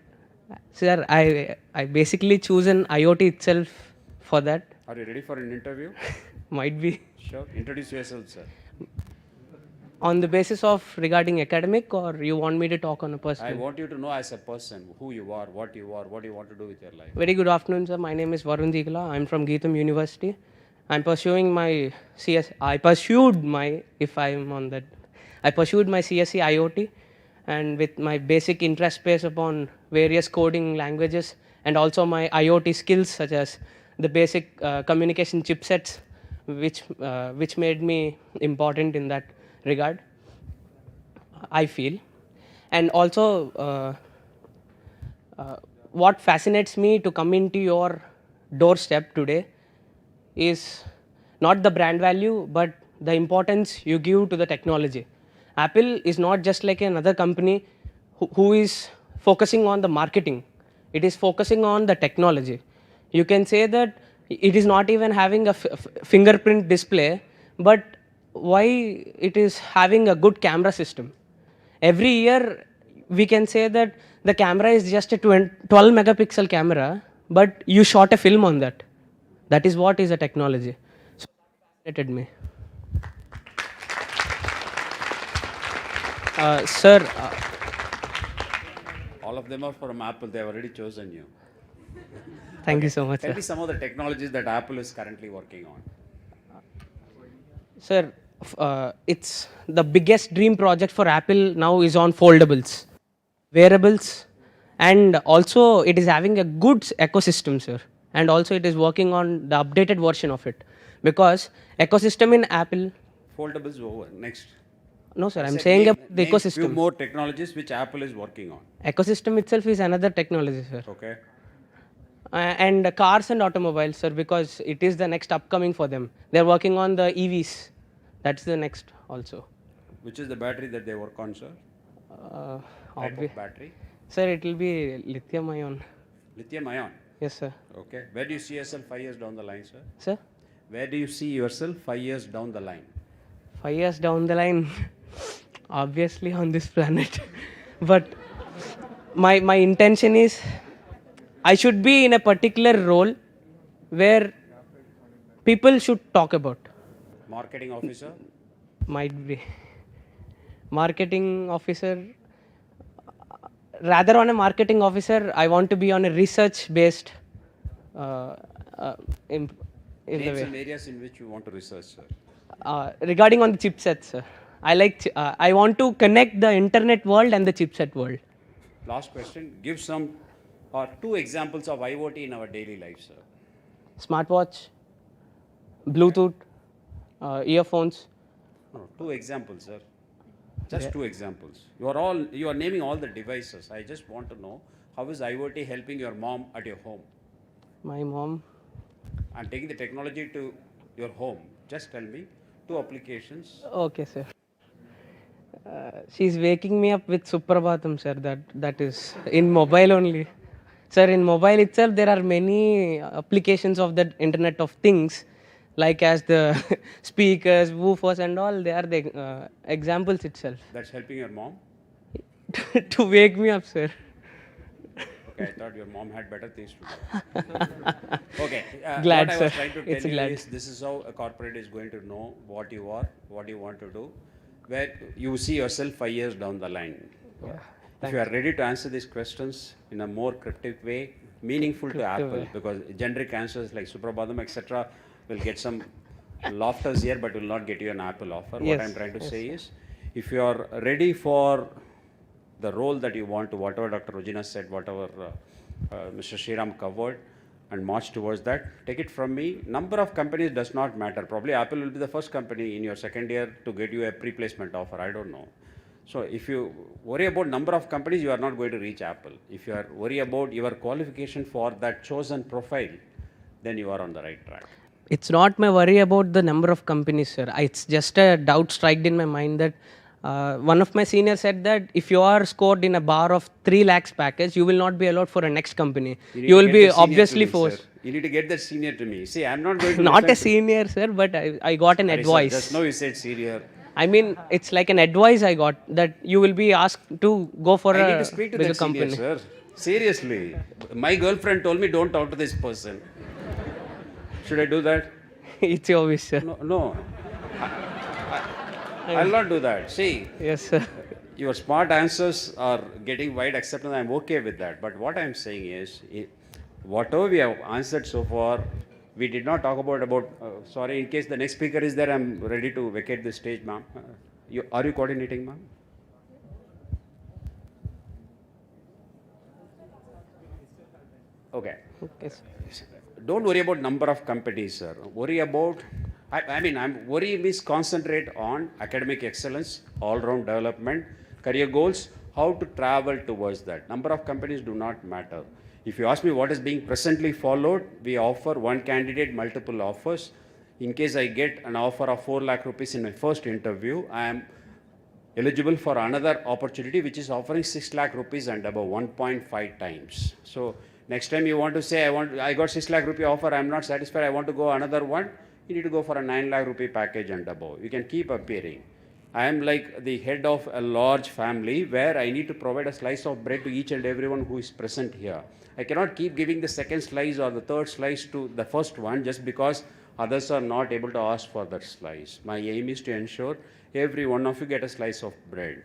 basically choose an IoT itself for that. Are you ready for an interview? Might be. Sure. Introduce yourself, sir. On the basis of regarding academic, or you want me to talk on a personal? I want you to know as a person who you are, what you want to do with your life. Very good afternoon, sir. My name is Varun Tigala. I'm from GITAM University. I'm pursuing my I pursued my CSC IoT, and with my basic interest based upon various coding languages and also my IoT skills such as the basic communication chipsets, which made me important in that regard, I feel. And also what fascinates me to come into your doorstep today is not the brand value but the importance you give to the technology. Apple is not just like another company who is focusing on the marketing. It is focusing on the technology. You can say that it is not even having a fingerprint display, but why it is having a good camera system. Every year we can say that the camera is just a 12 megapixel camera, but you shot a film on that. That is what is a technology. So that fascinated me. Sir, all of them are from Apple. They have already chosen you. Thank you so much, Tell sir. me some of the technologies that Apple is currently working on. Sir, it's the biggest dream project for Apple now is on foldables, wearables, and also it is having a good ecosystem, sir. And also it is working on the updated version of it, because ecosystem in Apple. Foldables over. Next. No, sir, I'm saying about the Few ecosystem. more technologies which Apple is working on. Ecosystem itself is another technology, sir. Okay. And cars and automobiles, sir, because it is the next upcoming for them. They're working on the EVs. That's the next also. Which is the battery that they work on, sir? Type of battery? Sir, it will be lithium ion. Lithium ion? Yes, sir. Okay. Where do you see yourself 5 years down the line, sir? Sir? Where do you see yourself 5 years down the line? 5 years down the line, obviously on this planet. But my intention is I should be in a particular role where people should talk about. Marketing officer? Might be. Marketing officer. Rather on a marketing officer, I want to be on a research-based in the Name way. some areas in which you want to research, sir. Regarding on the chipsets, sir. I want to connect the internet world and the chipset world. Last question. Give some or 2 examples of IoT in our daily life, sir. Smartwatch, Bluetooth, earphones. No, 2 examples, sir. Just 2 examples. You are naming all the devices. I just want to know how is IoT helping your mom at your home? My mom. I'm taking the technology to your home. Just tell me 2 applications. Okay, sir. She's waking me up with Suprabhatam, sir. That is in mobile only. Sir, in mobile itself, there are many applications of the Internet of Things, like as the speakers, woofers, and all. They are the examples itself. That's helping your mom? To wake me up, sir. Okay, I thought your mom had better things to do. Okay, Glad, what I sir. was trying to It's tell you glad. is this is how a corporate is going to know what you are, what you want to do, where you see yourself 5 years down the line. If you are ready to answer these questions in a more cryptic way, meaningful to Cryptic Apple, way. because generic answers like Suprabhatam, etc., will get some laughters here, but will not get you an Apple offer. What Yes, I'm trying to yes, say sir. is, if you are ready for the role that you want to, whatever Dr. Rojina said, whatever Mr. Sriram covered, and march towards that, take it from me. Number of companies does not matter. Probably Apple will be the first company in your second year to get you a pre-placement offer. I don't know. So if you worry about number of companies, you are not going to reach Apple. If you are worried about your qualification for that chosen profile, then you are on the right track. It's not my worry about the number of companies, sir. It's just a doubt struck in my mind that one of my seniors said that if you are scored in a bar of 3 lakhs package, you will not be allowed for a next company. need You to will get be the senior obviously to me, forced. sir. You need to get that senior to me. See, I'm not going to Not a listen to- senior, sir, but I got an Sorry, sir, advice. just now you said senior. I mean, it's like an advice I got that you will be asked to go for I need a to speak to bigger that senior, company. sir. Seriously. My girlfriend told me don't talk to this person. Should I do that? It's your wish, sir. No. I'll not do that. See. Yes, sir. Your smart answers are getting wide acceptance. I'm okay with that. But what I'm saying is, whatever we have answered so far, we did not talk about. Sorry, in case the next speaker is there, I'm ready to vacate the stage, ma'am. Are you coordinating, ma'am? Okay. Okay, sir. Don't worry about number of companies, sir. Worry about, worry means concentrate on academic excellence, all-round development, career goals, how to travel towards that. Number of companies do not matter. If you ask me what is being presently followed, we offer one candidate, multiple offers. In case I get an offer of 4 lakh rupees in my first interview, I am eligible for another opportunity which is offering 6 lakh rupees and above 1.5 times. So next time you want to say, I got 6 lakh rupee offer, I'm not satisfied, I want to go another one, you need to go for a 9 lakh rupee package and above. You can keep appearing. I am like the head of a large family where I need to provide a slice of bread to each and everyone who is present here. I cannot keep giving the second slice or the third slice to the first one just because others are not able to ask for that slice. My aim is to ensure every one of you get a slice of bread.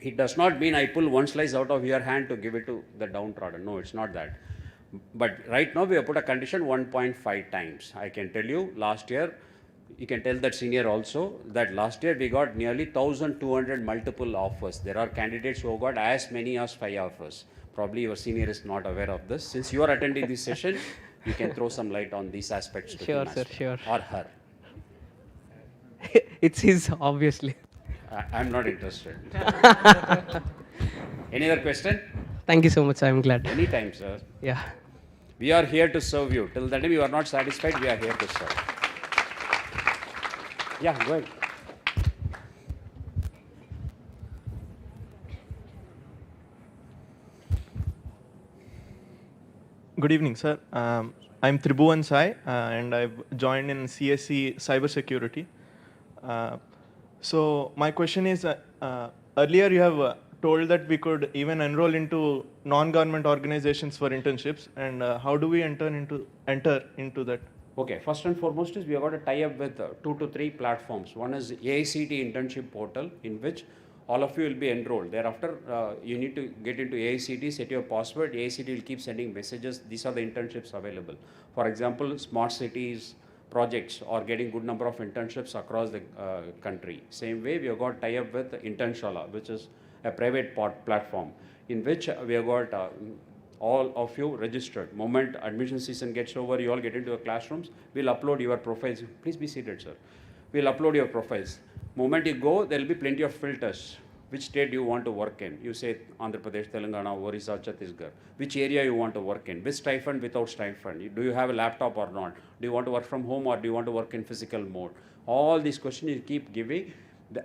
It does not mean I pull one slice out of your hand to give it to the downtrodden. No, it's not that. But right now we have put a condition 1.5 times. I can tell you last year, you can tell that senior also, that last year we got nearly 1,200 multiple offers. There are candidates who have got as many as 5 offers. Probably your senior is not aware of this. Since you are attending this session, you can throw some light on these aspects to Sure, him sir, as well. sure. Or her. It's his, obviously. I'm not interested. Any other question? Thank you so much. I'm glad. Anytime, sir. Yeah. We are here to serve you. Till the time you are not satisfied, we are here to serve. Yeah, go ahead. Good evening, sir. I'm Tribhuvan Sai, and I've joined in CSC Cybersecurity. So my question is, earlier you have told that we could even enroll into non-government organizations for internships, and how do we enter into that? Okay, first and foremost is we have got a tie-up with 2 to 3 platforms. One is AICT internship portal, in which all of you will be enrolled. Thereafter, you need to get into AICT, set your password. AICT will keep sending messages. These are the internships available. For example, smart cities projects or getting good number of internships across the country. Same way, we have got tie-up with Internshala, which is a private platform, in which we have got all of you registered. Moment admission season gets over, you all get into your classrooms, we'll upload your profiles. Please be seated, sir. We'll upload your profiles. Moment you go, there will be plenty of filters. Which state do you want to work in? You say Andhra Pradesh, Telangana, Orissa, Chhattisgarh. Which area you want to work in? With stipend, without stipend? Do you have a laptop or not? Do you want to work from home or do you want to work in physical mode? All these questions you keep giving,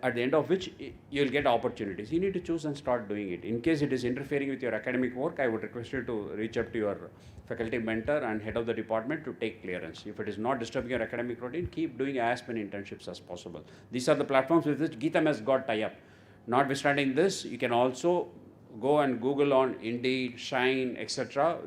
at the end of which you'll get opportunities. You need to choose and start doing it. In case it is interfering with your academic work, I would request you to reach up to your faculty mentor and head of the department to take clearance. If it is not disturbing your academic routine, keep doing as many internships as possible. These are the platforms with which GITAM has got tie-up. Notwithstanding this, you can also go and Google on Indeed, Shine, etc.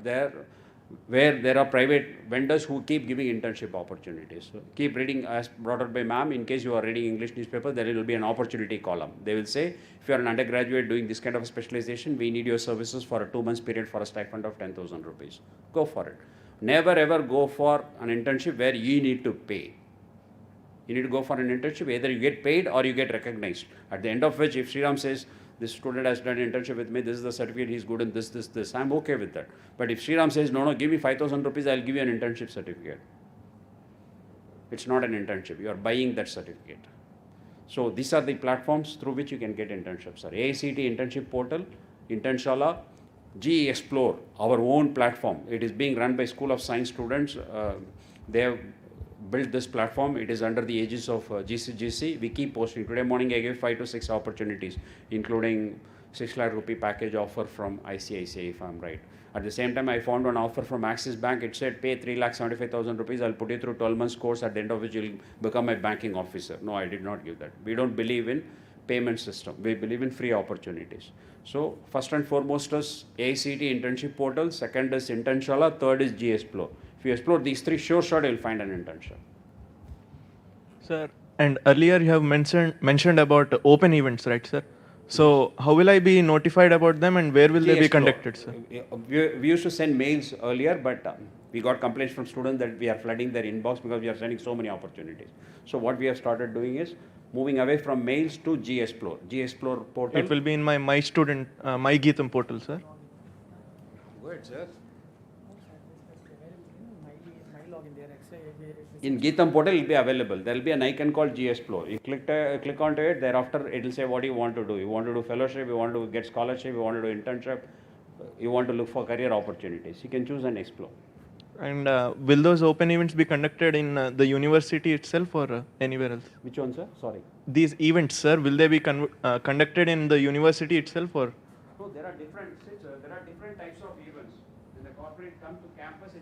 Where there are private vendors who keep giving internship opportunities. So keep reading as brought up by ma'am. In case you are reading English newspaper, there will be an opportunity column. They will say, if you are an undergraduate doing this kind of specialization, we need your services for a 2 months period for a stipend of 10,000 rupees. Go for it. Never ever go for an internship where you need to pay. You need to go for an internship, either you get paid or you get recognized. At the end of which, if Sriram says, this student has done an internship with me, this is the certificate, he's good in this, I'm okay with that. But if Sriram says, no, give me 5,000 rupees, I'll give you an internship certificate. It's not an internship, you are buying that certificate. So these are the platforms through which you can get internships. AICT internship portal, Internshala, GE Explore, our own platform. It is being run by School of Science students. They have built this platform. It is under the aegis of GCGC. We keep posting. Today morning I gave 5 to 6 opportunities, including 6 lakh rupee package offer from ICICI, if I'm right. At the same time, I found an offer from Axis Bank. It said pay 3,75,000 rupees. I'll put you through 12 months course, at the end of which you'll become a banking officer. No, I did not give that. We don't believe in payment system. We believe in free opportunities. So first and foremost is AICT internship portal. Second is Internshala. Third is GE Explore. If you explore these three, sure you'll find an internship. Sir, and earlier you have mentioned about open events, right, sir? So how will I be notified about them and where will they be conducted, sir? We used to send mails earlier, but we got complaints from students that we are flooding their inbox because we are sending so many opportunities. So what we have started doing is moving away from mails to GE Explore. GE Explore portal. It will be in my My GITAM portal, sir. Go ahead, sir. In GITAM portal, it will be available. There will be an icon called GE Explore. You click onto it. Thereafter, it will say what you want to do. You want to do fellowship. You want to get scholarship. You want to do internship. You want to look for career opportunities. You can choose and explore. And will those open events be conducted in the university itself or anywhere else? Which one, sir? Sorry. These events, sir, will they be conducted in the university itself or? No, there are different types of events. When the corporate come to campus,